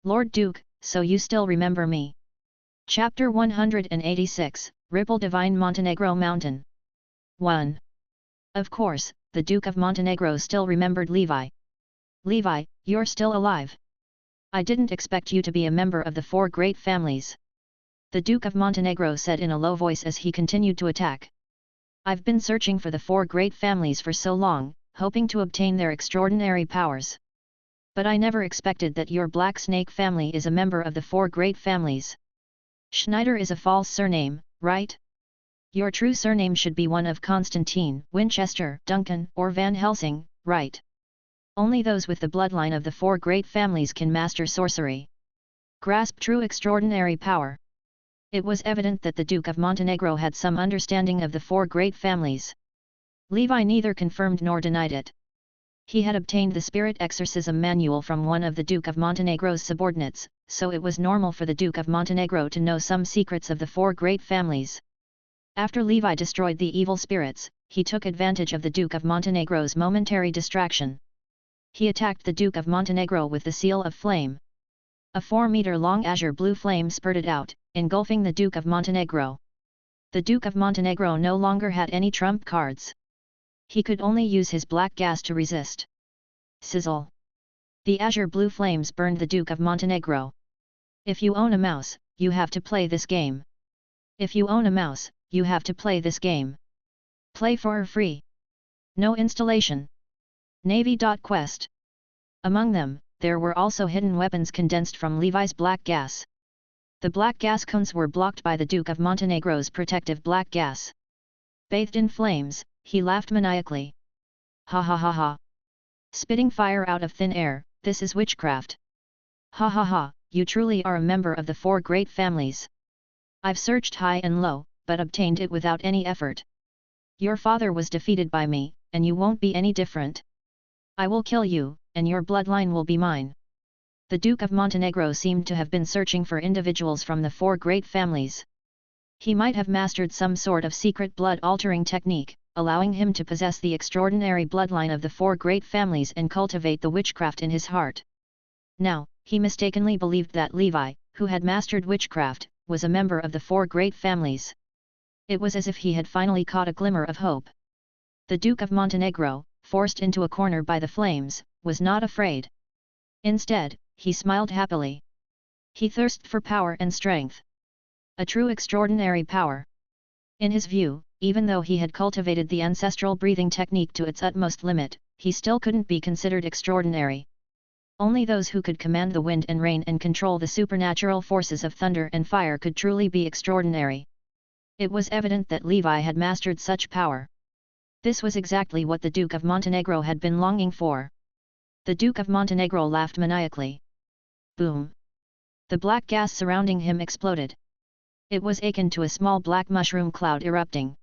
Lord Duke, so you still remember me. Chapter 186, Ripple Divine Montenegro Mountain. 1. Of course, the Duke of Montenegro still remembered Levi. Levi, you're still alive. I didn't expect you to be a member of the 4 great families. The Duke of Montenegro said in a low voice as he continued to attack. I've been searching for the 4 great families for so long, hoping to obtain their extraordinary powers. But I never expected that your Black Snake family is a member of the 4 great families. Schneider is a false surname, right? Your true surname should be one of Constantine, Winchester, Duncan, or Van Helsing, right? Only those with the bloodline of the 4 great families can master sorcery. Grasp true extraordinary power. It was evident that the Duke of Montenegro had some understanding of the 4 great families. Levi neither confirmed nor denied it. He had obtained the spirit exorcism manual from one of the Duke of Montenegro's subordinates, so it was normal for the Duke of Montenegro to know some secrets of the 4 great families. After Levi destroyed the evil spirits, he took advantage of the Duke of Montenegro's momentary distraction. He attacked the Duke of Montenegro with the Seal of Flame. A 4-meter-long azure blue flame spurted out, engulfing the Duke of Montenegro. The Duke of Montenegro no longer had any trump cards. He could only use his black gas to resist. Sizzle! The azure blue flames burned the Duke of Montenegro. If you own a mouse, you have to play this game. If you own a mouse, you have to play this game. Play for free. No installation. Navy.quest. Among them, there were also hidden weapons condensed from Levi's black gas. The black gas cones were blocked by the Duke of Montenegro's protective black gas. Bathed in flames, he laughed maniacally. Ha ha ha ha. Spitting fire out of thin air, this is witchcraft. Ha ha ha, you truly are a member of the 4 great families. I've searched high and low, but obtained it without any effort. Your father was defeated by me, and you won't be any different. I will kill you, and your bloodline will be mine. The Duke of Montenegro seemed to have been searching for individuals from the 4 great families. He might have mastered some sort of secret blood-altering technique, allowing him to possess the extraordinary bloodline of the 4 great families and cultivate the witchcraft in his heart. Now, he mistakenly believed that Levi, who had mastered witchcraft, was a member of the 4 great families. It was as if he had finally caught a glimmer of hope. The Duke of Montenegro, forced into a corner by the flames, was not afraid. Instead, he smiled happily. He thirsted for power and strength. A true extraordinary power. In his view, even though he had cultivated the ancestral breathing technique to its utmost limit, he still couldn't be considered extraordinary. Only those who could command the wind and rain and control the supernatural forces of thunder and fire could truly be extraordinary. It was evident that Levi had mastered such power. This was exactly what the Duke of Montenegro had been longing for. The Duke of Montenegro laughed maniacally. Boom! The black gas surrounding him exploded. It was akin to a small black mushroom cloud erupting.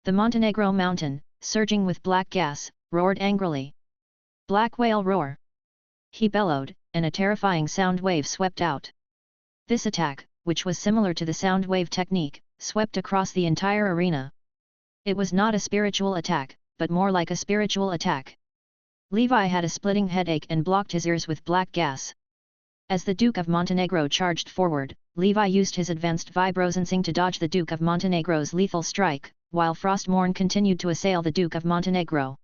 The Montenegro mountain, surging with black gas, roared angrily. Black whale roar! He bellowed, and a terrifying sound wave swept out. This attack, which was similar to the sound wave technique, swept across the entire arena. It was not a spiritual attack, but more like a spiritual attack. Levi had a splitting headache and blocked his ears with black gas. As the Duke of Montenegro charged forward, Levi used his advanced vibrosensing to dodge the Duke of Montenegro's lethal strike, while Frostmourne continued to assail the Duke of Montenegro.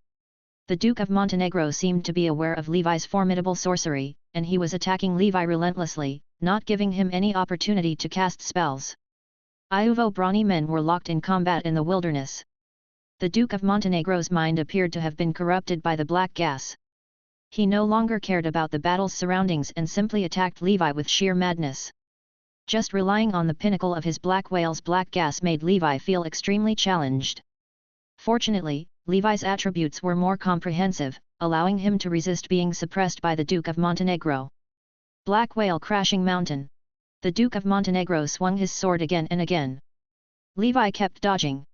The Duke of Montenegro seemed to be aware of Levi's formidable sorcery, and he was attacking Levi relentlessly, not giving him any opportunity to cast spells. Iuvo brawny men were locked in combat in the wilderness. The Duke of Montenegro's mind appeared to have been corrupted by the black gas. He no longer cared about the battle's surroundings and simply attacked Levi with sheer madness. Just relying on the pinnacle of his black whale's black gas made Levi feel extremely challenged. Fortunately, Levi's attributes were more comprehensive, allowing him to resist being suppressed by the Duke of Montenegro. Black whale crashing mountain. The Duke of Montenegro swung his sword again and again. Levi kept dodging.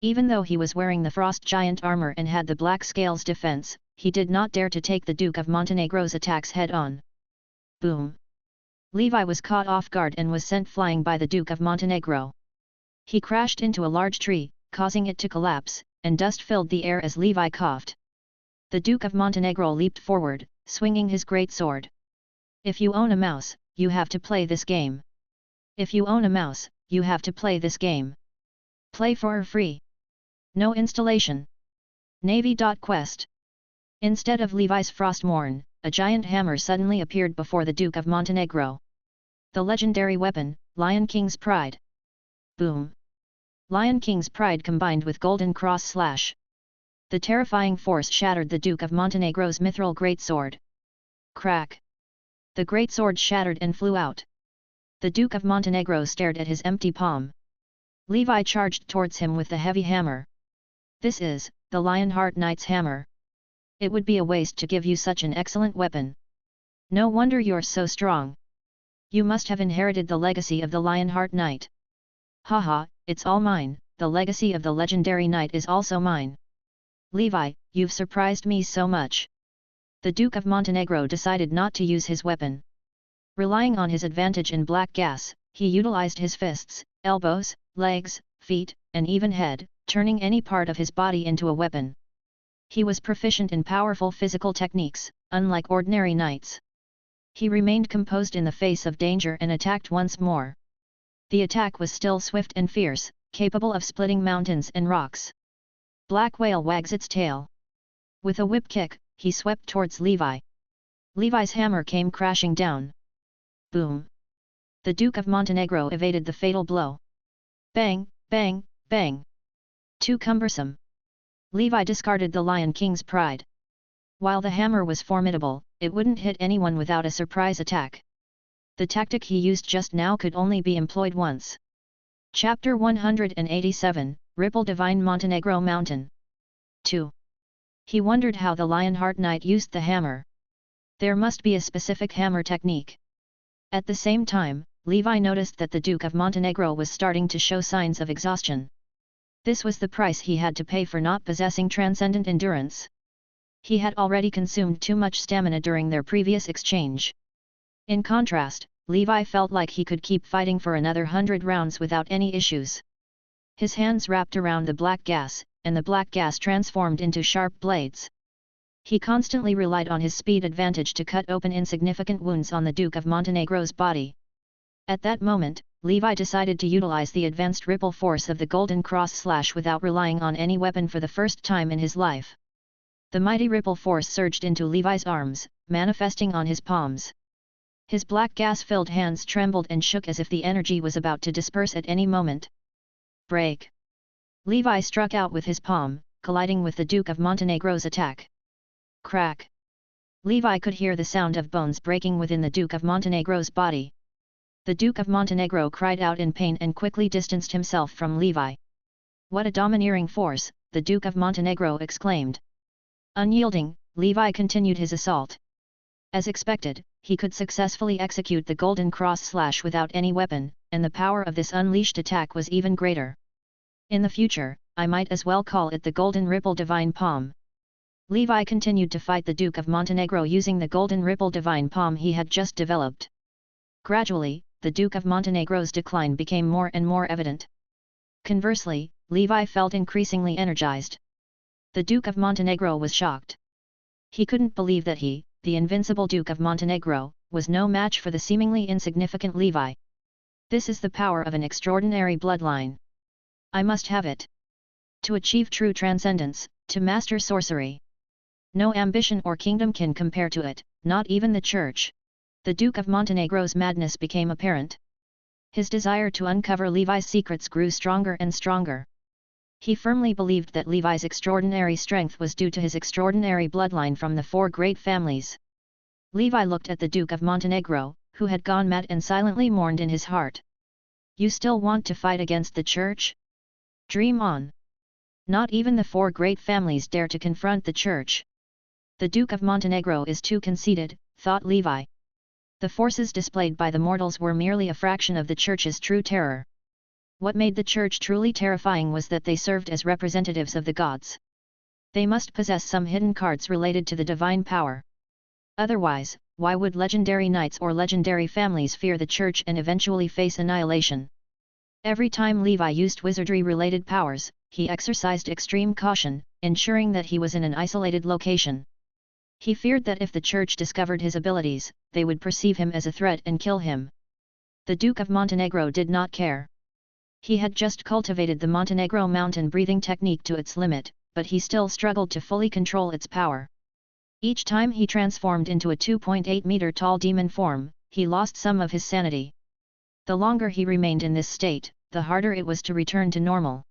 Even though he was wearing the frost giant armor and had the black scales defense, he did not dare to take the Duke of Montenegro's attacks head-on. Boom! Levi was caught off guard and was sent flying by the Duke of Montenegro. He crashed into a large tree, causing it to collapse, and dust filled the air as Levi coughed. The Duke of Montenegro leaped forward, swinging his great sword. If you own a mouse, you have to play this game. If you own a mouse, you have to play this game. Play for free. No installation. Navy.quest. Instead of Levi's Frostmourne, a giant hammer suddenly appeared before the Duke of Montenegro. The legendary weapon, Lion King's Pride. Boom! Lion King's Pride combined with Golden Cross Slash. The terrifying force shattered the Duke of Montenegro's mithril greatsword. Crack! The greatsword shattered and flew out. The Duke of Montenegro stared at his empty palm. Levi charged towards him with the heavy hammer. This is, the Lionheart Knight's hammer. It would be a waste to give you such an excellent weapon. No wonder you're so strong. You must have inherited the legacy of the Lionheart Knight. Haha, it's all mine, the legacy of the legendary knight is also mine. Levi, you've surprised me so much. The Duke of Montenegro decided not to use his weapon. Relying on his advantage in black gas, he utilized his fists, elbows, legs, feet, and even head, turning any part of his body into a weapon. He was proficient in powerful physical techniques, unlike ordinary knights. He remained composed in the face of danger and attacked once more. The attack was still swift and fierce, capable of splitting mountains and rocks. Black Whale wags its tail. With a whip kick, he swept towards Levi. Levi's hammer came crashing down. Boom! The Duke of Montenegro evaded the fatal blow. Bang, bang, bang! Too cumbersome. Levi discarded the Lion King's pride. While the hammer was formidable, it wouldn't hit anyone without a surprise attack. The tactic he used just now could only be employed once. Chapter 187, Ripple Divine Montenegro Mountain 2. He wondered how the Lionheart Knight used the hammer. There must be a specific hammer technique. At the same time, Levi noticed that the Duke of Montenegro was starting to show signs of exhaustion. This was the price he had to pay for not possessing transcendent endurance. He had already consumed too much stamina during their previous exchange. In contrast, Levi felt like he could keep fighting for another 100 rounds without any issues. His hands wrapped around the black gas, and the black gas transformed into sharp blades. He constantly relied on his speed advantage to cut open insignificant wounds on the Duke of Montenegro's body. At that moment, Levi decided to utilize the advanced ripple force of the Golden Cross Slash without relying on any weapon for the first time in his life. The mighty ripple force surged into Levi's arms, manifesting on his palms. His black gas-filled hands trembled and shook as if the energy was about to disperse at any moment. Break! Levi struck out with his palm, colliding with the Duke of Montenegro's attack. Crack! Levi could hear the sound of bones breaking within the Duke of Montenegro's body. The Duke of Montenegro cried out in pain and quickly distanced himself from Levi. What a domineering force, the Duke of Montenegro exclaimed. Unyielding, Levi continued his assault. As expected, he could successfully execute the Golden Cross Slash without any weapon, and the power of this unleashed attack was even greater. In the future, I might as well call it the Golden Ripple Divine Palm. Levi continued to fight the Duke of Montenegro using the Golden Ripple Divine Palm he had just developed. Gradually, the Duke of Montenegro's decline became more and more evident. Conversely, Levi felt increasingly energized. The Duke of Montenegro was shocked. He couldn't believe that he, the invincible Duke of Montenegro, was no match for the seemingly insignificant Levi. This is the power of an extraordinary bloodline. I must have it. To achieve true transcendence, to master sorcery. No ambition or kingdom can compare to it, not even the church. The Duke of Montenegro's madness became apparent. His desire to uncover Levi's secrets grew stronger and stronger. He firmly believed that Levi's extraordinary strength was due to his extraordinary bloodline from the four great families. Levi looked at the Duke of Montenegro, who had gone mad and silently mourned in his heart. You still want to fight against the church? Dream on. Not even the four great families dare to confront the church. The Duke of Montenegro is too conceited, thought Levi. The forces displayed by the mortals were merely a fraction of the church's true terror. What made the church truly terrifying was that they served as representatives of the gods. They must possess some hidden cards related to the divine power. Otherwise, why would legendary knights or legendary families fear the church and eventually face annihilation? Every time Levi used wizardry-related powers, he exercised extreme caution, ensuring that he was in an isolated location. He feared that if the church discovered his abilities, they would perceive him as a threat and kill him. The Duke of Montenegro did not care. He had just cultivated the Montenegro mountain breathing technique to its limit, but he still struggled to fully control its power. Each time he transformed into a 2.8-meter tall demon form, he lost some of his sanity. The longer he remained in this state, the harder it was to return to normal.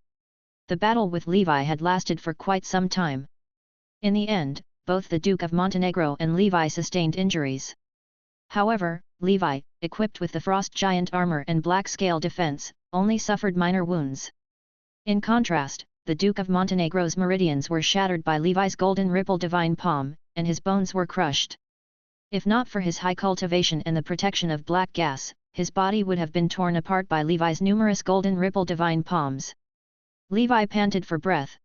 The battle with Levi had lasted for quite some time. In the end, both the Duke of Montenegro and Levi sustained injuries. However, Levi, equipped with the Frost Giant armor and Black Scale defense, only suffered minor wounds. In contrast, the Duke of Montenegro's meridians were shattered by Levi's Golden Ripple Divine Palm, and his bones were crushed. If not for his high cultivation and the protection of black gas, his body would have been torn apart by Levi's numerous Golden Ripple Divine Palms. Levi panted for breath.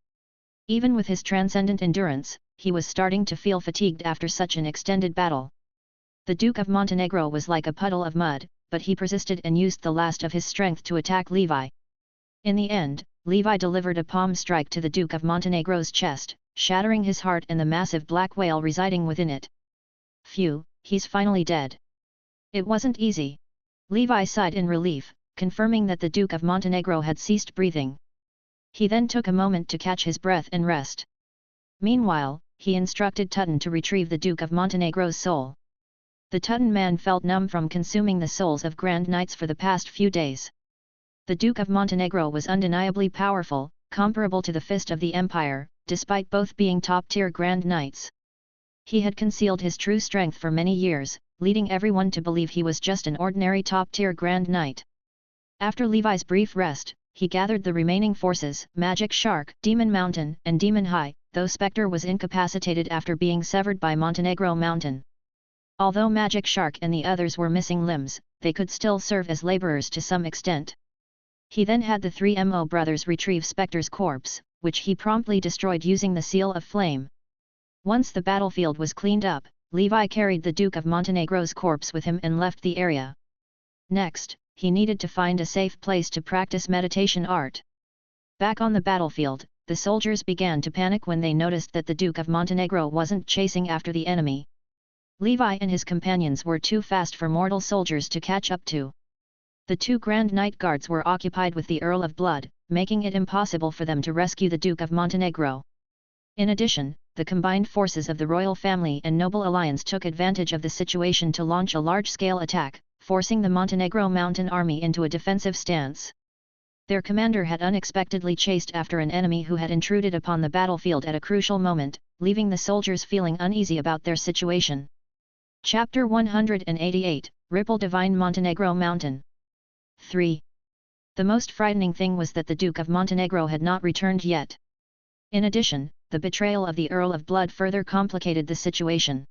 Even with his transcendent endurance, he was starting to feel fatigued after such an extended battle. The Duke of Montenegro was like a puddle of mud, but he persisted and used the last of his strength to attack Levi. In the end, Levi delivered a palm strike to the Duke of Montenegro's chest, shattering his heart and the massive black whale residing within it. Phew, he's finally dead. It wasn't easy. Levi sighed in relief, confirming that the Duke of Montenegro had ceased breathing. He then took a moment to catch his breath and rest. Meanwhile, he instructed Tutton to retrieve the Duke of Montenegro's soul. The Tutton man felt numb from consuming the souls of Grand Knights for the past few days. The Duke of Montenegro was undeniably powerful, comparable to the Fist of the Empire, despite both being top-tier Grand Knights. He had concealed his true strength for many years, leading everyone to believe he was just an ordinary top-tier Grand Knight. After Levi's brief rest, he gathered the remaining forces, Magic Shark, Demon Mountain, and Demon High, though Spectre was incapacitated after being severed by Montenegro Mountain. Although Magic Shark and the others were missing limbs, they could still serve as laborers to some extent. He then had the 3 Mo brothers retrieve Spectre's corpse, which he promptly destroyed using the Seal of Flame. Once the battlefield was cleaned up, Levi carried the Duke of Montenegro's corpse with him and left the area. Next, he needed to find a safe place to practice meditation art. Back on the battlefield, the soldiers began to panic when they noticed that the Duke of Montenegro wasn't chasing after the enemy. Levi and his companions were too fast for mortal soldiers to catch up to. The 2 Grand Knight guards were occupied with the Earl of Blood, making it impossible for them to rescue the Duke of Montenegro. In addition, the combined forces of the royal family and noble alliance took advantage of the situation to launch a large-scale attack, forcing the Montenegro Mountain Army into a defensive stance. Their commander had unexpectedly chased after an enemy who had intruded upon the battlefield at a crucial moment, leaving the soldiers feeling uneasy about their situation. Chapter 188, Ripple Divine Montenegro Mountain. 3. The most frightening thing was that the Duke of Montenegro had not returned yet. In addition, the betrayal of the Earl of Blood further complicated the situation.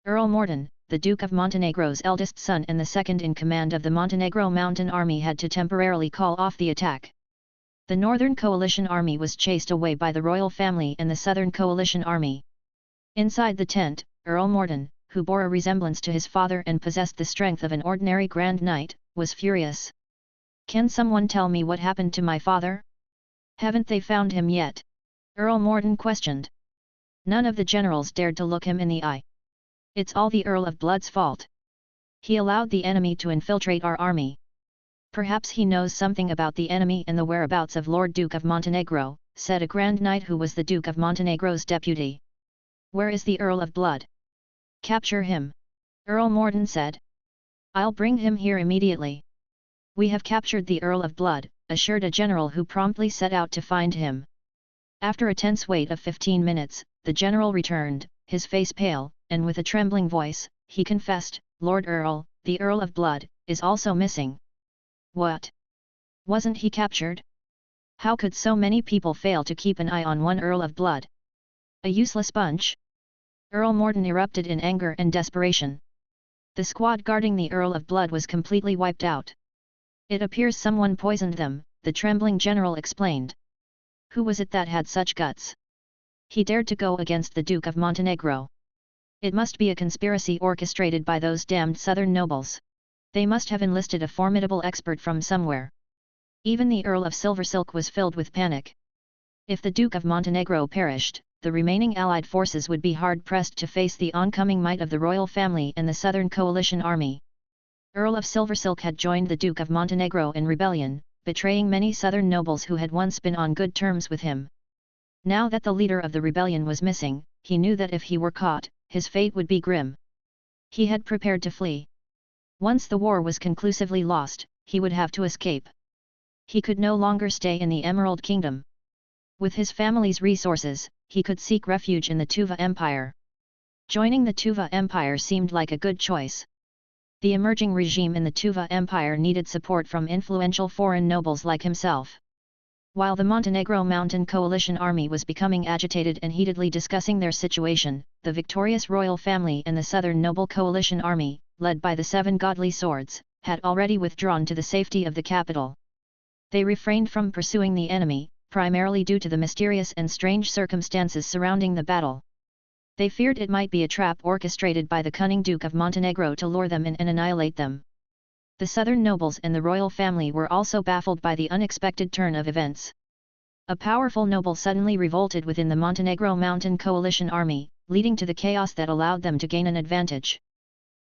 Earl Morton, the Duke of Montenegro's eldest son and the second in command of the Montenegro Mountain Army, had to temporarily call off the attack. The Northern Coalition Army was chased away by the royal family and the Southern Coalition Army. Inside the tent, Earl Morton, who bore a resemblance to his father and possessed the strength of an ordinary Grand Knight, was furious. "Can someone tell me what happened to my father? Haven't they found him yet?" Earl Morton questioned. None of the generals dared to look him in the eye. "It's all the Earl of Blood's fault. He allowed the enemy to infiltrate our army. Perhaps he knows something about the enemy and the whereabouts of Lord Duke of Montenegro," said a Grand Knight who was the Duke of Montenegro's deputy. "Where is the Earl of Blood?" "Capture him," Earl Morton said. "I'll bring him here immediately." "We have captured the Earl of Blood," assured a general who promptly set out to find him. After a tense wait of 15 minutes, the general returned, his face pale, and with a trembling voice, he confessed, "Lord Earl, the Earl of Blood, is also missing." "What? Wasn't he captured? How could so many people fail to keep an eye on one Earl of Blood? A useless bunch?" Earl Morton erupted in anger and desperation. "The squad guarding the Earl of Blood was completely wiped out. It appears someone poisoned them," the trembling general explained. "Who was it that had such guts? He dared to go against the Duke of Montenegro. It must be a conspiracy orchestrated by those damned southern nobles. They must have enlisted a formidable expert from somewhere." Even the Earl of Silversilk was filled with panic. If the Duke of Montenegro perished, the remaining allied forces would be hard-pressed to face the oncoming might of the royal family and the Southern Coalition Army. Earl of Silversilk had joined the Duke of Montenegro in rebellion, betraying many southern nobles who had once been on good terms with him. Now that the leader of the rebellion was missing, he knew that if he were caught, his fate would be grim. He had prepared to flee. Once the war was conclusively lost, he would have to escape. He could no longer stay in the Emerald Kingdom. With his family's resources, he could seek refuge in the Tuva Empire. Joining the Tuva Empire seemed like a good choice. The emerging regime in the Tuva Empire needed support from influential foreign nobles like himself. While the Montenegro Mountain Coalition Army was becoming agitated and heatedly discussing their situation, the victorious royal family and the Southern Noble Coalition Army, led by the 7 Godly Swords, had already withdrawn to the safety of the capital. They refrained from pursuing the enemy, primarily due to the mysterious and strange circumstances surrounding the battle. They feared it might be a trap orchestrated by the cunning Duke of Montenegro to lure them in and annihilate them. The southern nobles and the royal family were also baffled by the unexpected turn of events. A powerful noble suddenly revolted within the Montenegro Mountain Coalition army, leading to the chaos that allowed them to gain an advantage.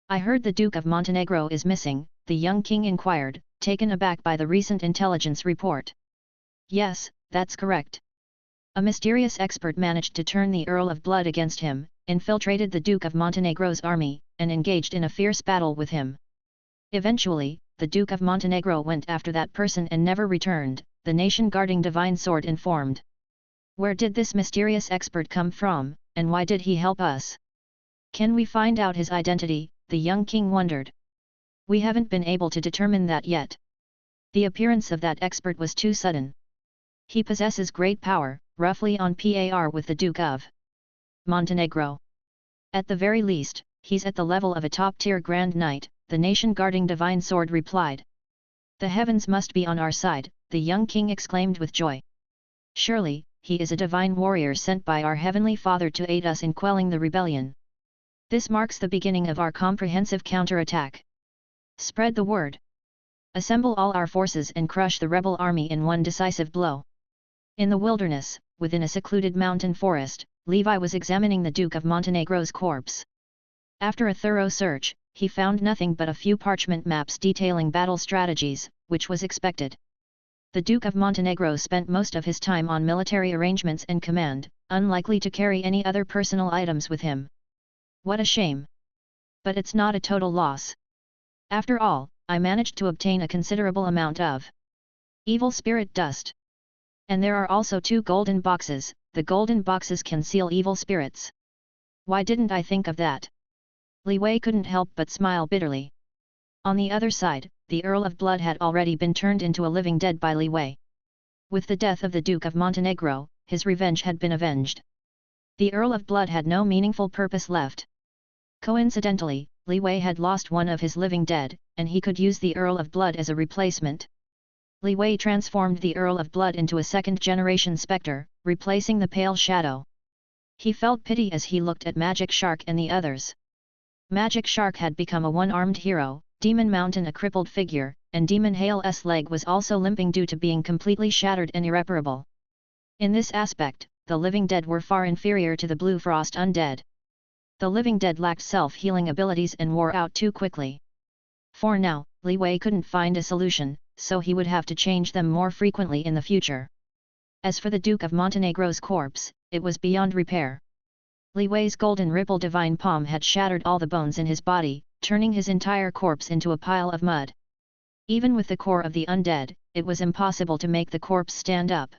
"I heard the Duke of Montenegro is missing," the young king inquired, taken aback by the recent intelligence report. "Yes, that's correct. A mysterious expert managed to turn the Earl of Blood against him, infiltrated the Duke of Montenegro's army, and engaged in a fierce battle with him. Eventually, the Duke of Montenegro went after that person and never returned," the nation guarding Divine Sword informed. "Where did this mysterious expert come from, and why did he help us? Can we find out his identity?" the young king wondered. "We haven't been able to determine that yet. The appearance of that expert was too sudden. He possesses great power, roughly on par with the Duke of Montenegro. At the very least, he's at the level of a top-tier Grand Knight," the nation guarding Divine Sword replied. "The heavens must be on our side," the young king exclaimed with joy. "Surely, he is a divine warrior sent by our Heavenly Father to aid us in quelling the rebellion. This marks the beginning of our comprehensive counterattack. Spread the word. Assemble all our forces and crush the rebel army in one decisive blow." In the wilderness, within a secluded mountain forest, Levi was examining the Duke of Montenegro's corpse. After a thorough search, he found nothing but a few parchment maps detailing battle strategies, which was expected. The Duke of Montenegro spent most of his time on military arrangements and command, unlikely to carry any other personal items with him. What a shame! But it's not a total loss. After all, I managed to obtain a considerable amount of evil spirit dust. And there are also 2 golden boxes. The golden boxes can seal evil spirits. Why didn't I think of that? Li Wei couldn't help but smile bitterly. On the other side, the Earl of Blood had already been turned into a living dead by Li Wei. With the death of the Duke of Montenegro, his revenge had been avenged. The Earl of Blood had no meaningful purpose left. Coincidentally, Li Wei had lost one of his living dead, and he could use the Earl of Blood as a replacement. Li Wei transformed the Earl of Blood into a second-generation spectre, replacing the pale shadow. He felt pity as he looked at Magic Shark and the others. Magic Shark had become a one-armed hero, Demon Mountain a crippled figure, and Demon Hale's leg was also limping due to being completely shattered and irreparable. In this aspect, the living dead were far inferior to the Blue Frost undead. The living dead lacked self-healing abilities and wore out too quickly. For now, Li Wei couldn't find a solution, so he would have to change them more frequently in the future. As for the Duke of Montenegro's corpse, it was beyond repair. Li Wei's golden ripple divine palm had shattered all the bones in his body, turning his entire corpse into a pile of mud. Even with the core of the undead, it was impossible to make the corpse stand up.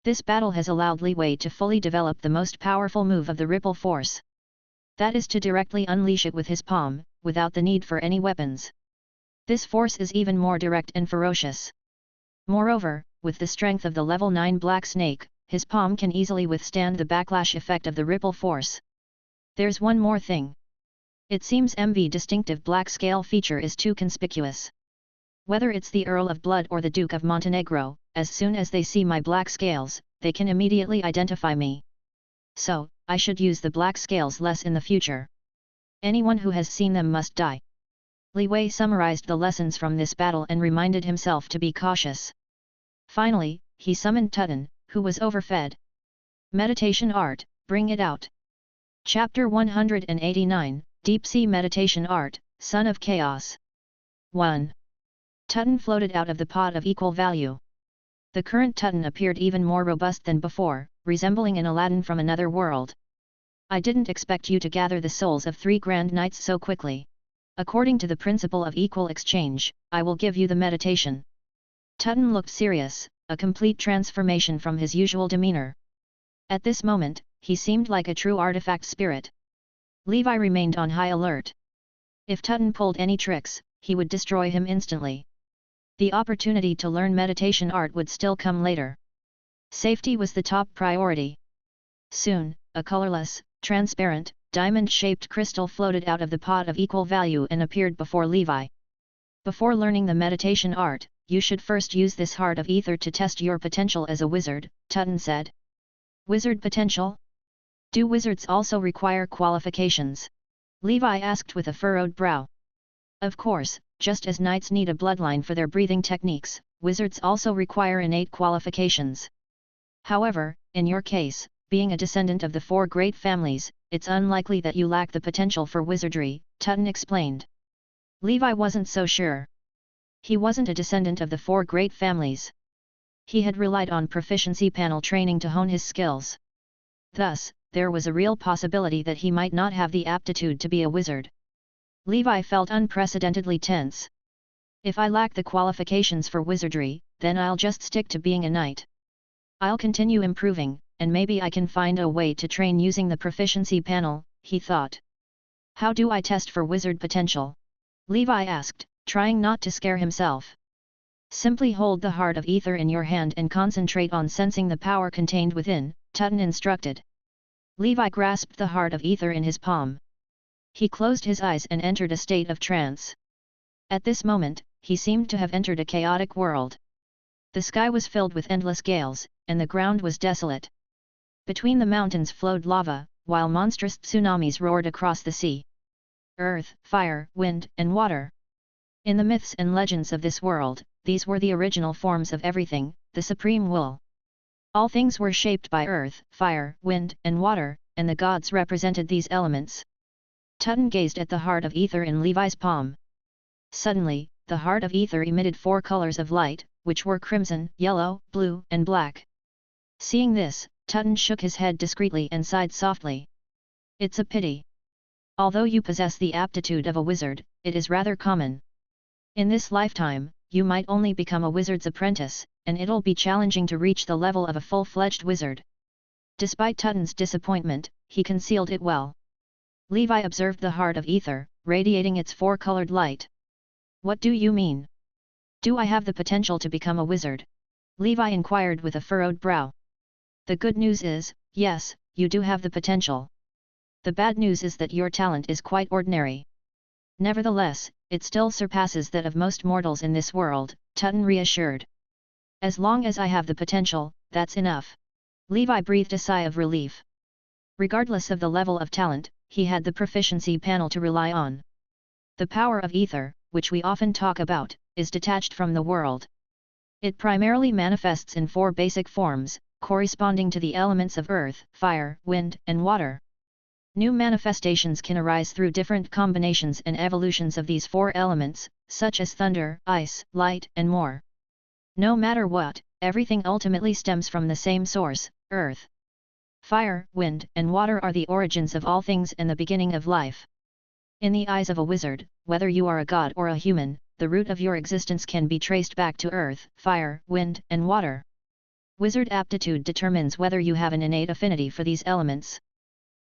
This battle has allowed Li Wei to fully develop the most powerful move of the ripple force. That is to directly unleash it with his palm, without the need for any weapons. This force is even more direct and ferocious. Moreover, with the strength of the level 9 Black Snake, his palm can easily withstand the backlash effect of the ripple force. There's one more thing. It seems MV distinctive black scale feature is too conspicuous. Whether it's the Earl of Blood or the Duke of Montenegro, as soon as they see my black scales, they can immediately identify me. So, I should use the black scales less in the future. Anyone who has seen them must die. Li Wei summarized the lessons from this battle and reminded himself to be cautious. Finally, he summoned Tutton, who was overfed. Meditation Art, bring it out. Chapter 189, Deep Sea Meditation Art, Son of Chaos. 1. Tutton floated out of the pot of equal value. The current Tutton appeared even more robust than before, resembling an Aladdin from another world. I didn't expect you to gather the souls of 3 Grand Knights so quickly. According to the principle of equal exchange, I will give you the meditation. Tutton looked serious, a complete transformation from his usual demeanor. At this moment, he seemed like a true artifact spirit. Levi remained on high alert. If Tutton pulled any tricks, he would destroy him instantly. The opportunity to learn meditation art would still come later. Safety was the top priority. Soon, a colorless, transparent, diamond-shaped crystal floated out of the pot of equal value and appeared before Levi. Before learning the meditation art, you should first use this heart of ether to test your potential as a wizard, Tutton said. Wizard potential? Do wizards also require qualifications? Levi asked with a furrowed brow. Of course, just as knights need a bloodline for their breathing techniques, wizards also require innate qualifications. However, in your case, being a descendant of the four great families, it's unlikely that you lack the potential for wizardry, Tutton explained. Levi wasn't so sure. He wasn't a descendant of the four great families. He had relied on proficiency panel training to hone his skills. Thus, there was a real possibility that he might not have the aptitude to be a wizard. Levi felt unprecedentedly tense. If I lack the qualifications for wizardry, then I'll just stick to being a knight. I'll continue improving, and maybe I can find a way to train using the proficiency panel, he thought. How do I test for wizard potential? Levi asked, trying not to scare himself. Simply hold the heart of ether in your hand and concentrate on sensing the power contained within, Tutton instructed. Levi grasped the heart of ether in his palm. He closed his eyes and entered a state of trance. At this moment, he seemed to have entered a chaotic world. The sky was filled with endless gales, and the ground was desolate. Between the mountains flowed lava, while monstrous tsunamis roared across the sea. Earth, fire, wind, and water. In the myths and legends of this world, these were the original forms of everything, the supreme will. All things were shaped by earth, fire, wind, and water, and the gods represented these elements. Tutton gazed at the heart of ether in Levi's palm. Suddenly, the heart of ether emitted 4 colors of light, which were crimson, yellow, blue, and black. Seeing this, Tutton shook his head discreetly and sighed softly. It's a pity. Although you possess the aptitude of a wizard, it is rather common. In this lifetime, you might only become a wizard's apprentice, and it'll be challenging to reach the level of a full-fledged wizard. Despite Tutton's disappointment, he concealed it well. Levi observed the heart of ether, radiating its 4-colored light. What do you mean? Do I have the potential to become a wizard? Levi inquired with a furrowed brow. The good news is, yes, you do have the potential. The bad news is that your talent is quite ordinary. Nevertheless, it still surpasses that of most mortals in this world, Tutton reassured. As long as I have the potential, that's enough. Levi breathed a sigh of relief. Regardless of the level of talent, he had the proficiency panel to rely on. The power of ether, which we often talk about, is detached from the world. It primarily manifests in 4 basic forms, corresponding to the elements of earth, fire, wind, and water. New manifestations can arise through different combinations and evolutions of these 4 elements, such as thunder, ice, light, and more. No matter what, everything ultimately stems from the same source, earth. Fire, wind, and water are the origins of all things and the beginning of life. In the eyes of a wizard, whether you are a god or a human, the root of your existence can be traced back to earth, fire, wind, and water. Wizard aptitude determines whether you have an innate affinity for these elements.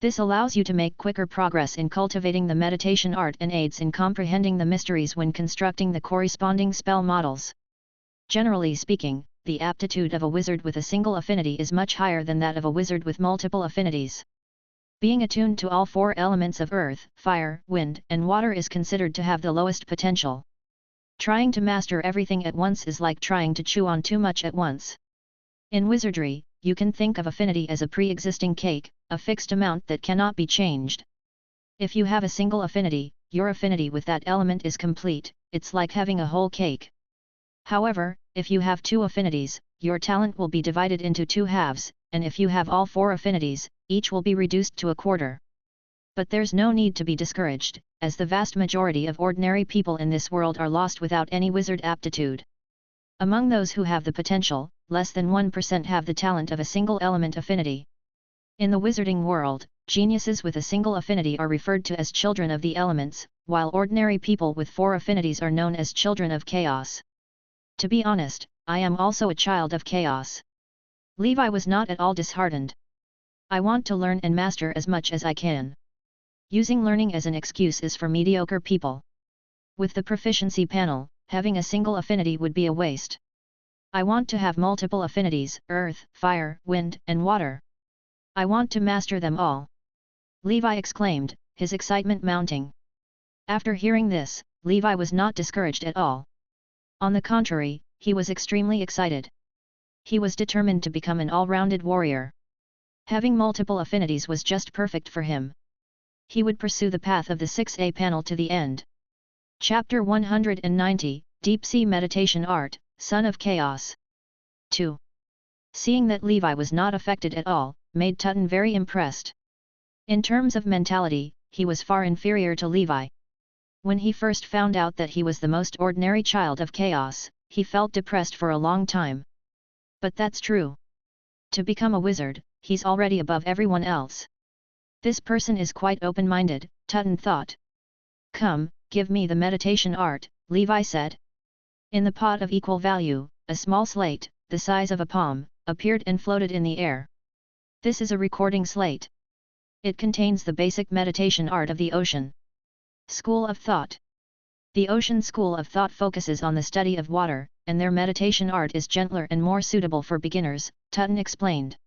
This allows you to make quicker progress in cultivating the meditation art and aids in comprehending the mysteries when constructing the corresponding spell models. Generally speaking, the aptitude of a wizard with a single affinity is much higher than that of a wizard with multiple affinities. Being attuned to all 4 elements of earth, fire, wind, and water is considered to have the lowest potential. Trying to master everything at once is like trying to chew on too much at once. In wizardry, you can think of affinity as a pre-existing cake, a fixed amount that cannot be changed. If you have a single affinity, your affinity with that element is complete, it's like having a whole cake. However, if you have 2 affinities, your talent will be divided into 2 halves, and if you have all 4 affinities, each will be reduced to a quarter. But there's no need to be discouraged, as the vast majority of ordinary people in this world are lost without any wizard aptitude. Among those who have the potential, less than 1% have the talent of a single element affinity. In the wizarding world, geniuses with a single affinity are referred to as children of the elements, while ordinary people with 4 affinities are known as children of chaos. To be honest, I am also a child of chaos. Levi was not at all disheartened. I want to learn and master as much as I can. Using learning as an excuse is for mediocre people. With the proficiency panel, having a single affinity would be a waste. I want to have multiple affinities, earth, fire, wind, and water. I want to master them all. Levi exclaimed, his excitement mounting. After hearing this, Levi was not discouraged at all. On the contrary, he was extremely excited. He was determined to become an all-rounded warrior. Having multiple affinities was just perfect for him. He would pursue the path of the 6A panel to the end. Chapter 190, Deep Sea Meditation Art, Son of Chaos. 2. Seeing that Levi was not affected at all, made Tutton very impressed. In terms of mentality, he was far inferior to Levi. When he first found out that he was the most ordinary child of chaos, he felt depressed for a long time. But that's true. To become a wizard, he's already above everyone else. This person is quite open-minded, Tutton thought. Come, give me the meditation art, Levi said. In the pot of equal value, a small slate, the size of a palm, appeared and floated in the air. This is a recording slate. It contains the basic meditation art of the ocean. School of Thought. The Ocean School of Thought focuses on the study of water, and their meditation art is gentler and more suitable for beginners, Tutton explained.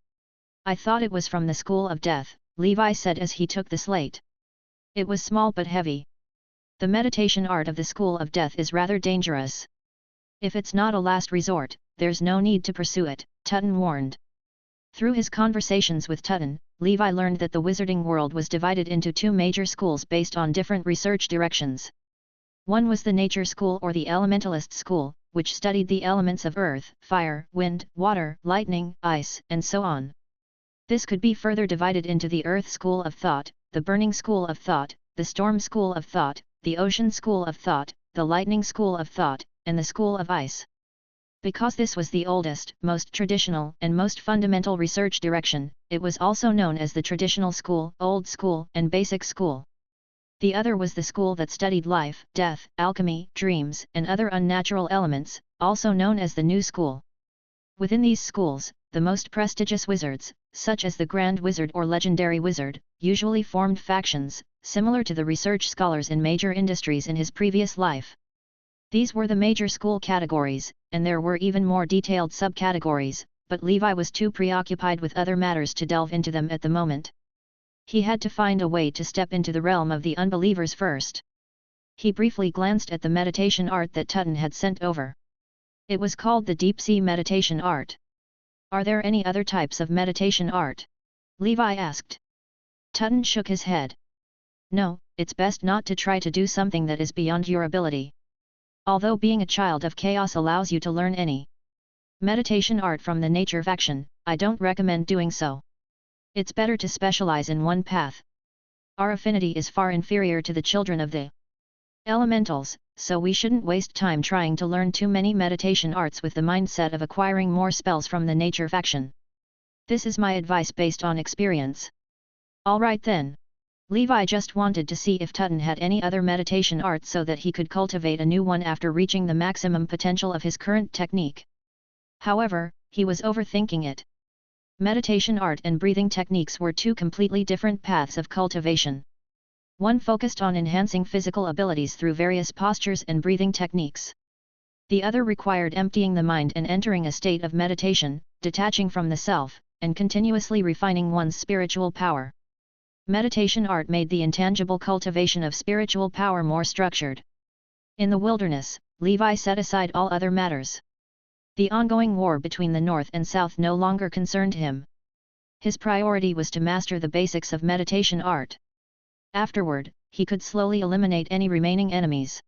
I thought it was from the School of Death, Levi said as he took the slate. It was small but heavy. The meditation art of the School of Death is rather dangerous. If it's not a last resort, there's no need to pursue it, Tutton warned. Through his conversations with Tutton, Levi learned that the wizarding world was divided into two major schools based on different research directions. One was the Nature School or the Elementalist School, which studied the elements of earth, fire, wind, water, lightning, ice, and so on. This could be further divided into the Earth School of Thought, the Burning School of Thought, the Storm School of Thought, the Ocean School of Thought, the Lightning School of Thought, and the School of Ice. Because this was the oldest, most traditional, and most fundamental research direction, it was also known as the Traditional School, Old School, and Basic School. The other was the school that studied life, death, alchemy, dreams, and other unnatural elements, also known as the New School. Within these schools, the most prestigious wizards, such as the Grand Wizard or Legendary Wizard, usually formed factions, similar to the research scholars in major industries in his previous life. These were the major school categories, and there were even more detailed subcategories, but Levi was too preoccupied with other matters to delve into them at the moment. He had to find a way to step into the realm of the unbelievers first. He briefly glanced at the meditation art that Tutton had sent over. It was called the Deep Sea Meditation Art. Are there any other types of meditation art? Levi asked. Tutton shook his head. No, it's best not to try to do something that is beyond your ability. Although being a child of chaos allows you to learn any meditation art from the nature faction, I don't recommend doing so. It's better to specialize in one path. Our affinity is far inferior to the children of the elementals, so we shouldn't waste time trying to learn too many meditation arts with the mindset of acquiring more spells from the nature faction. This is my advice based on experience. Alright then. Levi just wanted to see if Tutton had any other meditation art so that he could cultivate a new one after reaching the maximum potential of his current technique. However, he was overthinking it. Meditation art and breathing techniques were two completely different paths of cultivation. One focused on enhancing physical abilities through various postures and breathing techniques. The other required emptying the mind and entering a state of meditation, detaching from the self, and continuously refining one's spiritual power. Meditation art made the intangible cultivation of spiritual power more structured. In the wilderness, Levi set aside all other matters. The ongoing war between the North and South no longer concerned him. His priority was to master the basics of meditation art. Afterward, he could slowly eliminate any remaining enemies.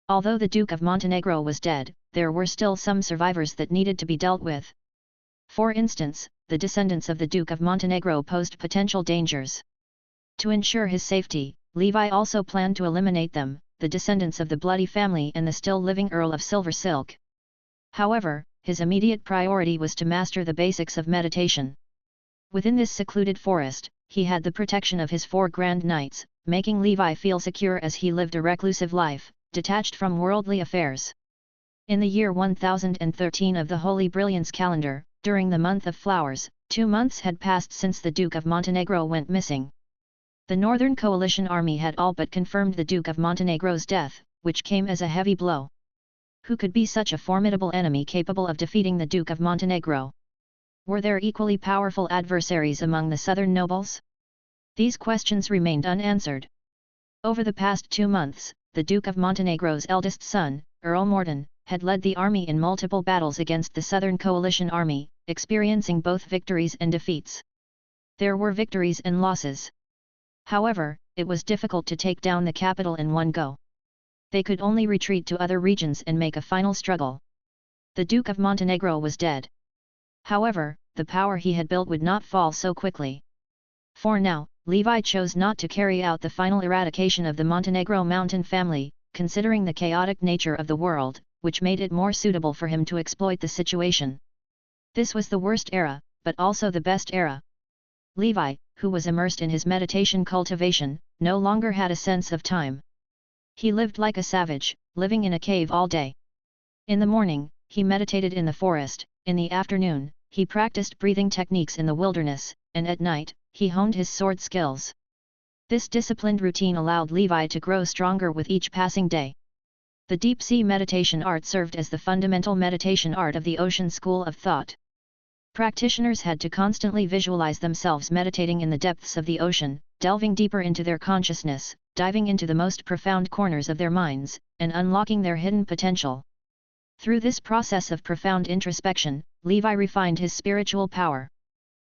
Although the Duke of Montenegro was dead, there were still some survivors that needed to be dealt with. For instance, the descendants of the Duke of Montenegro posed potential dangers. To ensure his safety, Levi also planned to eliminate them, the descendants of the Bloody family and the still-living Earl of Silver Silk. However, his immediate priority was to master the basics of meditation. Within this secluded forest, he had the protection of his 4 Grand Knights, making Levi feel secure as he lived a reclusive life, detached from worldly affairs. In the year 1013 of the Holy Brilliance calendar, during the month of flowers, 2 months had passed since the Duke of Montenegro went missing. The Northern Coalition army had all but confirmed the Duke of Montenegro's death, which came as a heavy blow. Who could be such a formidable enemy capable of defeating the Duke of Montenegro? Were there equally powerful adversaries among the southern nobles? These questions remained unanswered. Over the past 2 months, the Duke of Montenegro's eldest son, Earl Morden, had led the army in multiple battles against the Southern Coalition army, experiencing both victories and defeats. There were victories and losses. However, it was difficult to take down the capital in one go. They could only retreat to other regions and make a final struggle. The Duke of Montenegro was dead. However, the power he had built would not fall so quickly. For now, Levi chose not to carry out the final eradication of the Montenegro mountain family, considering the chaotic nature of the world, which made it more suitable for him to exploit the situation. This was the worst era, but also the best era. Levi, who was immersed in his meditation cultivation, no longer had a sense of time. He lived like a savage, living in a cave all day. In the morning, he meditated in the forest, in the afternoon, he practiced breathing techniques in the wilderness, and at night, he honed his sword skills. This disciplined routine allowed Levi to grow stronger with each passing day. The deep-sea meditation art served as the fundamental meditation art of the ocean school of thought. Practitioners had to constantly visualize themselves meditating in the depths of the ocean, delving deeper into their consciousness, diving into the most profound corners of their minds, and unlocking their hidden potential. Through this process of profound introspection, Levi refined his spiritual power.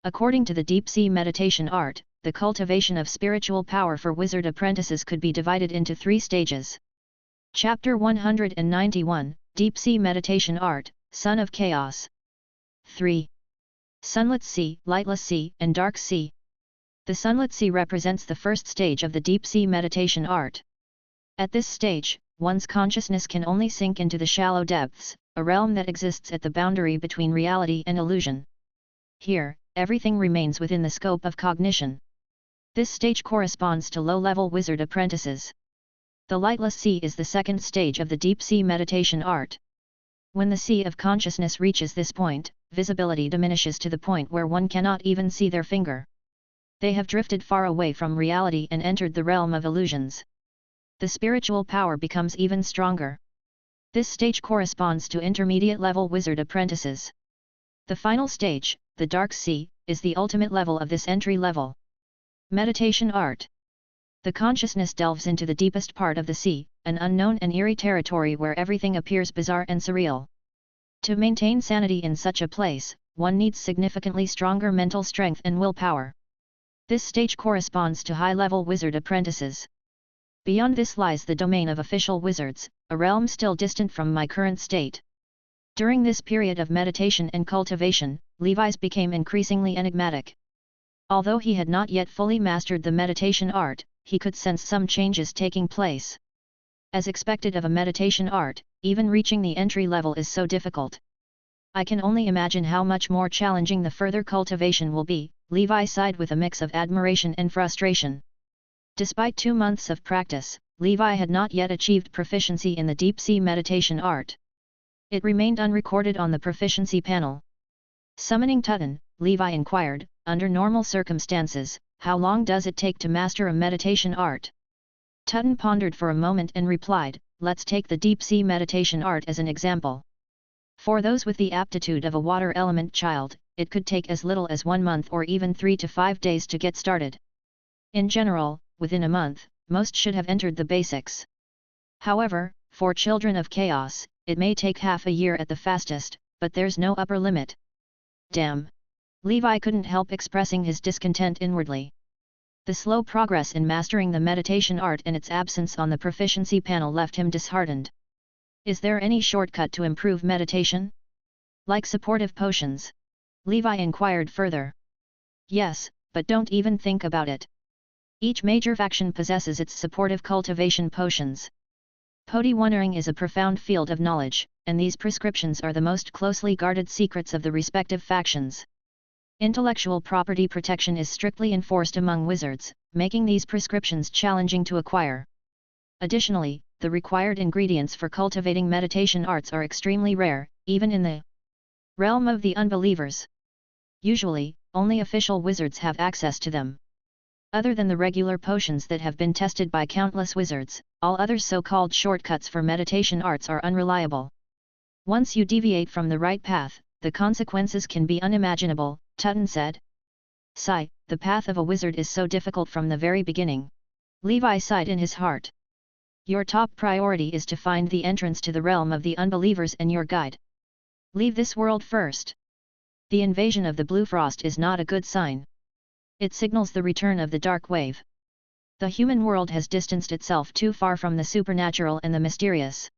According to the deep-sea meditation art, the cultivation of spiritual power for wizard apprentices could be divided into 3 stages. Chapter 191, Deep-Sea Meditation Art, Son of Chaos. 3. Sunlit Sea, Lightless Sea, and Dark Sea. The sunlit sea represents the first stage of the deep-sea meditation art. At this stage, one's consciousness can only sink into the shallow depths, a realm that exists at the boundary between reality and illusion. Here, everything remains within the scope of cognition. This stage corresponds to low-level wizard apprentices. The lightless sea is the second stage of the deep-sea meditation art. When the sea of consciousness reaches this point, visibility diminishes to the point where one cannot even see their finger. They have drifted far away from reality and entered the realm of illusions. The spiritual power becomes even stronger. This stage corresponds to intermediate-level wizard apprentices. The final stage, the dark sea, is the ultimate level of this entry level. Meditation art. The consciousness delves into the deepest part of the sea, an unknown and eerie territory where everything appears bizarre and surreal. To maintain sanity in such a place, one needs significantly stronger mental strength and willpower. This stage corresponds to high-level wizard apprentices. Beyond this lies the domain of official wizards, a realm still distant from my current state. During this period of meditation and cultivation, Levi's became increasingly enigmatic. Although he had not yet fully mastered the meditation art, he could sense some changes taking place. As expected of a meditation art, even reaching the entry level is so difficult. I can only imagine how much more challenging the further cultivation will be, Levi sighed with a mix of admiration and frustration. Despite 2 months of practice, Levi had not yet achieved proficiency in the deep-sea meditation art. It remained unrecorded on the proficiency panel. Summoning Tutton, Levi inquired, under normal circumstances, how long does it take to master a meditation art? Tutton pondered for a moment and replied, let's take the deep-sea meditation art as an example. For those with the aptitude of a water element child, it could take as little as 1 month or even 3 to 5 days to get started. In general, within a month, most should have entered the basics. However, for children of chaos, it may take half a year at the fastest, but there's no upper limit. Damn! Levi couldn't help expressing his discontent inwardly. The slow progress in mastering the meditation art and its absence on the proficiency panel left him disheartened. Is there any shortcut to improve meditation? Like supportive potions? Levi inquired further. Yes, but don't even think about it. Each major faction possesses its supportive cultivation potions. Podiwonering is a profound field of knowledge, and these prescriptions are the most closely guarded secrets of the respective factions. Intellectual property protection is strictly enforced among wizards, making these prescriptions challenging to acquire. Additionally, the required ingredients for cultivating meditation arts are extremely rare, even in the realm of the unbelievers. Usually, only official wizards have access to them. Other than the regular potions that have been tested by countless wizards, all other so-called shortcuts for meditation arts are unreliable. Once you deviate from the right path, the consequences can be unimaginable, Tutton said. Sigh, the path of a wizard is so difficult from the very beginning. Levi sighed in his heart. Your top priority is to find the entrance to the realm of the unbelievers and your guide. Leave this world first. The invasion of the Blue Frost is not a good sign. It signals the return of the dark wave. The human world has distanced itself too far from the supernatural and the mysterious.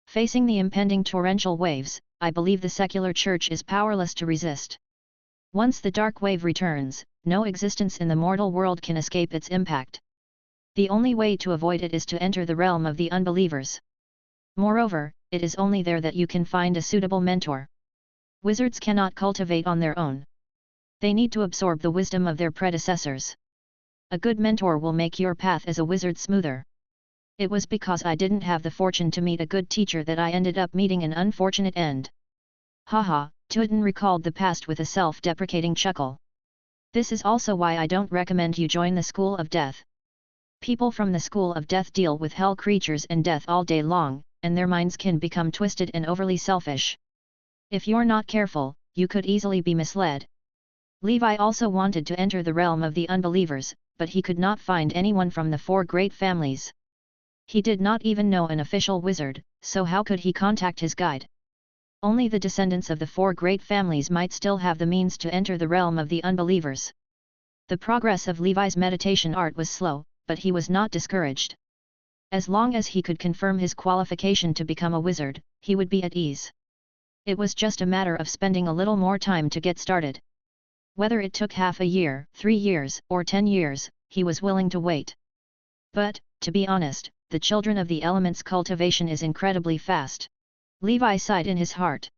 Facing the impending torrential waves, I believe the secular church is powerless to resist. Once the dark wave returns, no existence in the mortal world can escape its impact. The only way to avoid it is to enter the realm of the unbelievers. Moreover, it is only there that you can find a suitable mentor. Wizards cannot cultivate on their own. They need to absorb the wisdom of their predecessors. A good mentor will make your path as a wizard smoother. It was because I didn't have the fortune to meet a good teacher that I ended up meeting an unfortunate end. Haha, Tooten recalled the past with a self-deprecating chuckle. This is also why I don't recommend you join the School of Death. People from the School of Death deal with hell creatures and death all day long, and their minds can become twisted and overly selfish. If you're not careful, you could easily be misled. Levi also wanted to enter the realm of the unbelievers, but he could not find anyone from the 4 great families. He did not even know an official wizard, so how could he contact his guide? Only the descendants of the 4 great families might still have the means to enter the realm of the unbelievers. The progress of Levi's meditation art was slow, but he was not discouraged. As long as he could confirm his qualification to become a wizard, he would be at ease. It was just a matter of spending a little more time to get started. Whether it took half a year, 3 years, or 10 years, he was willing to wait. But, to be honest, the children of the elements' cultivation is incredibly fast. Levi sighed in his heart.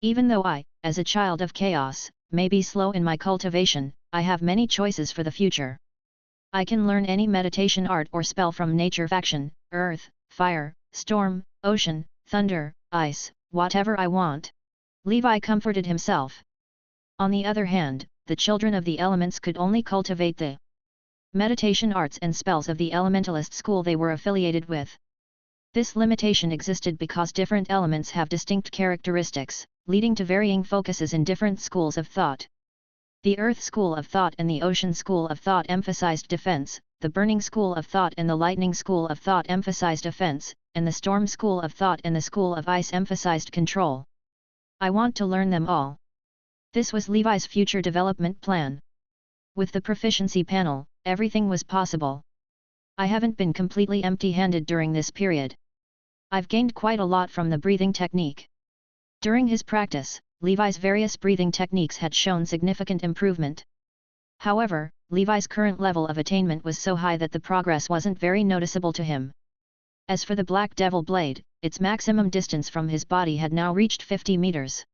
Even though I, as a child of chaos, may be slow in my cultivation, I have many choices for the future. I can learn any meditation art or spell from nature faction, earth, fire, storm, ocean, thunder, ice, whatever I want. Levi comforted himself. On the other hand, the children of the elements could only cultivate the meditation arts and spells of the elementalist school they were affiliated with. This limitation existed because different elements have distinct characteristics, leading to varying focuses in different schools of thought. The Earth School of Thought and the Ocean School of Thought emphasized defense, the Burning School of Thought and the Lightning School of Thought emphasized offense, and the Storm School of Thought and the School of Ice emphasized control. I want to learn them all. This was Levi's future development plan. With the proficiency panel, everything was possible. I haven't been completely empty-handed during this period. I've gained quite a lot from the breathing technique. During his practice, Levi's various breathing techniques had shown significant improvement. However, Levi's current level of attainment was so high that the progress wasn't very noticeable to him. As for the Black Devil blade, its maximum distance from his body had now reached 50 meters.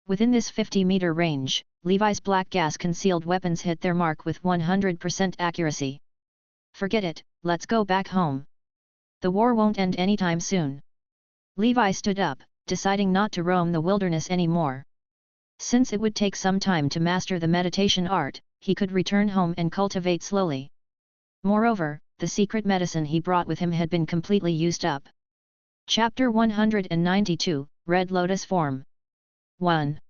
Within this 50-meter range, Levi's black gas-concealed weapons hit their mark with 100% accuracy. Forget it, let's go back home. The war won't end anytime soon. Levi stood up, deciding not to roam the wilderness anymore. Since it would take some time to master the meditation art, he could return home and cultivate slowly. Moreover, the secret medicine he brought with him had been completely used up. Chapter 192, Red Lotus Form. 1.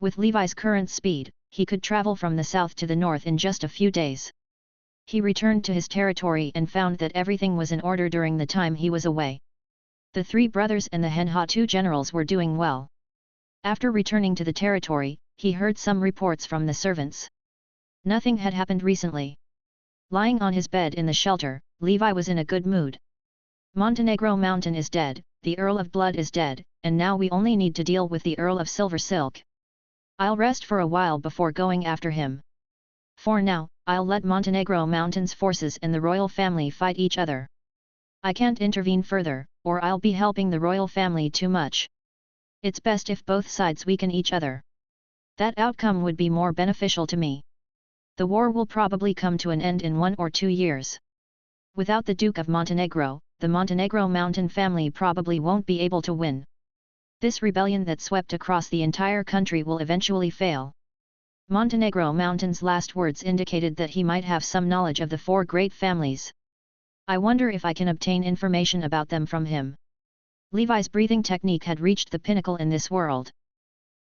With Levi's current speed, he could travel from the south to the north in just a few days. He returned to his territory and found that everything was in order during the time he was away. The 3 brothers and the Henha 2 generals were doing well. After returning to the territory, he heard some reports from the servants. Nothing had happened recently. Lying on his bed in the shelter, Levi was in a good mood. Montenegro Mountain is dead, the Earl of Blood is dead, and now we only need to deal with the Earl of Silver Silk. I'll rest for a while before going after him. For now, I'll let Montenegro Mountain's forces and the royal family fight each other. I can't intervene further, or I'll be helping the royal family too much. It's best if both sides weaken each other. That outcome would be more beneficial to me. The war will probably come to an end in 1 or 2 years. Without the Duke of Montenegro, the Montenegro Mountain family probably won't be able to win. This rebellion that swept across the entire country will eventually fail. Montenegro Mountain's last words indicated that he might have some knowledge of the 4 great families. I wonder if I can obtain information about them from him. Levi's breathing technique had reached the pinnacle in this world.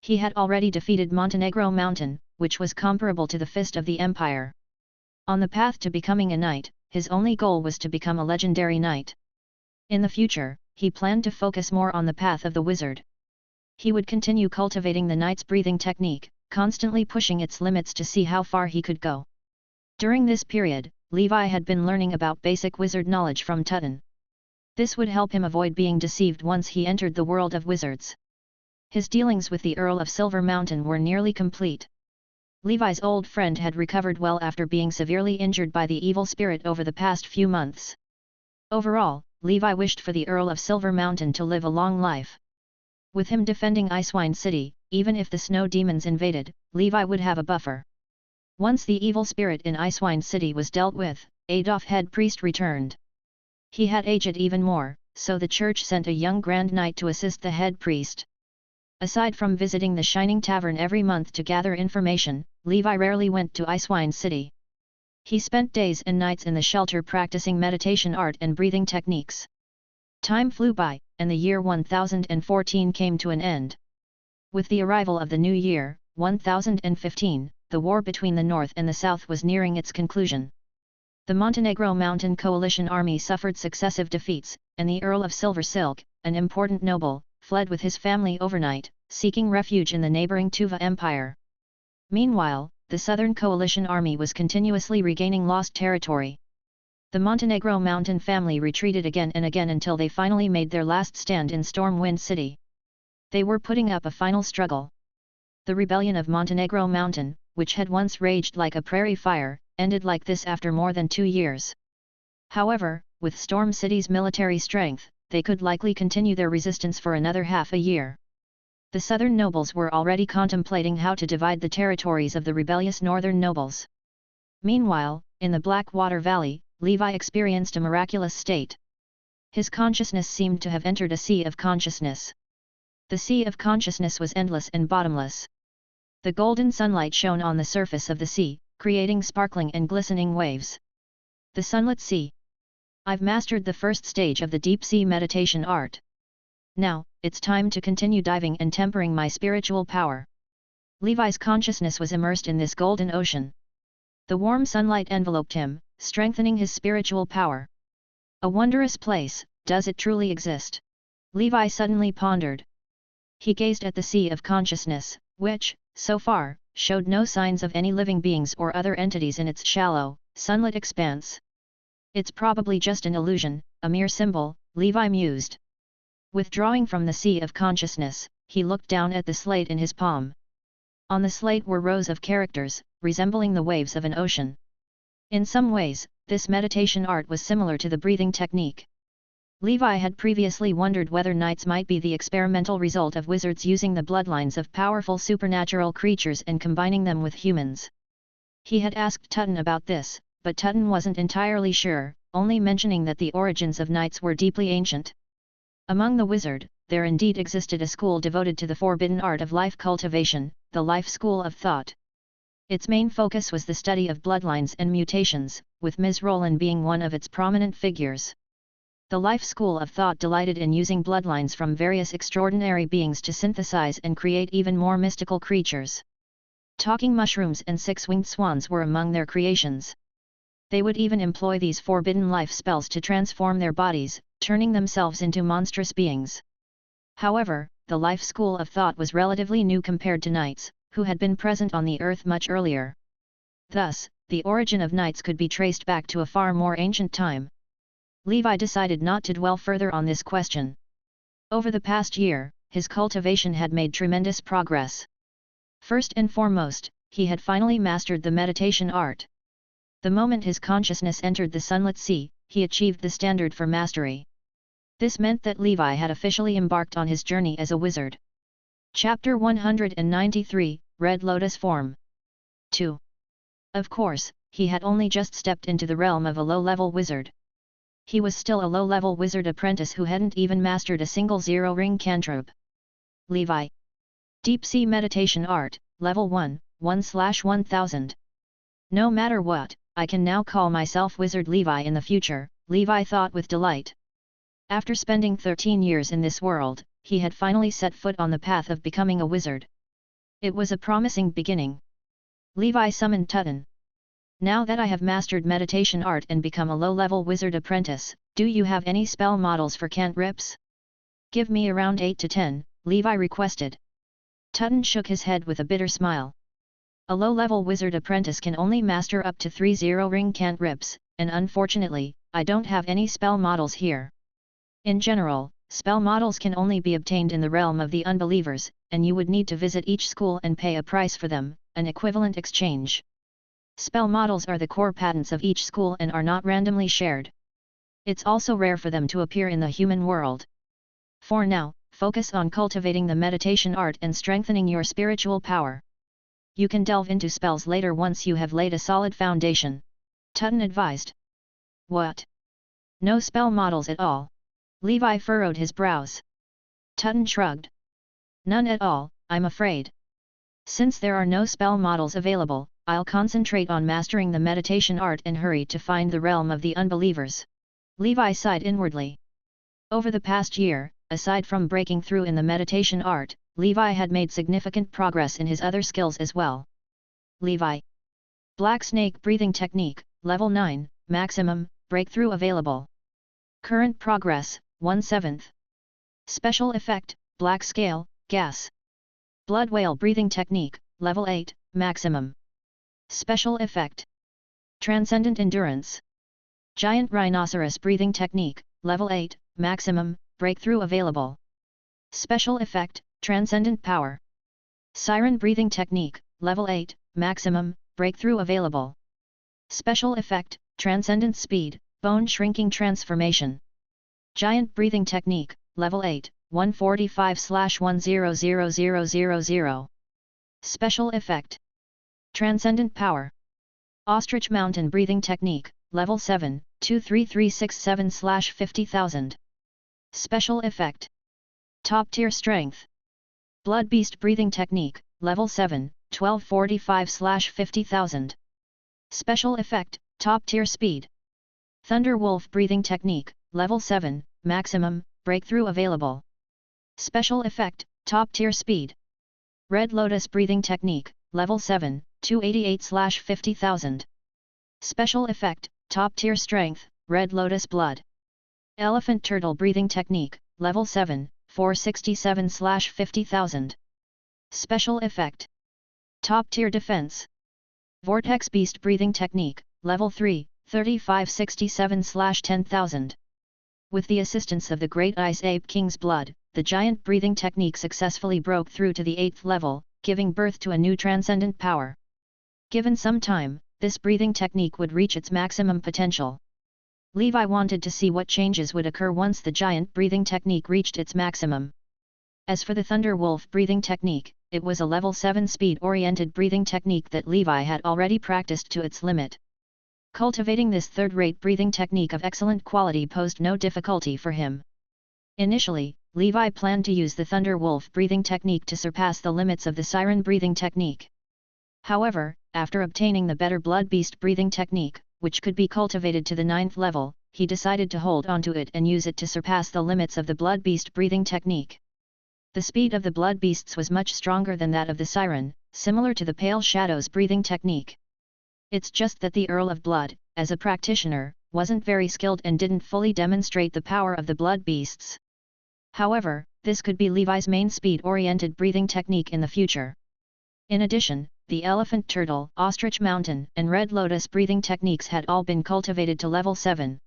He had already defeated Montenegro Mountain, which was comparable to the Fist of the Empire. On the path to becoming a knight, his only goal was to become a legendary knight. In the future, he planned to focus more on the path of the wizard. He would continue cultivating the knight's breathing technique, constantly pushing its limits to see how far he could go. During this period, Levi had been learning about basic wizard knowledge from Tooten. This would help him avoid being deceived once he entered the world of wizards. His dealings with the Earl of Silver Mountain were nearly complete. Levi's old friend had recovered well after being severely injured by the evil spirit over the past few months. Overall, Levi wished for the Earl of Silver Mountain to live a long life. With him defending Icewind City, even if the snow demons invaded, Levi would have a buffer. Once the evil spirit in Icewind City was dealt with, Adolf head priest returned. He had aged even more, so the church sent a young Grand Knight to assist the head priest. Aside from visiting the Shining Tavern every month to gather information, Levi rarely went to Icewind City. He spent days and nights in the shelter practicing meditation art and breathing techniques. Time flew by, and the year 1014 came to an end. With the arrival of the new year, 1015, the war between the North and the South was nearing its conclusion. The Montenegro Mountain Coalition army suffered successive defeats, and the Earl of Silver Silk, an important noble, fled with his family overnight, seeking refuge in the neighboring Tuva Empire. Meanwhile, the Southern Coalition army was continuously regaining lost territory. The Montenegro Mountain family retreated again and again until they finally made their last stand in Stormwind City. They were putting up a final struggle. The rebellion of Montenegro Mountain, which had once raged like a prairie fire, ended like this after more than 2 years. However, with Storm City's military strength, they could likely continue their resistance for another half a year. The southern nobles were already contemplating how to divide the territories of the rebellious northern nobles. Meanwhile, in the Blackwater Valley, Levi experienced a miraculous state. His consciousness seemed to have entered a sea of consciousness. The sea of consciousness was endless and bottomless. The golden sunlight shone on the surface of the sea, creating sparkling and glistening waves. The sunlit sea. I've mastered the first stage of the deep sea meditation art. Now, it's time to continue diving and tempering my spiritual power. Levi's consciousness was immersed in this golden ocean. The warm sunlight enveloped him, strengthening his spiritual power. A wondrous place, does it truly exist? Levi suddenly pondered. He gazed at the sea of consciousness, which, so far, showed no signs of any living beings or other entities in its shallow, sunlit expanse. It's probably just an illusion, a mere symbol, Levi mused. Withdrawing from the sea of consciousness, he looked down at the slate in his palm. On the slate were rows of characters, resembling the waves of an ocean. In some ways, this meditation art was similar to the breathing technique. Levi had previously wondered whether knights might be the experimental result of wizards using the bloodlines of powerful supernatural creatures and combining them with humans. He had asked Tutton about this, but Tutton wasn't entirely sure, only mentioning that the origins of knights were deeply ancient. Among the wizard, there indeed existed a school devoted to the forbidden art of life cultivation, the Life School of Thought. Its main focus was the study of bloodlines and mutations, with Ms. Rowland being one of its prominent figures. The Life School of Thought delighted in using bloodlines from various extraordinary beings to synthesize and create even more mystical creatures. Talking mushrooms and six-winged swans were among their creations. They would even employ these forbidden life spells to transform their bodies, turning themselves into monstrous beings. However, the Life School of Thought was relatively new compared to knights, who had been present on the earth much earlier. Thus, the origin of knights could be traced back to a far more ancient time. Levi decided not to dwell further on this question. Over the past year, his cultivation had made tremendous progress. First and foremost, he had finally mastered the meditation art. The moment his consciousness entered the sunlit sea, he achieved the standard for mastery. This meant that Levi had officially embarked on his journey as a wizard. Chapter 193, Red Lotus Form. 2. Of course, he had only just stepped into the realm of a low-level wizard. He was still a low-level wizard apprentice who hadn't even mastered a single zero-ring cantrip. Levi. Deep Sea Meditation Art, Level 1, 1/1000. No matter what, I can now call myself Wizard Levi in the future, Levi thought with delight. After spending 13 years in this world, he had finally set foot on the path of becoming a wizard. It was a promising beginning. Levi summoned Tutton. Now that I have mastered meditation art and become a low-level wizard apprentice, do you have any spell models for cantrips? Give me around 8 to 10, Levi requested. Tutton shook his head with a bitter smile. A low-level wizard apprentice can only master up to 3 zero-ring cantrips, and unfortunately, I don't have any spell models here. In general, spell models can only be obtained in the realm of the unbelievers, and you would need to visit each school and pay a price for them, an equivalent exchange. Spell models are the core patents of each school and are not randomly shared. It's also rare for them to appear in the human world. For now, focus on cultivating the meditation art and strengthening your spiritual power. You can delve into spells later once you have laid a solid foundation. Tutton advised. What? No spell models at all? Levi furrowed his brows. Tutton shrugged. None at all, I'm afraid. Since there are no spell models available, I'll concentrate on mastering the meditation art and hurry to find the realm of the unbelievers. Levi sighed inwardly. Over the past year, aside from breaking through in the meditation art, Levi had made significant progress in his other skills as well. Levi. Black Snake Breathing Technique, Level 9, Maximum, Breakthrough available. Current progress, 1/7. Special Effect, Black Scale, Gas. Blood Whale Breathing Technique, Level 8, Maximum. Special Effect. Transcendent Endurance. Giant Rhinoceros Breathing Technique, Level 8, Maximum, Breakthrough available. Special Effect, Transcendent Power. Siren Breathing Technique, Level 8, Maximum, Breakthrough available. Special Effect, Transcendent Speed, Bone Shrinking Transformation. Giant Breathing Technique, Level 8, 145/100000. Special Effect. Transcendent Power. Ostrich Mountain Breathing Technique, Level 7, 23367/50,000. Special Effect. Top Tier Strength. Blood Beast Breathing Technique, Level 7, 1245/50,000. Special Effect, Top Tier Speed. Thunder Wolf Breathing Technique, Level 7, Maximum, Breakthrough available. Special Effect, Top Tier Speed. Red Lotus Breathing Technique, Level 7, 288/50,000. Special Effect, Top Tier Strength, Red Lotus Blood. Elephant Turtle Breathing Technique, Level 7, 467/50,000. Special Effect. Top Tier Defense. Vortex Beast Breathing Technique, Level 3, 3567/10,000. With the assistance of the Great Ice Ape King's blood, the giant breathing technique successfully broke through to the 8th level, giving birth to a new transcendent power. Given some time, this breathing technique would reach its maximum potential. Levi wanted to see what changes would occur once the giant breathing technique reached its maximum. As for the Thunder Wolf breathing technique, it was a level 7 speed-oriented breathing technique that Levi had already practiced to its limit. Cultivating this third-rate breathing technique of excellent quality posed no difficulty for him. Initially, Levi planned to use the Thunder Wolf breathing technique to surpass the limits of the Siren breathing technique. However, after obtaining the better Blood Beast breathing technique, which could be cultivated to the 9th level, he decided to hold onto it and use it to surpass the limits of the Blood Beast breathing technique. The speed of the Blood Beasts was much stronger than that of the Siren, similar to the Pale Shadows breathing technique. It's just that the Earl of Blood, as a practitioner, wasn't very skilled and didn't fully demonstrate the power of the Blood Beasts. However, this could be Levi's main speed-oriented breathing technique in the future. In addition, the Elephant Turtle, Ostrich Mountain, and Red Lotus breathing techniques had all been cultivated to level 7.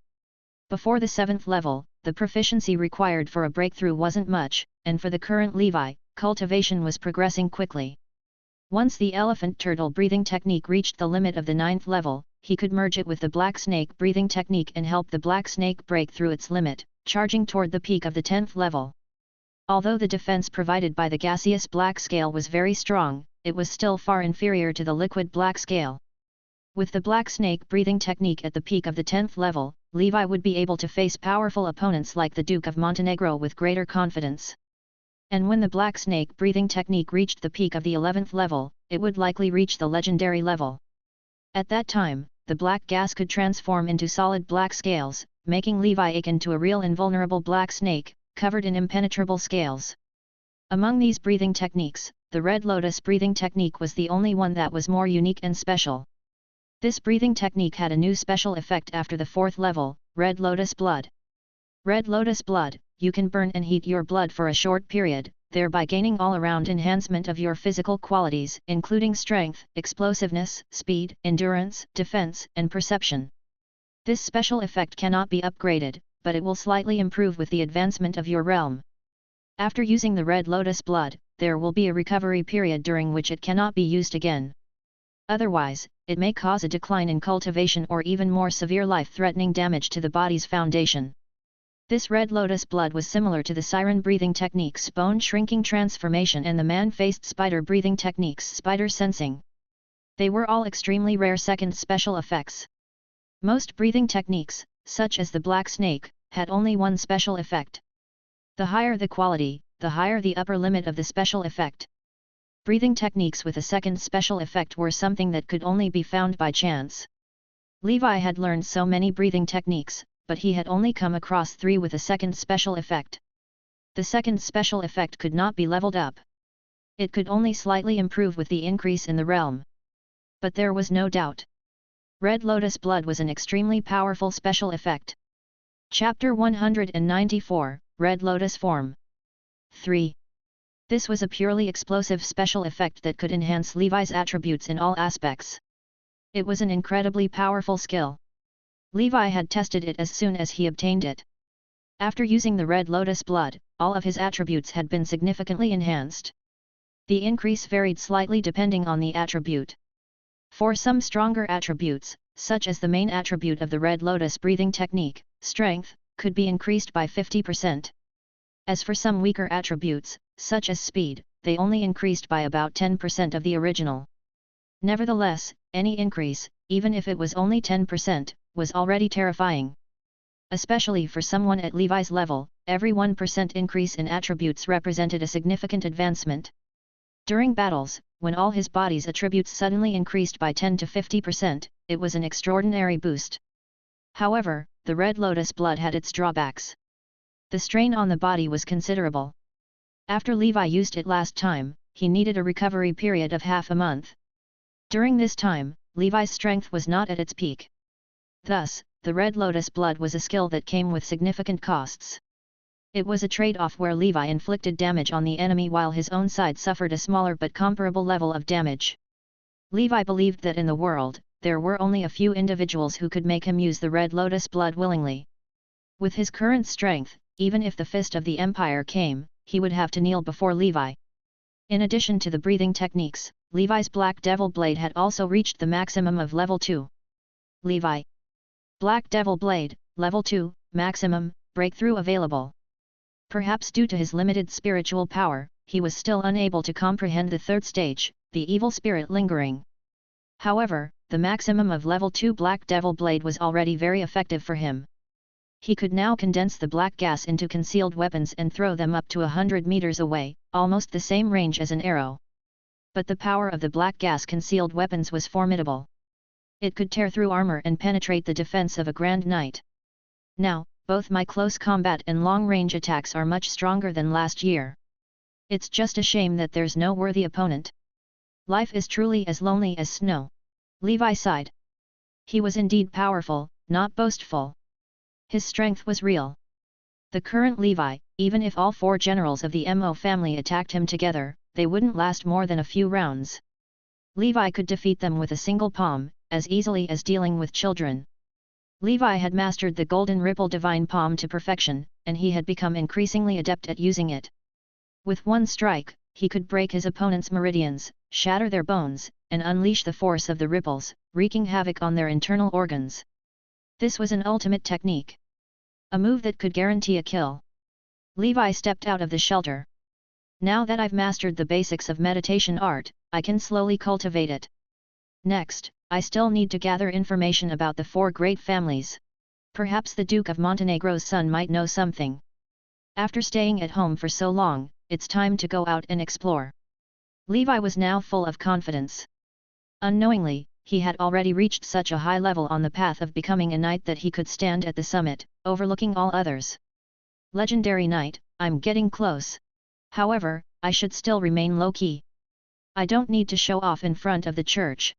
Before the 7th level, the proficiency required for a breakthrough wasn't much, and for the current Levi, cultivation was progressing quickly. Once the Elephant Turtle breathing technique reached the limit of the 9th level, he could merge it with the Black Snake breathing technique and help the Black Snake break through its limit, charging toward the peak of the 10th level. Although the defense provided by the gaseous Black Scale was very strong, it was still far inferior to the liquid Black Scale. With the Black Snake breathing technique at the peak of the 10th level, Levi would be able to face powerful opponents like the Duke of Montenegro with greater confidence. And when the Black Snake breathing technique reached the peak of the 11th level, it would likely reach the legendary level. At that time, the black gas could transform into solid black scales, making Levi akin to a real invulnerable black snake, covered in impenetrable scales. Among these breathing techniques, the Red Lotus breathing technique was the only one that was more unique and special. This breathing technique had a new special effect after the 4th level, Red Lotus Blood. Red Lotus Blood, you can burn and heat your blood for a short period, thereby gaining all-around enhancement of your physical qualities, including strength, explosiveness, speed, endurance, defense, and perception. This special effect cannot be upgraded, but it will slightly improve with the advancement of your realm. After using the Red Lotus Blood, there will be a recovery period during which it cannot be used again. Otherwise, it may cause a decline in cultivation or even more severe life-threatening damage to the body's foundation. This red lotus blood was similar to the siren breathing techniques bone shrinking transformation and the man-faced spider breathing techniques spider sensing. They were all extremely rare second special effects. Most breathing techniques, such as the black snake, had only one special effect. The higher the quality, the higher the upper limit of the special effect. Breathing techniques with a second special effect were something that could only be found by chance. Levi had learned so many breathing techniques, but he had only come across 3 with a second special effect. The second special effect could not be leveled up. It could only slightly improve with the increase in the realm. But there was no doubt. Red Lotus Blood was an extremely powerful special effect. Chapter 194, Red Lotus Form. 3. This was a purely explosive special effect that could enhance Levi's attributes in all aspects. It was an incredibly powerful skill. Levi had tested it as soon as he obtained it. After using the Red Lotus Blood, all of his attributes had been significantly enhanced. The increase varied slightly depending on the attribute. For some stronger attributes, such as the main attribute of the Red Lotus breathing technique, strength, could be increased by 50%. As for some weaker attributes, such as speed, they only increased by about 10% of the original. Nevertheless, any increase, even if it was only 10%, was already terrifying. Especially for someone at Levi's level, every 1% increase in attributes represented a significant advancement. During battles, when all his body's attributes suddenly increased by 10 to 50%, it was an extraordinary boost. However, the Red Lotus Blood had its drawbacks. The strain on the body was considerable. After Levi used it last time, he needed a recovery period of half a month. During this time, Levi's strength was not at its peak. Thus, the Red Lotus Blood was a skill that came with significant costs. It was a trade-off where Levi inflicted damage on the enemy while his own side suffered a smaller but comparable level of damage. Levi believed that in the world, there were only a few individuals who could make him use the Red Lotus Blood willingly. With his current strength, even if the Fist of the Empire came, he would have to kneel before Levi. In addition to the breathing techniques, Levi's Black Devil Blade had also reached the maximum of level 2. Levi. Black Devil Blade, level 2, maximum, breakthrough available. Perhaps due to his limited spiritual power, he was still unable to comprehend the third stage, the evil spirit lingering. However, the maximum of level 2 Black Devil Blade was already very effective for him. He could now condense the black gas into concealed weapons and throw them up to 100 meters away, almost the same range as an arrow. But the power of the black gas concealed weapons was formidable. It could tear through armor and penetrate the defense of a Grand Knight. Now, both my close combat and long-range attacks are much stronger than last year. It's just a shame that there's no worthy opponent. Life is truly as lonely as snow. Levi sighed. He was indeed powerful, not boastful. His strength was real. The current Levi, even if all 4 generals of the Mo family attacked him together, they wouldn't last more than a few rounds. Levi could defeat them with a single palm, as easily as dealing with children. Levi had mastered the Golden Ripple Divine Palm to perfection, and he had become increasingly adept at using it. With one strike, he could break his opponent's meridians, shatter their bones, and unleash the force of the ripples, wreaking havoc on their internal organs. This was an ultimate technique. A move that could guarantee a kill. Levi stepped out of the shelter. Now that I've mastered the basics of meditation art, I can slowly cultivate it. Next, I still need to gather information about the 4 great families. Perhaps the Duke of Montenegro's son might know something. After staying at home for so long, it's time to go out and explore. Levi was now full of confidence. Unknowingly, he had already reached such a high level on the path of becoming a knight that he could stand at the summit, overlooking all others. Legendary Knight, I'm getting close. However, I should still remain low-key. I don't need to show off in front of the church.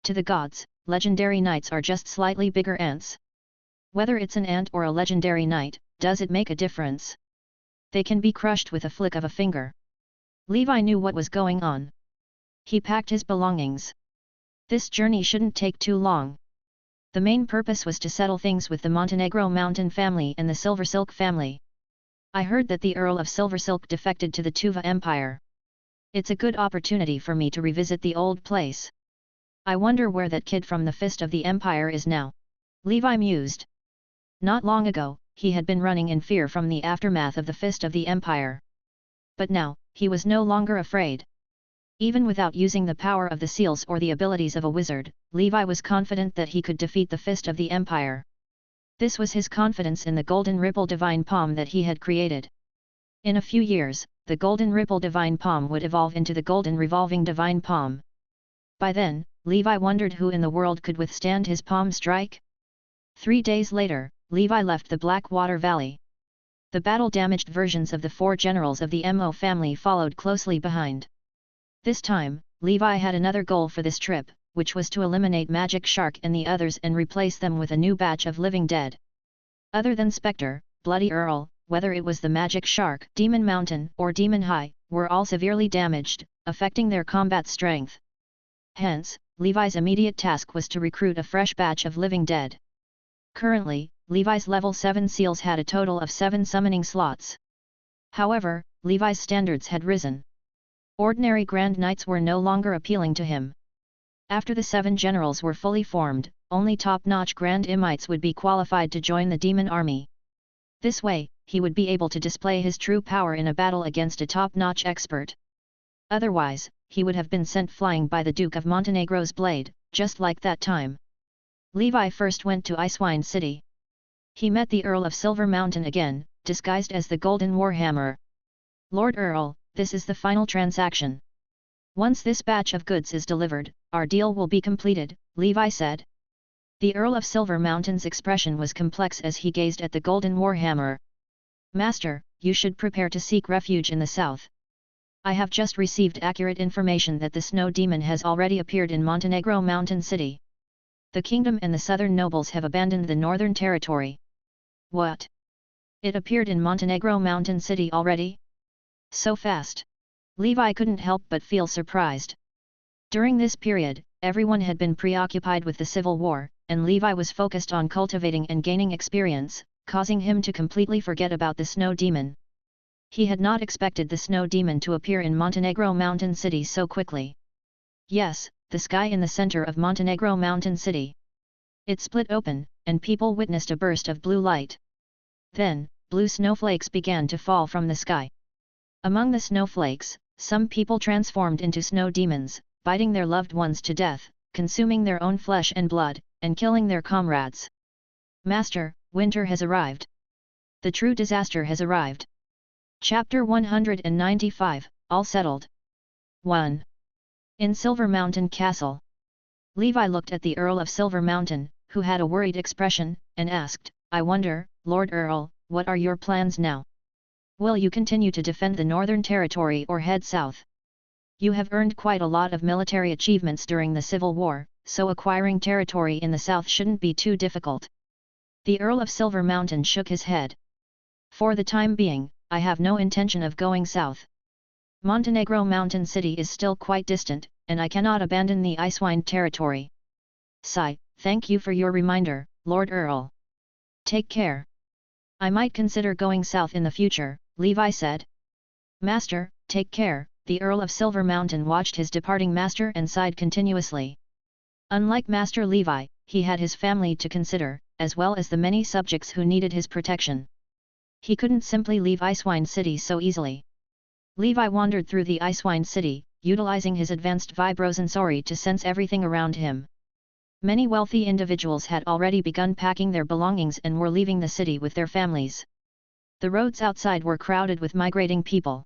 To the gods, legendary knights are just slightly bigger ants. Whether it's an ant or a legendary knight, does it make a difference? They can be crushed with a flick of a finger. Levi knew what was going on. He packed his belongings. This journey shouldn't take too long. The main purpose was to settle things with the Montenegro Mountain family and the Silver Silk family. I heard that the Earl of Silver Silk defected to the Tuva Empire. It's a good opportunity for me to revisit the old place. I wonder where that kid from the Fist of the Empire is now. Levi mused. Not long ago, he had been running in fear from the aftermath of the Fist of the Empire. But now, he was no longer afraid. Even without using the power of the seals or the abilities of a wizard, Levi was confident that he could defeat the Fist of the Empire. This was his confidence in the Golden Ripple Divine Palm that he had created. In a few years, the Golden Ripple Divine Palm would evolve into the Golden Revolving Divine Palm. By then, Levi wondered who in the world could withstand his palm strike. 3 days later, Levi left the Blackwater Valley. The battle-damaged versions of the 4 generals of the Mo family followed closely behind. This time, Levi had another goal for this trip, which was to eliminate Magic Shark and the others and replace them with a new batch of living dead. Other than Spectre, Bloody Earl, whether it was the Magic Shark, Demon Mountain, or Demon High, were all severely damaged, affecting their combat strength. Hence, Levi's immediate task was to recruit a fresh batch of living dead. Currently, Levi's level 7 seals had a total of 7 summoning slots. However, Levi's standards had risen. Ordinary Grand Knights were no longer appealing to him. After the 7 generals were fully formed, only top-notch Grand Imites would be qualified to join the demon army. This way, he would be able to display his true power in a battle against a top-notch expert. Otherwise, he would have been sent flying by the Duke of Montenegro's blade, just like that time. Levi first went to Icewind City. He met the Earl of Silver Mountain again, disguised as the Golden Warhammer. Lord Earl, this is the final transaction. Once this batch of goods is delivered, our deal will be completed, Levi said. The Earl of Silver Mountain's expression was complex as he gazed at the Golden Warhammer. Master, you should prepare to seek refuge in the south. I have just received accurate information that the Snow Demon has already appeared in Montenegro Mountain City. The kingdom and the southern nobles have abandoned the northern territory. What? It appeared in Montenegro Mountain City already? So fast? Levi couldn't help but feel surprised. During this period, everyone had been preoccupied with the civil war, and Levi was focused on cultivating and gaining experience, causing him to completely forget about the Snow Demon. He had not expected the Snow Demon to appear in Montenegro Mountain City so quickly. Yes, the sky in the center of Montenegro Mountain City. It split open, and people witnessed a burst of blue light. Then, blue snowflakes began to fall from the sky. Among the snowflakes, some people transformed into snow demons, biting their loved ones to death, consuming their own flesh and blood, and killing their comrades. Master, winter has arrived. The true disaster has arrived. Chapter 195, All Settled. 1. In Silver Mountain Castle. Levi looked at the Earl of Silver Mountain, who had a worried expression, and asked, I wonder, Lord Earl, what are your plans now? Will you continue to defend the Northern Territory or head south? You have earned quite a lot of military achievements during the Civil War, so acquiring territory in the south shouldn't be too difficult. The Earl of Silver Mountain shook his head. For the time being, I have no intention of going south. Montenegro Mountain City is still quite distant, and I cannot abandon the Icewind territory. Sigh, thank you for your reminder, Lord Earl. Take care. I might consider going south in the future, Levi said. Master, take care. The Earl of Silver Mountain watched his departing master and sighed continuously. Unlike Master Levi, he had his family to consider, as well as the many subjects who needed his protection. He couldn't simply leave Icewind City so easily. Levi wandered through the Icewind City, utilizing his advanced vibrosensory to sense everything around him. Many wealthy individuals had already begun packing their belongings and were leaving the city with their families. The roads outside were crowded with migrating people.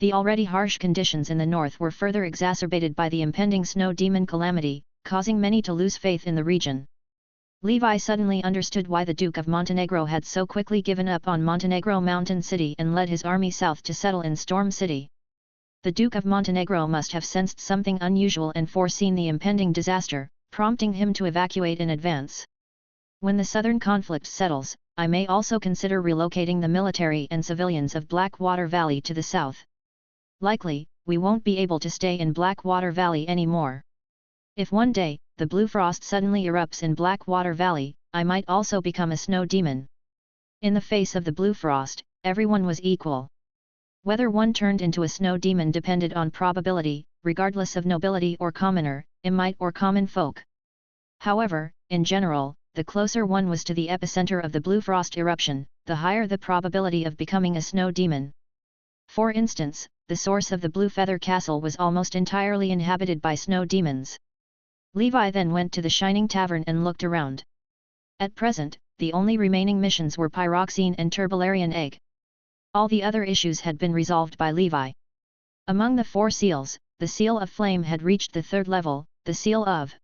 The already harsh conditions in the north were further exacerbated by the impending snow demon calamity, causing many to lose faith in the region. Levi suddenly understood why the Duke of Montenegro had so quickly given up on Montenegro Mountain City and led his army south to settle in Storm City. The Duke of Montenegro must have sensed something unusual and foreseen the impending disaster, prompting him to evacuate in advance. When the southern conflict settles, I may also consider relocating the military and civilians of Blackwater Valley to the south. Likely, we won't be able to stay in Blackwater Valley anymore. If one day, the blue frost suddenly erupts in Blackwater Valley, I might also become a snow demon. In the face of the blue frost, everyone was equal. Whether one turned into a snow demon depended on probability, regardless of nobility or commoner, emite or common folk. However, in general, the closer one was to the epicenter of the blue frost eruption, the higher the probability of becoming a snow demon. For instance, the source of the Blue Feather Castle was almost entirely inhabited by snow demons. Levi then went to the Shining Tavern and looked around. At present, the only remaining missions were Pyroxene and Turbolarian Egg. All the other issues had been resolved by Levi. Among the 4 seals, the Seal of Flame had reached the 3rd level, the Seal of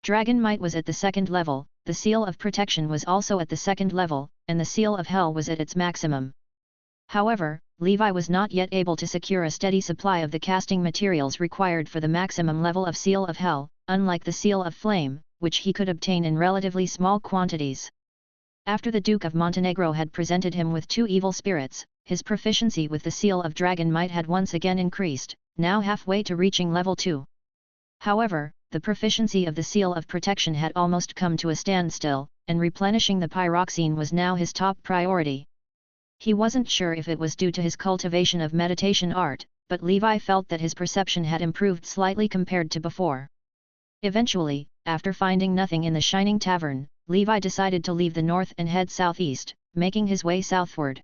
Dragon Might was at the 2nd level, the Seal of Protection was also at the 2nd level, and the Seal of Hell was at its maximum. However, Levi was not yet able to secure a steady supply of the casting materials required for the maximum level of Seal of Hell, unlike the Seal of Flame, which he could obtain in relatively small quantities. After the Duke of Montenegro had presented him with 2 evil spirits, his proficiency with the Seal of Dragon Might had once again increased, now halfway to reaching level 2. However, the proficiency of the Seal of Protection had almost come to a standstill, and replenishing the pyroxene was now his top priority. He wasn't sure if it was due to his cultivation of meditation art, but Levi felt that his perception had improved slightly compared to before. Eventually, after finding nothing in the Shining Tavern, Levi decided to leave the north and head southeast, making his way southward.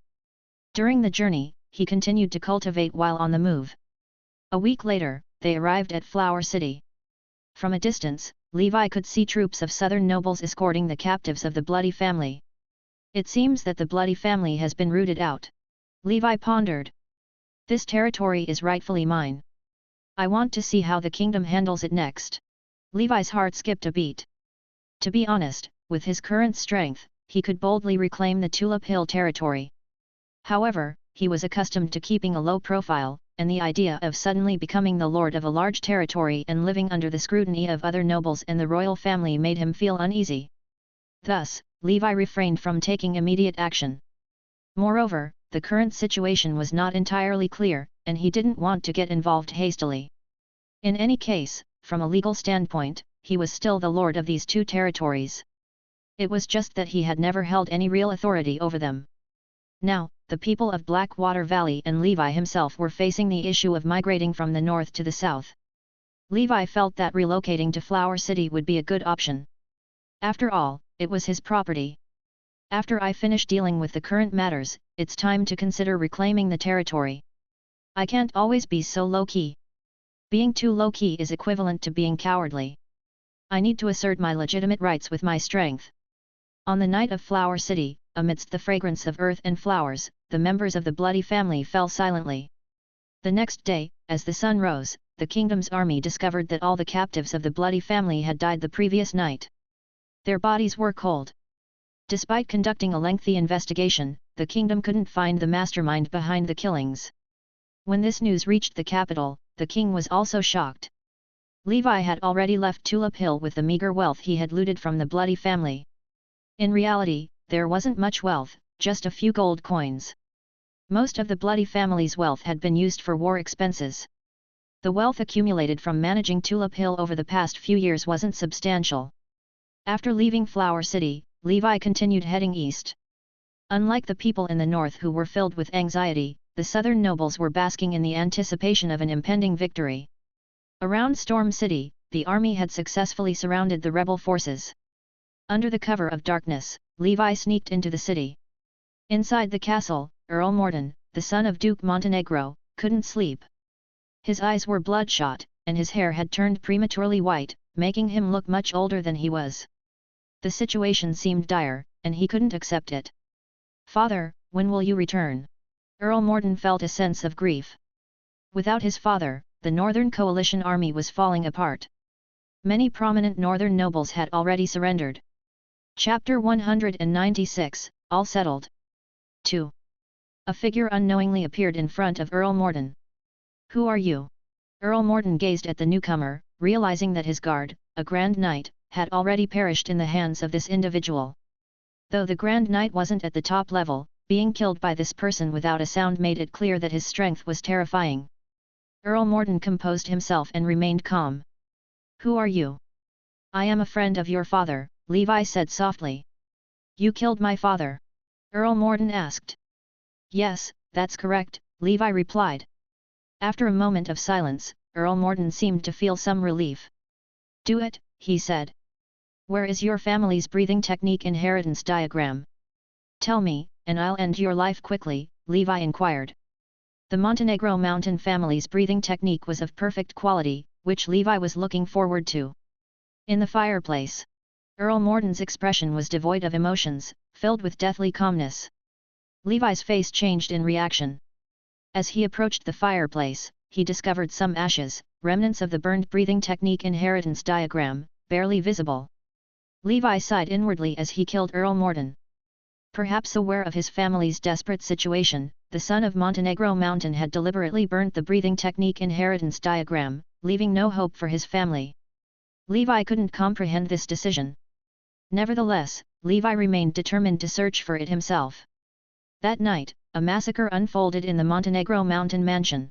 During the journey, he continued to cultivate while on the move. A week later, they arrived at Flower City. From a distance, Levi could see troops of southern nobles escorting the captives of the Bloody family. It seems that the Bloody family has been rooted out. Levi pondered. This territory is rightfully mine. I want to see how the kingdom handles it next. Levi's heart skipped a beat. To be honest, with his current strength, he could boldly reclaim the Tulip Hill territory. However, he was accustomed to keeping a low profile, and the idea of suddenly becoming the lord of a large territory and living under the scrutiny of other nobles and the royal family made him feel uneasy. Thus, Levi refrained from taking immediate action. Moreover, the current situation was not entirely clear, and he didn't want to get involved hastily. In any case, from a legal standpoint, he was still the lord of these 2 territories. It was just that he had never held any real authority over them. Now, the people of Blackwater Valley and Levi himself were facing the issue of migrating from the north to the south. Levi felt that relocating to Flower City would be a good option. After all, it was his property. After I finish dealing with the current matters, it's time to consider reclaiming the territory. I can't always be so low-key. Being too low-key is equivalent to being cowardly. I need to assert my legitimate rights with my strength. On the night of Flower City, amidst the fragrance of earth and flowers, the members of the Bloody family fell silently. The next day, as the sun rose, the kingdom's army discovered that all the captives of the Bloody family had died the previous night. Their bodies were cold. Despite conducting a lengthy investigation, the kingdom couldn't find the mastermind behind the killings. When this news reached the capital, the king was also shocked. Levi had already left Tulip Hill with the meager wealth he had looted from the Bloody family. In reality, there wasn't much wealth, just a few gold coins. Most of the Bloody family's wealth had been used for war expenses. The wealth accumulated from managing Tulip Hill over the past few years wasn't substantial. After leaving Flower City, Levi continued heading east. Unlike the people in the north who were filled with anxiety, the southern nobles were basking in the anticipation of an impending victory. Around Storm City, the army had successfully surrounded the rebel forces. Under the cover of darkness, Levi sneaked into the city. Inside the castle, Earl Morton, the son of Duke Montenegro, couldn't sleep. His eyes were bloodshot, and his hair had turned prematurely white, making him look much older than he was. The situation seemed dire, and he couldn't accept it. "Father, when will you return?" Earl Morton felt a sense of grief. Without his father, the Northern Coalition army was falling apart. Many prominent Northern nobles had already surrendered. Chapter 196, All Settled. 2. A figure unknowingly appeared in front of Earl Morton. "Who are you?" Earl Morton gazed at the newcomer, realizing that his guard, a Grand Knight, had already perished in the hands of this individual. Though the Grand Knight wasn't at the top level, being killed by this person without a sound made it clear that his strength was terrifying. Earl Morton composed himself and remained calm. "Who are you?" "I am a friend of your father," Levi said softly. "You killed my father?" Earl Morton asked. "Yes, that's correct," Levi replied. After a moment of silence, Earl Morton seemed to feel some relief. Do it, he said. Where is your family's breathing technique inheritance diagram? Tell me, and I'll end your life quickly, Levi inquired. The Montenegro mountain family's breathing technique was of perfect quality, which Levi was looking forward to. In the fireplace, Earl Morton's expression was devoid of emotions, filled with deathly calmness. Levi's face changed in reaction. As he approached the fireplace, he discovered some ashes, remnants of the burned breathing technique inheritance diagram, barely visible. Levi sighed inwardly as he killed Earl Morton. Perhaps aware of his family's desperate situation, the son of Montenegro Mountain had deliberately burnt the breathing technique inheritance diagram, leaving no hope for his family. Levi couldn't comprehend this decision. Nevertheless, Levi remained determined to search for it himself. That night, a massacre unfolded in the Montenegro Mountain mansion.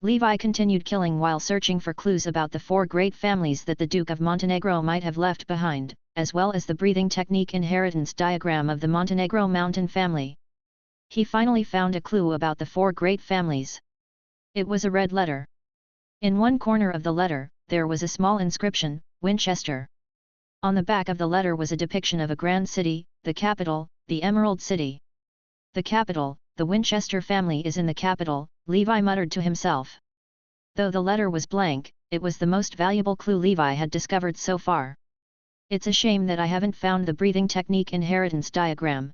Levi continued killing while searching for clues about the 4 great families that the Duke of Montenegro might have left behind, as well as the breathing technique inheritance diagram of the Montenegro Mountain family. He finally found a clue about the 4 great families. It was a red letter. In one corner of the letter, there was a small inscription, Winchester. On the back of the letter was a depiction of a grand city, the capital, the Emerald City. The capital, the Winchester family is in the capital, Levi muttered to himself. Though the letter was blank, it was the most valuable clue Levi had discovered so far. It's a shame that I haven't found the breathing technique inheritance diagram.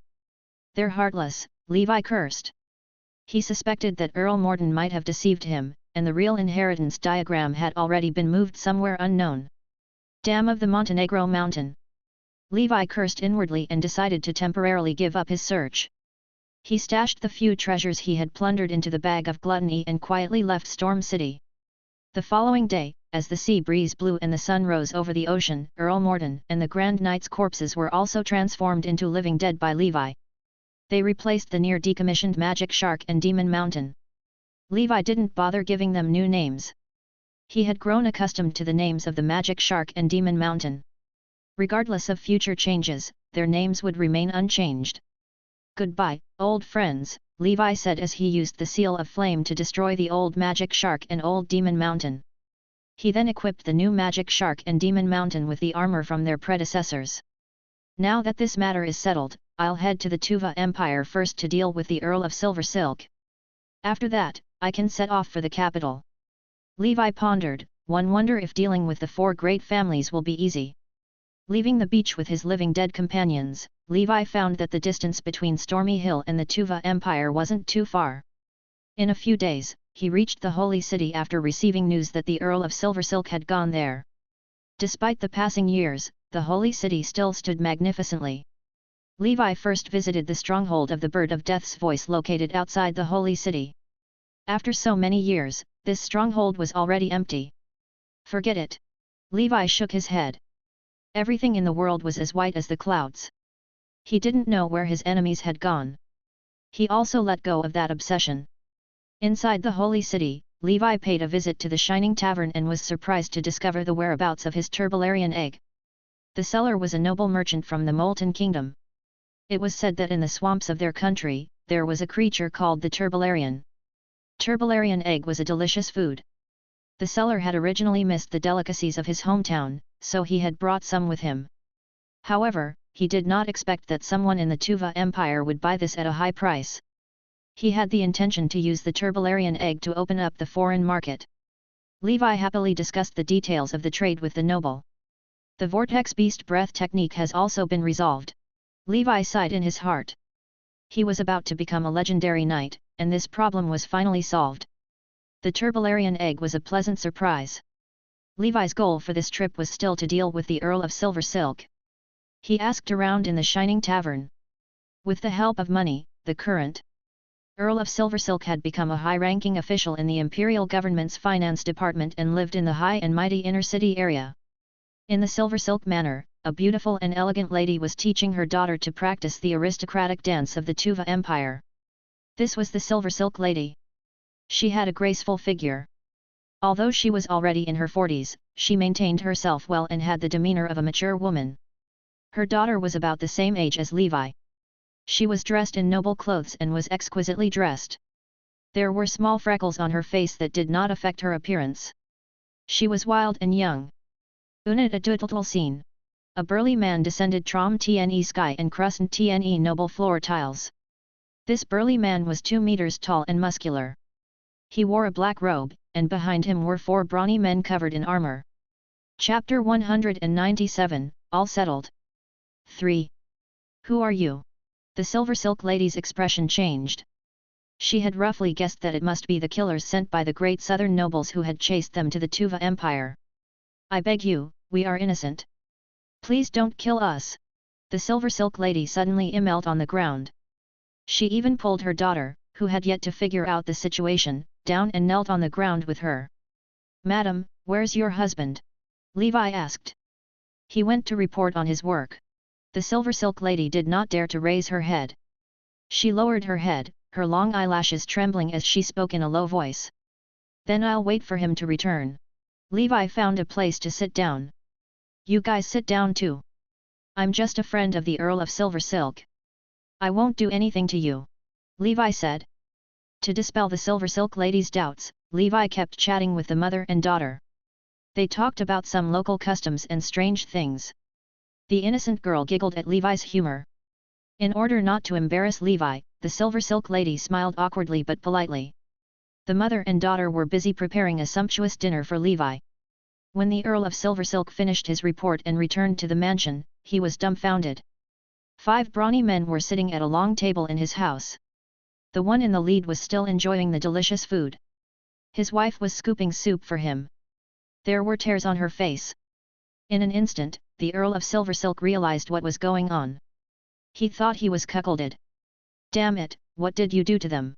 They're heartless, Levi cursed. He suspected that Earl Morton might have deceived him, and the real inheritance diagram had already been moved somewhere unknown. Damn of the Montenegro Mountain! Levi cursed inwardly and decided to temporarily give up his search. He stashed the few treasures he had plundered into the bag of gluttony and quietly left Storm City. The following day, as the sea breeze blew and the sun rose over the ocean, Earl Morton and the Grand Knight's corpses were also transformed into living dead by Levi. They replaced the near-decommissioned Magic Shark and Demon Mountain. Levi didn't bother giving them new names. He had grown accustomed to the names of the Magic Shark and Demon Mountain. Regardless of future changes, their names would remain unchanged. Goodbye, old friends, Levi said as he used the Seal of Flame to destroy the old Magic Shark and old Demon Mountain. He then equipped the new Magic Shark and Demon Mountain with the armor from their predecessors. Now that this matter is settled, I'll head to the Tuva Empire first to deal with the Earl of Silver Silk. After that, I can set off for the capital. Levi pondered, one wonder if dealing with the 4 great families will be easy. Leaving the beach with his living dead companions, Levi found that the distance between Stormy Hill and the Tuva Empire wasn't too far. In a few days, he reached the Holy City after receiving news that the Earl of Silversilk had gone there. Despite the passing years, the Holy City still stood magnificently. Levi first visited the stronghold of the Bird of Death's Voice located outside the Holy City. After so many years, this stronghold was already empty. Forget it. Levi shook his head. Everything in the world was as white as the clouds. He didn't know where his enemies had gone. He also let go of that obsession. Inside the Holy City, Levi paid a visit to the Shining Tavern and was surprised to discover the whereabouts of his Turbolarian egg. The seller was a noble merchant from the Molten Kingdom. It was said that in the swamps of their country, there was a creature called the Turbolarian. Turbolarian egg was a delicious food. The seller had originally missed the delicacies of his hometown, so he had brought some with him. However, he did not expect that someone in the Tuva Empire would buy this at a high price. He had the intention to use the Turbolarian egg to open up the foreign market. Levi happily discussed the details of the trade with the noble. The Vortex Beast Breath technique has also been resolved. Levi sighed in his heart. He was about to become a legendary knight, and this problem was finally solved. The Turbolarian egg was a pleasant surprise. Levi's goal for this trip was still to deal with the Earl of Silver Silk. He asked around in the Shining Tavern. With the help of money, the current Earl of Silversilk had become a high-ranking official in the imperial government's finance department and lived in the high and mighty inner city area. In the Silversilk Manor, a beautiful and elegant lady was teaching her daughter to practice the aristocratic dance of the Tuva Empire. This was the Silversilk lady. She had a graceful figure. Although she was already in her 40s, she maintained herself well and had the demeanor of a mature woman. Her daughter was about the same age as Levi. She was dressed in noble clothes and was exquisitely dressed. There were small freckles on her face that did not affect her appearance. She was wild and young. Unit a doodle scene. A burly man descended from tne sky and crossed tne noble floor tiles. This burly man was 2 meters tall and muscular. He wore a black robe, and behind him were 4 brawny men covered in armor. Chapter 197, All Settled. 3. Who are you? The Silver Silk Lady's expression changed. She had roughly guessed that it must be the killers sent by the great southern nobles who had chased them to the Tuva Empire. I beg you, we are innocent. Please don't kill us. The Silver Silk Lady suddenly knelt on the ground. She even pulled her daughter, who had yet to figure out the situation, down and knelt on the ground with her. Madam, where's your husband? Levi asked. He went to report on his work. The Silver Silk Lady did not dare to raise her head. She lowered her head, her long eyelashes trembling as she spoke in a low voice. Then I'll wait for him to return. Levi found a place to sit down. You guys sit down too. I'm just a friend of the Earl of Silver Silk. I won't do anything to you. Levi said. To dispel the Silver Silk Lady's doubts, Levi kept chatting with the mother and daughter. They talked about some local customs and strange things. The innocent girl giggled at Levi's humor. In order not to embarrass Levi, the Silver Silk Lady smiled awkwardly but politely. The mother and daughter were busy preparing a sumptuous dinner for Levi. When the Earl of Silver Silk finished his report and returned to the mansion, he was dumbfounded. 5 brawny men were sitting at a long table in his house. The one in the lead was still enjoying the delicious food. His wife was scooping soup for him. There were tears on her face. In an instant, the Earl of Silver Silk realized what was going on. He thought he was cuckolded. Damn it, what did you do to them?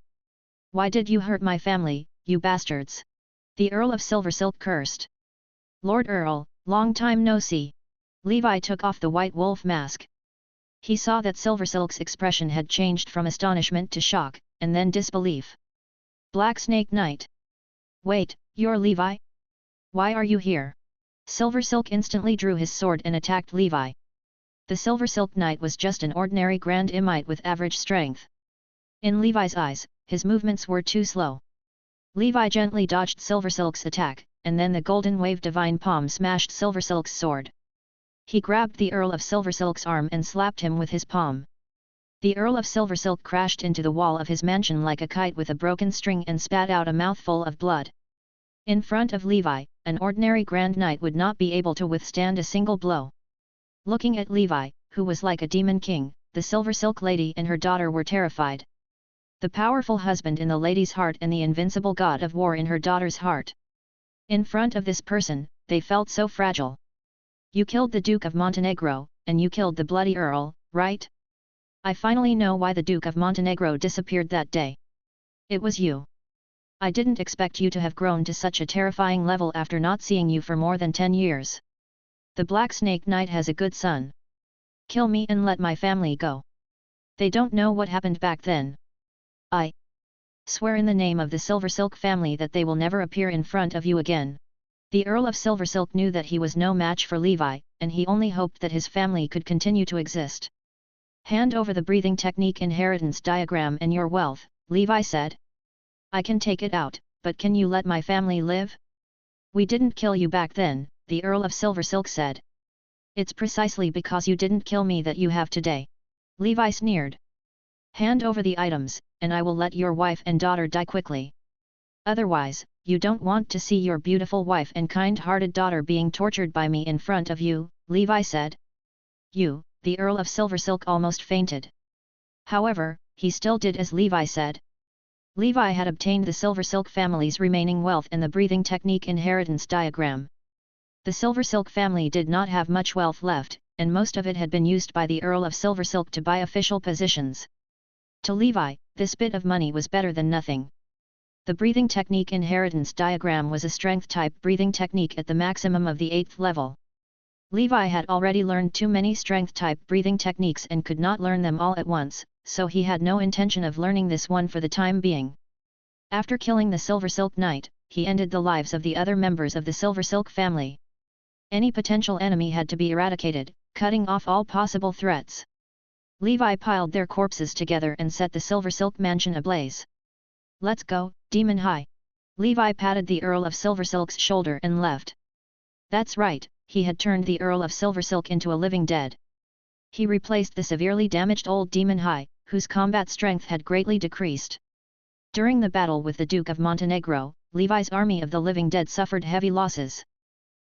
Why did you hurt my family, you bastards? The Earl of Silver Silk cursed. Lord Earl, long time no see. Levi took off the white wolf mask. He saw that Silver Silk's expression had changed from astonishment to shock, and then disbelief. Black Snake Knight. Wait, you're Levi? Why are you here? Silver Silk instantly drew his sword and attacked Levi. The Silver Silk Knight was just an ordinary Grand Imite with average strength. In Levi's eyes, his movements were too slow. Levi gently dodged Silver Silk's attack, and then the Golden Wave Divine Palm smashed Silver Silk's sword. He grabbed the Earl of Silver Silk's arm and slapped him with his palm. The Earl of Silver Silk crashed into the wall of his mansion like a kite with a broken string and spat out a mouthful of blood. In front of Levi, an ordinary Grand Knight would not be able to withstand a single blow. Looking at Levi, who was like a demon king, the Silver Silk Lady and her daughter were terrified. The powerful husband in the lady's heart and the invincible god of war in her daughter's heart. In front of this person, they felt so fragile. You killed the Duke of Montenegro, and you killed the bloody Earl, right? I finally know why the Duke of Montenegro disappeared that day. It was you. I didn't expect you to have grown to such a terrifying level after not seeing you for more than 10 years. The Black Snake Knight has a good son. Kill me and let my family go. They don't know what happened back then. I swear in the name of the Silver Silk family that they will never appear in front of you again. The Earl of Silver Silk knew that he was no match for Levi, and he only hoped that his family could continue to exist. Hand over the breathing technique inheritance diagram and your wealth, Levi said. I can take it out, but can you let my family live? We didn't kill you back then, the Earl of Silver Silk said. It's precisely because you didn't kill me that you have today. Levi sneered. Hand over the items, and I will let your wife and daughter die quickly. Otherwise, you don't want to see your beautiful wife and kind-hearted daughter being tortured by me in front of you, Levi said. You, the Earl of Silver Silk almost fainted. However, he still did as Levi said. Levi had obtained the Silver Silk family's remaining wealth and the breathing technique inheritance diagram. The Silver Silk family did not have much wealth left, and most of it had been used by the Earl of Silver Silk to buy official positions. To Levi, this bit of money was better than nothing. The breathing technique inheritance diagram was a strength-type breathing technique at the maximum of the 8th level. Levi had already learned too many strength-type breathing techniques and could not learn them all at once, so he had no intention of learning this one for the time being. After killing the Silver Silk Knight, he ended the lives of the other members of the Silver Silk family. Any potential enemy had to be eradicated, cutting off all possible threats. Levi piled their corpses together and set the Silver Silk mansion ablaze. Let's go, Demon High. Levi patted the Earl of Silversilk's shoulder and left. That's right, he had turned the Earl of Silversilk into a living dead. He replaced the severely damaged old Demon High, whose combat strength had greatly decreased. During the battle with the Duke of Montenegro, Levi's army of the living dead suffered heavy losses.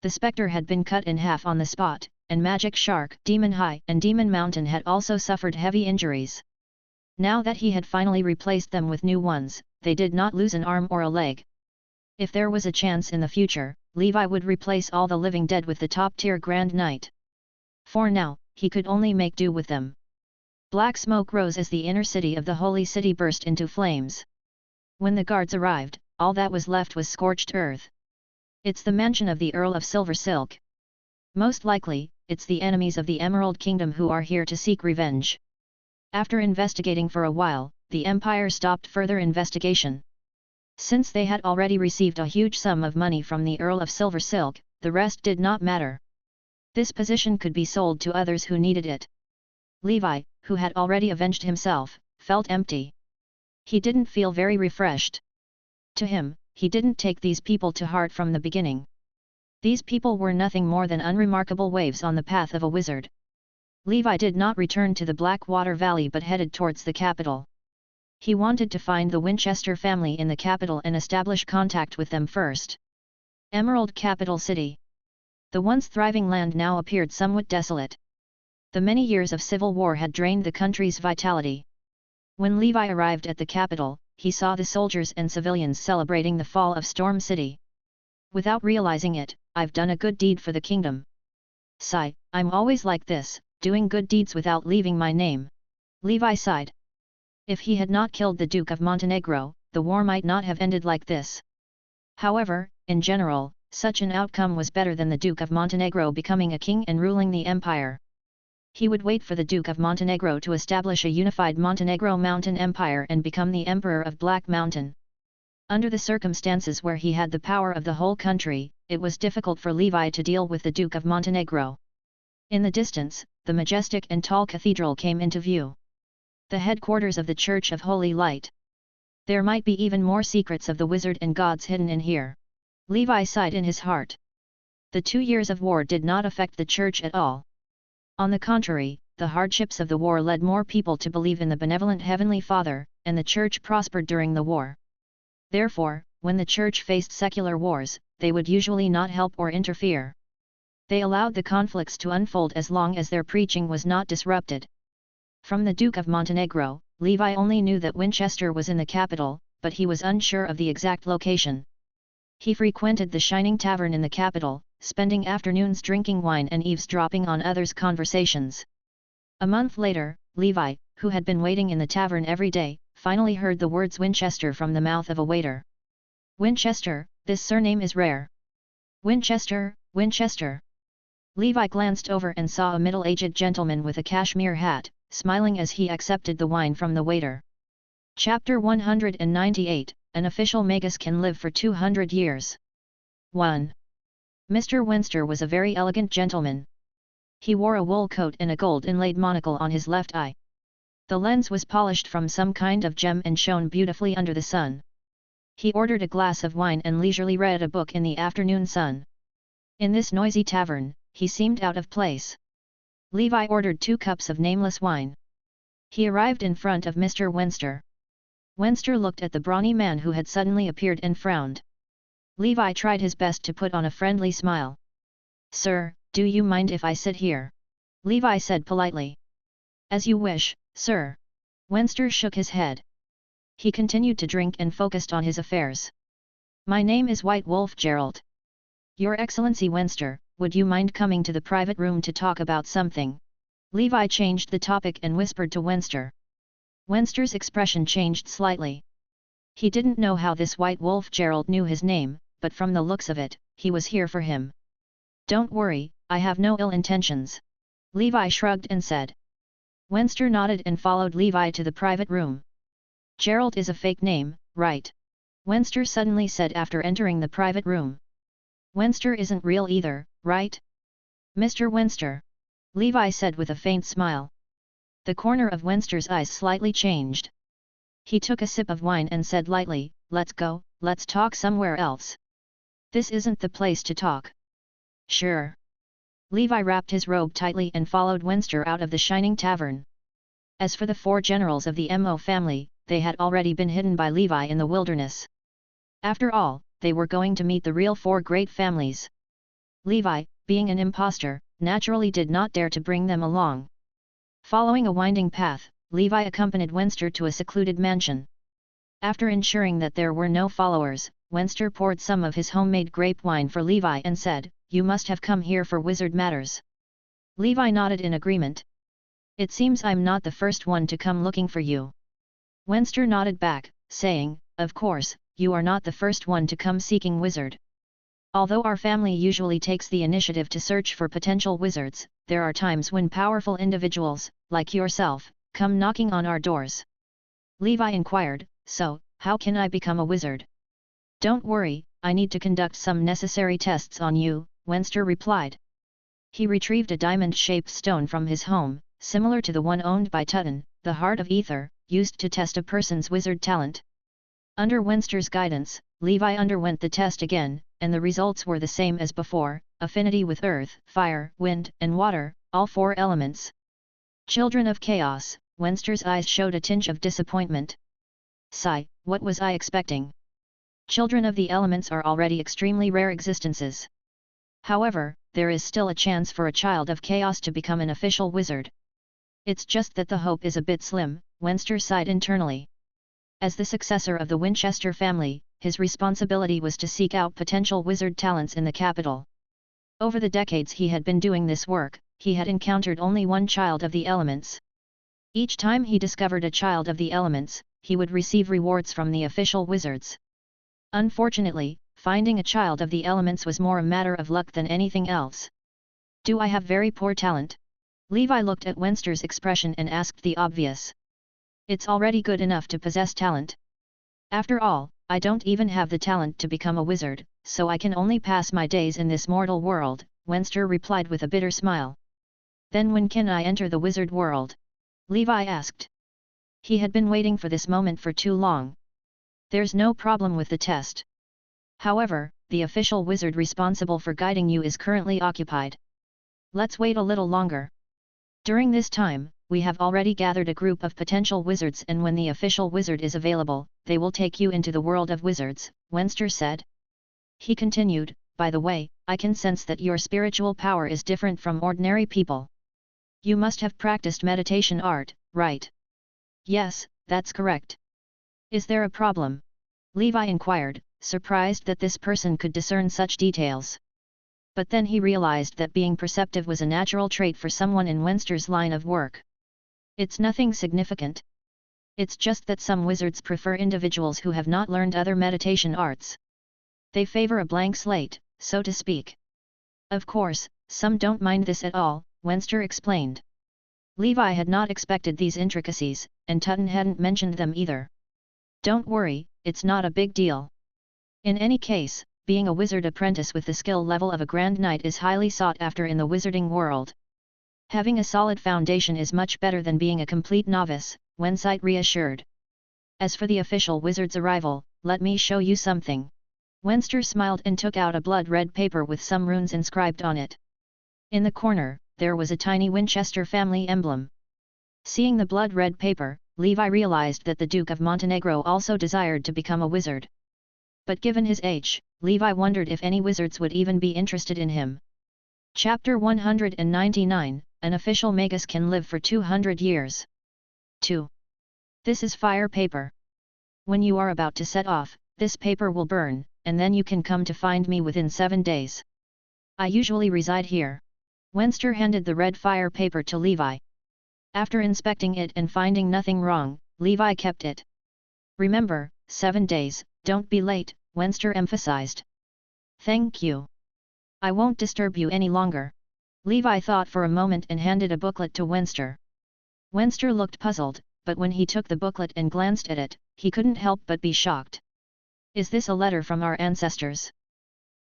The Spectre had been cut in half on the spot, and Magic Shark, Demon High and Demon Mountain had also suffered heavy injuries. Now that he had finally replaced them with new ones, they did not lose an arm or a leg. If there was a chance in the future, Levi would replace all the living dead with the top-tier Grand Knight. For now, he could only make do with them. Black smoke rose as the inner city of the Holy City burst into flames. When the guards arrived, all that was left was scorched earth. It's the mansion of the Earl of Silver Silk. Most likely, it's the enemies of the Emerald Kingdom who are here to seek revenge. After investigating for a while, the Empire stopped further investigation. Since they had already received a huge sum of money from the Earl of Silver Silk, the rest did not matter. This position could be sold to others who needed it. Levi, who had already avenged himself, felt empty. He didn't feel very refreshed. To him, he didn't take these people to heart from the beginning. These people were nothing more than unremarkable waves on the path of a wizard. Levi did not return to the Blackwater Valley but headed towards the capital. He wanted to find the Winchester family in the capital and establish contact with them first. Emerald Capital City. The once thriving land now appeared somewhat desolate. The many years of civil war had drained the country's vitality. When Levi arrived at the capital, he saw the soldiers and civilians celebrating the fall of Storm City. Without realizing it, I've done a good deed for the kingdom. Sigh, I'm always like this, doing good deeds without leaving my name. Levi sighed. If he had not killed the Duke of Montenegro, the war might not have ended like this. However, in general, such an outcome was better than the Duke of Montenegro becoming a king and ruling the empire. He would wait for the Duke of Montenegro to establish a unified Montenegro Mountain Empire and become the Emperor of Black Mountain. Under the circumstances where he had the power of the whole country, it was difficult for Levi to deal with the Duke of Montenegro. In the distance, the majestic and tall cathedral came into view. The headquarters of the Church of Holy Light. There might be even more secrets of the wizard and gods hidden in here. Levi sighed in his heart. The 2 years of war did not affect the church at all. On the contrary, the hardships of the war led more people to believe in the benevolent Heavenly Father, and the church prospered during the war. Therefore, when the church faced secular wars, they would usually not help or interfere. They allowed the conflicts to unfold as long as their preaching was not disrupted. From the Duke of Montenegro, Levi only knew that Winchester was in the capital, but he was unsure of the exact location. He frequented the Shining Tavern in the capital, spending afternoons drinking wine and eavesdropping on others' conversations. A month later, Levi, who had been waiting in the tavern every day, finally heard the words Winchester from the mouth of a waiter. Winchester, this surname is rare. Winchester, Winchester. Levi glanced over and saw a middle-aged gentleman with a cashmere hat, smiling as he accepted the wine from the waiter. Chapter 198, An official magus can live for 200 years. 1. Mr. Winchester was a very elegant gentleman. He wore a wool coat and a gold-inlaid monocle on his left eye. The lens was polished from some kind of gem and shone beautifully under the sun. He ordered a glass of wine and leisurely read a book in the afternoon sun. In this noisy tavern, he seemed out of place. Levi ordered 2 cups of nameless wine. He arrived in front of Mr. Winchester. Winchester looked at the brawny man who had suddenly appeared and frowned. Levi tried his best to put on a friendly smile. "Sir, do you mind if I sit here?" Levi said politely. "As you wish, sir." Winchester shook his head. He continued to drink and focused on his affairs. "My name is White Wolf Gerald. Your Excellency Winchester, would you mind coming to the private room to talk about something?" Levi changed the topic and whispered to Winchester. Winchester's expression changed slightly. He didn't know how this White Wolf Gerald knew his name, but from the looks of it, he was here for him. "Don't worry, I have no ill intentions." Levi shrugged and said. Winchester nodded and followed Levi to the private room. "Gerald is a fake name, right?" Winchester suddenly said after entering the private room. "Winchester isn't real either, right? Mr. Winchester?" Levi said with a faint smile. The corner of Winchester's eyes slightly changed. He took a sip of wine and said lightly, "Let's go, let's talk somewhere else. This isn't the place to talk." "Sure." Levi wrapped his robe tightly and followed Wenster out of the shining tavern. As for the 4 generals of the Mo family, they had already been hidden by Levi in the wilderness. After all, they were going to meet the real 4 great families. Levi, being an impostor, naturally did not dare to bring them along. Following a winding path, Levi accompanied Wenster to a secluded mansion. After ensuring that there were no followers, Wenster poured some of his homemade grape wine for Levi and said, "You must have come here for wizard matters." Levi nodded in agreement. "It seems I'm not the first one to come looking for you." Wenster nodded back, saying, "Of course, you are not the first one to come seeking wizard. Although our family usually takes the initiative to search for potential wizards, there are times when powerful individuals, like yourself, come knocking on our doors." Levi inquired, "So, how can I become a wizard?" "Don't worry, I need to conduct some necessary tests on you," Wenster replied. He retrieved a diamond-shaped stone from his home, similar to the one owned by Tutton, the Heart of Ether, used to test a person's wizard talent. Under Wenster's guidance, Levi underwent the test again, and the results were the same as before: affinity with earth, fire, wind, and water, all 4 elements. Children of chaos, Wenster's eyes showed a tinge of disappointment. Sigh, what was I expecting? Children of the elements are already extremely rare existences. However, there is still a chance for a child of chaos to become an official wizard. It's just that the hope is a bit slim, Wenster sighed internally. As the successor of the Winchester family, his responsibility was to seek out potential wizard talents in the capital. Over the decades he had been doing this work, he had encountered only 1 child of the elements. Each time he discovered a child of the elements, he would receive rewards from the official wizards. Unfortunately, finding a child of the elements was more a matter of luck than anything else. "Do I have very poor talent?" Levi looked at Wenster's expression and asked the obvious. "It's already good enough to possess talent. After all, I don't even have the talent to become a wizard, so I can only pass my days in this mortal world," Wenster replied with a bitter smile. "Then when can I enter the wizard world?" Levi asked. He had been waiting for this moment for too long. "There's no problem with the test. However, the official wizard responsible for guiding you is currently occupied. Let's wait a little longer. During this time, we have already gathered a group of potential wizards, and when the official wizard is available, they will take you into the world of wizards," Wenster said. He continued, "By the way, I can sense that your spiritual power is different from ordinary people. You must have practiced meditation art, right?" "Yes, that's correct." "Is there a problem?" Levi inquired, surprised that this person could discern such details. But then he realized that being perceptive was a natural trait for someone in Wenster's line of work. "It's nothing significant. It's just that some wizards prefer individuals who have not learned other meditation arts. They favor a blank slate, so to speak. Of course, some don't mind this at all," Wenster explained. Levi had not expected these intricacies, and Tutton hadn't mentioned them either. "Don't worry, it's not a big deal. In any case, being a wizard apprentice with the skill level of a Grand Knight is highly sought after in the wizarding world. Having a solid foundation is much better than being a complete novice," Wensight reassured. "As for the official wizard's arrival, let me show you something." Wenster smiled and took out a blood-red paper with some runes inscribed on it. In the corner, there was a tiny Winchester family emblem. Seeing the blood-red paper, Levi realized that the Duke of Montenegro also desired to become a wizard. But given his age, Levi wondered if any wizards would even be interested in him. Chapter 199, An official magus can live for 200 years. 2. This is fire paper. When you are about to set off, this paper will burn, and then you can come to find me within 7 days. I usually reside here. Wenster handed the red fire paper to Levi. After inspecting it and finding nothing wrong, Levi kept it. "Remember, 7 days, don't be late," Wenster emphasized. "Thank you. I won't disturb you any longer." Levi thought for a moment and handed a booklet to Wenster. Wenster looked puzzled, but when he took the booklet and glanced at it, he couldn't help but be shocked. "Is this a letter from our ancestors?"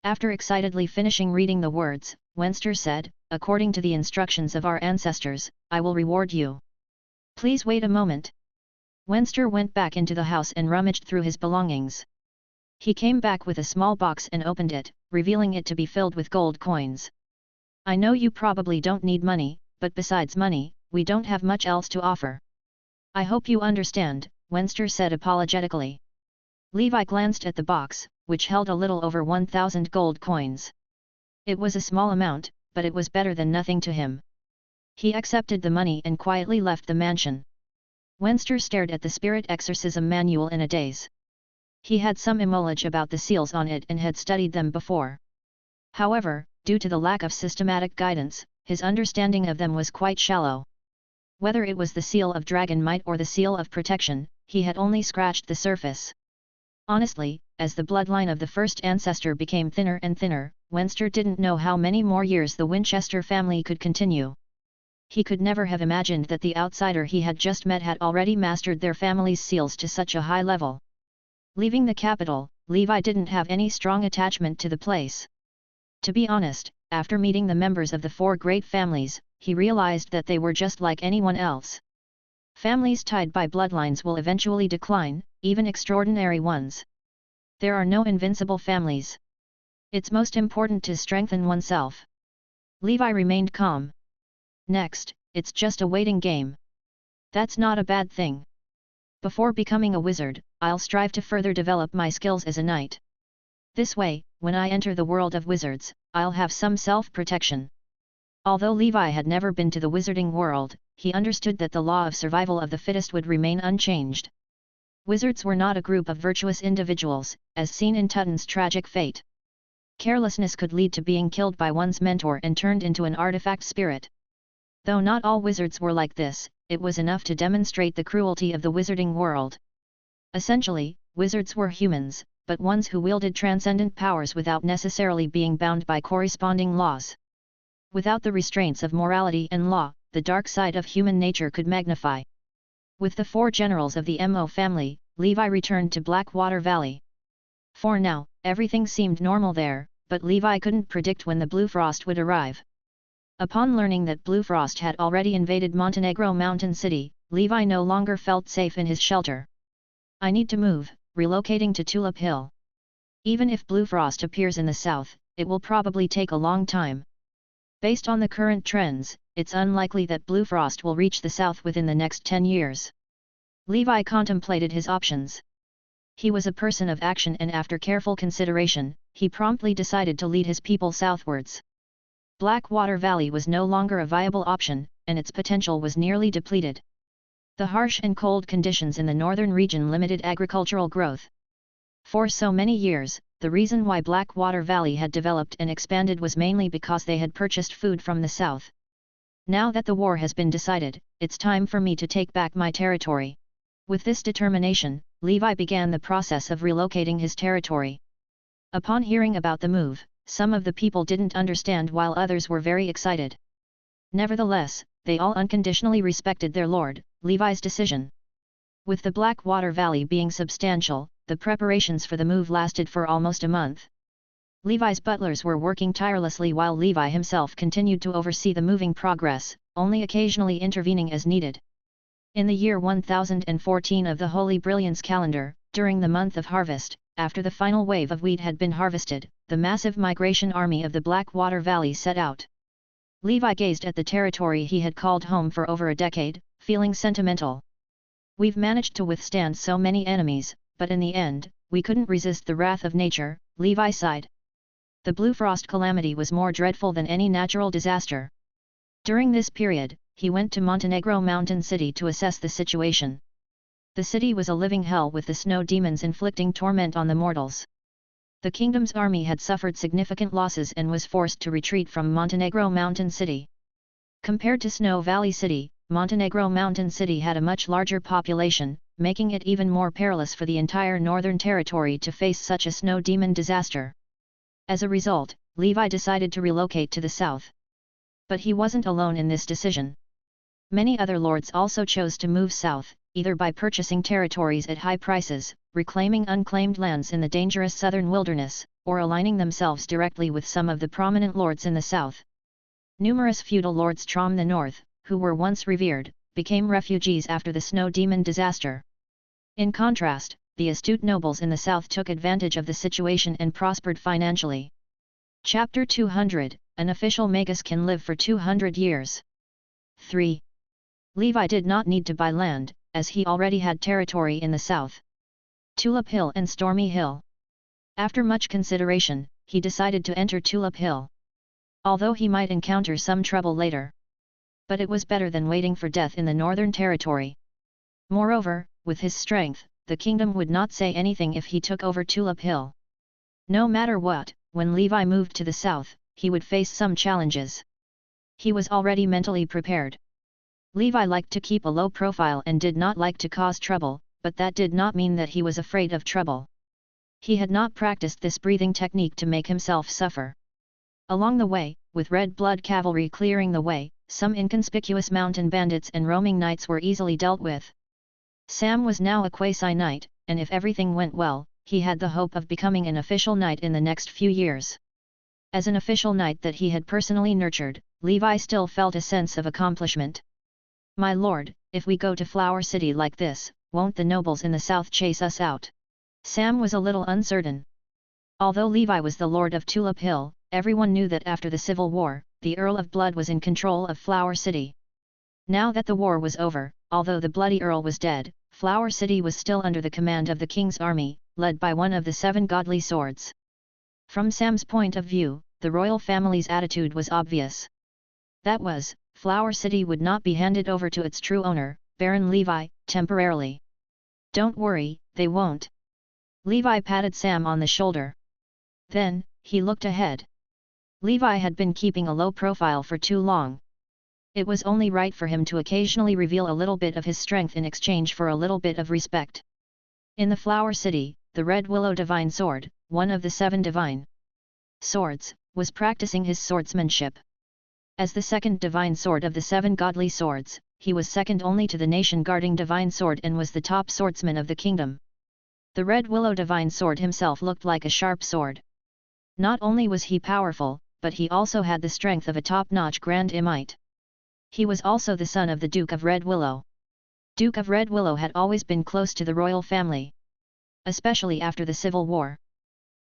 After excitedly finishing reading the words, Wenster said, "According to the instructions of our ancestors, I will reward you. Please wait a moment." Wenster went back into the house and rummaged through his belongings. He came back with a small box and opened it, revealing it to be filled with gold coins. I know you probably don't need money, but besides money, we don't have much else to offer. I hope you understand, Wenster said apologetically. Levi glanced at the box, which held a little over 1,000 gold coins. It was a small amount, but it was better than nothing to him. He accepted the money and quietly left the mansion. Wenster stared at the spirit exorcism manual in a daze. He had some knowledge about the seals on it and had studied them before. However, due to the lack of systematic guidance, his understanding of them was quite shallow. Whether it was the seal of dragon might or the seal of protection, he had only scratched the surface. Honestly, as the bloodline of the first ancestor became thinner and thinner, Wenster didn't know how many more years the Winchester family could continue. He could never have imagined that the outsider he had just met had already mastered their family's seals to such a high level. Leaving the capital, Levi didn't have any strong attachment to the place. To be honest, after meeting the members of the four great families, he realized that they were just like anyone else. Families tied by bloodlines will eventually decline, even extraordinary ones. There are no invincible families. It's most important to strengthen oneself. Levi remained calm. Next, it's just a waiting game. That's not a bad thing. Before becoming a wizard, I'll strive to further develop my skills as a knight. This way, when I enter the world of wizards, I'll have some self-protection. Although Levi had never been to the wizarding world, he understood that the law of survival of the fittest would remain unchanged. Wizards were not a group of virtuous individuals, as seen in Tutton's tragic fate. Carelessness could lead to being killed by one's mentor and turned into an artifact spirit. Though not all wizards were like this, it was enough to demonstrate the cruelty of the wizarding world. Essentially, wizards were humans, but ones who wielded transcendent powers without necessarily being bound by corresponding laws. Without the restraints of morality and law, the dark side of human nature could magnify. With the four generals of the Mo family, Levi returned to Blackwater Valley. For now, everything seemed normal there, but Levi couldn't predict when the Blue Frost would arrive. Upon learning that Blue Frost had already invaded Montenegro Mountain City, Levi no longer felt safe in his shelter. I need to move, relocating to Tulip Hill. Even if Blue Frost appears in the south, it will probably take a long time. Based on the current trends, it's unlikely that Blue Frost will reach the south within the next 10 years. Levi contemplated his options. He was a person of action and after careful consideration, he promptly decided to lead his people southwards. Blackwater Valley was no longer a viable option, and its potential was nearly depleted. The harsh and cold conditions in the northern region limited agricultural growth. For so many years, the reason why Blackwater Valley had developed and expanded was mainly because they had purchased food from the south. Now that the war has been decided, it's time for me to take back my territory. With this determination, Levi began the process of relocating his territory. Upon hearing about the move, some of the people didn't understand while others were very excited. Nevertheless, they all unconditionally respected their lord, Levi's decision. With the Blackwater Valley being substantial, the preparations for the move lasted for almost a month. Levi's butlers were working tirelessly while Levi himself continued to oversee the moving progress, only occasionally intervening as needed. In the year 1014 of the Holy Brilliance calendar, during the month of harvest, after the final wave of wheat had been harvested, the massive migration army of the Blackwater Valley set out. Levi gazed at the territory he had called home for over a decade, feeling sentimental. We've managed to withstand so many enemies, but in the end, we couldn't resist the wrath of nature, Levi sighed. The Blue Frost calamity was more dreadful than any natural disaster. During this period, he went to Montenegro Mountain City to assess the situation. The city was a living hell with the snow demons inflicting torment on the mortals. The kingdom's army had suffered significant losses and was forced to retreat from Montenegro Mountain City. Compared to Snow Valley City, Montenegro Mountain City had a much larger population, making it even more perilous for the entire northern territory to face such a snow demon disaster. As a result, Levi decided to relocate to the south. But he wasn't alone in this decision. Many other lords also chose to move south, either by purchasing territories at high prices, reclaiming unclaimed lands in the dangerous southern wilderness, or aligning themselves directly with some of the prominent lords in the south. Numerous feudal lords from the north, who were once revered, became refugees after the snow demon disaster. In contrast, the astute nobles in the south took advantage of the situation and prospered financially. Chapter 200, An official magus can live for 200 years. 3. Levi did not need to buy land, as he already had territory in the south. Tulip Hill and Stormy Hill. After much consideration, he decided to enter Tulip Hill. Although he might encounter some trouble later. But it was better than waiting for death in the Northern Territory. Moreover, with his strength, the kingdom would not say anything if he took over Tulip Hill. No matter what, when Levi moved to the south, he would face some challenges. He was already mentally prepared. Levi liked to keep a low profile and did not like to cause trouble, but that did not mean that he was afraid of trouble. He had not practiced this breathing technique to make himself suffer. Along the way, with red blood cavalry clearing the way, some inconspicuous mountain bandits and roaming knights were easily dealt with. Sam was now a quasi-knight, and if everything went well, he had the hope of becoming an official knight in the next few years. As an official knight that he had personally nurtured, Levi still felt a sense of accomplishment. "My lord, if we go to Flower City like this, won't the nobles in the south chase us out?" Sam was a little uncertain. Although Levi was the lord of Tulip Hill, everyone knew that after the Civil War, the Earl of Blood was in control of Flower City. Now that the war was over, although the bloody Earl was dead, Flower City was still under the command of the king's army, led by one of the 7 godly swords. From Sam's point of view, the royal family's attitude was obvious. That was, Flower City would not be handed over to its true owner, Baron Levi, temporarily. "Don't worry, they won't." Levi patted Sam on the shoulder. Then, he looked ahead. Levi had been keeping a low profile for too long. It was only right for him to occasionally reveal a little bit of his strength in exchange for a little bit of respect. In the Flower City, the Red Willow Divine Sword, one of the 7 divine swords, was practicing his swordsmanship. As the second divine sword of the 7 godly swords, he was second only to the nation-guarding divine sword and was the top swordsman of the kingdom. The Red Willow Divine Sword himself looked like a sharp sword. Not only was he powerful, but he also had the strength of a top-notch Grand Imite. He was also the son of the Duke of Red Willow. Duke of Red Willow had always been close to the royal family. Especially after the Civil War.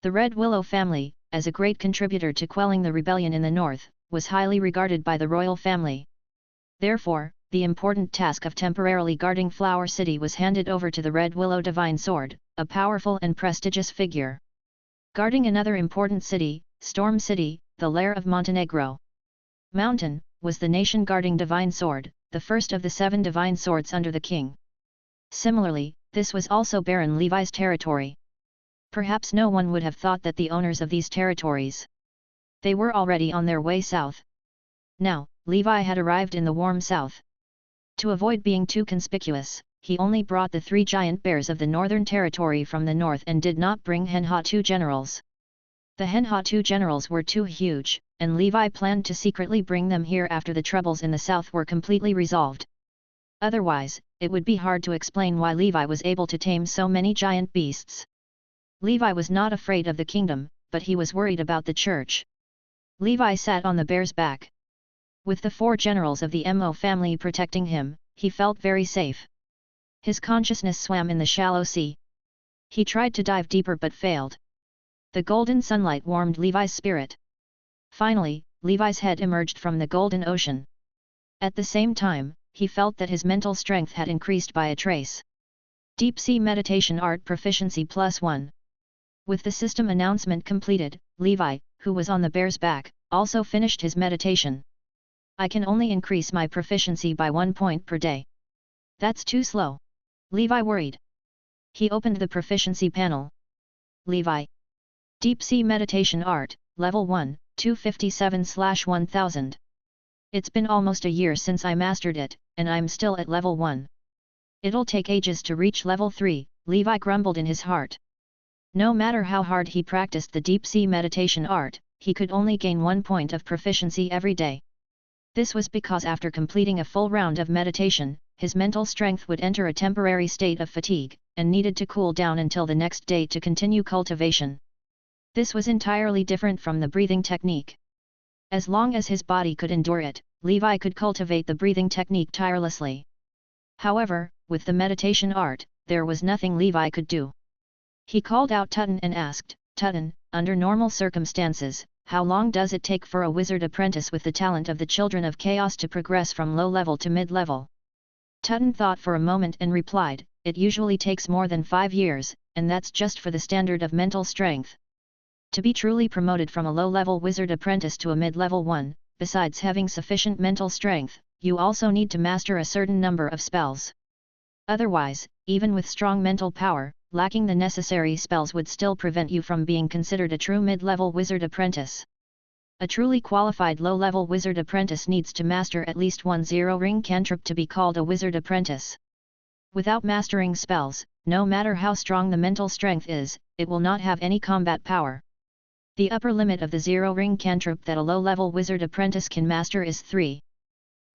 The Red Willow family, as a great contributor to quelling the rebellion in the north, was highly regarded by the royal family. Therefore, the important task of temporarily guarding Flower City was handed over to the Red Willow Divine Sword, a powerful and prestigious figure. Guarding another important city, Storm City, the lair of Montenegro Mountain, was the nation-guarding divine sword, the first of the 7 divine swords under the king. Similarly, this was also Baron Levi's territory. Perhaps no one would have thought that the owners of these territories. They were already on their way south. Now, Levi had arrived in the warm south. To avoid being too conspicuous, he only brought the 3 giant bears of the Northern Territory from the north and did not bring Henha-2 generals. The Henha-2 generals were too huge, and Levi planned to secretly bring them here after the troubles in the south were completely resolved. Otherwise, it would be hard to explain why Levi was able to tame so many giant beasts. Levi was not afraid of the kingdom, but he was worried about the church. Levi sat on the bear's back. With the 4 generals of the Mo family protecting him, he felt very safe. His consciousness swam in the shallow sea. He tried to dive deeper but failed. The golden sunlight warmed Levi's spirit. Finally, Levi's head emerged from the golden ocean. At the same time, he felt that his mental strength had increased by a trace. Deep Sea Meditation Art Proficiency +1. With the system announcement completed, Levi, who was on the bear's back, also finished his meditation. "I can only increase my proficiency by 1 point per day. That's too slow." Levi worried. He opened the proficiency panel. Levi. Deep Sea Meditation Art, Level 1, 257/1000. It's been almost a year since I mastered it, and I'm still at level 1. It'll take ages to reach level 3, Levi grumbled in his heart. No matter how hard he practiced the Deep Sea Meditation Art, he could only gain 1 point of proficiency every day. This was because after completing a full round of meditation, his mental strength would enter a temporary state of fatigue, and needed to cool down until the next day to continue cultivation. This was entirely different from the breathing technique. As long as his body could endure it, Levi could cultivate the breathing technique tirelessly. However, with the meditation art, there was nothing Levi could do. He called out Tutton and asked, "Tutton, under normal circumstances, how long does it take for a wizard apprentice with the talent of the Children of Chaos to progress from low level to mid-level?" Tutton thought for a moment and replied, "It usually takes more than 5 years, and that's just for the standard of mental strength. To be truly promoted from a low-level wizard apprentice to a mid-level one, besides having sufficient mental strength, you also need to master a certain number of spells. Otherwise, even with strong mental power, lacking the necessary spells would still prevent you from being considered a true mid-level wizard apprentice. A truly qualified low-level wizard apprentice needs to master at least one zero-ring cantrip to be called a wizard apprentice. Without mastering spells, no matter how strong the mental strength is, it will not have any combat power. The upper limit of the zero-ring cantrip that a low-level wizard apprentice can master is 3.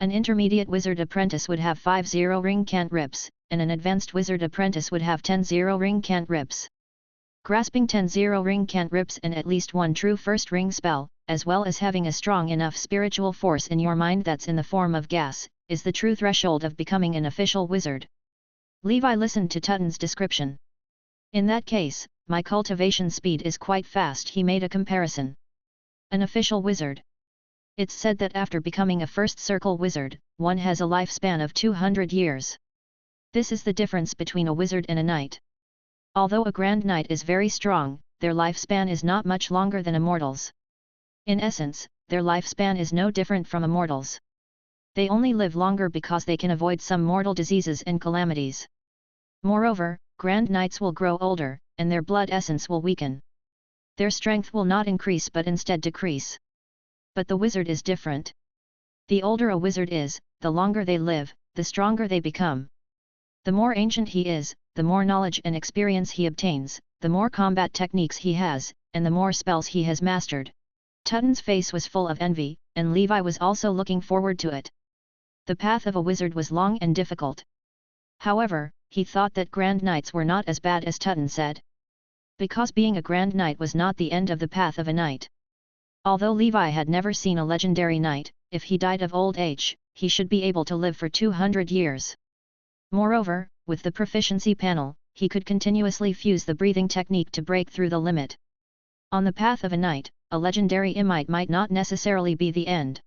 An intermediate wizard apprentice would have 5 zero-ring cantrips, and an advanced wizard apprentice would have 10 zero-ring cantrips. Grasping 10 zero-ring cantrips and at least one true first-ring spell, as well as having a strong enough spiritual force in your mind that's in the form of gas, is the true threshold of becoming an official wizard. Levi listened to Tutton's description. "In that case, my cultivation speed is quite fast," he made a comparison. An official wizard. It's said that after becoming a first circle wizard, one has a lifespan of 200 years. This is the difference between a wizard and a knight. Although a grand knight is very strong, their lifespan is not much longer than a mortal's. In essence, their lifespan is no different from a mortal's. They only live longer because they can avoid some mortal diseases and calamities. Moreover, grand knights will grow older, and their blood essence will weaken. Their strength will not increase but instead decrease. But the wizard is different. The older a wizard is, the longer they live, the stronger they become. The more ancient he is, the more knowledge and experience he obtains, the more combat techniques he has, and the more spells he has mastered. Tutton's face was full of envy, and Levi was also looking forward to it. The path of a wizard was long and difficult. However, he thought that grand knights were not as bad as Tutton said. Because being a grand knight was not the end of the path of a knight. Although Levi had never seen a legendary knight, if he died of old age, he should be able to live for 200 years. Moreover, with the proficiency panel, he could continuously fuse the breathing technique to break through the limit. On the path of a knight, a legendary imite might not necessarily be the end.